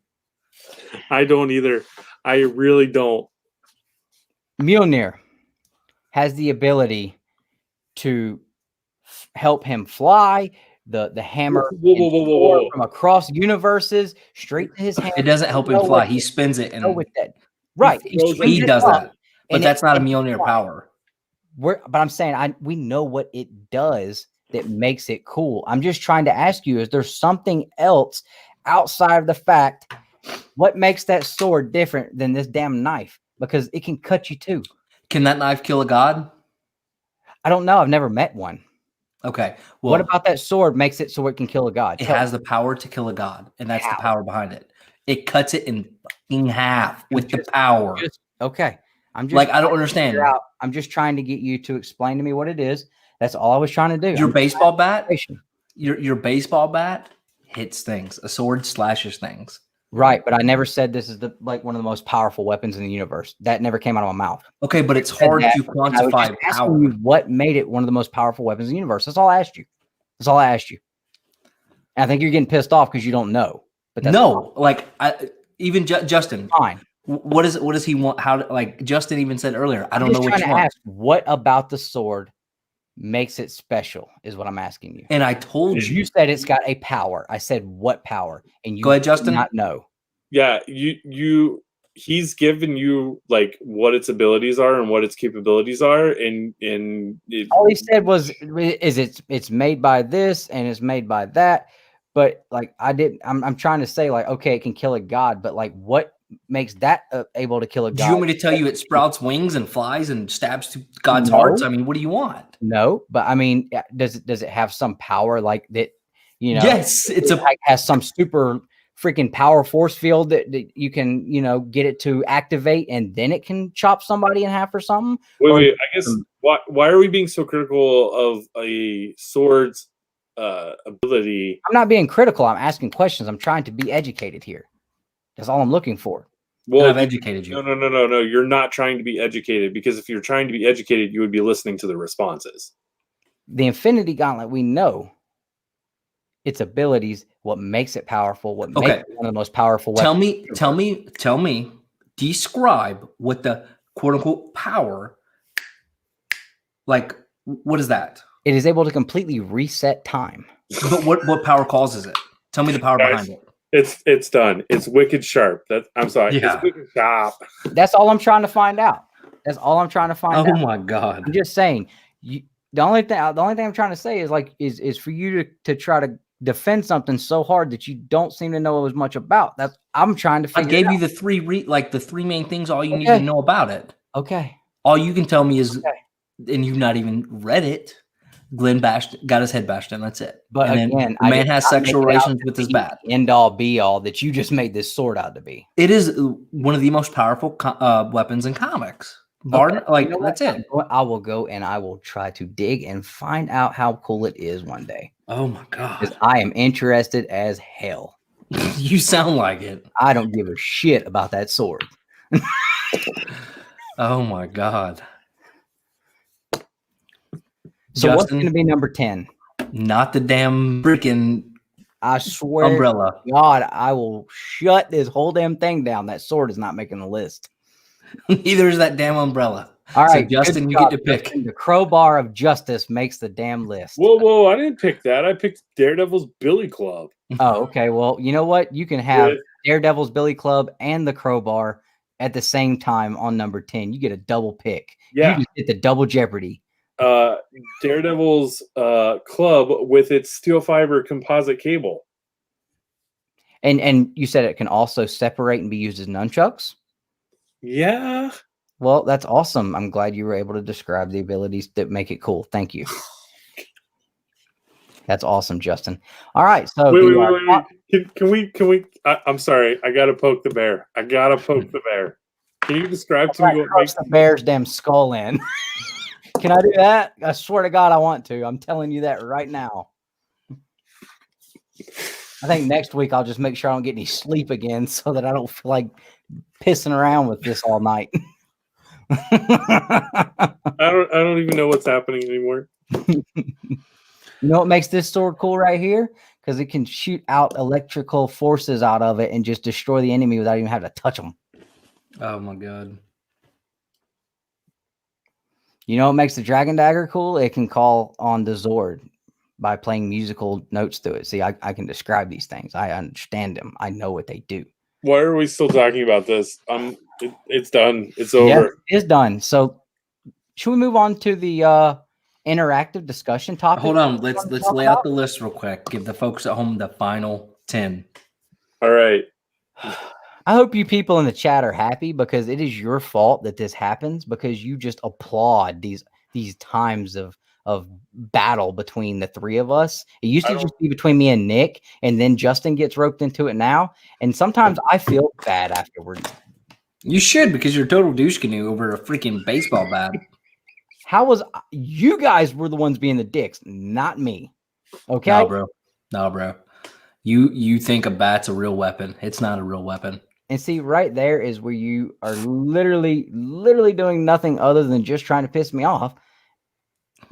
Speaker 2: I don't either. I really don't.
Speaker 1: Mjolnir has the ability to help him fly. The hammer
Speaker 2: whoa.
Speaker 1: From across universes straight to his hand.
Speaker 4: It doesn't help him fly. He spins it and
Speaker 1: with that. Right.
Speaker 4: He does that. But that's not a Mjolnir power.
Speaker 1: But I'm saying we know what it does that makes it cool. I'm just trying to ask you, is there something else outside of the fact what makes that sword different than this damn knife? Because it can cut you too.
Speaker 4: Can that knife kill a god?
Speaker 1: I don't know. I've never met one.
Speaker 4: Okay. Well,
Speaker 1: what about that sword makes it so it can kill a god?
Speaker 4: It has the power to kill a god, and that's the power behind it. It cuts it in fucking half with the power.
Speaker 1: Okay. I'm just
Speaker 4: like, I don't understand.
Speaker 1: I'm just trying to get you to explain to me what it is. That's all I was trying to do.
Speaker 4: Your baseball bat, your baseball bat hits things. A sword slashes things.
Speaker 1: Right, but I never said this is one of the most powerful weapons in the universe. That never came out of my mouth.
Speaker 4: Okay, but it's hard to quantify power.
Speaker 1: What made it one of the most powerful weapons in the universe? That's all I asked you. That's all I asked you. And I think you're getting pissed off because you don't know. But that's
Speaker 4: Justin.
Speaker 1: Fine.
Speaker 4: What does he want? Justin even said earlier, I don't know what you want.
Speaker 1: What about the sword makes it special is what I'm asking you.
Speaker 4: And I told you.
Speaker 1: You said it's got a power. I said what power? And you
Speaker 4: go ahead, Justin.
Speaker 1: Not know.
Speaker 2: Yeah, he's given you like what its abilities are and what its capabilities are, and
Speaker 1: all he said was it's made by this and it's made by that. But like I'm trying to say like, okay, it can kill a god, but like what makes that able to kill a god?
Speaker 4: Do you want me to tell you it sprouts wings and flies and stabs to God's hearts? I mean, what do you want?
Speaker 1: No, but I mean, does it have some power like that? You know,
Speaker 4: yes, it
Speaker 2: has
Speaker 1: some super freaking power force field that you can, get it to activate and then it can chop somebody in half or something.
Speaker 2: Wait, I guess why are we being so critical of a sword's ability?
Speaker 1: I'm not being critical. I'm asking questions. I'm trying to be educated here. That's all I'm looking for.
Speaker 4: Well, I've educated you.
Speaker 2: No. You're not trying to be educated, because if you're trying to be educated, you would be listening to the responses.
Speaker 1: The Infinity Gauntlet, we know its abilities, what makes it powerful, what makes it one of the most powerful weapons.
Speaker 4: Tell me, describe what the quote unquote power, like, what is that?
Speaker 1: It is able to completely reset time.
Speaker 4: But what power causes it? Tell me the power behind it.
Speaker 2: It's done. It's wicked sharp. I'm sorry.
Speaker 4: Yeah.
Speaker 2: It's wicked sharp.
Speaker 1: That's all I'm trying to find out. That's all I'm trying to find
Speaker 4: Oh
Speaker 1: out.
Speaker 4: my god.
Speaker 1: I'm just saying. The only thing I'm trying to say is is for you to try to defend something so hard that you don't seem to know as much about. That's I'm trying to
Speaker 4: I
Speaker 1: figure.
Speaker 4: gave
Speaker 1: it
Speaker 4: you
Speaker 1: out.
Speaker 4: the three main things. All you need to know about it.
Speaker 1: Okay.
Speaker 4: All you can tell me is, and you've not even read it. Glenn got his head bashed in. That's it.
Speaker 1: But
Speaker 4: and
Speaker 1: again,
Speaker 4: the man has sexual relations with his bat.
Speaker 1: End all be all that you just made this sword out to be.
Speaker 4: It is one of the most powerful weapons in comics. That's it.
Speaker 1: I will go and I will try to dig and find out how cool it is one day.
Speaker 4: Oh my god!
Speaker 1: Because I am interested as hell.
Speaker 4: You sound like it.
Speaker 1: I don't give a shit about that sword.
Speaker 4: Oh my god!
Speaker 1: So
Speaker 4: Justin,
Speaker 1: what's going to be number 10?
Speaker 4: Not the damn freaking
Speaker 1: I swear,
Speaker 4: umbrella.
Speaker 1: God, I will shut this whole damn thing down. That sword is not making the list.
Speaker 4: Neither is that damn umbrella.
Speaker 1: All right,
Speaker 4: so Justin, you get to pick.
Speaker 1: The crowbar of justice makes the damn list.
Speaker 2: Whoa! I didn't pick that. I picked Daredevil's Billy Club.
Speaker 1: Oh, okay. Well, you know what? You can have Daredevil's Billy Club and the crowbar at the same time on number 10. You get a double pick.
Speaker 2: Yeah.
Speaker 1: You just get the double jeopardy.
Speaker 2: Daredevil's club with its steel fiber composite cable.
Speaker 1: And you said it can also separate and be used as nunchucks?
Speaker 2: Yeah.
Speaker 1: Well, that's awesome. I'm glad you were able to describe the abilities that make it cool. Thank you. That's awesome, Justin. All right. So
Speaker 2: wait. Can we I'm sorry. I gotta poke the bear. Can you describe to me what makes
Speaker 1: the bear's damn skull in? Can I do that? I swear to God, I want to. I'm telling you that right now. I think next week I'll just make sure I don't get any sleep again so that I don't feel like pissing around with this all night.
Speaker 2: I don't even know what's happening anymore.
Speaker 1: You know what makes this sword cool right here? Because it can shoot out electrical forces out of it and just destroy the enemy without even having to touch them.
Speaker 4: Oh my god.
Speaker 1: You know what makes the Dragon Dagger cool? It can call on the Zord by playing musical notes through it. See, I can describe these things. I understand them. I know what they do.
Speaker 2: Why are we still talking about this? It's done. It's over.
Speaker 1: Yeah, it's done. So should we move on to the interactive discussion topic?
Speaker 4: Hold on. Let's lay out the list real quick. Give the folks at home the final 10.
Speaker 2: All right.
Speaker 1: I hope you people in the chat are happy because it is your fault that this happens because you just applaud these times of battle between the three of us. It used to just be between me and Nick, and then Justin gets roped into it now. And sometimes I feel bad afterwards.
Speaker 4: You should, because you're a total douche canoe over a freaking baseball bat.
Speaker 1: How was you guys were the ones being the dicks, not me? Okay,
Speaker 4: No, bro. You think a bat's a real weapon? It's not a real weapon.
Speaker 1: And see, right there is where you are literally doing nothing other than just trying to piss me off.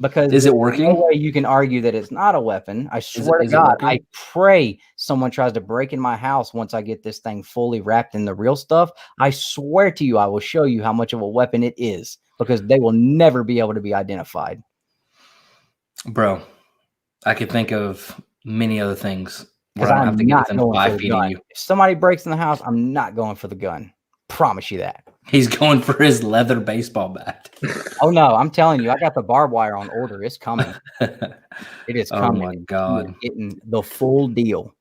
Speaker 1: Because
Speaker 4: is it working?
Speaker 1: No way you can argue that it's not a weapon. I swear to God, I pray someone tries to break in my house once I get this thing fully wrapped in the real stuff. I swear to you, I will show you how much of a weapon it is because they will never be able to be identified.
Speaker 4: Bro, I could think of many other things.
Speaker 1: Because I'm not going for the gun. If somebody breaks in the house, I'm not going for the gun. Promise you that.
Speaker 4: He's going for his leather baseball bat.
Speaker 1: Oh no, I'm telling you, I got the barbed wire on order. It's coming. It is coming.
Speaker 4: Oh my God.
Speaker 1: Getting the full deal.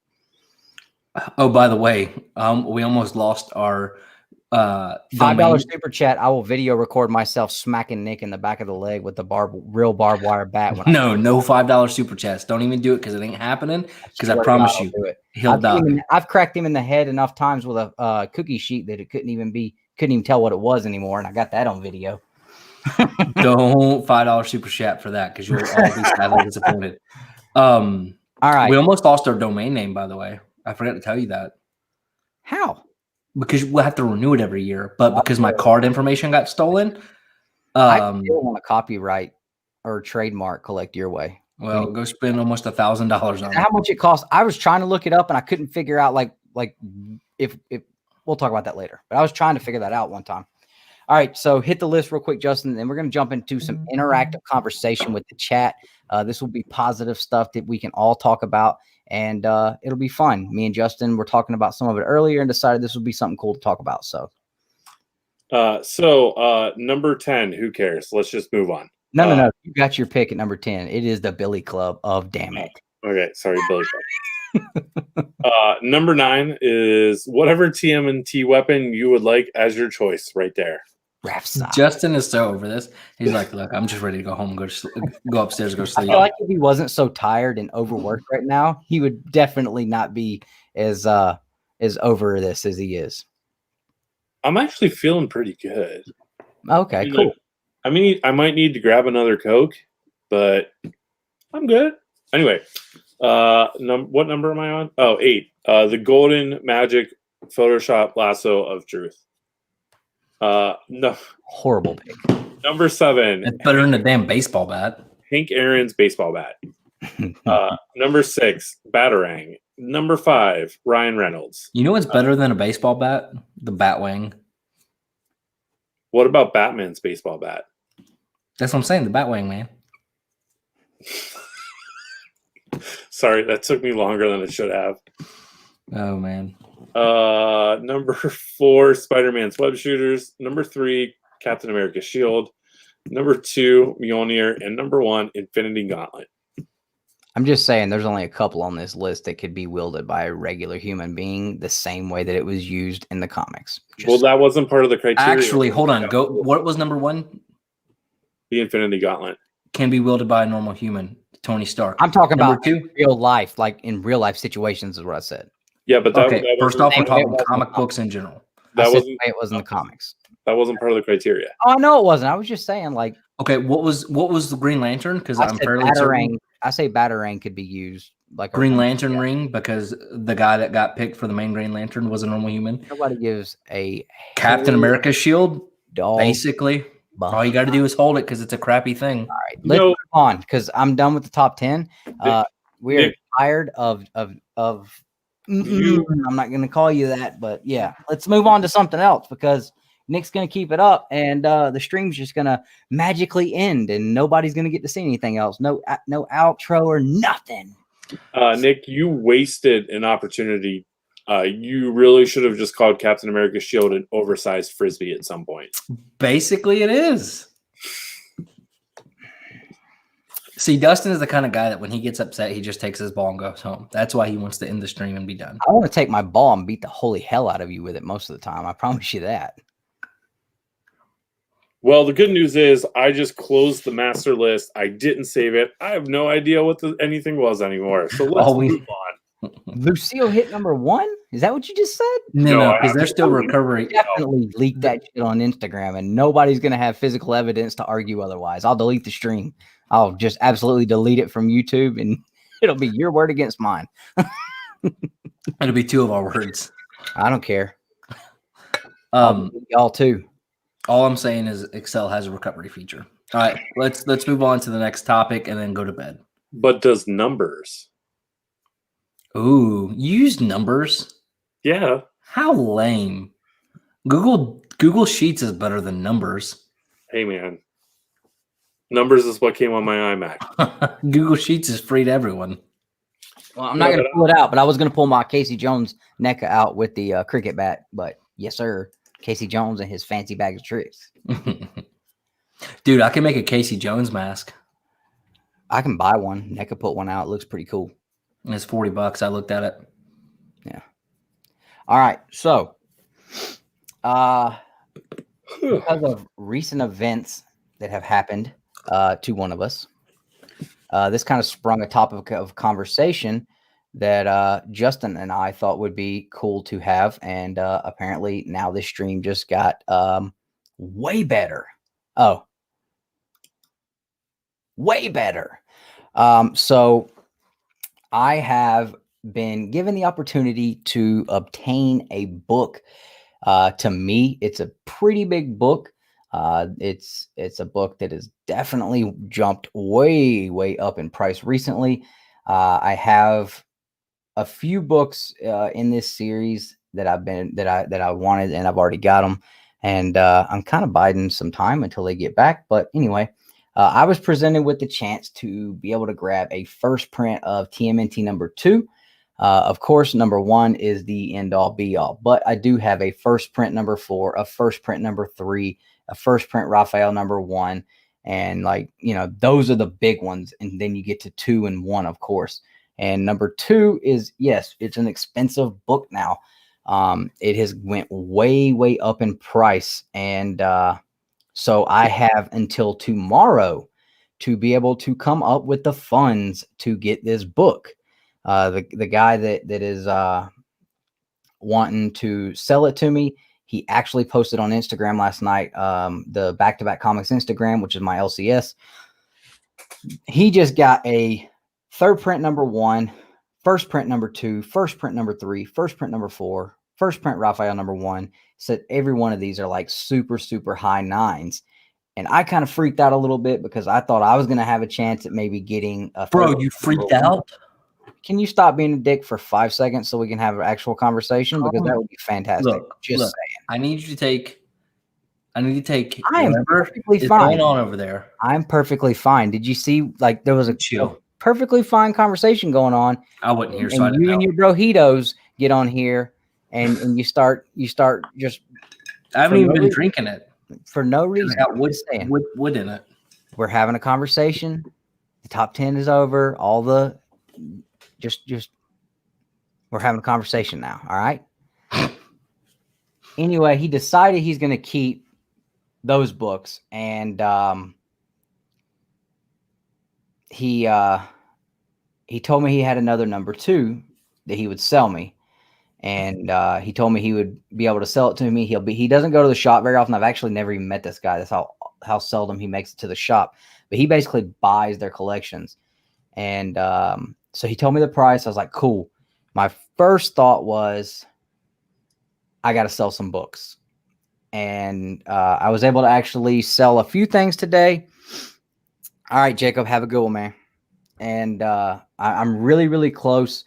Speaker 4: Oh, by the way, we almost lost our
Speaker 1: $5 super chat. I will video record myself smacking Nick in the back of the leg with the real barbed wire bat.
Speaker 4: No $5 super chats. Don't even do it because it ain't happening. Because I promise you, he'll die.
Speaker 1: I've cracked him in the head enough times with a cookie sheet that it couldn't even tell what it was anymore, and I got that on video.
Speaker 4: Don't $5 super chat for that because you'll all be sadly disappointed. All
Speaker 1: right,
Speaker 4: we almost lost our domain name, by the way. I forgot to tell you that.
Speaker 1: How?
Speaker 4: Because we'll have to renew it every year, but because my card information got stolen,
Speaker 1: I still want a copyright or trademark collect your way.
Speaker 4: Well, go spend almost $1,000 on it.
Speaker 1: How much it costs? I was trying to look it up and I couldn't figure out like if we'll talk about that later. But I was trying to figure that out one time. All right, so hit the list real quick, Justin, and we're going to jump into some interactive conversation with the chat. This will be positive stuff that we can all talk about and it'll be fun. Me and Justin were talking about some of it earlier and decided this would be something cool to talk about. So
Speaker 2: number 10, who cares? Let's just move on.
Speaker 1: No. You got your pick at number 10. It is the Billy Club of Damn It.
Speaker 2: Okay, sorry, Billy Club. Number 9 is whatever TMNT weapon you would like as your choice, right there.
Speaker 4: Justin is so over this. He's like, look, I'm just ready to go home, go upstairs, go
Speaker 1: I
Speaker 4: sleep.
Speaker 1: feel like if he wasn't so tired and overworked right now, he would definitely not be as over this as he is.
Speaker 2: I'm actually feeling pretty good.
Speaker 1: Okay, cool.
Speaker 2: I might need to grab another Coke, but I'm good. Anyway, what number am I on? Oh, 8. The Golden Magic Photoshop Lasso of Truth. No,
Speaker 1: horrible pick.
Speaker 2: Number 7.
Speaker 4: It's better than a damn baseball bat.
Speaker 2: Hank Aaron's baseball bat. Number 6, Batarang. Number 5, Ryan Reynolds.
Speaker 4: You know what's better than a baseball bat? The Batwing.
Speaker 2: What about Batman's baseball bat?
Speaker 4: That's what I'm saying. The Batwing, man.
Speaker 2: Sorry, that took me longer than it should have.
Speaker 4: Oh man.
Speaker 2: Number 4, Spider-Man's web shooters. Number 3, Captain America's shield. Number 2, Mjolnir, and number 1, Infinity Gauntlet.
Speaker 1: I'm just saying there's only a couple on this list that could be wielded by a regular human being the same way that it was used in the comics.
Speaker 2: Well, that wasn't part of the criteria.
Speaker 4: Actually, hold on. Go. What was number 1?
Speaker 2: The Infinity Gauntlet.
Speaker 4: Can be wielded by a normal human. Tony Stark.
Speaker 1: I'm talking
Speaker 4: number
Speaker 1: about
Speaker 4: 2?
Speaker 1: Real life, like in real life situations is what I said.
Speaker 2: Yeah, but that,
Speaker 4: okay. First off, we're talking comic books in general.
Speaker 2: That wasn't
Speaker 1: it was in the comics.
Speaker 2: That wasn't part of the criteria.
Speaker 1: Oh no, it wasn't. I was just saying, like,
Speaker 4: okay, what was the Green Lantern? Because I'm fairly certain.
Speaker 1: I say Batarang could be used like
Speaker 4: Green Lantern ring because the guy that got picked for the main Green Lantern was a normal human.
Speaker 1: Nobody gives a
Speaker 4: Captain America's shield.
Speaker 1: Dog.
Speaker 4: Basically, all you got to do is hold it because it's a crappy thing.
Speaker 1: All right, let's move on because I'm done with the top 10. We're tired of. I'm not going to call you that, but yeah, let's move on to something else because Nick's going to keep it up and the stream's just going to magically end and nobody's going to get to see anything else. No outro or nothing.
Speaker 2: Nick, you wasted an opportunity. You really should have just called Captain America's shield an oversized Frisbee at some point.
Speaker 4: Basically, it is. See, Dustin is the kind of guy that when he gets upset, he just takes his ball and goes home. That's why he wants to end the stream and be done.
Speaker 1: I want to take my ball and beat the holy hell out of you with it most of the time. I promise you that.
Speaker 2: Well, the good news is I just closed the master list. I didn't save it. I have no idea what anything was anymore. So let's move on.
Speaker 1: Lucille hit number 1? Is that what you just said?
Speaker 4: No, because they're still recovering.
Speaker 1: Definitely leak that shit on Instagram, and nobody's going to have physical evidence to argue otherwise. I'll delete the stream. I'll just absolutely delete it from YouTube, and it'll be your word against mine.
Speaker 4: It'll be 2 of our words.
Speaker 1: I don't care. Y'all too.
Speaker 4: All I'm saying is Excel has a recovery feature. All right, let's move on to the next topic and then go to bed.
Speaker 2: But does numbers?
Speaker 4: Ooh, you use numbers?
Speaker 2: Yeah.
Speaker 4: How lame. Google Sheets is better than numbers.
Speaker 2: Hey man. Numbers is what came on my iMac.
Speaker 4: Google Sheets is free to everyone.
Speaker 1: Well, I'm not going to pull it out, but I was going to pull my Casey Jones NECA out with the cricket bat. But yes, sir. Casey Jones and his fancy bag of tricks.
Speaker 4: Dude, I can make a Casey Jones mask.
Speaker 1: I can buy one. NECA put one out. It looks pretty cool.
Speaker 4: And it's $40. I looked at it.
Speaker 1: Yeah. All right. So, because of recent events that have happened to one of us, this kind of sprung a topic of conversation that Justin and I thought would be cool to have. And apparently now this stream just got way better. Oh, way better. So I have been given the opportunity to obtain a book. To me, it's a pretty big book. It's a book that has definitely jumped way up in price recently. I have a few books in this series that I wanted, and I've already got them. And I'm kind of biding some time until they get back. But anyway, I was presented with the chance to be able to grab a first print of TMNT number 2. Of course, number 1 is the end all be all, but I do have a first print number 4, a first print number 3, a first print Raphael number 1. And like, those are the big ones. And then you get to 2 and 1, of course. And number 2 is, yes, it's an expensive book now. It has went way, way up in price. And so I have until tomorrow to be able to come up with the funds to get this book. The guy that is wanting to sell it to me, he actually posted on Instagram last night, the Back to Back Comics Instagram, which is my LCS. He just got a third print number 1, first print number 2, first print number 3, first print number 4, first print Raphael number 1. Said every one of these are like super, super high 9s. And I kind of freaked out a little bit because I thought I was going to have a chance at maybe getting a
Speaker 4: Bro, you freaked out?
Speaker 1: Can you stop being a dick for 5 seconds so we can have an actual conversation? Because that would be fantastic.
Speaker 4: Look,
Speaker 1: saying.
Speaker 4: I need you to take. I
Speaker 1: am
Speaker 4: whatever
Speaker 1: perfectly
Speaker 4: is
Speaker 1: fine.
Speaker 4: going on over there.
Speaker 1: I'm perfectly fine. Did you see? Like there was a
Speaker 4: chill,
Speaker 1: perfectly fine conversation going on.
Speaker 4: I wasn't here,
Speaker 1: and
Speaker 4: so I didn't
Speaker 1: you
Speaker 4: know.
Speaker 1: and your brojitos get on here, and you start just.
Speaker 4: I haven't even been drinking it
Speaker 1: for no reason.
Speaker 4: I got wood in it.
Speaker 1: We're having a conversation. The top 10 is over. All the just we're having a conversation now. All right. Anyway, he decided he's going to keep those books, and he told me he had another number 2 that he would sell me. And he told me he would be able to sell it to me. He doesn't go to the shop very often. I've actually never even met this guy. That's how seldom he makes it to the shop. But he basically buys their collections. And so he told me the price. I was like, cool. My first thought was, I got to sell some books. And I was able to actually sell a few things today. All right, Jacob, have a good one, man. And I'm really, really close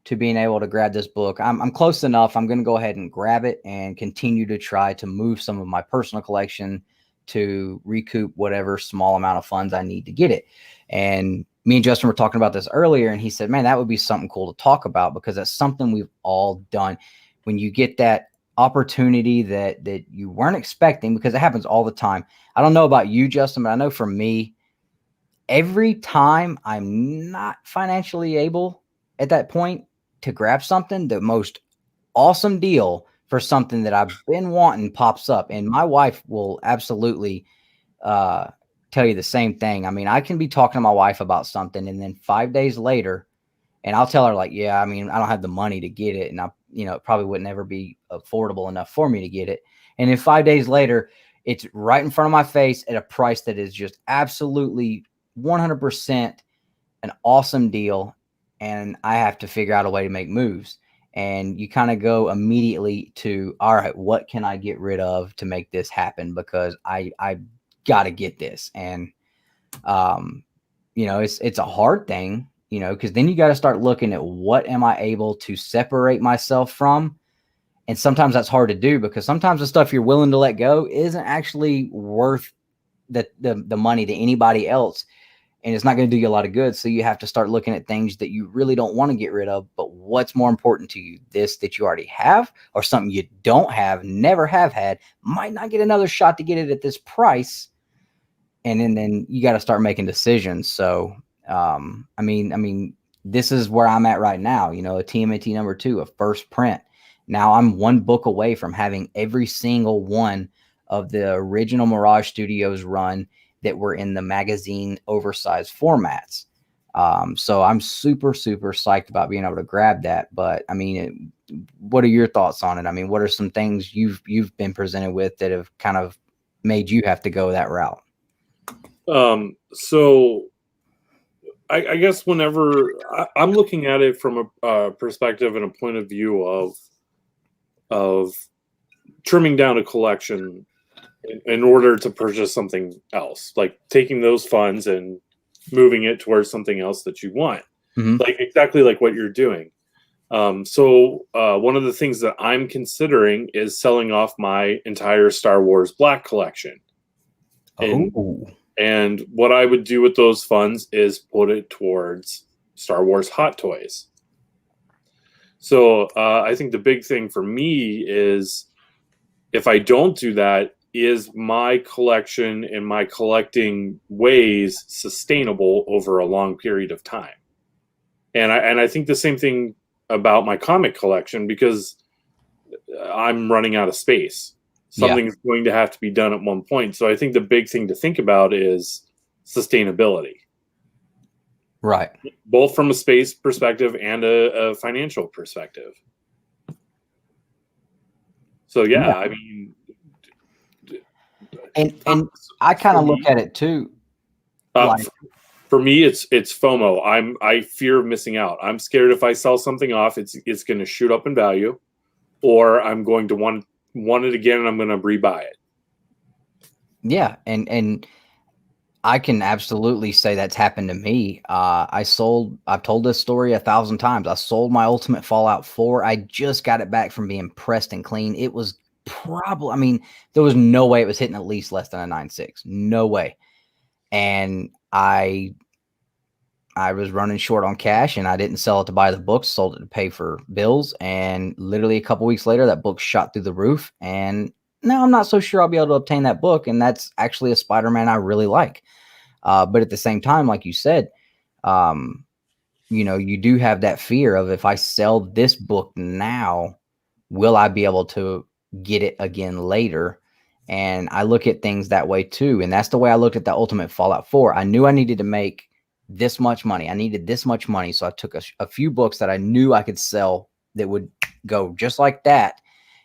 Speaker 1: to being able to grab this book. I'm close enough. I'm going to go ahead and grab it and continue to try to move some of my personal collection to recoup whatever small amount of funds I need to get it. And me and Justin were talking about this earlier, and he said, man, that would be something cool to talk about because that's something we've all done. When you get that opportunity that you weren't expecting, because it happens all the time. I don't know about you, Justin, but I know for me, every time I'm not financially able at that point to grab something, the most awesome deal for something that I've been wanting pops up. And my wife will absolutely tell you the same thing. I mean, I can be talking to my wife about something, and then 5 days later, and I'll tell her like, yeah, I mean, I don't have the money to get it. And it probably would never be affordable enough for me to get it. And then 5 days later, it's right in front of my face at a price that is just absolutely 100% an awesome deal. And I have to figure out a way to make moves. And you kind of go immediately to, all right, what can I get rid of to make this happen? Because I got to get this. And, it's a hard thing, because then you got to start looking at what am I able to separate myself from? And sometimes that's hard to do because sometimes the stuff you're willing to let go isn't actually worth the money to anybody else. And it's not going to do you a lot of good. So you have to start looking at things that you really don't want to get rid of. But what's more important to you? This that you already have, or something you don't have, never have had, might not get another shot to get it at this price. And then you got to start making decisions. So, I mean, this is where I'm at right now. A TMNT number 2, a first print. Now I'm one book away from having every single one of the original Mirage Studios run that were in the magazine oversized formats. So I'm super, super psyched about being able to grab that. But I mean, what are your thoughts on it? I mean, what are some things you've been presented with that have kind of made you have to go that route?
Speaker 2: So I guess whenever I'm looking at it from a perspective and a point of view of trimming down a collection in order to purchase something else, like taking those funds and moving it towards something else that you want, like exactly like what you're doing. So one of the things that I'm considering is selling off my entire Star Wars Black collection. And what I would do with those funds is put it towards Star Wars Hot Toys. So I think the big thing for me is if I don't do that, is my collection and my collecting ways sustainable over a long period of time? And I think the same thing about my comic collection, because I'm running out of space. Something's going to have to be done at one point. So I think the big thing to think about is sustainability.
Speaker 1: Right.
Speaker 2: Both from a space perspective and a financial perspective. So yeah. I mean,
Speaker 1: and I kind of look at it too. Like,
Speaker 2: for me, it's FOMO. I fear missing out. I'm scared if I sell something off, it's going to shoot up in value, or I'm going to want it again, and I'm going to rebuy it.
Speaker 1: Yeah, and I can absolutely say that's happened to me. I've told this story 1,000 times. I sold my Ultimate Fallout 4. I just got it back from being pressed and clean. It was probably, I mean, there was no way it was hitting at least less than a 9.6. No way. And I was running short on cash, and I didn't sell it to buy the books, sold it to pay for bills. And literally a couple weeks later, that book shot through the roof. And now I'm not so sure I'll be able to obtain that book. And that's actually a Spider-Man I really like. But at the same time, like you said, you do have that fear of, if I sell this book now, will I be able to get it again later? And I look at things that way too. And that's the way I looked at the Ultimate Fallout 4. I knew I needed to make this much money. I needed this much money. So I took a few books that I knew I could sell that would go just like that.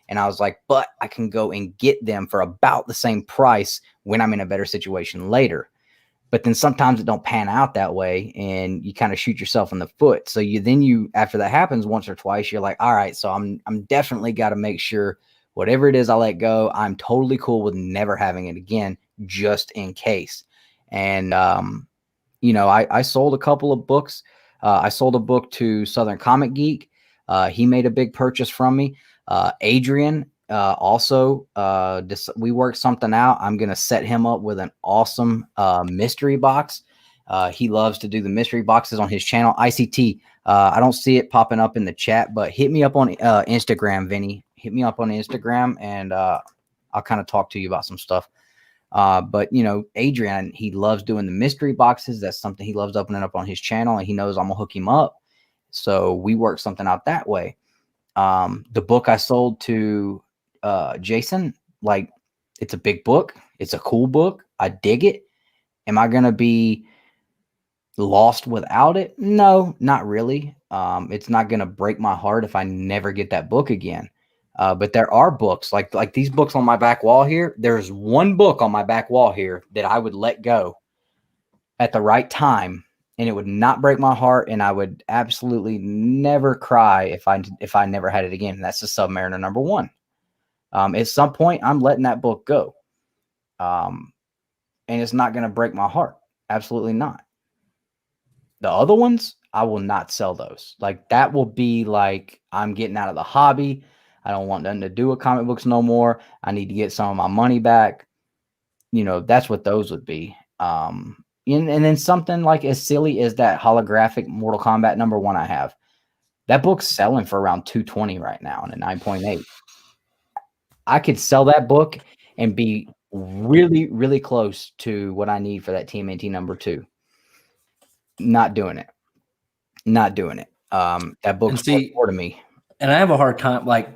Speaker 1: And I was like, but I can go and get them for about the same price when I'm in a better situation later. But then sometimes it don't pan out that way, and you kind of shoot yourself in the foot. So after that happens once or twice, you're like, all right, so I'm definitely got to make sure whatever it is I let go, I'm totally cool with never having it again, just in case. And, I sold a couple of books. I sold a book to Southern Comic Geek. He made a big purchase from me. Adrian, also, we worked something out. I'm going to set him up with an awesome mystery box. He loves to do the mystery boxes on his channel, ICT. I don't see it popping up in the chat, but hit me up on Instagram, Vinny. Hit me up on Instagram, and I'll kind of talk to you about some stuff. But Adrian, he loves doing the mystery boxes. That's something he loves opening up on his channel, and he knows I'm gonna hook him up. So we work something out that way. The book I sold to Jason, like, it's a big book. It's a cool book. I dig it. Am I going to be lost without it? No, not really. It's not going to break my heart if I never get that book again. But there are books like these books on my back wall here. There's one book on my back wall here that I would let go at the right time, and it would not break my heart, and I would absolutely never cry if I never had it again. And that's the Submariner #1. At some point, I'm letting that book go. And it's not going to break my heart. Absolutely not. The other ones, I will not sell those. Like, that will be like, I'm getting out of the hobby. I don't want nothing to do with comic books no more. I need to get some of my money back. That's what those would be. And then something like as silly as that holographic Mortal Kombat #1 I have. That book's selling for around $220 right now in a 9.8. I could sell that book and be really, really close to what I need for that TMNT #2. Not doing it. Not doing it. That book's more to me.
Speaker 4: And I have a hard time, like,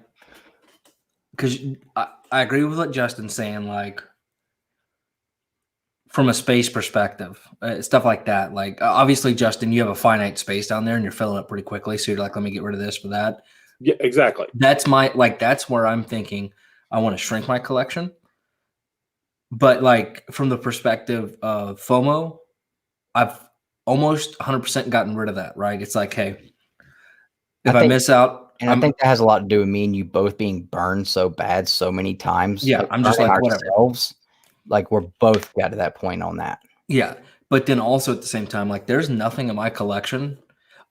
Speaker 4: because I agree with what Justin's saying, like, from a space perspective, stuff like that. Like, obviously, Justin, you have a finite space down there and you're filling it pretty quickly. So you're like, let me get rid of this for that.
Speaker 2: Yeah, exactly.
Speaker 4: That's where I'm thinking I want to shrink my collection. But like, from the perspective of FOMO, I've almost 100% gotten rid of that, right? It's like, hey, if I miss out.
Speaker 1: And I think that has a lot to do with me and you both being burned so bad so many times.
Speaker 4: Yeah, I'm just like,
Speaker 1: ourselves. Like, we're both got to that point on that.
Speaker 4: Yeah. But then also at the same time, like, there's nothing in my collection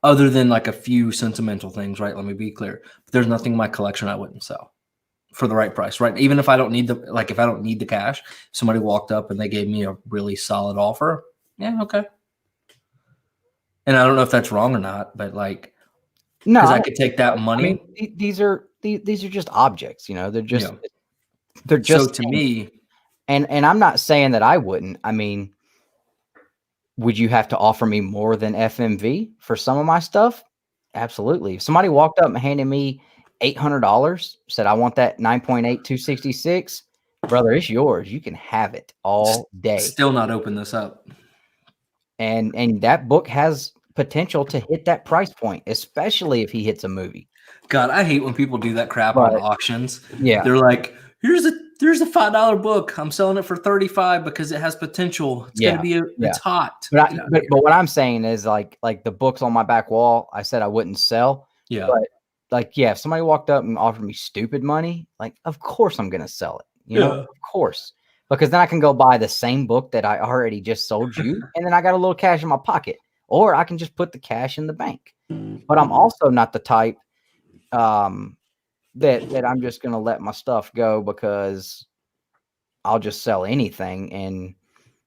Speaker 4: other than like a few sentimental things, right? Let me be clear. But there's nothing in my collection I wouldn't sell for the right price, right? Even if I don't need if I don't need the cash, somebody walked up and they gave me a really solid offer. Yeah, okay. And I don't know if that's wrong or not, but like,
Speaker 1: No,
Speaker 4: Because I could take that money.
Speaker 1: I mean, these are just objects, you know. They're just
Speaker 4: Yeah.
Speaker 1: they're just
Speaker 4: So to me,
Speaker 1: and I'm not saying that I wouldn't. I mean, would you have to offer me more than FMV for some of my stuff? Absolutely. If somebody walked up and handed me $800, said I want that 9.8 266, brother, it's yours. You can have it all day.
Speaker 4: still not open this up.
Speaker 1: And that book has potential to hit that price point, especially if he hits a movie.
Speaker 4: God, I hate when people do that crap on auctions.
Speaker 1: Yeah.
Speaker 4: They're like, here's a $5 book. I'm selling it for 35 because it has potential. It's gonna be it's hot.
Speaker 1: But what I'm saying is like the books on my back wall, I said I wouldn't sell.
Speaker 4: Yeah.
Speaker 1: But like, if somebody walked up and offered me stupid money, like, of course I'm gonna sell it. You know, of course. Because then I can go buy the same book that I already just sold you, and then I got a little cash in my pocket. Or I can just put the cash in the bank. But I'm also not the type that I'm just gonna let my stuff go because I'll just sell anything. And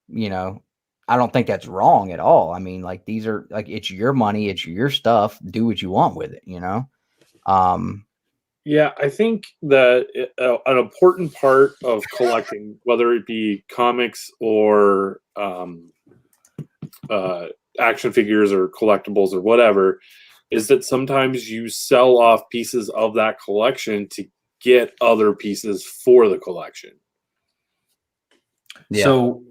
Speaker 1: you know, I don't think that's wrong at all. I mean, like, these are like, it's your money, it's your stuff. Do what you want with it, you know?
Speaker 2: Yeah, I think that an important part of collecting, whether it be comics or action figures or collectibles or whatever, is that sometimes you sell off pieces of that collection to get other pieces for the collection.
Speaker 4: Yeah. So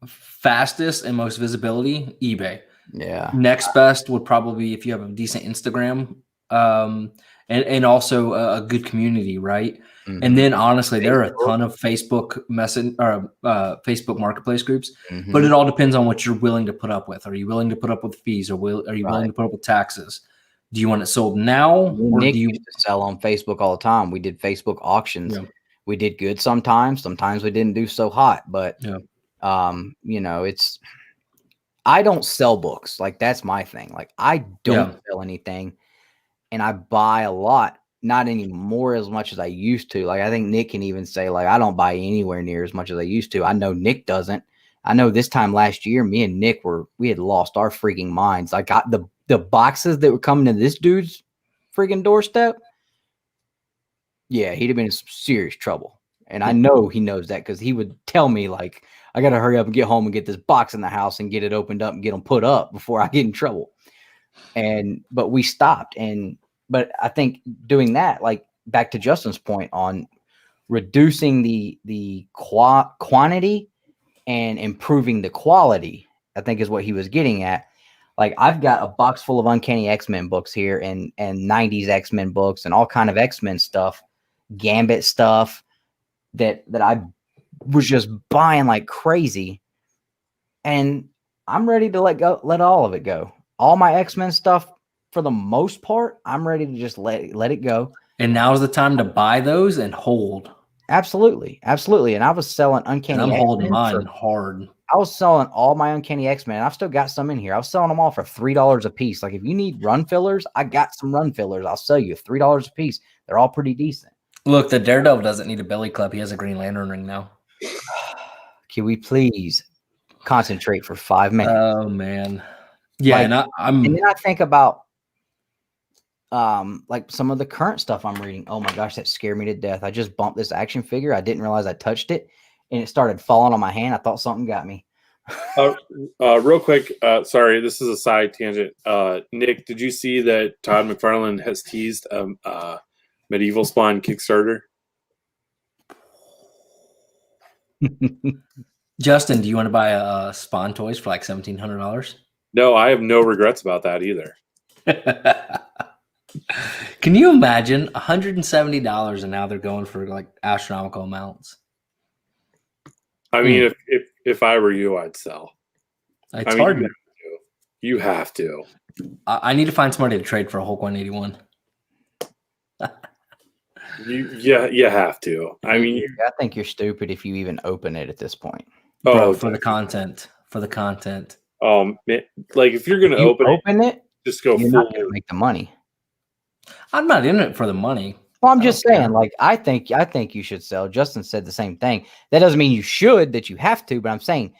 Speaker 4: fastest and most visibility, eBay.
Speaker 1: Yeah.
Speaker 4: Next best would probably be if you have a decent Instagram, and also a good community, right? Mm-hmm. And then honestly, there are a ton of Facebook Facebook marketplace groups, but it all depends on what you're willing to put up with. Are you willing to put up with fees, or are you willing to put up with taxes? Do you want it sold now, or
Speaker 1: Nick
Speaker 4: do you
Speaker 1: used to sell on Facebook all the time? We did Facebook auctions. Yeah. We did good sometimes. Sometimes we didn't do so hot, but you know, I don't sell books. Like, that's my thing. Like, I don't sell anything, and I buy a lot. Not anymore as much as I used to. Like, I think Nick can even say, like, I don't buy anywhere near as much as I used to. I know Nick doesn't. I know this time last year, me and Nick we had lost our freaking minds. I got the boxes that were coming to this dude's freaking doorstep. Yeah, he'd have been in some serious trouble. And I know he knows that, because he would tell me, like, I got to hurry up and get home and get this box in the house and get it opened up and get them put up before I get in trouble. But we stopped. But I think doing that, like, back to Justin's point on reducing the quantity and improving the quality, I think is what he was getting at. Like, I've got a box full of Uncanny X-Men books here, and 90s X-Men books and all kind of X-Men stuff, Gambit stuff that I was just buying like crazy. And I'm ready to let all of it go. All my X-Men stuff, for the most part, I'm ready to just let it go.
Speaker 4: And now's the time to buy those and hold.
Speaker 1: Absolutely. Absolutely. And I was selling Uncanny
Speaker 4: X-Men. I'm holding mine
Speaker 1: hard. I was selling all my Uncanny X-Men. I've still got some in here. I was selling them all for $3 a piece. Like, if you need run fillers, I got some run fillers. I'll sell you $3 a piece. They're all pretty decent.
Speaker 4: Look, the Daredevil doesn't need a belly club. He has a Green Lantern ring now.
Speaker 1: Can we please concentrate for 5 minutes?
Speaker 4: Oh, man. Yeah,
Speaker 1: like, and then I think about like some of the current stuff I'm reading. Oh my gosh, that scared me to death. I just bumped this action figure. I didn't realize I touched it, and it started falling on my hand. I thought something got me.
Speaker 2: Real quick, sorry, this is a side tangent. Nick, did you see that Todd McFarlane has teased Medieval Spawn Kickstarter?
Speaker 4: Justin, do you want to buy a Spawn toys for like $1,700?
Speaker 2: No, I have no regrets about that either.
Speaker 4: Can you imagine $170 and now they're going for like astronomical amounts?
Speaker 2: I mean, if I were you, I'd sell.
Speaker 4: It's hard.
Speaker 2: You have to.
Speaker 4: I need to find somebody to trade for a Hulk 181.
Speaker 2: You have to. I mean,
Speaker 1: I think you're stupid if you even open it at this point.
Speaker 4: Bro, for the content.
Speaker 2: Like, if you're gonna open it, just go.
Speaker 1: You're not gonna make the money.
Speaker 4: I'm not in it for the money.
Speaker 1: Well, I'm just saying, like, I think you should sell. Justin said the same thing. That doesn't mean you should, that you have to, but I'm saying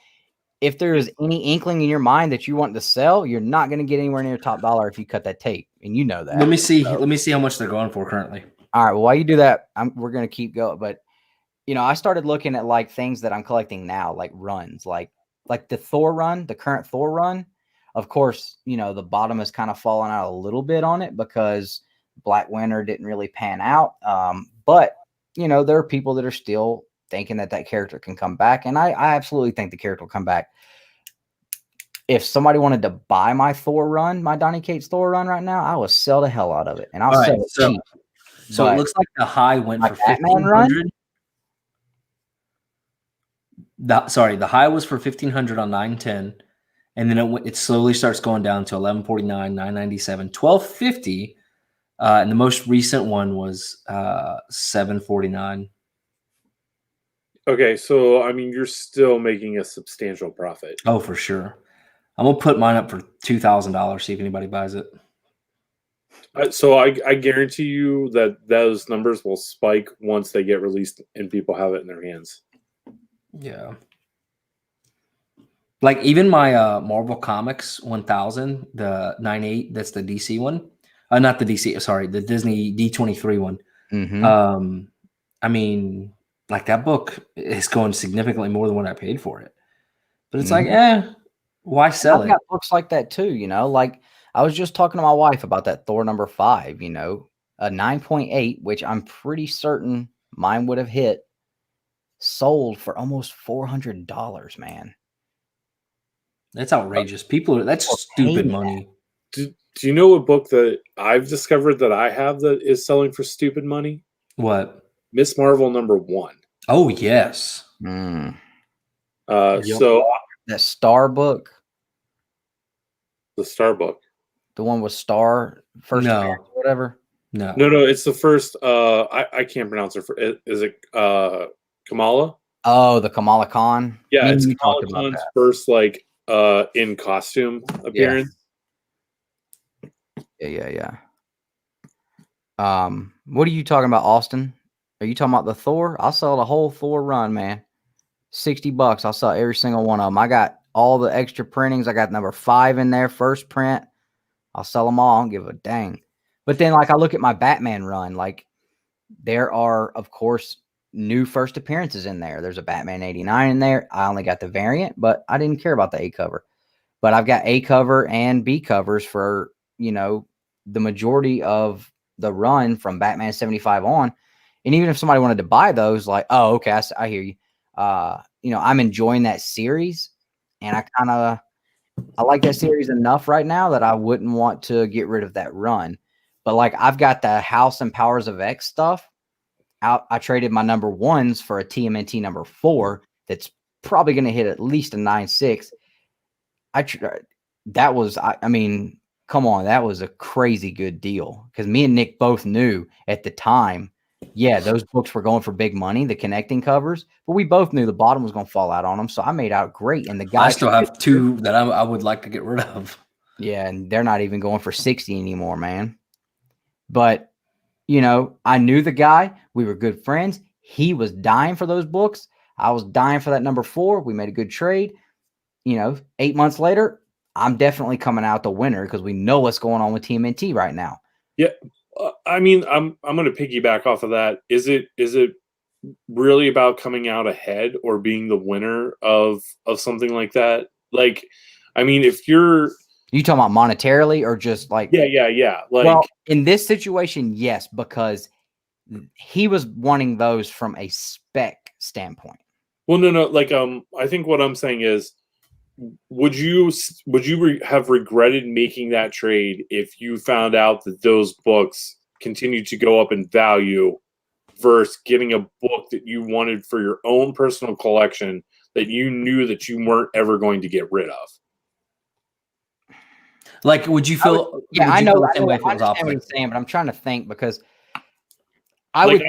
Speaker 1: if there is any inkling in your mind that you want to sell, you're not going to get anywhere near top dollar if you cut that tape, and you know that.
Speaker 4: Let me see. Let me see how much they're going for currently.
Speaker 1: All right. Well, while you do that, we're going to keep going. But I started looking at like things that I'm collecting now, like runs, like the Thor run, the current Thor run. Of course, the bottom has kind of fallen out a little bit on it because Black Winter didn't really pan out. But there are people that are still thinking that character can come back, and I absolutely think the character will come back. If somebody wanted to buy my Thor run, my Donny Cates Thor run right now, I would sell the hell out of it, and I'll sell it cheap.
Speaker 4: So it looks like the high went for
Speaker 1: Batman run.
Speaker 4: The high was for 1,500 on 910, and then it slowly starts going down to 1149, 997, 1250, and the most recent one was 749.
Speaker 2: Okay, so I mean, you're still making a substantial profit.
Speaker 4: Oh, for sure. I'm gonna put mine up for $2,000. See if anybody buys it.
Speaker 2: So I guarantee you that those numbers will spike once they get released and people have it in their hands.
Speaker 4: Yeah. Like even my Marvel Comics 1000, the 98, that's the DC one. Not the DC, sorry, the Disney D23 one.
Speaker 1: Mm-hmm.
Speaker 4: I mean, like that book is going significantly more than what I paid for it. But it's like, why sell
Speaker 1: I've
Speaker 4: it?
Speaker 1: got books like that too, like I was just talking to my wife about that Thor number 5, a 9.8, which I'm pretty certain mine would have hit, sold for almost $400, man.
Speaker 4: That's outrageous. That's stupid money.
Speaker 2: Do you know a book that I've discovered that I have that is selling for stupid money?
Speaker 4: What?
Speaker 2: Miss Marvel number 1.
Speaker 4: Oh, yes.
Speaker 2: So
Speaker 1: that Star book,
Speaker 2: the Star book,
Speaker 1: the one with Star first, appearance or whatever.
Speaker 2: No, it's the first. I can't pronounce it. Is it Kamala?
Speaker 1: Oh, the Kamala Khan.
Speaker 2: Yeah, it's Kamala Khan's first in costume appearance.
Speaker 1: Yeah. What are you talking about, Austin? Are you talking about the Thor? I'll sell the whole Thor run, man. $60. I'll sell every single one of them. I got all the extra printings. I got number 5 in there, first print. I'll sell them all. I don't give a dang. But then, I look at my Batman run. There are, of course, new first appearances in there. There's a Batman 89 in there. I only got the variant, but I didn't care about the A cover. But I've got A cover and B covers for, the majority of the run from Batman 75 on. And even if somebody wanted to buy those, oh, okay, I hear you. I'm enjoying that series, and I like that series enough right now that I wouldn't want to get rid of that run. But I've got the House and Powers of X stuff out. I traded my number 1s for a TMNT number 4 that's probably going to hit at least a 9.6. I mean, come on, that was a crazy good deal because me and Nick both knew at the time. Yeah, those books were going for big money, the connecting covers, but we both knew the bottom was going to fall out on them. So I made out great. And the guy,
Speaker 4: I still have 2 that I would like to get rid of.
Speaker 1: Yeah, and they're not even going for 60 anymore, man. But, I knew the guy. We were good friends. He was dying for those books. I was dying for that number 4. We made a good trade. 8 months later, I'm definitely coming out the winner because we know what's going on with TMNT right now.
Speaker 2: Yeah. I mean, I'm going to piggyback off of that. Is it really about coming out ahead or being the winner of something like that? I mean, if you're
Speaker 1: talking about monetarily or just
Speaker 2: yeah.
Speaker 1: Well, in this situation, yes, because he was wanting those from a spec standpoint.
Speaker 2: Well, no. I think what I'm saying is, would you have regretted making that trade if you found out that those books continued to go up in value versus getting a book that you wanted for your own personal collection that you knew that you weren't ever going to get rid of?
Speaker 4: Would you feel?
Speaker 1: I know. I understand what you're saying, but I'm trying to think because I would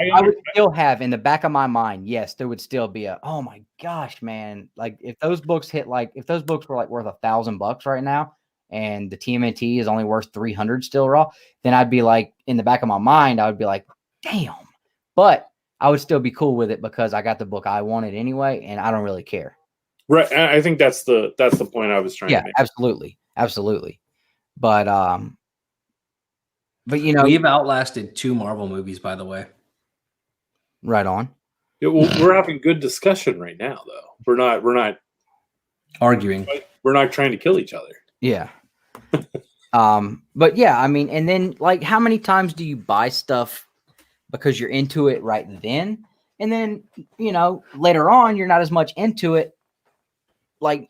Speaker 1: still have in the back of my mind, yes, there would still be oh my gosh, man. If those books if those books were worth $1,000 right now and the TMNT is only worth 300 still raw, then I'd be in the back of my mind, I would be damn. But I would still be cool with it because I got the book I wanted anyway, and I don't really care.
Speaker 2: Right. I think that's the point I was trying to make.
Speaker 1: Absolutely. But you know,
Speaker 4: We've outlasted 2 Marvel movies, by the way.
Speaker 1: right on.
Speaker 2: Yeah, well, we're having good discussion right now, though. We're not
Speaker 4: Arguing.
Speaker 2: We're not trying to kill each other.
Speaker 1: Yeah. But yeah, I mean, and then like, how many times do you buy stuff because you're into it right then, and then later on you're not as much into it? Like,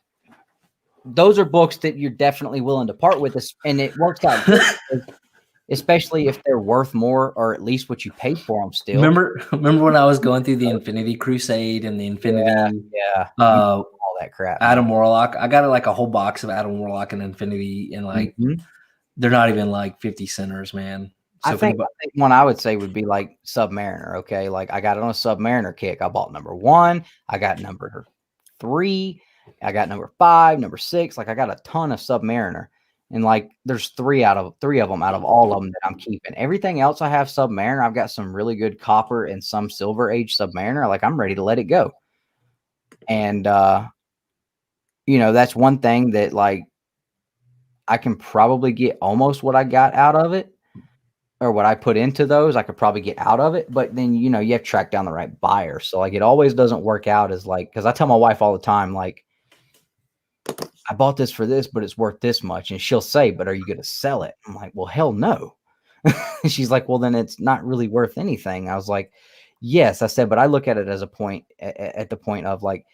Speaker 1: those are books that you're definitely willing to part with, and it works out good, especially if they're worth more, or at least what you paid for them still.
Speaker 4: Remember when I was going through the Infinity Crusade and the Infinity
Speaker 1: all that crap,
Speaker 4: Adam Warlock? I got like a whole box of Adam Warlock and Infinity, and like they're not even like 50 centers, man. So
Speaker 1: I think one I would say would be like Submariner. Okay, like I got it on a Submariner kick. I bought number 1. I got number 3. I got number 5, number 6. Like, I got a ton of Submariner, and like there's 3 of them out of all of them that I'm keeping. Everything else I have Submariner. I've got some really good copper and some Silver Age Submariner. Like, I'm ready to let it go. And that's one thing that like I can probably get almost what I got out of it, or what I put into those. I could probably get out of it, but then you have to track down the right buyer. So like, it always doesn't work out as like, because I tell my wife all the time, like, I bought this for this, but it's worth this much. And she'll say, but are you going to sell it? I'm like, well, hell no. She's like, well, then it's not really worth anything. I was like, yes. I said, but I look at it as a point, at the point of like,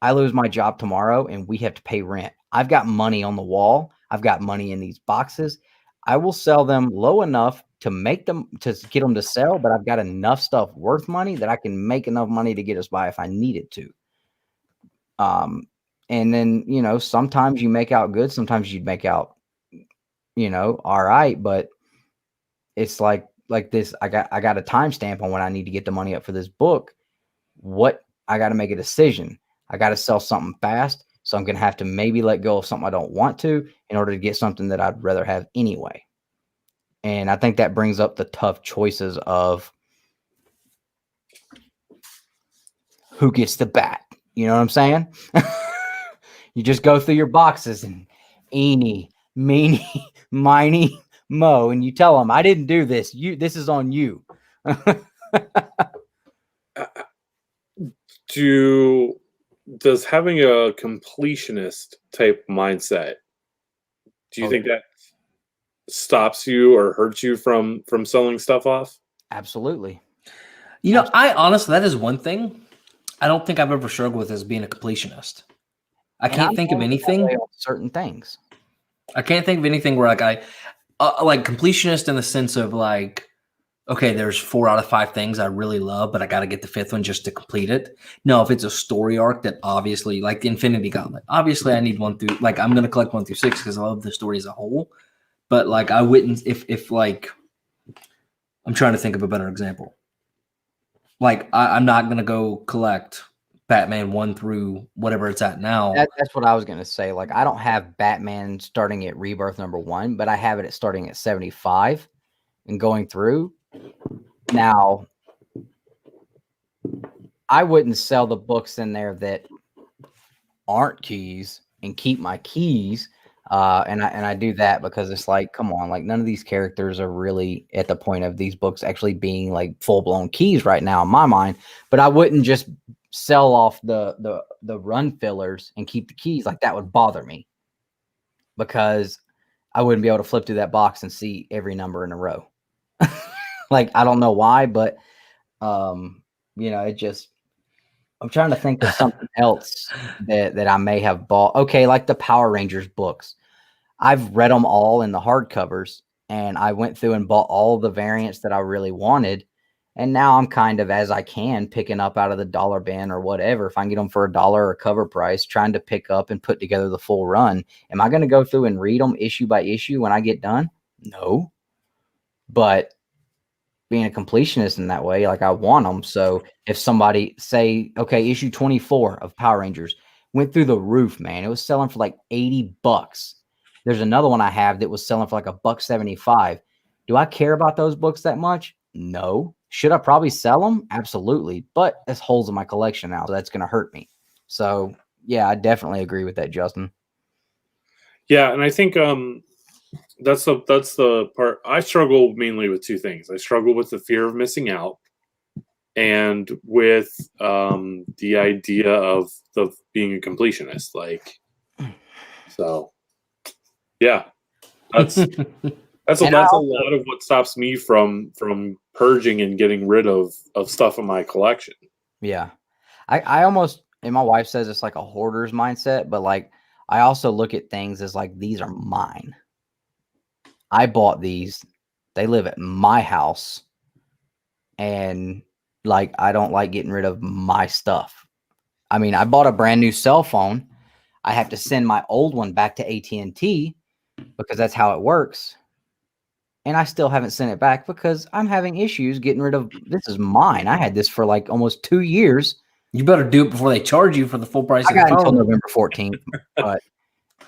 Speaker 1: I lose my job tomorrow and we have to pay rent. I've got money on the wall. I've got money in these boxes. I will sell them low enough to make them, to get them to sell, but I've got enough stuff worth money that I can make enough money to get us by if I needed to. And then, sometimes you make out good, sometimes you'd make out, all right. But it's like this, I got a timestamp on when I need to get the money up for this book. I got to make a decision. I got to sell something fast. So I'm going to have to maybe let go of something I don't want to in order to get something that I'd rather have anyway. And I think that brings up the tough choices of who gets the bat. You know what I'm saying? You just go through your boxes and eeny, meeny, miny, mo, and you tell them, I didn't do this. This is on you.
Speaker 2: Does having a completionist type mindset, do you think that stops you or hurts you from selling stuff off?
Speaker 1: Absolutely.
Speaker 4: I honestly, that is one thing I don't think I've ever struggled with, as being a completionist. I can't think of anything.
Speaker 1: Certain things.
Speaker 4: I can't think of anything where like I like completionist in the sense of like, okay, there's 4 out of 5 things I really love, but I got to get the 5th one just to complete it. No, if it's a story arc that obviously, like the Infinity Gauntlet, obviously I need 1 through, like I'm going to collect 1 through 6 because I love the story as a whole. But like I wouldn't, if like, I'm trying to think of a better example. Like I'm not going to go collect Batman 1 through whatever it's at now.
Speaker 1: That's what I was going to say. Like, I don't have Batman starting at Rebirth number 1, but I have it starting at 75 and going through. Now, I wouldn't sell the books in there that aren't keys and keep my keys. And I do that because it's like, come on, like none of these characters are really at the point of these books actually being like full-blown keys right now in my mind. But I wouldn't just sell off the run fillers and keep the keys. Like, that would bother me because I wouldn't be able to flip through that box and see every number in a row. Like, I don't know why, but it just, I'm trying to think of something else that I may have bought. Okay, like the Power Rangers books. I've read them all in the hardcovers, and I went through and bought all the variants that I really wanted. And now I'm kind of, as I can, picking up out of the dollar bin or whatever. If I can get them for $1 or cover price, trying to pick up and put together the full run. Am I going to go through and read them issue by issue when I get done? No. But being a completionist in that way, like, I want them. So if somebody say, okay, issue 24 of Power Rangers went through the roof, man, it was selling for like $80. There's another one I have that was selling for like $1.75. Do I care about those books that much? No. Should I probably sell them? Absolutely. But there's holes in my collection now, so that's going to hurt me. So yeah, I definitely agree with that, Justin.
Speaker 2: Yeah, and I think that's the part. I struggle mainly with two things. I struggle with the fear of missing out, and with the idea of being a completionist. Like, so yeah, that's that's a lot of what stops me from purging and getting rid of stuff in my collection.
Speaker 1: Yeah. I almost, and my wife says it's like a hoarder's mindset, but like I also look at things as like, these are mine. I bought these. They live at my house. And like, I don't like getting rid of my stuff. I mean, I bought a brand new cell phone. I have to send my old one back to AT&T because that's how it works. And I still haven't sent it back because I'm having issues getting rid of, this is mine. I had this for like almost 2 years.
Speaker 4: You better do it before they charge you for the full price
Speaker 1: I
Speaker 4: of the
Speaker 1: got
Speaker 4: phone.
Speaker 1: until November 14th, but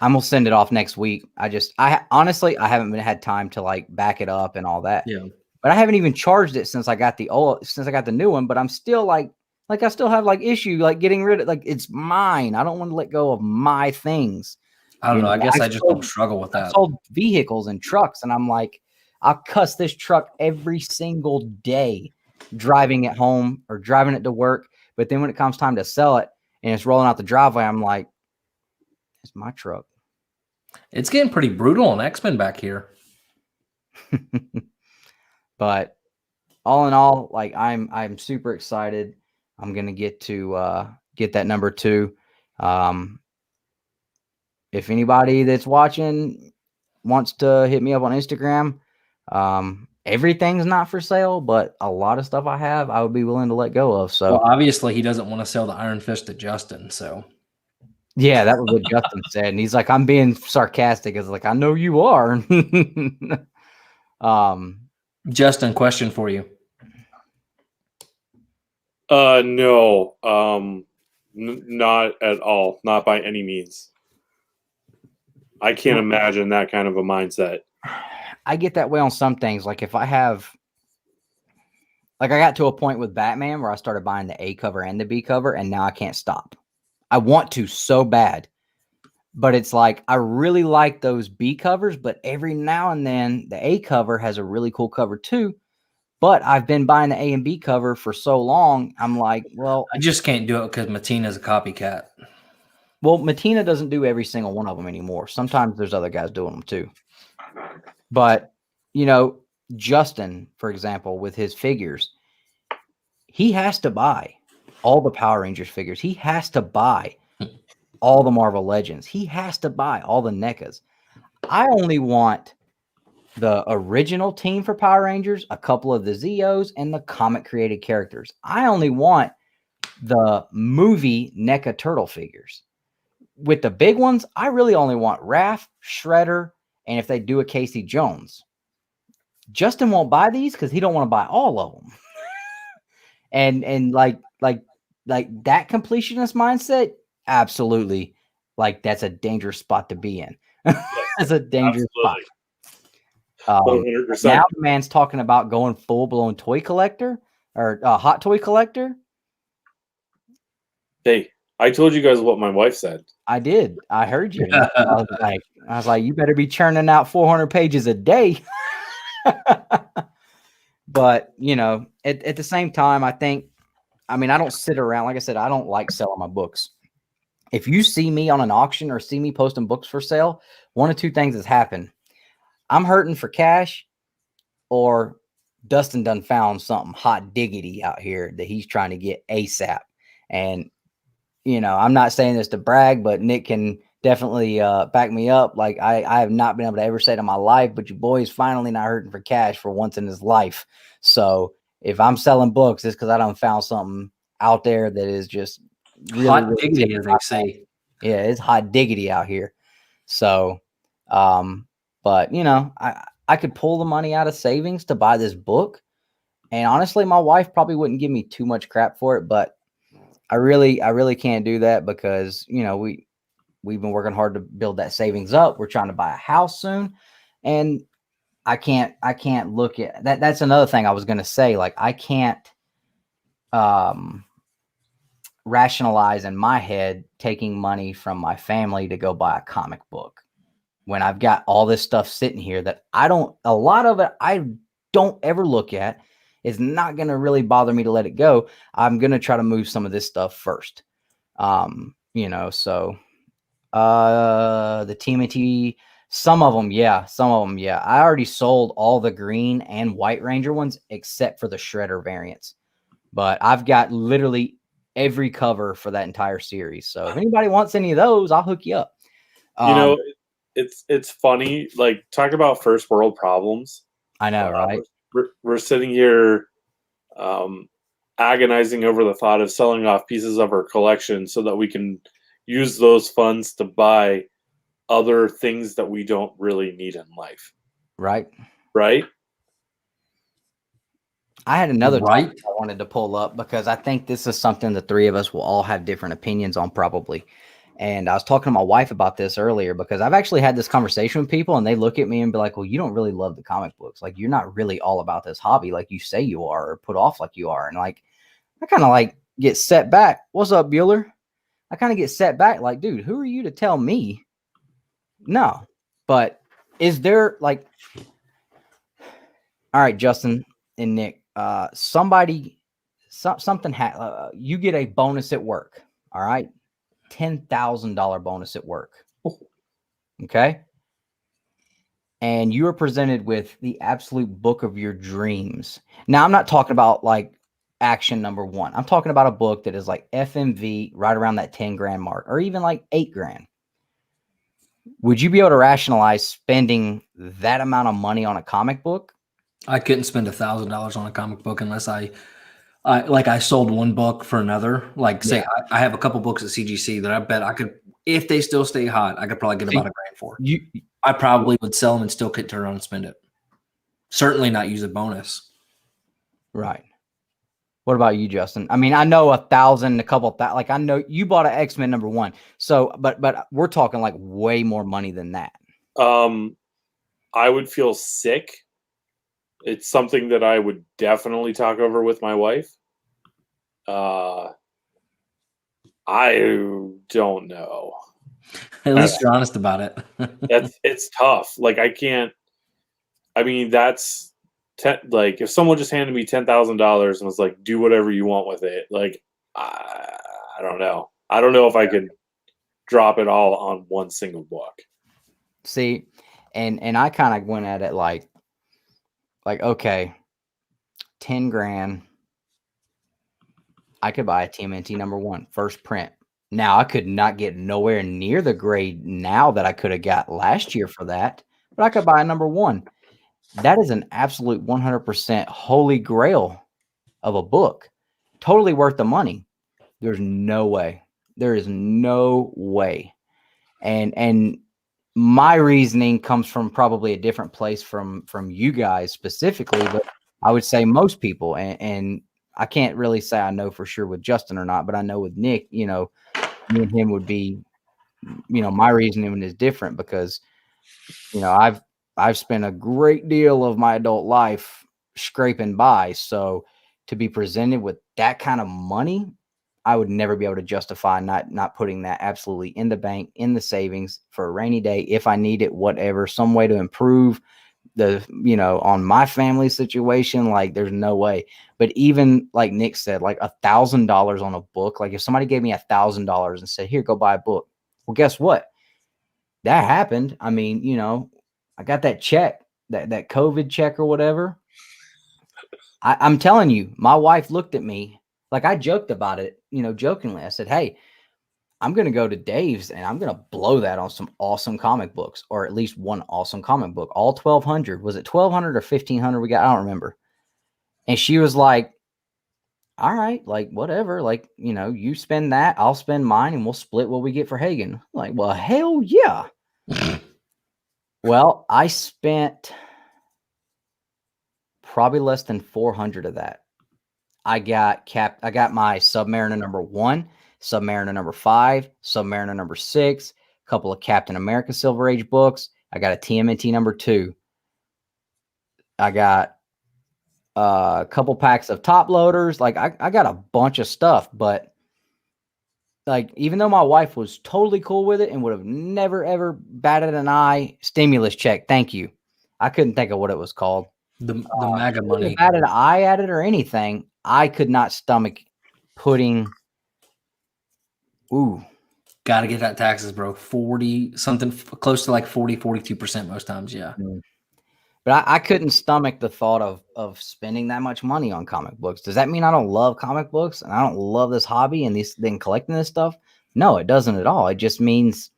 Speaker 1: I'm gonna send it off next week. I honestly, I haven't had time to like back it up and all that.
Speaker 4: Yeah.
Speaker 1: But I haven't even charged it since I got the new one. But I'm still like I still have like issue like getting rid of, like, it's mine. I don't want to let go of my things.
Speaker 4: I don't know. I guess I just don't
Speaker 1: sold,
Speaker 4: struggle with
Speaker 1: I
Speaker 4: that.
Speaker 1: sold vehicles and trucks, and I'm like, I'll cuss this truck every single day driving it home or driving it to work. But then when it comes time to sell it and it's rolling out the driveway, I'm like, it's my truck.
Speaker 4: It's getting pretty brutal on X-Men back here.
Speaker 1: But all in all, like, I'm super excited. I'm gonna get to get that number 2. If anybody that's watching wants to hit me up on Instagram, everything's not for sale, but a lot of stuff I have, I would be willing to let go of. So
Speaker 4: Well, obviously he doesn't want to sell the Iron Fist to Justin, so
Speaker 1: yeah, that was what Justin said, and he's like, I'm being sarcastic. It's like, I know you are.
Speaker 4: Justin, question for you.
Speaker 2: No, not at all. Not by any means. I can't imagine that kind of a mindset.
Speaker 1: I get that way on some things. Like if I have, like I got to a point with Batman where I started buying the A cover and the B cover, and now I can't stop. I want to so bad, but it's like, I really like those B covers, but every now and then the A cover has a really cool cover too. But I've been buying the A and B cover for so long. I'm like, well,
Speaker 4: I just can't do it because Matina's a copycat.
Speaker 1: Well, Matina doesn't do every single one of them anymore. Sometimes there's other guys doing them too. But, you know, Justin, for example, with his figures, he has to buy all the Power Rangers figures. He has to buy all the Marvel Legends. He has to buy all the NECAs. I only want the original team for Power Rangers, a couple of the Zeos, and the comic created characters. I only want the movie NECA Turtle figures. With the big ones, I really only want Raph, Shredder, and if they do a Casey Jones. Justin won't buy these because he don't want to buy all of them. and like that completionist mindset, absolutely, like that's a dangerous spot to be in. That's a dangerous spot.
Speaker 2: 100%.
Speaker 1: Now the man's talking about going full-blown toy collector or hot toy collector.
Speaker 2: Hey, I told you guys what my wife said.
Speaker 1: I did. I heard you. I was like, you better be churning out 400 pages a day. But, you know, at the same time, I don't sit around. Like I said, I don't like selling my books. If you see me on an auction or see me posting books for sale, one of two things has happened. I'm hurting for cash, or Dustin done found something hot diggity out here that he's trying to get ASAP. And, you know, I'm not saying this to brag, but Nick can definitely back me up. Like I have not been able to ever say it in my life, but your boy is finally not hurting for cash for once in his life. So if I'm selling books, it's because I done found something out there that is just really,
Speaker 4: hot
Speaker 1: really
Speaker 4: diggity, as they say.
Speaker 1: Yeah, it's hot diggity out here. So, but you know, I could pull the money out of savings to buy this book. And honestly, my wife probably wouldn't give me too much crap for it, but I really can't do that because, you know, we've been working hard to build that savings up. We're trying to buy a house soon. And I can't look at that. That's another thing I was going to say. Like, I can't rationalize in my head taking money from my family to go buy a comic book when I've got all this stuff sitting here that a lot of it I don't ever look at. It's not going to really bother me to let it go. I'm going to try to move some of this stuff first. So the TMNT, some of them. Yeah. I already sold all the green and white Ranger ones except for the Shredder variants, but I've got literally every cover for that entire series. So if anybody wants any of those, I'll hook you up.
Speaker 2: It's funny. Like, talk about first world problems.
Speaker 1: I know, right?
Speaker 2: We're sitting here agonizing over the thought of selling off pieces of our collection so that we can use those funds to buy other things that we don't really need in life.
Speaker 1: Right. I had another topic I wanted to pull up because I think this is something the three of us will all have different opinions on probably. And I was talking to my wife about this earlier because I've actually had this conversation with people and they look at me and be like, well, you don't really love the comic books. Like, you're not really all about this hobby like you say you are, or put off like you are. And like, I kind of like get set back. What's up, Bueller? I kind of get set back like, dude, who are you to tell me? No. But is there like, all right, Justin and Nick, you get a bonus at work. All right. $10,000 bonus at work. Okay. And you are presented with the absolute book of your dreams. Now, I'm not talking about like action number one. I'm talking about a book that is like FMV right around that 10 grand mark, or even like 8 grand. Would you be able to rationalize spending that amount of money on a comic book?
Speaker 4: I couldn't spend $1,000 on a comic book unless I sold one book for another. Like, say, I have a couple books at CGC that I bet I could, if they still stay hot, I could probably get about $1,000 for. I probably would sell them and still could turn around and spend it. Certainly not use a bonus.
Speaker 1: Right. What about you, Justin? I mean, I know 1,000, a couple thousand. Like, I know you bought an X-Men #1. So, but we're talking like way more money than that.
Speaker 2: I would feel sick. It's something that I would definitely talk over with my wife. I don't know.
Speaker 4: At least you're honest about it.
Speaker 2: It's tough. Like, I can't. I mean, that's like if someone just handed me $10,000 and was like, "Do whatever you want with it." Like, I don't know. I don't know if I could drop it all on one single book.
Speaker 1: See, and I kind of went at it like, okay, 10 grand. I could buy a TMNT #1 first print. Now I could not get nowhere near the grade now that I could have got last year for that, but I could buy a #1. That is an absolute 100% holy grail of a book. Totally worth the money. There's no way. There is no way. And my reasoning comes from probably a different place from you guys specifically, but I would say most people, and I can't really say I know for sure with Justin or not, but I know with Nick, me and him would be, my reasoning is different because, I've spent a great deal of my adult life scraping by. So to be presented with that kind of money, I would never be able to justify not putting that absolutely in the bank, in the savings for a rainy day. If I need it, whatever, some way to improve on my family situation, like there's no way. But even like Nick said, like $1,000 on a book, like if somebody gave me $1,000 and said, here, go buy a book. Well, guess what? That happened. I mean, I got that check, that COVID check or whatever. I'm telling you, my wife looked at me like I joked about it, jokingly. I said, hey, I'm going to go to Dave's and I'm going to blow that on some awesome comic books, or at least one awesome comic book. All 1,200. Was it 1,200 or 1,500 we got? I don't remember. And she was like, all right, like whatever, like, you spend that, I'll spend mine, and we'll split what we get for Hagen. I'm like, well, hell yeah. Well, I spent probably less than 400 of that. I got my Submariner #1, Submariner #5, Submariner #6, a couple of Captain America Silver Age books. I got a TMNT #2. I got a couple packs of top loaders. Like I got a bunch of stuff, but like, even though my wife was totally cool with it and would have never ever batted an eye, stimulus check, thank you. I couldn't think of what it was called.
Speaker 4: The MAGA money.
Speaker 1: Batted an eye at it or anything. I could not stomach putting. Ooh,
Speaker 4: Got to get that taxes, bro. 40 something, close to like 42% most times. Yeah.
Speaker 1: but I couldn't stomach the thought of spending that much money on comic books. Does that mean I don't love comic books and I don't love this hobby and then collecting this stuff? No, it doesn't at all. It just means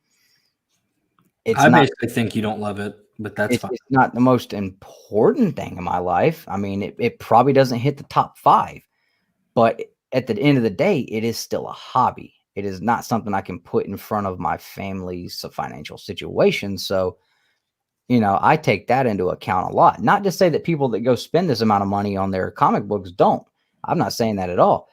Speaker 4: I basically think you don't love it, but that's fine.
Speaker 1: It's not the most important thing in my life. I mean, it probably doesn't hit the top 5, but at the end of the day, it is still a hobby. It is not something I can put in front of my family's financial situation. So, I take that into account a lot. Not to say that people that go spend this amount of money on their comic books don't. I'm not saying that at all.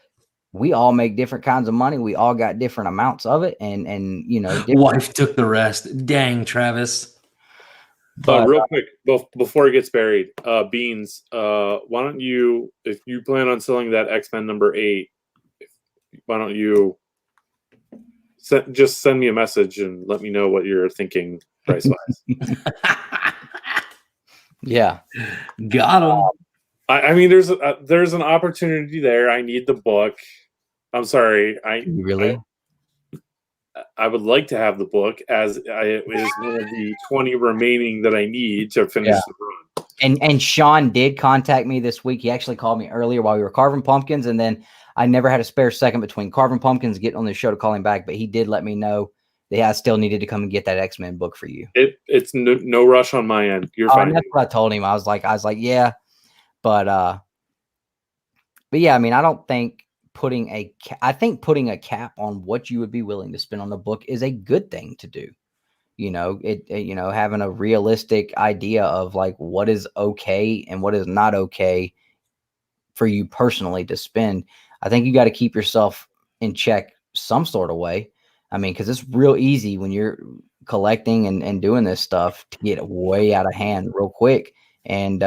Speaker 1: We all make different kinds of money. We all got different amounts of it. And
Speaker 4: wife took the rest. Dang, Travis.
Speaker 2: But real quick, before it gets buried, Beans, why don't you, if you plan on selling that X-Men number 8, why don't you just send me a message and let me know what you're thinking price-wise.
Speaker 1: Yeah.
Speaker 4: Got him.
Speaker 2: I mean, there's an opportunity there. I need the book. I'm sorry. I would like to have the book as it is one of the 20 remaining that I need to finish the run.
Speaker 1: And Sean did contact me this week. He actually called me earlier while we were carving pumpkins, and then I never had a spare second between carving pumpkins and getting on the show to call him back. But he did let me know that I still needed to come and get that X-Men book for you.
Speaker 2: It's no rush on my end. You're fine.
Speaker 1: That's what I told him. I was like, yeah, but yeah. I mean, I don't think putting a cap on what you would be willing to spend on the book is a good thing to do. Having a realistic idea of like what is okay and what is not okay for you personally to spend. I think you got to keep yourself in check some sort of way. I mean, because it's real easy when you're collecting and doing this stuff to get way out of hand real quick. And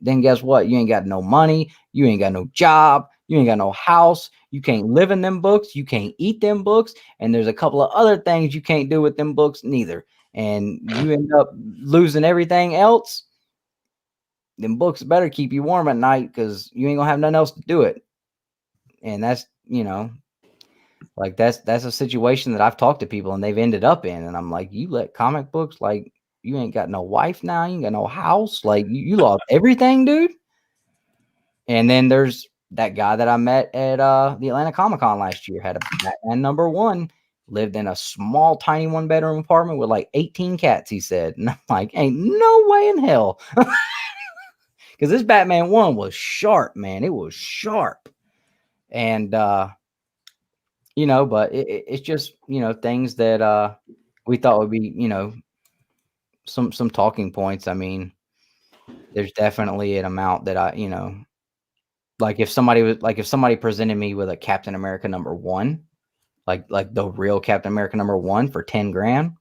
Speaker 1: then guess what? You ain't got no money. You ain't got no job. You ain't got no house. You can't live in them books. You can't eat them books. And there's a couple of other things you can't do with them books neither. And you end up losing everything else. Them books better keep you warm at night because you ain't gonna have nothing else to do it. And that's, like that's a situation that I've talked to people and they've ended up in. And I'm like, you let comic books, like you ain't got no wife now, you ain't got no house, like you lost everything, dude. And then there's that guy that I met at the Atlanta ComiKon last year, had a Batman number 1, lived in a small, tiny 1-bedroom apartment with like 18 cats, he said. And I'm like, ain't no way in hell. Because this Batman 1 was sharp, man. It was sharp. And, but it's just, things that we thought would be, some talking points. I mean, there's definitely an amount that like if somebody presented me with a Captain America number 1, like the real Captain America number 1 for 10 grand.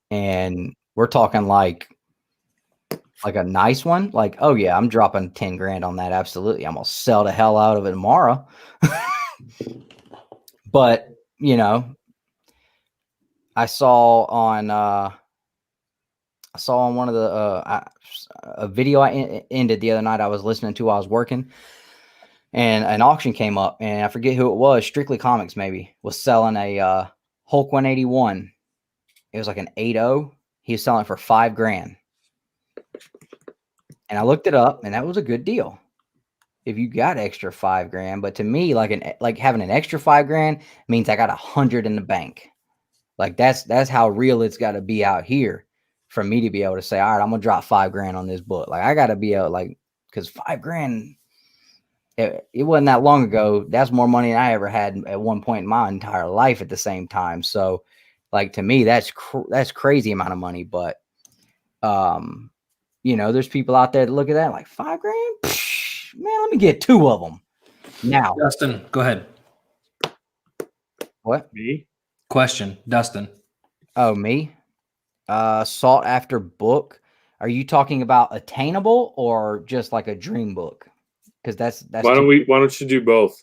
Speaker 1: And we're talking like a nice one, like, oh yeah, I'm dropping 10 grand on that. Absolutely. I'm going to sell the hell out of it tomorrow. But, I saw on one of the a video I ended the other night I was listening to while I was working, and an auction came up, and I forget who it was, Strictly Comics maybe, was selling a Hulk 181. It was like an 8.0. He was selling it for $5 grand. And I looked it up, and that was a good deal if you got extra $5 grand. But to me, like having an extra $5 grand means I got 100 in the bank. Like that's how real it's got to be out here for me to be able to say, all right, I'm gonna drop $5 grand on this book. Like I got to be able, like, because $5 grand, it wasn't that long ago. That's more money than I ever had at one point in my entire life at the same time. So, like, to me, that's crazy amount of money. But, there's people out there that look at that like $5 grand. Psh, man, let me get 2 of them now.
Speaker 4: Dustin, go ahead.
Speaker 1: What?
Speaker 2: Me?
Speaker 4: Question, Dustin.
Speaker 1: Oh, me? Sought after book. Are you talking about attainable or just like a dream book? Because that's
Speaker 2: why don't you do both?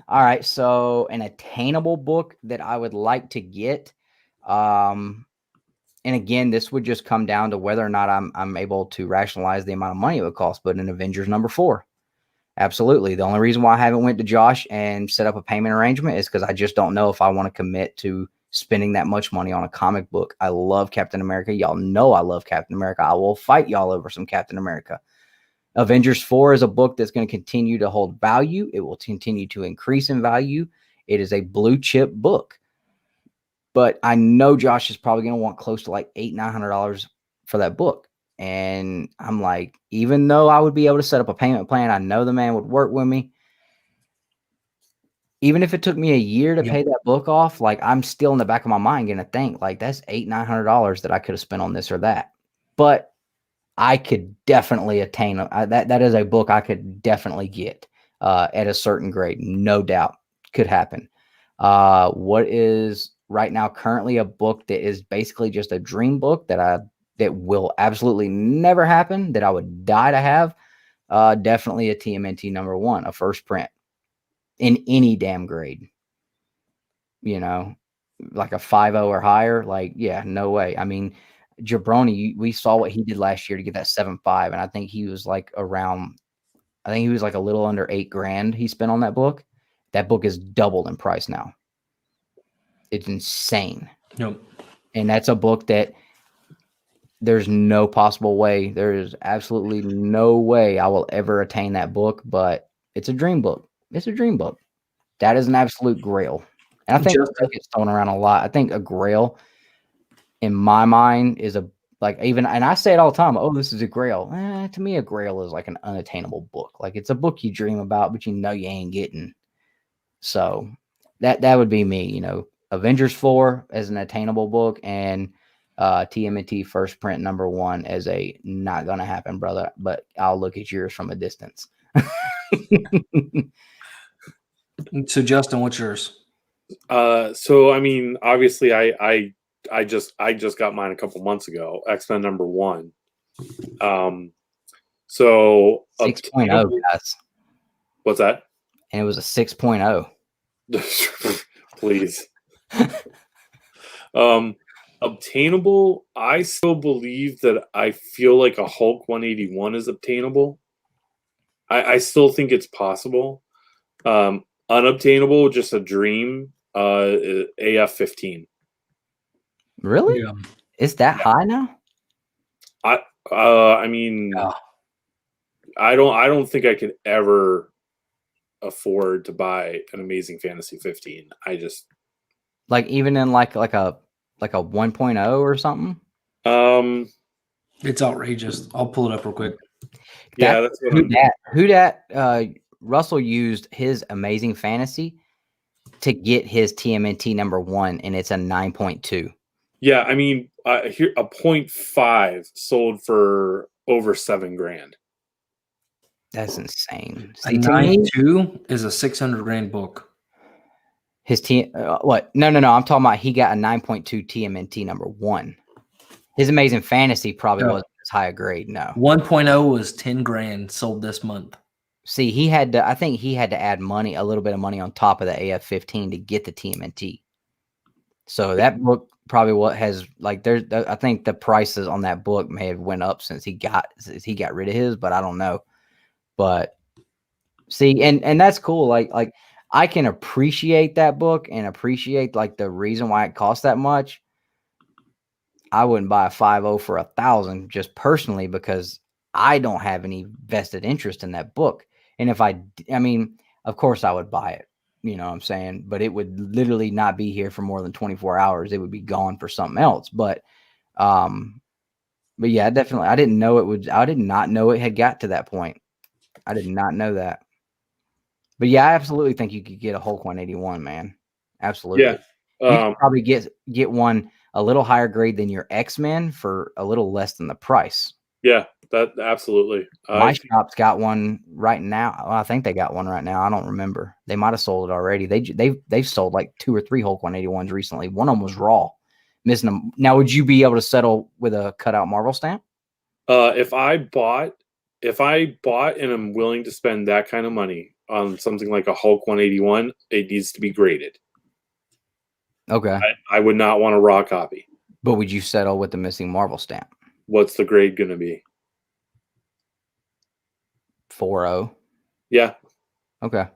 Speaker 1: All right, so an attainable book that I would like to get, and again, this would just come down to whether or not I'm able to rationalize the amount of money it would cost. But an Avengers #4, absolutely. The only reason why I haven't went to Josh and set up a payment arrangement is because I just don't know if I want to commit to spending that much money on a comic book. I love Captain America. Y'all know I love Captain America. I will fight y'all over some Captain America. Avengers 4 is a book that's going to continue to hold value. It will continue to increase in value. It is a blue chip book. But I know Josh is probably going to want close to like $800-900 for that book. And I'm like, even though I would be able to set up a payment plan, I know the man would work with me. Even if it took me a year to pay that book off, like I'm still in the back of my mind going to think like that's $800-900 that I could have spent on this or that. But I could definitely attain that. That is a book I could definitely get at a certain grade. No doubt could happen. What is right now currently a book that is basically just a dream book that will absolutely never happen, that I would die to have? Definitely a TMNT #1, a first print in any damn grade. You know, like a 5.0 or higher. Like, yeah, no way. I mean, Jabroni, we saw what he did last year to get that 7.5, and I think he was like a little under $8,000 he spent on that book. That book is doubled in price now. It's insane.
Speaker 4: Yep.
Speaker 1: And that's a book that there's no possible way. There is absolutely no way I will ever attain that book, but it's a dream book. It's a dream book. That is an absolute grail. And I think it gets thrown around a lot. I think a grail in my mind is and I say it all the time, oh, this is a grail. To me, a grail is like an unattainable book. Like it's a book you dream about, but you know you ain't getting. So that would be me, Avengers 4 as an attainable book, and TMNT first print #1 as a not gonna happen, brother. But I'll look at yours from a distance.
Speaker 4: So Justin, what's yours?
Speaker 2: So I mean, obviously, I just got mine a couple months ago. X-Men #1. So
Speaker 1: 6.0, guys.
Speaker 2: What's that?
Speaker 1: And it was a 6.0.
Speaker 2: Please. Obtainable. I still believe that I feel like a Hulk 181 is obtainable. I still think it's possible. Unobtainable, just a dream. AF-15.
Speaker 1: Really?
Speaker 4: Yeah.
Speaker 1: Is that high now?
Speaker 2: I mean, I don't think I could ever afford to buy an Amazing Fantasy 15. I just
Speaker 1: like even in like a 1.0 or something.
Speaker 4: It's outrageous. I'll pull it up real quick.
Speaker 2: Yeah, that's
Speaker 1: what Russell used his Amazing Fantasy to get his TMNT #1, and it's a 9.2.
Speaker 2: Yeah, I mean, here a 0.5 sold for over $7,000.
Speaker 1: That's insane.
Speaker 4: A 9.2 is a $600,000 book.
Speaker 1: His what? No. I'm talking about he got a 9.2 TMNT #1. His Amazing Fantasy probably wasn't as high a grade. No.
Speaker 4: 1.0 was $10,000 sold this month.
Speaker 1: See, I think he had to add a little bit of money on top of the AF-15 to get the TMNT. So that book probably I think the prices on that book may have went up since he got rid of his, but I don't know. But see, and that's cool. Like I can appreciate that book and appreciate like the reason why it costs that much. I wouldn't buy a 5.0 for $1,000 just personally because I don't have any vested interest in that book. And if I mean, of course I would buy it, you know what I'm saying? But it would literally not be here for more than 24 hours. It would be gone for something else. But yeah, definitely. I did not know it had got to that point. I did not know that. But yeah, I absolutely think you could get a Hulk 181, man. Absolutely.
Speaker 2: Yeah.
Speaker 1: You could probably get one a little higher grade than your X-Men for a little less than the price.
Speaker 2: Yeah, that absolutely.
Speaker 1: My shop's got one right now. Well, I think they got one right now. I don't remember. They might have sold it already. They've sold like 2 or 3 Hulk 181s recently. One of them was raw, missing them. Now, would you be able to settle with a cutout Marvel stamp?
Speaker 2: If I bought and I'm willing to spend that kind of money, on something like a Hulk 181, it needs to be graded.
Speaker 1: Okay.
Speaker 2: I would not want a raw copy.
Speaker 1: But would you settle with the missing Marvel stamp?
Speaker 2: What's the grade going to be?
Speaker 1: 4.0.
Speaker 2: Yeah.
Speaker 1: Okay.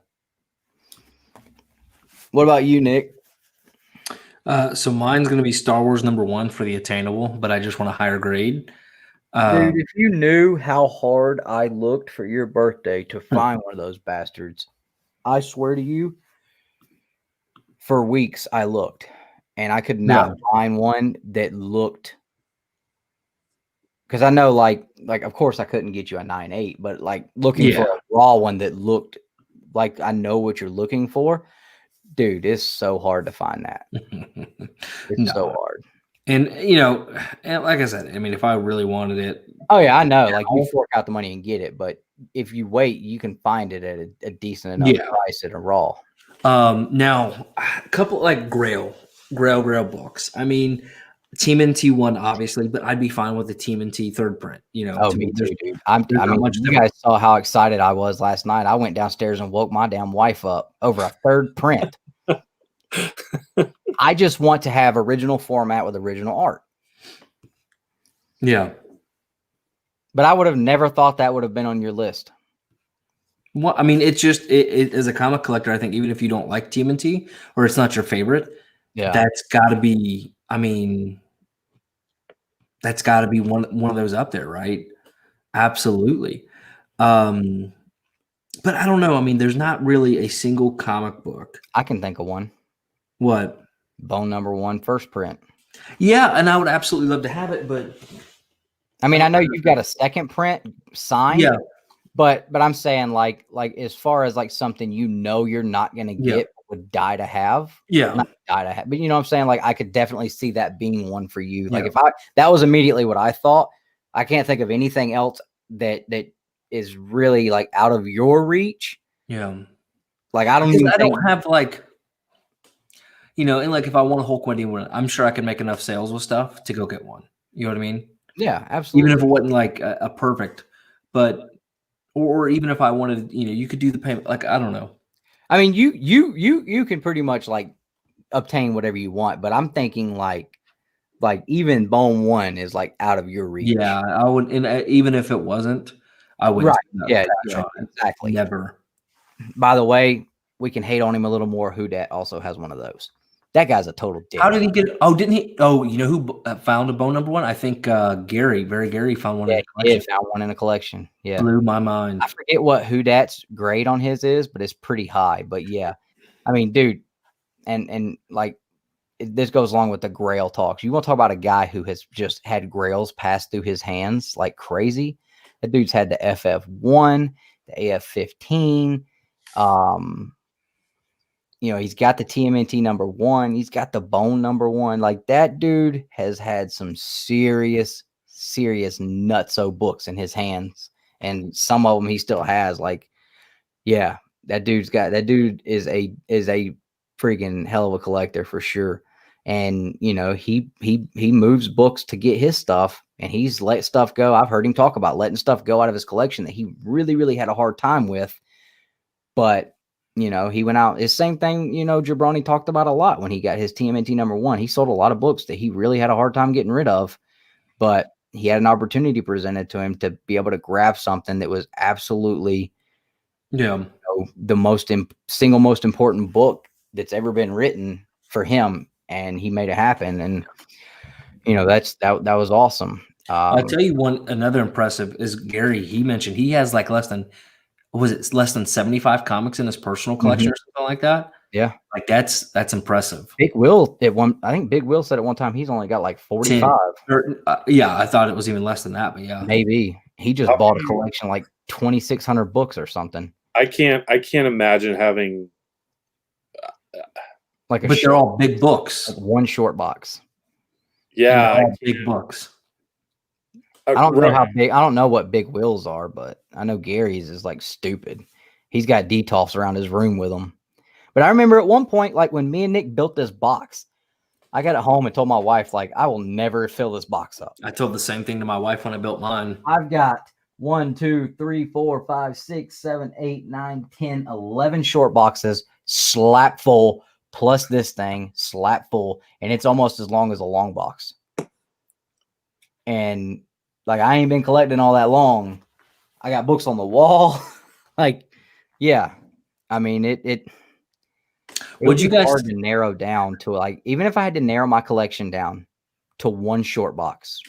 Speaker 1: What about you, Nick?
Speaker 4: So mine's going to be Star Wars #1 for the attainable, but I just want a higher grade.
Speaker 1: Dude, if you knew how hard I looked for your birthday to find one of those bastards, I swear to you, for weeks I looked, and I could not find one that looked. Because I know, like of course I couldn't get you a 9.8, but like looking for a raw one that looked like I know what you're looking for, dude, it's so hard to find that. It's so hard.
Speaker 4: And and like I said, I mean, if I really wanted it,
Speaker 1: oh yeah, I know. Like you fork out the money and get it, but if you wait, you can find it at a decent enough price at a raw.
Speaker 4: Now a couple like Grail books. I mean, Team NT one, obviously, but I'd be fine with the Team NT third print.
Speaker 1: Oh, me too, dude. I mean, you guys saw how excited I was last night. I went downstairs and woke my damn wife up over a third print. I just want to have original format with original art.
Speaker 4: Yeah.
Speaker 1: But I would have never thought that would have been on your list.
Speaker 4: Well, I mean, it's just it as a comic collector, I think even if you don't like TMNT or it's not your favorite, that's got to be. I mean, that's got to be one of those up there, right? Absolutely. But I don't know. I mean, there's not really a single comic book.
Speaker 1: I can think of one.
Speaker 4: What?
Speaker 1: Bone #1 first print.
Speaker 4: Yeah, and I would absolutely love to have it, but
Speaker 1: I mean, I know you've got a second print signed. Yeah. But I'm saying like as far as like something you're not gonna get would die to have.
Speaker 4: Yeah.
Speaker 1: Not die to have, but you know what I'm saying? Like I could definitely see that being one for you. Like that was immediately what I thought. I can't think of anything else that is really like out of your reach.
Speaker 4: Yeah.
Speaker 1: Like I don't
Speaker 4: have like, and like if I want a Hulk 181, I'm sure I could make enough sales with stuff to go get one. You know what I mean?
Speaker 1: Yeah, absolutely.
Speaker 4: Even if it wasn't like a perfect, but or even if I wanted, you could do the payment. Like I don't know.
Speaker 1: I mean, you can pretty much like obtain whatever you want, but I'm thinking like even Bone 1 is like out of your reach.
Speaker 4: Yeah, I would, and even if it wasn't, I would.
Speaker 1: Right? Yeah, exactly.
Speaker 4: Never.
Speaker 1: By the way, we can hate on him a little more. Whodad also has one of those. That guy's a total dick.
Speaker 4: How did he get? Oh, didn't he? Oh, you know who found a Bone #1? I think Gary found one.
Speaker 1: Yeah, he did found one in a collection. Yeah,
Speaker 4: blew my mind.
Speaker 1: I forget what Whodad's grade on his is, but it's pretty high. But yeah, I mean, dude, and like this goes along with the Grail talks. You want to talk about a guy who has just had Grails pass through his hands like crazy? That dude's had the FF1, the AF15. He's got the TMNT #1. He's got the Bone #1. Like that dude has had some serious nutso books in his hands, and some of them he still has. Like, yeah, that dude is a freaking hell of a collector for sure. And he moves books to get his stuff, and he's let stuff go. I've heard him talk about letting stuff go out of his collection that he really had a hard time with, but. He went out. It's the same thing, Jabroni talked about a lot when he got his TMNT #1. He sold a lot of books that he really had a hard time getting rid of, but he had an opportunity presented to him to be able to grab something that was absolutely, the single most important book that's ever been written for him, and he made it happen. And that was awesome.
Speaker 4: I'll tell you another impressive is Gary. He mentioned he has like less than 75 comics in his personal collection or something like that?
Speaker 1: Yeah.
Speaker 4: Like that's impressive.
Speaker 1: I think Big Will said at one time he's only got like 45.
Speaker 4: I thought it was even less than that, but yeah.
Speaker 1: Maybe. He just bought a collection like 2,600 books or something.
Speaker 2: I can't imagine having
Speaker 1: but
Speaker 4: they're all big books.
Speaker 1: Like one short box.
Speaker 2: Yeah,
Speaker 4: big books.
Speaker 1: I don't know how big. I don't know what Big Will's are, but I know Gary's is like stupid. He's got detolfs around his room with him. But I remember at one point, like when me and Nick built this box, I got it home and told my wife, like, I will never fill this box up.
Speaker 4: I told the same thing to my wife when I built mine.
Speaker 1: I've got 1, 2, 3, 4, 5, 6, 7, 8, 9, 10, 11 short boxes, slap full, plus this thing, slap full, and it's almost as long as a long box. And like, I ain't been collecting all that long. I got books on the wall. Like, yeah. I mean, it would you guys hard to narrow down to, like, even if I had to narrow my collection down to one short box.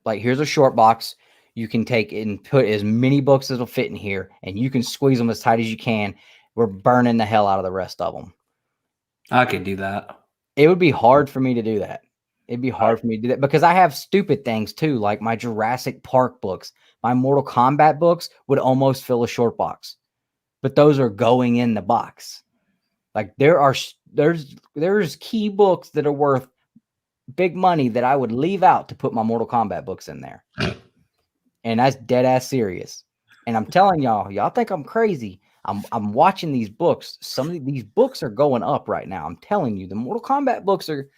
Speaker 1: Like, here's a short box. You can take it and put as many books as will fit in here, and you can squeeze them as tight as you can. We're burning the hell out of the rest of them.
Speaker 4: I could do that.
Speaker 1: It would be hard for me to do that. It'd be hard for me to do that because I have stupid things too, like my Jurassic Park books. My Mortal Kombat books would almost fill a short box, but those are going in the box. Like, there's key books that are worth big money that I would leave out to put my Mortal Kombat books in there. And that's dead ass serious. And I'm telling y'all think I'm crazy. I'm watching these books. Some of these books are going up right now. I'm telling you, the Mortal Kombat books are,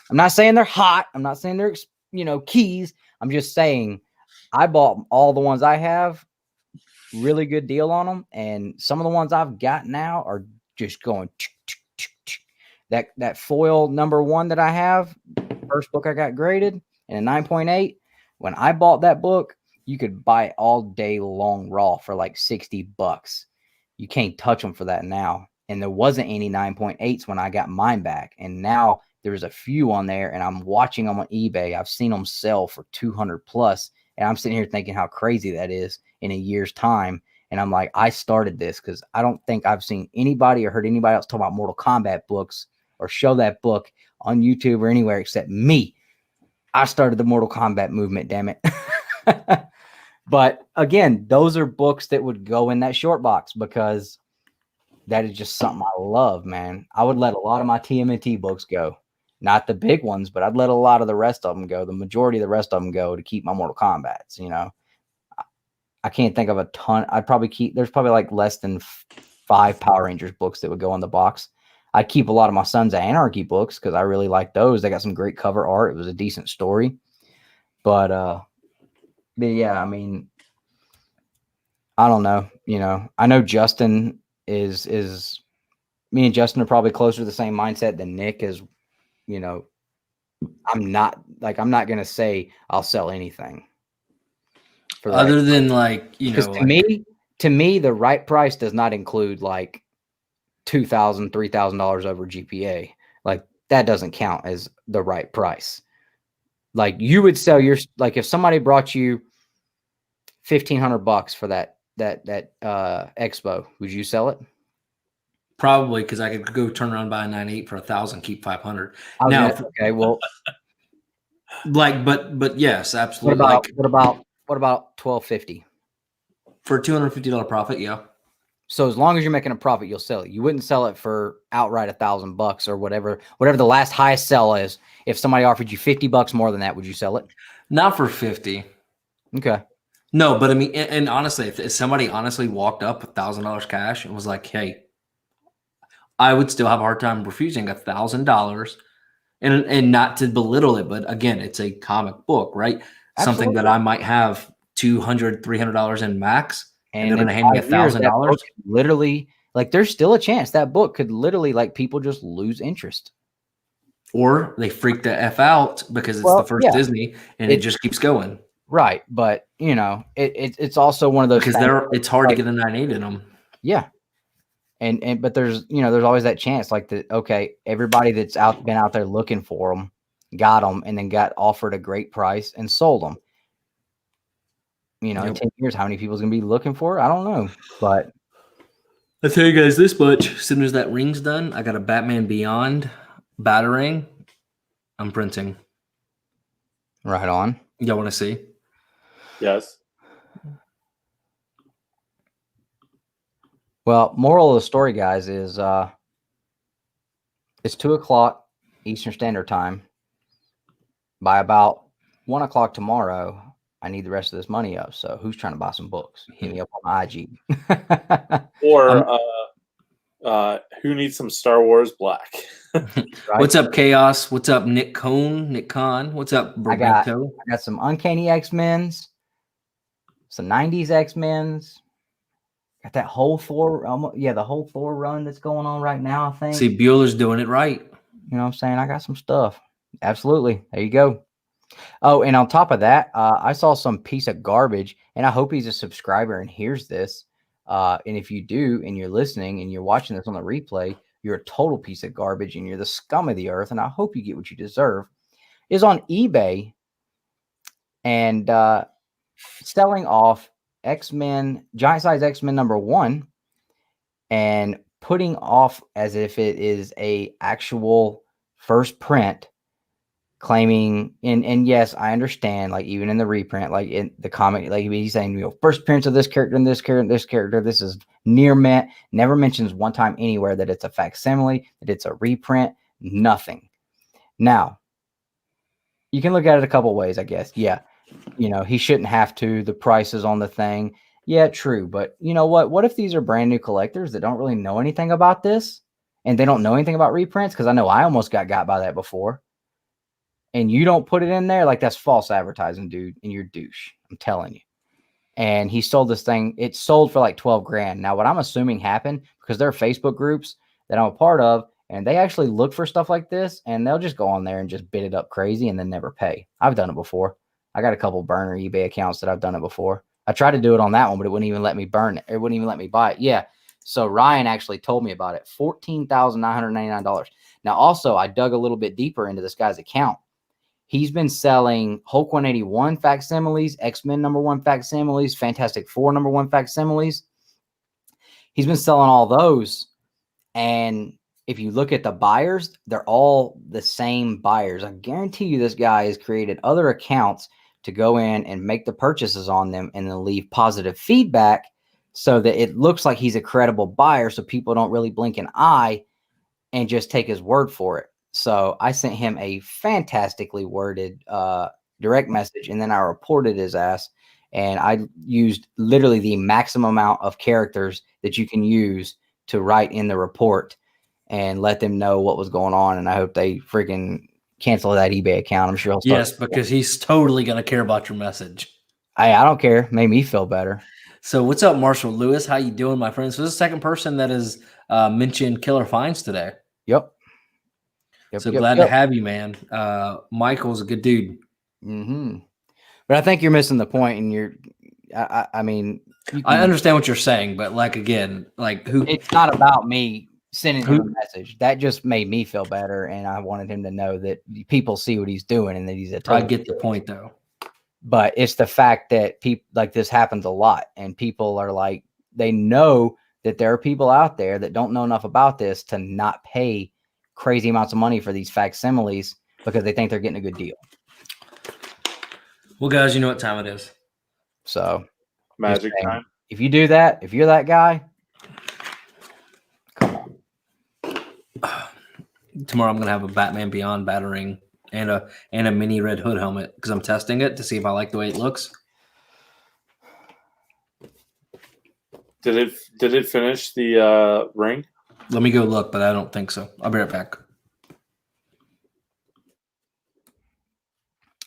Speaker 1: I'm not saying they're hot. I'm not saying they're, keys. I'm just saying I bought all the ones I have, really good deal on them. And some of the ones I've got now are just going, that foil #1 that I have, first book I got graded and a 9.8. When I bought that book, you could buy it all day long raw for like $60. You can't touch them for that now. And there wasn't any 9.8s when I got mine back. And now there's a few on there, and I'm watching them on eBay. I've seen them sell for 200 plus. And I'm sitting here thinking how crazy that is in a year's time. And I'm like, I started this because I don't think I've seen anybody or heard anybody else talk about Mortal Kombat books or show that book on YouTube or anywhere except me. I started the Mortal Kombat movement, damn it. But again, those are books that would go in that short box because that is just something I love, man. I would let a lot of my TMNT books go. Not the big ones, but I'd let a lot of the rest of them go. The majority of the rest of them go to keep my Mortal Kombats, I can't think of a ton. I'd probably keep, there's probably like less than 5 Power Rangers books that would go in the box. I keep a lot of my Sons of Anarchy books because I really like those. They got some great cover art. It was a decent story. But yeah, I mean, I don't know. I know Justin is me and Justin are probably closer to the same mindset than Nick is. I'm not going to say I'll sell anything.
Speaker 4: Other than
Speaker 1: to me, the right price does not include like $2,000, $3,000 over GPA. Like, that doesn't count as the right price. Like, you would sell if somebody brought you $1,500 for that expo, would you sell it?
Speaker 4: Probably, because I could go turn around and buy a 9.8 for 1,000, keep 500. Now,
Speaker 1: okay, well,
Speaker 4: but yes, absolutely.
Speaker 1: What about $1,250
Speaker 4: for a $250 profit? Yeah.
Speaker 1: So as long as you're making a profit, you'll sell it. You wouldn't sell it for outright $1,000 or whatever the last highest sell is. If somebody offered you $50 more than that, would you sell it?
Speaker 4: Not for 50.
Speaker 1: Okay.
Speaker 4: No, but I mean, and honestly, if somebody honestly walked up $1,000 cash and was like, "Hey," I would still have a hard time refusing $1,000, and not to belittle it, but again, it's a comic book, right? Absolutely. Something that I might have $200, $300 in max. And they're going to hand me $1,000.
Speaker 1: Literally, like, there's still a chance that book could literally, like, people just lose interest,
Speaker 4: or they freak the F out because it's the first Disney and it just keeps going.
Speaker 1: Right, but it's also one of those
Speaker 4: because it's hard to get a 9.8 in them.
Speaker 1: Yeah, but there's always that chance, like, everybody that's been out there looking for them got them and then got offered a great price and sold them. In 10 years, how many people is going to be looking for it? I don't know. But
Speaker 4: I'll tell you guys this much. As soon as that ring's done, I got a Batman Beyond Batarang. I'm printing.
Speaker 1: Right on.
Speaker 4: Y'all want to see?
Speaker 2: Yes.
Speaker 1: Well, moral of the story, guys, is it's 2:00 Eastern Standard Time. By about 1:00 tomorrow, I need the rest of this money up. So who's trying to buy some books? Hit me up on IG.
Speaker 2: Or who needs some Star Wars Black?
Speaker 1: Right?
Speaker 4: What's up, Chaos? What's up, Nick Con? What's up,
Speaker 1: I got some Uncanny X-Men's. some 90s X-Men's. Got that whole Thor, the whole Thor run that's going on right now, I think.
Speaker 4: See, Bueller's doing it right.
Speaker 1: You know what I'm saying? I got some stuff. Absolutely. There you go. Oh, and on top of that, I saw some piece of garbage, and I hope he's a subscriber and hears this. And if you do, and you're listening and you're watching this on the replay, you're a total piece of garbage and you're the scum of the earth, and I hope you get what you deserve, is on eBay and selling off X-Men, giant size X-Men #1, and putting off as if it is a actual first print, claiming, and yes, I understand, like even in the reprint, like in the comic, like he's saying, you know, first appearance of this character and this character and this character, this is near mint, never mentions one time anywhere that it's a facsimile, that it's a reprint, nothing. Now, you can look at it a couple ways, I guess. Yeah, you know, he shouldn't have to, the prices on the thing. Yeah, true. But you know what? What if these are brand new collectors that don't really know anything about this, and they don't know anything about reprints? Because I know I almost got by that before. And you don't put it in there, like that's false advertising, dude, and you're douche. I'm telling you. And he sold this thing. It sold for like 12 grand. Now, what I'm assuming happened, because there are Facebook groups that I'm a part of, and they actually look for stuff like this, and they'll just go on there and just bid it up crazy and then never pay. I've done it before. I got a couple burner eBay accounts that I've done it before. I tried to do it on that one, but it wouldn't even let me burn it. It wouldn't even let me buy it. Yeah. So Ryan actually told me about it. $14,999. Now, also, I dug a little bit deeper into this guy's account. He's been selling Hulk 181 facsimiles, X-Men #1 facsimiles, Fantastic Four #1 facsimiles. He's been selling all those. And if you look at the buyers, they're all the same buyers. I guarantee you this guy has created other accounts to go in and make the purchases on them and then leave positive feedback so that it looks like he's a credible buyer, so people don't really blink an eye and just take his word for it. So I sent him a fantastically worded direct message, and then I reported his ass, and I used literally the maximum amount of characters that you can use to write in the report and let them know what was going on. And I hope they freaking cancel that eBay account. I'm sure he'll start.
Speaker 4: Yes, because he's totally going to care about your message.
Speaker 1: I don't care. Made me feel better.
Speaker 4: So what's up, Marshall Lewis? How you doing, my friend? So this is the second person that has mentioned Killer Finds today.
Speaker 1: Yep.
Speaker 4: Glad to have you, man. Michael's a good dude.
Speaker 1: Mm-hmm. But I think you're missing the point, and I mean,
Speaker 4: I understand what you're saying, but like, again, like who?
Speaker 1: It's not about me sending him a message. That just made me feel better, and I wanted him to know that people see what he's doing and that he's a total.
Speaker 4: I get the point, though.
Speaker 1: But it's the fact that people like this happens a lot, and people are like, they know that there are people out there that don't know enough about this to not pay crazy amounts of money for these facsimiles because they think they're getting a good deal.
Speaker 4: Well, guys, you know what time it is.
Speaker 1: So
Speaker 2: magic time.
Speaker 1: If you do that, if you're that guy, come on.
Speaker 4: Tomorrow I'm gonna have a Batman Beyond battering and a mini Red Hood helmet because I'm testing it to see if I like the way it looks.
Speaker 2: Did it finish the ring?
Speaker 4: Let me go look, but I don't think so. I'll be right back.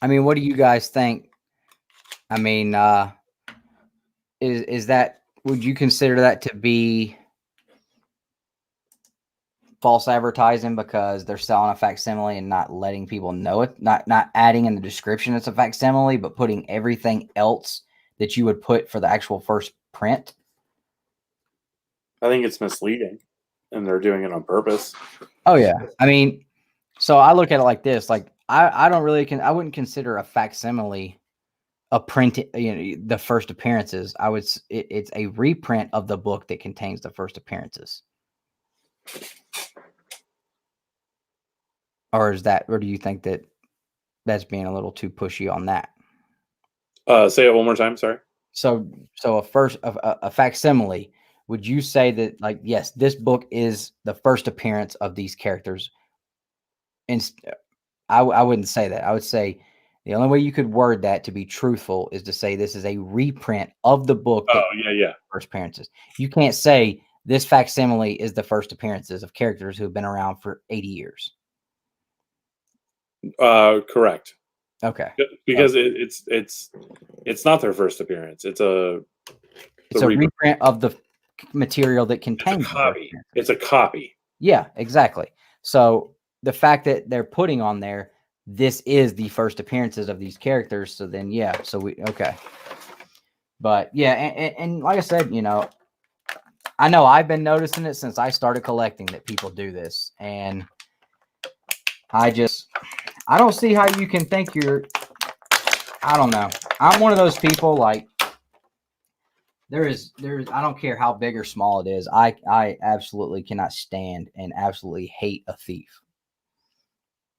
Speaker 1: I mean, what do you guys think? I mean, is that, would you consider that to be false advertising because they're selling a facsimile and not letting people know it, not adding in the description it's a facsimile, but putting everything else that you would put for the actual first print?
Speaker 2: I think it's misleading, and they're doing it on purpose.
Speaker 1: Oh yeah, I mean, so I look at it like this: like I don't really I wouldn't consider a facsimile a print. You know, the first appearances. It's a reprint of the book that contains the first appearances. Or do you think that that's being a little too pushy on that?
Speaker 2: Say it one more time. Sorry. So
Speaker 1: a facsimile. Would you say that, like, yes, this book is the first appearance of these characters? And I wouldn't say that. I would say the only way you could word that to be truthful is to say this is a reprint of the book.
Speaker 2: Oh, yeah.
Speaker 1: First appearances. You can't say this facsimile is the first appearances of characters who have been around for 80 years.
Speaker 2: Correct.
Speaker 1: Okay.
Speaker 2: Because it's not their first appearance. It's a
Speaker 1: reprint of the material that contains the first
Speaker 2: copy.
Speaker 1: appearance.
Speaker 2: It's a copy.
Speaker 1: Yeah, exactly. So the fact that they're putting on there, this is the first appearances of these characters. So then, yeah. So okay. But yeah, and like I said, you know I've been noticing it since I started collecting that people do this, and I don't see how you can think I don't know. I'm one of those people, like, I don't care how big or small it is. I absolutely cannot stand and absolutely hate a thief.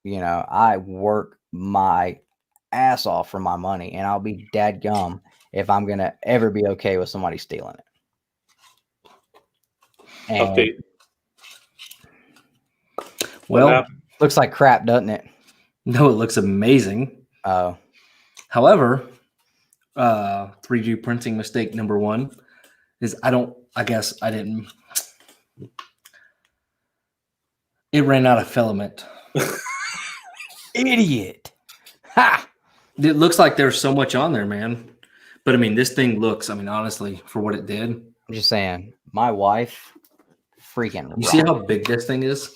Speaker 1: You know, I work my ass off for my money, and I'll be dadgum if I'm going to ever be okay with somebody stealing it. And
Speaker 2: Update.
Speaker 4: Well,
Speaker 1: looks like crap, doesn't it?
Speaker 4: no, it looks amazing.
Speaker 1: Oh.
Speaker 4: However, 3D printing mistake number one is it ran out of filament.
Speaker 1: Idiot. Ha!
Speaker 4: It looks like there's so much on there, man. But I mean, this thing looks, honestly, for what it did.
Speaker 1: I'm just saying, my wife freaking.
Speaker 4: You see how big this thing is?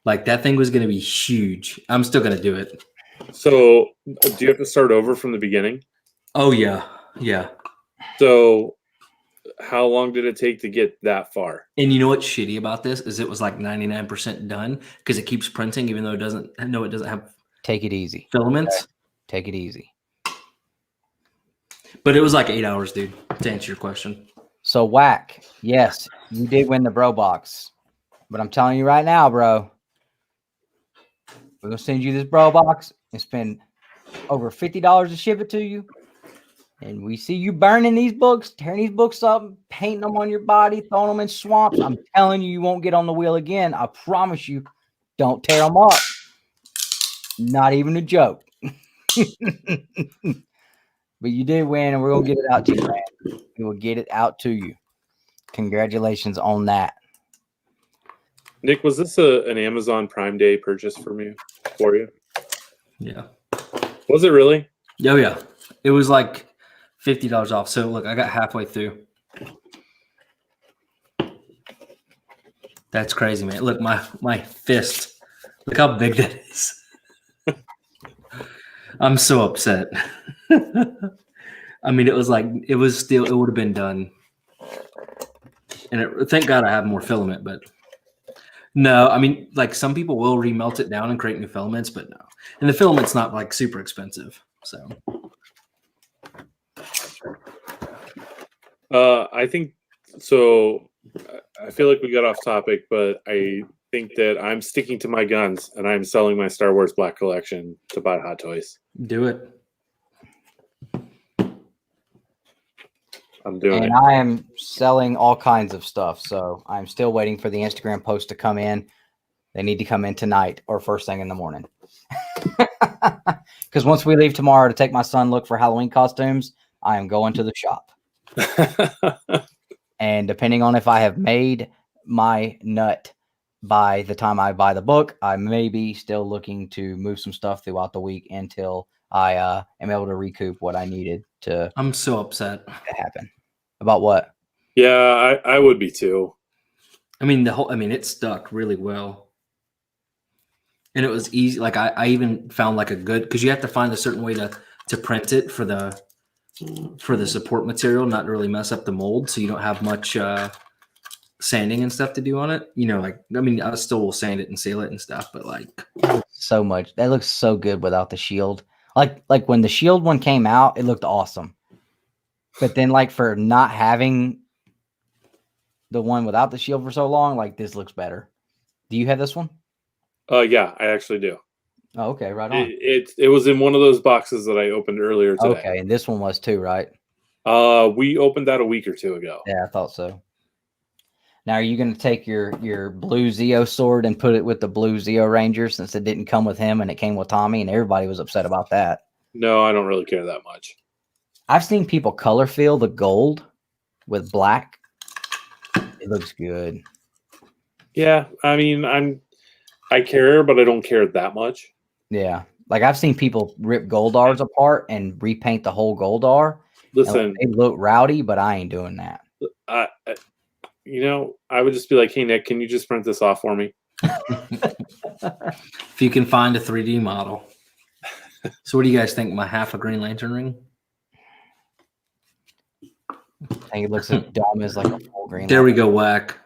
Speaker 4: Like, that thing was going to be huge. I'm still going to do it.
Speaker 2: So, do you have to start over from the beginning?
Speaker 4: Oh, yeah. Yeah.
Speaker 2: So, how long did it take to get that far?
Speaker 4: And you know what's shitty about this is it was like 99% done because it keeps printing even though it doesn't have
Speaker 1: Take it easy.
Speaker 4: filaments.
Speaker 1: Okay. Take it easy.
Speaker 4: But it was like 8 hours, dude, to answer your question.
Speaker 1: So, Whack, yes, you did win the bro box. But I'm telling you right now, bro, we're going to send you this bro box and spend over $50 to ship it to you. And we see you burning these books, tearing these books up, painting them on your body, throwing them in swamps. I'm telling you, you won't get on the wheel again. I promise you. Don't tear them up. Not even a joke. But you did win, and we're going to get it out to you, man. We will get it out to you. Congratulations on that.
Speaker 2: Nick, was this an Amazon Prime Day purchase for you?
Speaker 4: Yeah.
Speaker 2: Was it really?
Speaker 4: Oh, yeah. It was like $50 off. So, look, I got halfway through. That's crazy, man. Look, my fist. Look how big that is. I'm so upset. It would have been done. And thank God I have more filament, but no, like some people will remelt it down and create new filaments, but no. And the filament's not like super expensive. So
Speaker 2: I think so. I feel like we got off topic, but I think that I'm sticking to my guns and I'm selling my Star Wars Black Collection to buy Hot Toys.
Speaker 4: do it.
Speaker 2: I'm doing it.
Speaker 1: And I am selling all kinds of stuff. So I'm still waiting for the Instagram post to come in. They need to come in tonight or first thing in the morning. Because once we leave tomorrow to take my son look for Halloween costumes, I am going to the shop. And depending on if I have made my nut by the time I buy the book, I may be still looking to move some stuff throughout the week until I am able to recoup what I needed to
Speaker 4: I'm so upset.
Speaker 1: happen. About what?
Speaker 2: Yeah, I would be too.
Speaker 4: It stuck really well. And it was easy. Like I even found like a good, because you have to find a certain way to print it for the support material, not to really mess up the mold, so you don't have much sanding and stuff to do on it. I still will sand it and seal it and stuff, but like
Speaker 1: So much. That looks so good without the shield. Like when the shield one came out, it looked awesome. But then like for not having the one without the shield for so long, like this looks better. Do you have this one?
Speaker 2: Yeah, I actually do.
Speaker 1: Oh, okay, right on.
Speaker 2: It was in one of those boxes that I opened earlier today.
Speaker 1: Okay, and this one was too, right?
Speaker 2: We opened that a week or two ago.
Speaker 1: Yeah, I thought so. Now, are you going to take your blue Zeo sword and put it with the blue Zeo Ranger since it didn't come with him and it came with Tommy, and everybody was upset about that?
Speaker 2: No, I don't really care that much.
Speaker 1: I've seen people color fill the gold with black. It looks good.
Speaker 2: Yeah, I care, but I don't care that much.
Speaker 1: Yeah, Like I've seen people rip Goldars apart and repaint the whole Goldar.
Speaker 2: Listen,
Speaker 1: They look rowdy, but I ain't doing that.
Speaker 2: I would just be like, hey Nick, can you just print this off for me?
Speaker 4: If you can find a 3D model. So what do you guys think? My half a Green Lantern ring?
Speaker 1: I think it looks as dumb as like a full green.
Speaker 4: There we go, whack.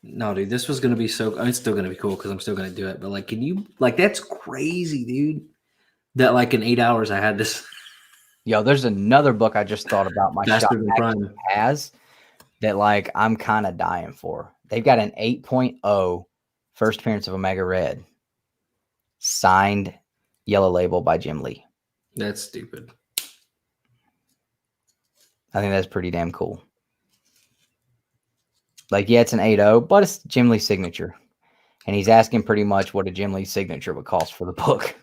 Speaker 4: No, dude, this was gonna be so. I mean, it's still gonna be cool because I'm still gonna do it. But like, can you like? That's crazy, dude. That like in 8 hours I had this.
Speaker 1: Yo, there's another book I just thought about my shop
Speaker 4: Faster than Prime.
Speaker 1: has that like I'm kind of dying for. They've got an 8.0 first appearance of Omega Red, signed yellow label by Jim Lee.
Speaker 4: That's stupid.
Speaker 1: I think that's pretty damn cool. Like, yeah, it's an 8.0, but it's Jim Lee's signature. And he's asking pretty much what a Jim Lee signature would cost for the book.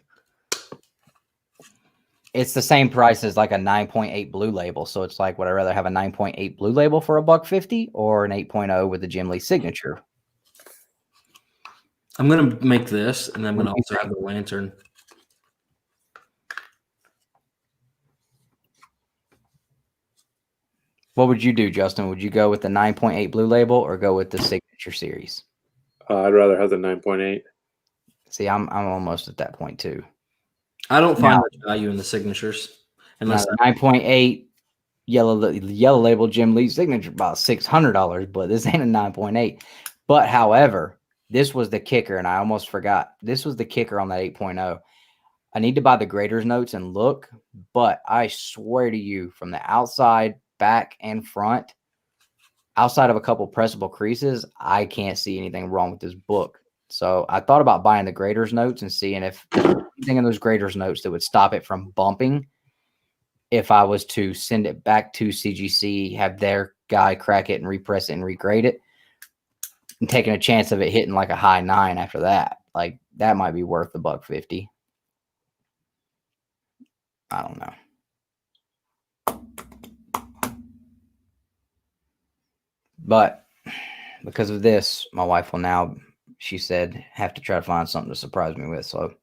Speaker 1: It's the same price as like a 9.8 blue label. So it's like, would I rather have a 9.8 blue label for $150 or an 8.0 with a Jim Lee signature?
Speaker 4: I'm gonna make this, and I'm gonna also have the lantern.
Speaker 1: What would you do, Justin? Would you go with the 9.8 blue label or go with the signature series?
Speaker 2: I'd rather have the 9.8.
Speaker 1: See, I'm almost at that point too.
Speaker 4: I don't find much value in the signatures unless
Speaker 1: 9.8 yellow label Jim Lee signature about $600, but this ain't a 9.8. But however, this was the kicker, and I almost forgot. This was the kicker on that 8.0. I need to buy the grader's notes and look, but I swear to you, from the outside, back, and front, outside of a couple pressable creases, I can't see anything wrong with this book. So I thought about buying the grader's notes and seeing if there's anything in those grader's notes that would stop it from bumping if I was to send it back to CGC, have their guy crack it and repress it and regrade it, and taking a chance of it hitting like a high 9 after that. Like, that might be worth the $150. I don't know. But because of this, my wife will now, she said, have to try to find something to surprise me with. So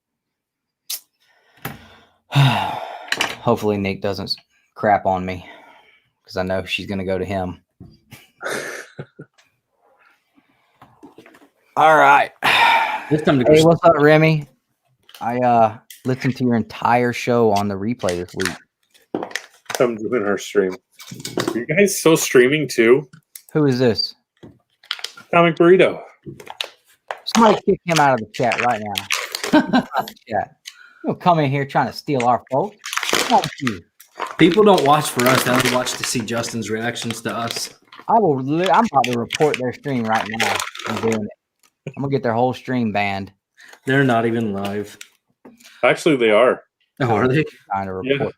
Speaker 1: hopefully Nick doesn't crap on me, because I know she's going to go to him. All right.
Speaker 4: It's time to go.
Speaker 1: Hey, what's up, Remy? I listened to your entire show on the replay this week.
Speaker 2: I'm doing our stream. Are you guys still streaming too?
Speaker 1: Who is this?
Speaker 2: Comic Burrito.
Speaker 1: Somebody kick him out of the chat right now. Chat. You don't come in here trying to steal our folks. Fuck you.
Speaker 4: People don't watch for us. They only watch to see Justin's reactions to us.
Speaker 1: I'm about to report their stream right now. I'm doing it. I'm gonna get their whole stream banned.
Speaker 4: They're not even live.
Speaker 2: Actually, they are.
Speaker 4: Oh, are they?
Speaker 1: Trying to report.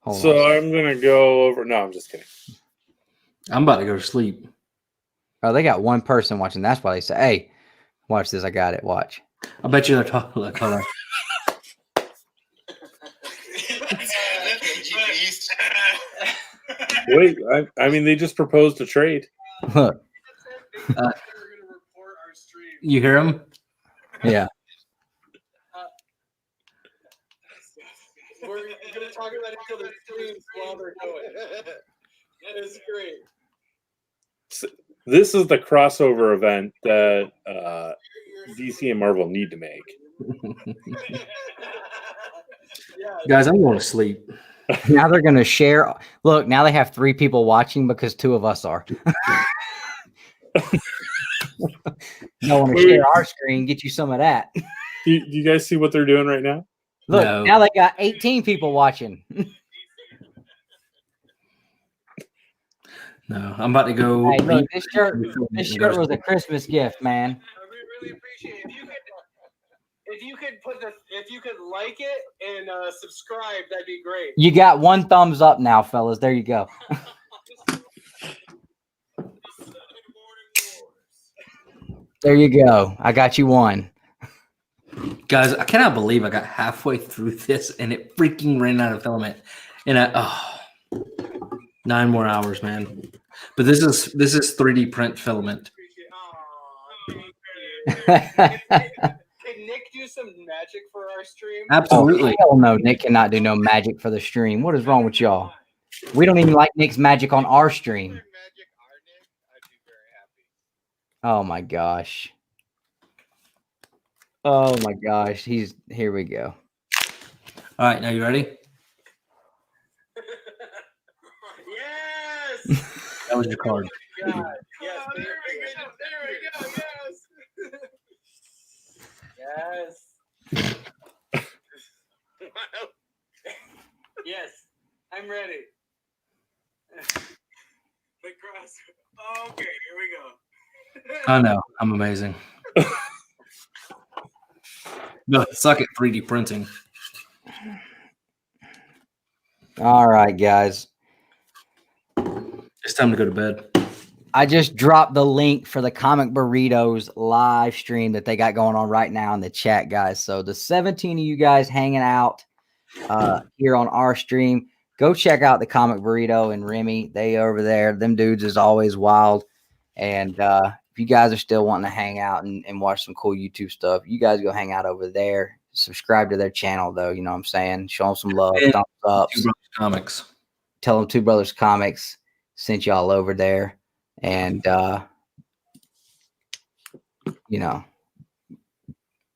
Speaker 1: Hold
Speaker 2: So
Speaker 1: on.
Speaker 2: I'm gonna go over. No, I'm just kidding.
Speaker 4: I'm about to go to sleep.
Speaker 1: Oh, they got one person watching. That's why they say, "Hey, watch this. I got it. Watch."
Speaker 4: I bet you they're talking. Look, hold on.
Speaker 2: Wait, I mean, they just proposed a trade.
Speaker 1: Look.
Speaker 4: You hear him?
Speaker 1: Yeah.
Speaker 6: We're going to talk about it until the streams while they're going. That is great.
Speaker 2: This is the crossover event that DC and Marvel need to make.
Speaker 4: Guys, I'm going to sleep.
Speaker 1: Now they're gonna share. Look, now they have 3 people watching because 2 of us are. No one to share our screen. Get you some of that.
Speaker 2: Do you guys see what they're doing right now?
Speaker 1: Look,
Speaker 4: No.
Speaker 1: now they got 18 people watching.
Speaker 4: No, I'm about to go.
Speaker 1: Hey, look, this shirt was a Christmas gift, man.
Speaker 6: I really appreciate it. If you could like it and subscribe, that'd be great.
Speaker 1: You got 1 thumbs up now, fellas. There you go. There you go. I got you 1.
Speaker 4: Guys, I cannot believe I got halfway through this and it freaking ran out of filament. And 9 more hours, man. But this is 3D print filament.
Speaker 6: Can Nick do some magic for our stream?
Speaker 4: Absolutely.
Speaker 1: Hell no, Nick cannot do no magic for the stream. What is wrong with y'all? We don't even like Nick's magic on our stream.
Speaker 6: Magic our Nick, I'd be very happy.
Speaker 1: Oh my gosh. Oh my gosh. Here we go.
Speaker 4: All right, now you ready?
Speaker 6: Yes!
Speaker 4: That was your card.
Speaker 6: God, yes, oh, there we go, yes. Yes. Yes, I'm ready. The cross. Okay, here we go.
Speaker 4: I know. I'm amazing. No, suck at 3D printing.
Speaker 1: All right, guys.
Speaker 4: It's time to go to bed.
Speaker 1: I just dropped the link for the Comic Burritos live stream that they got going on right now in the chat, guys. So the 17 of you guys hanging out here on our stream, go check out the Comic Burrito and Remy. They over there. Them dudes is always wild. And if you guys are still wanting to hang out and watch some cool YouTube stuff, you guys go hang out over there. Subscribe to their channel, though. You know what I'm saying? Show them some love.
Speaker 4: And
Speaker 1: Thumbs up.
Speaker 4: Two Brothers Comics.
Speaker 1: Tell them Two Brothers Comics sent y'all over there. And, you know,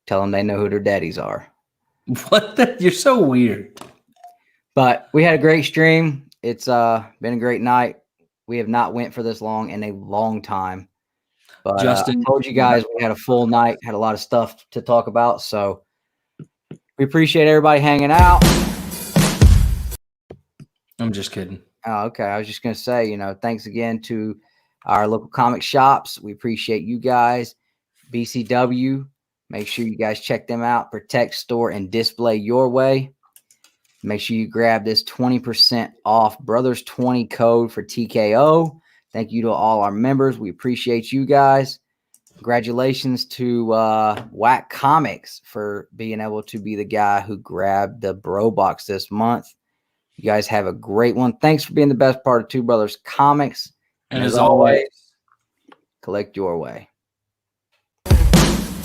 Speaker 1: tell them they know who their daddies are.
Speaker 4: What? You're so weird.
Speaker 1: But we had a great stream. It's been a great night. We have not went for this long in a long time. But
Speaker 4: Justin,
Speaker 1: I told you guys we had a full night, had a lot of stuff to talk about. So we appreciate everybody hanging out.
Speaker 4: I'm just kidding.
Speaker 1: Oh, okay. I was just going to say, you know, thanks again to our local comic shops. We appreciate you guys. BCW, make sure you guys check them out. Protect, store, and display your way. Make sure you grab this 20% off Brothers 20 code for TKO. Thank you to all our members. We appreciate you guys. Congratulations to Whack Comics for being able to be the guy who grabbed the Bro Box this month. You guys have a great one. Thanks for being the best part of Two Brothers Comics.
Speaker 4: And as always,
Speaker 1: collect your way.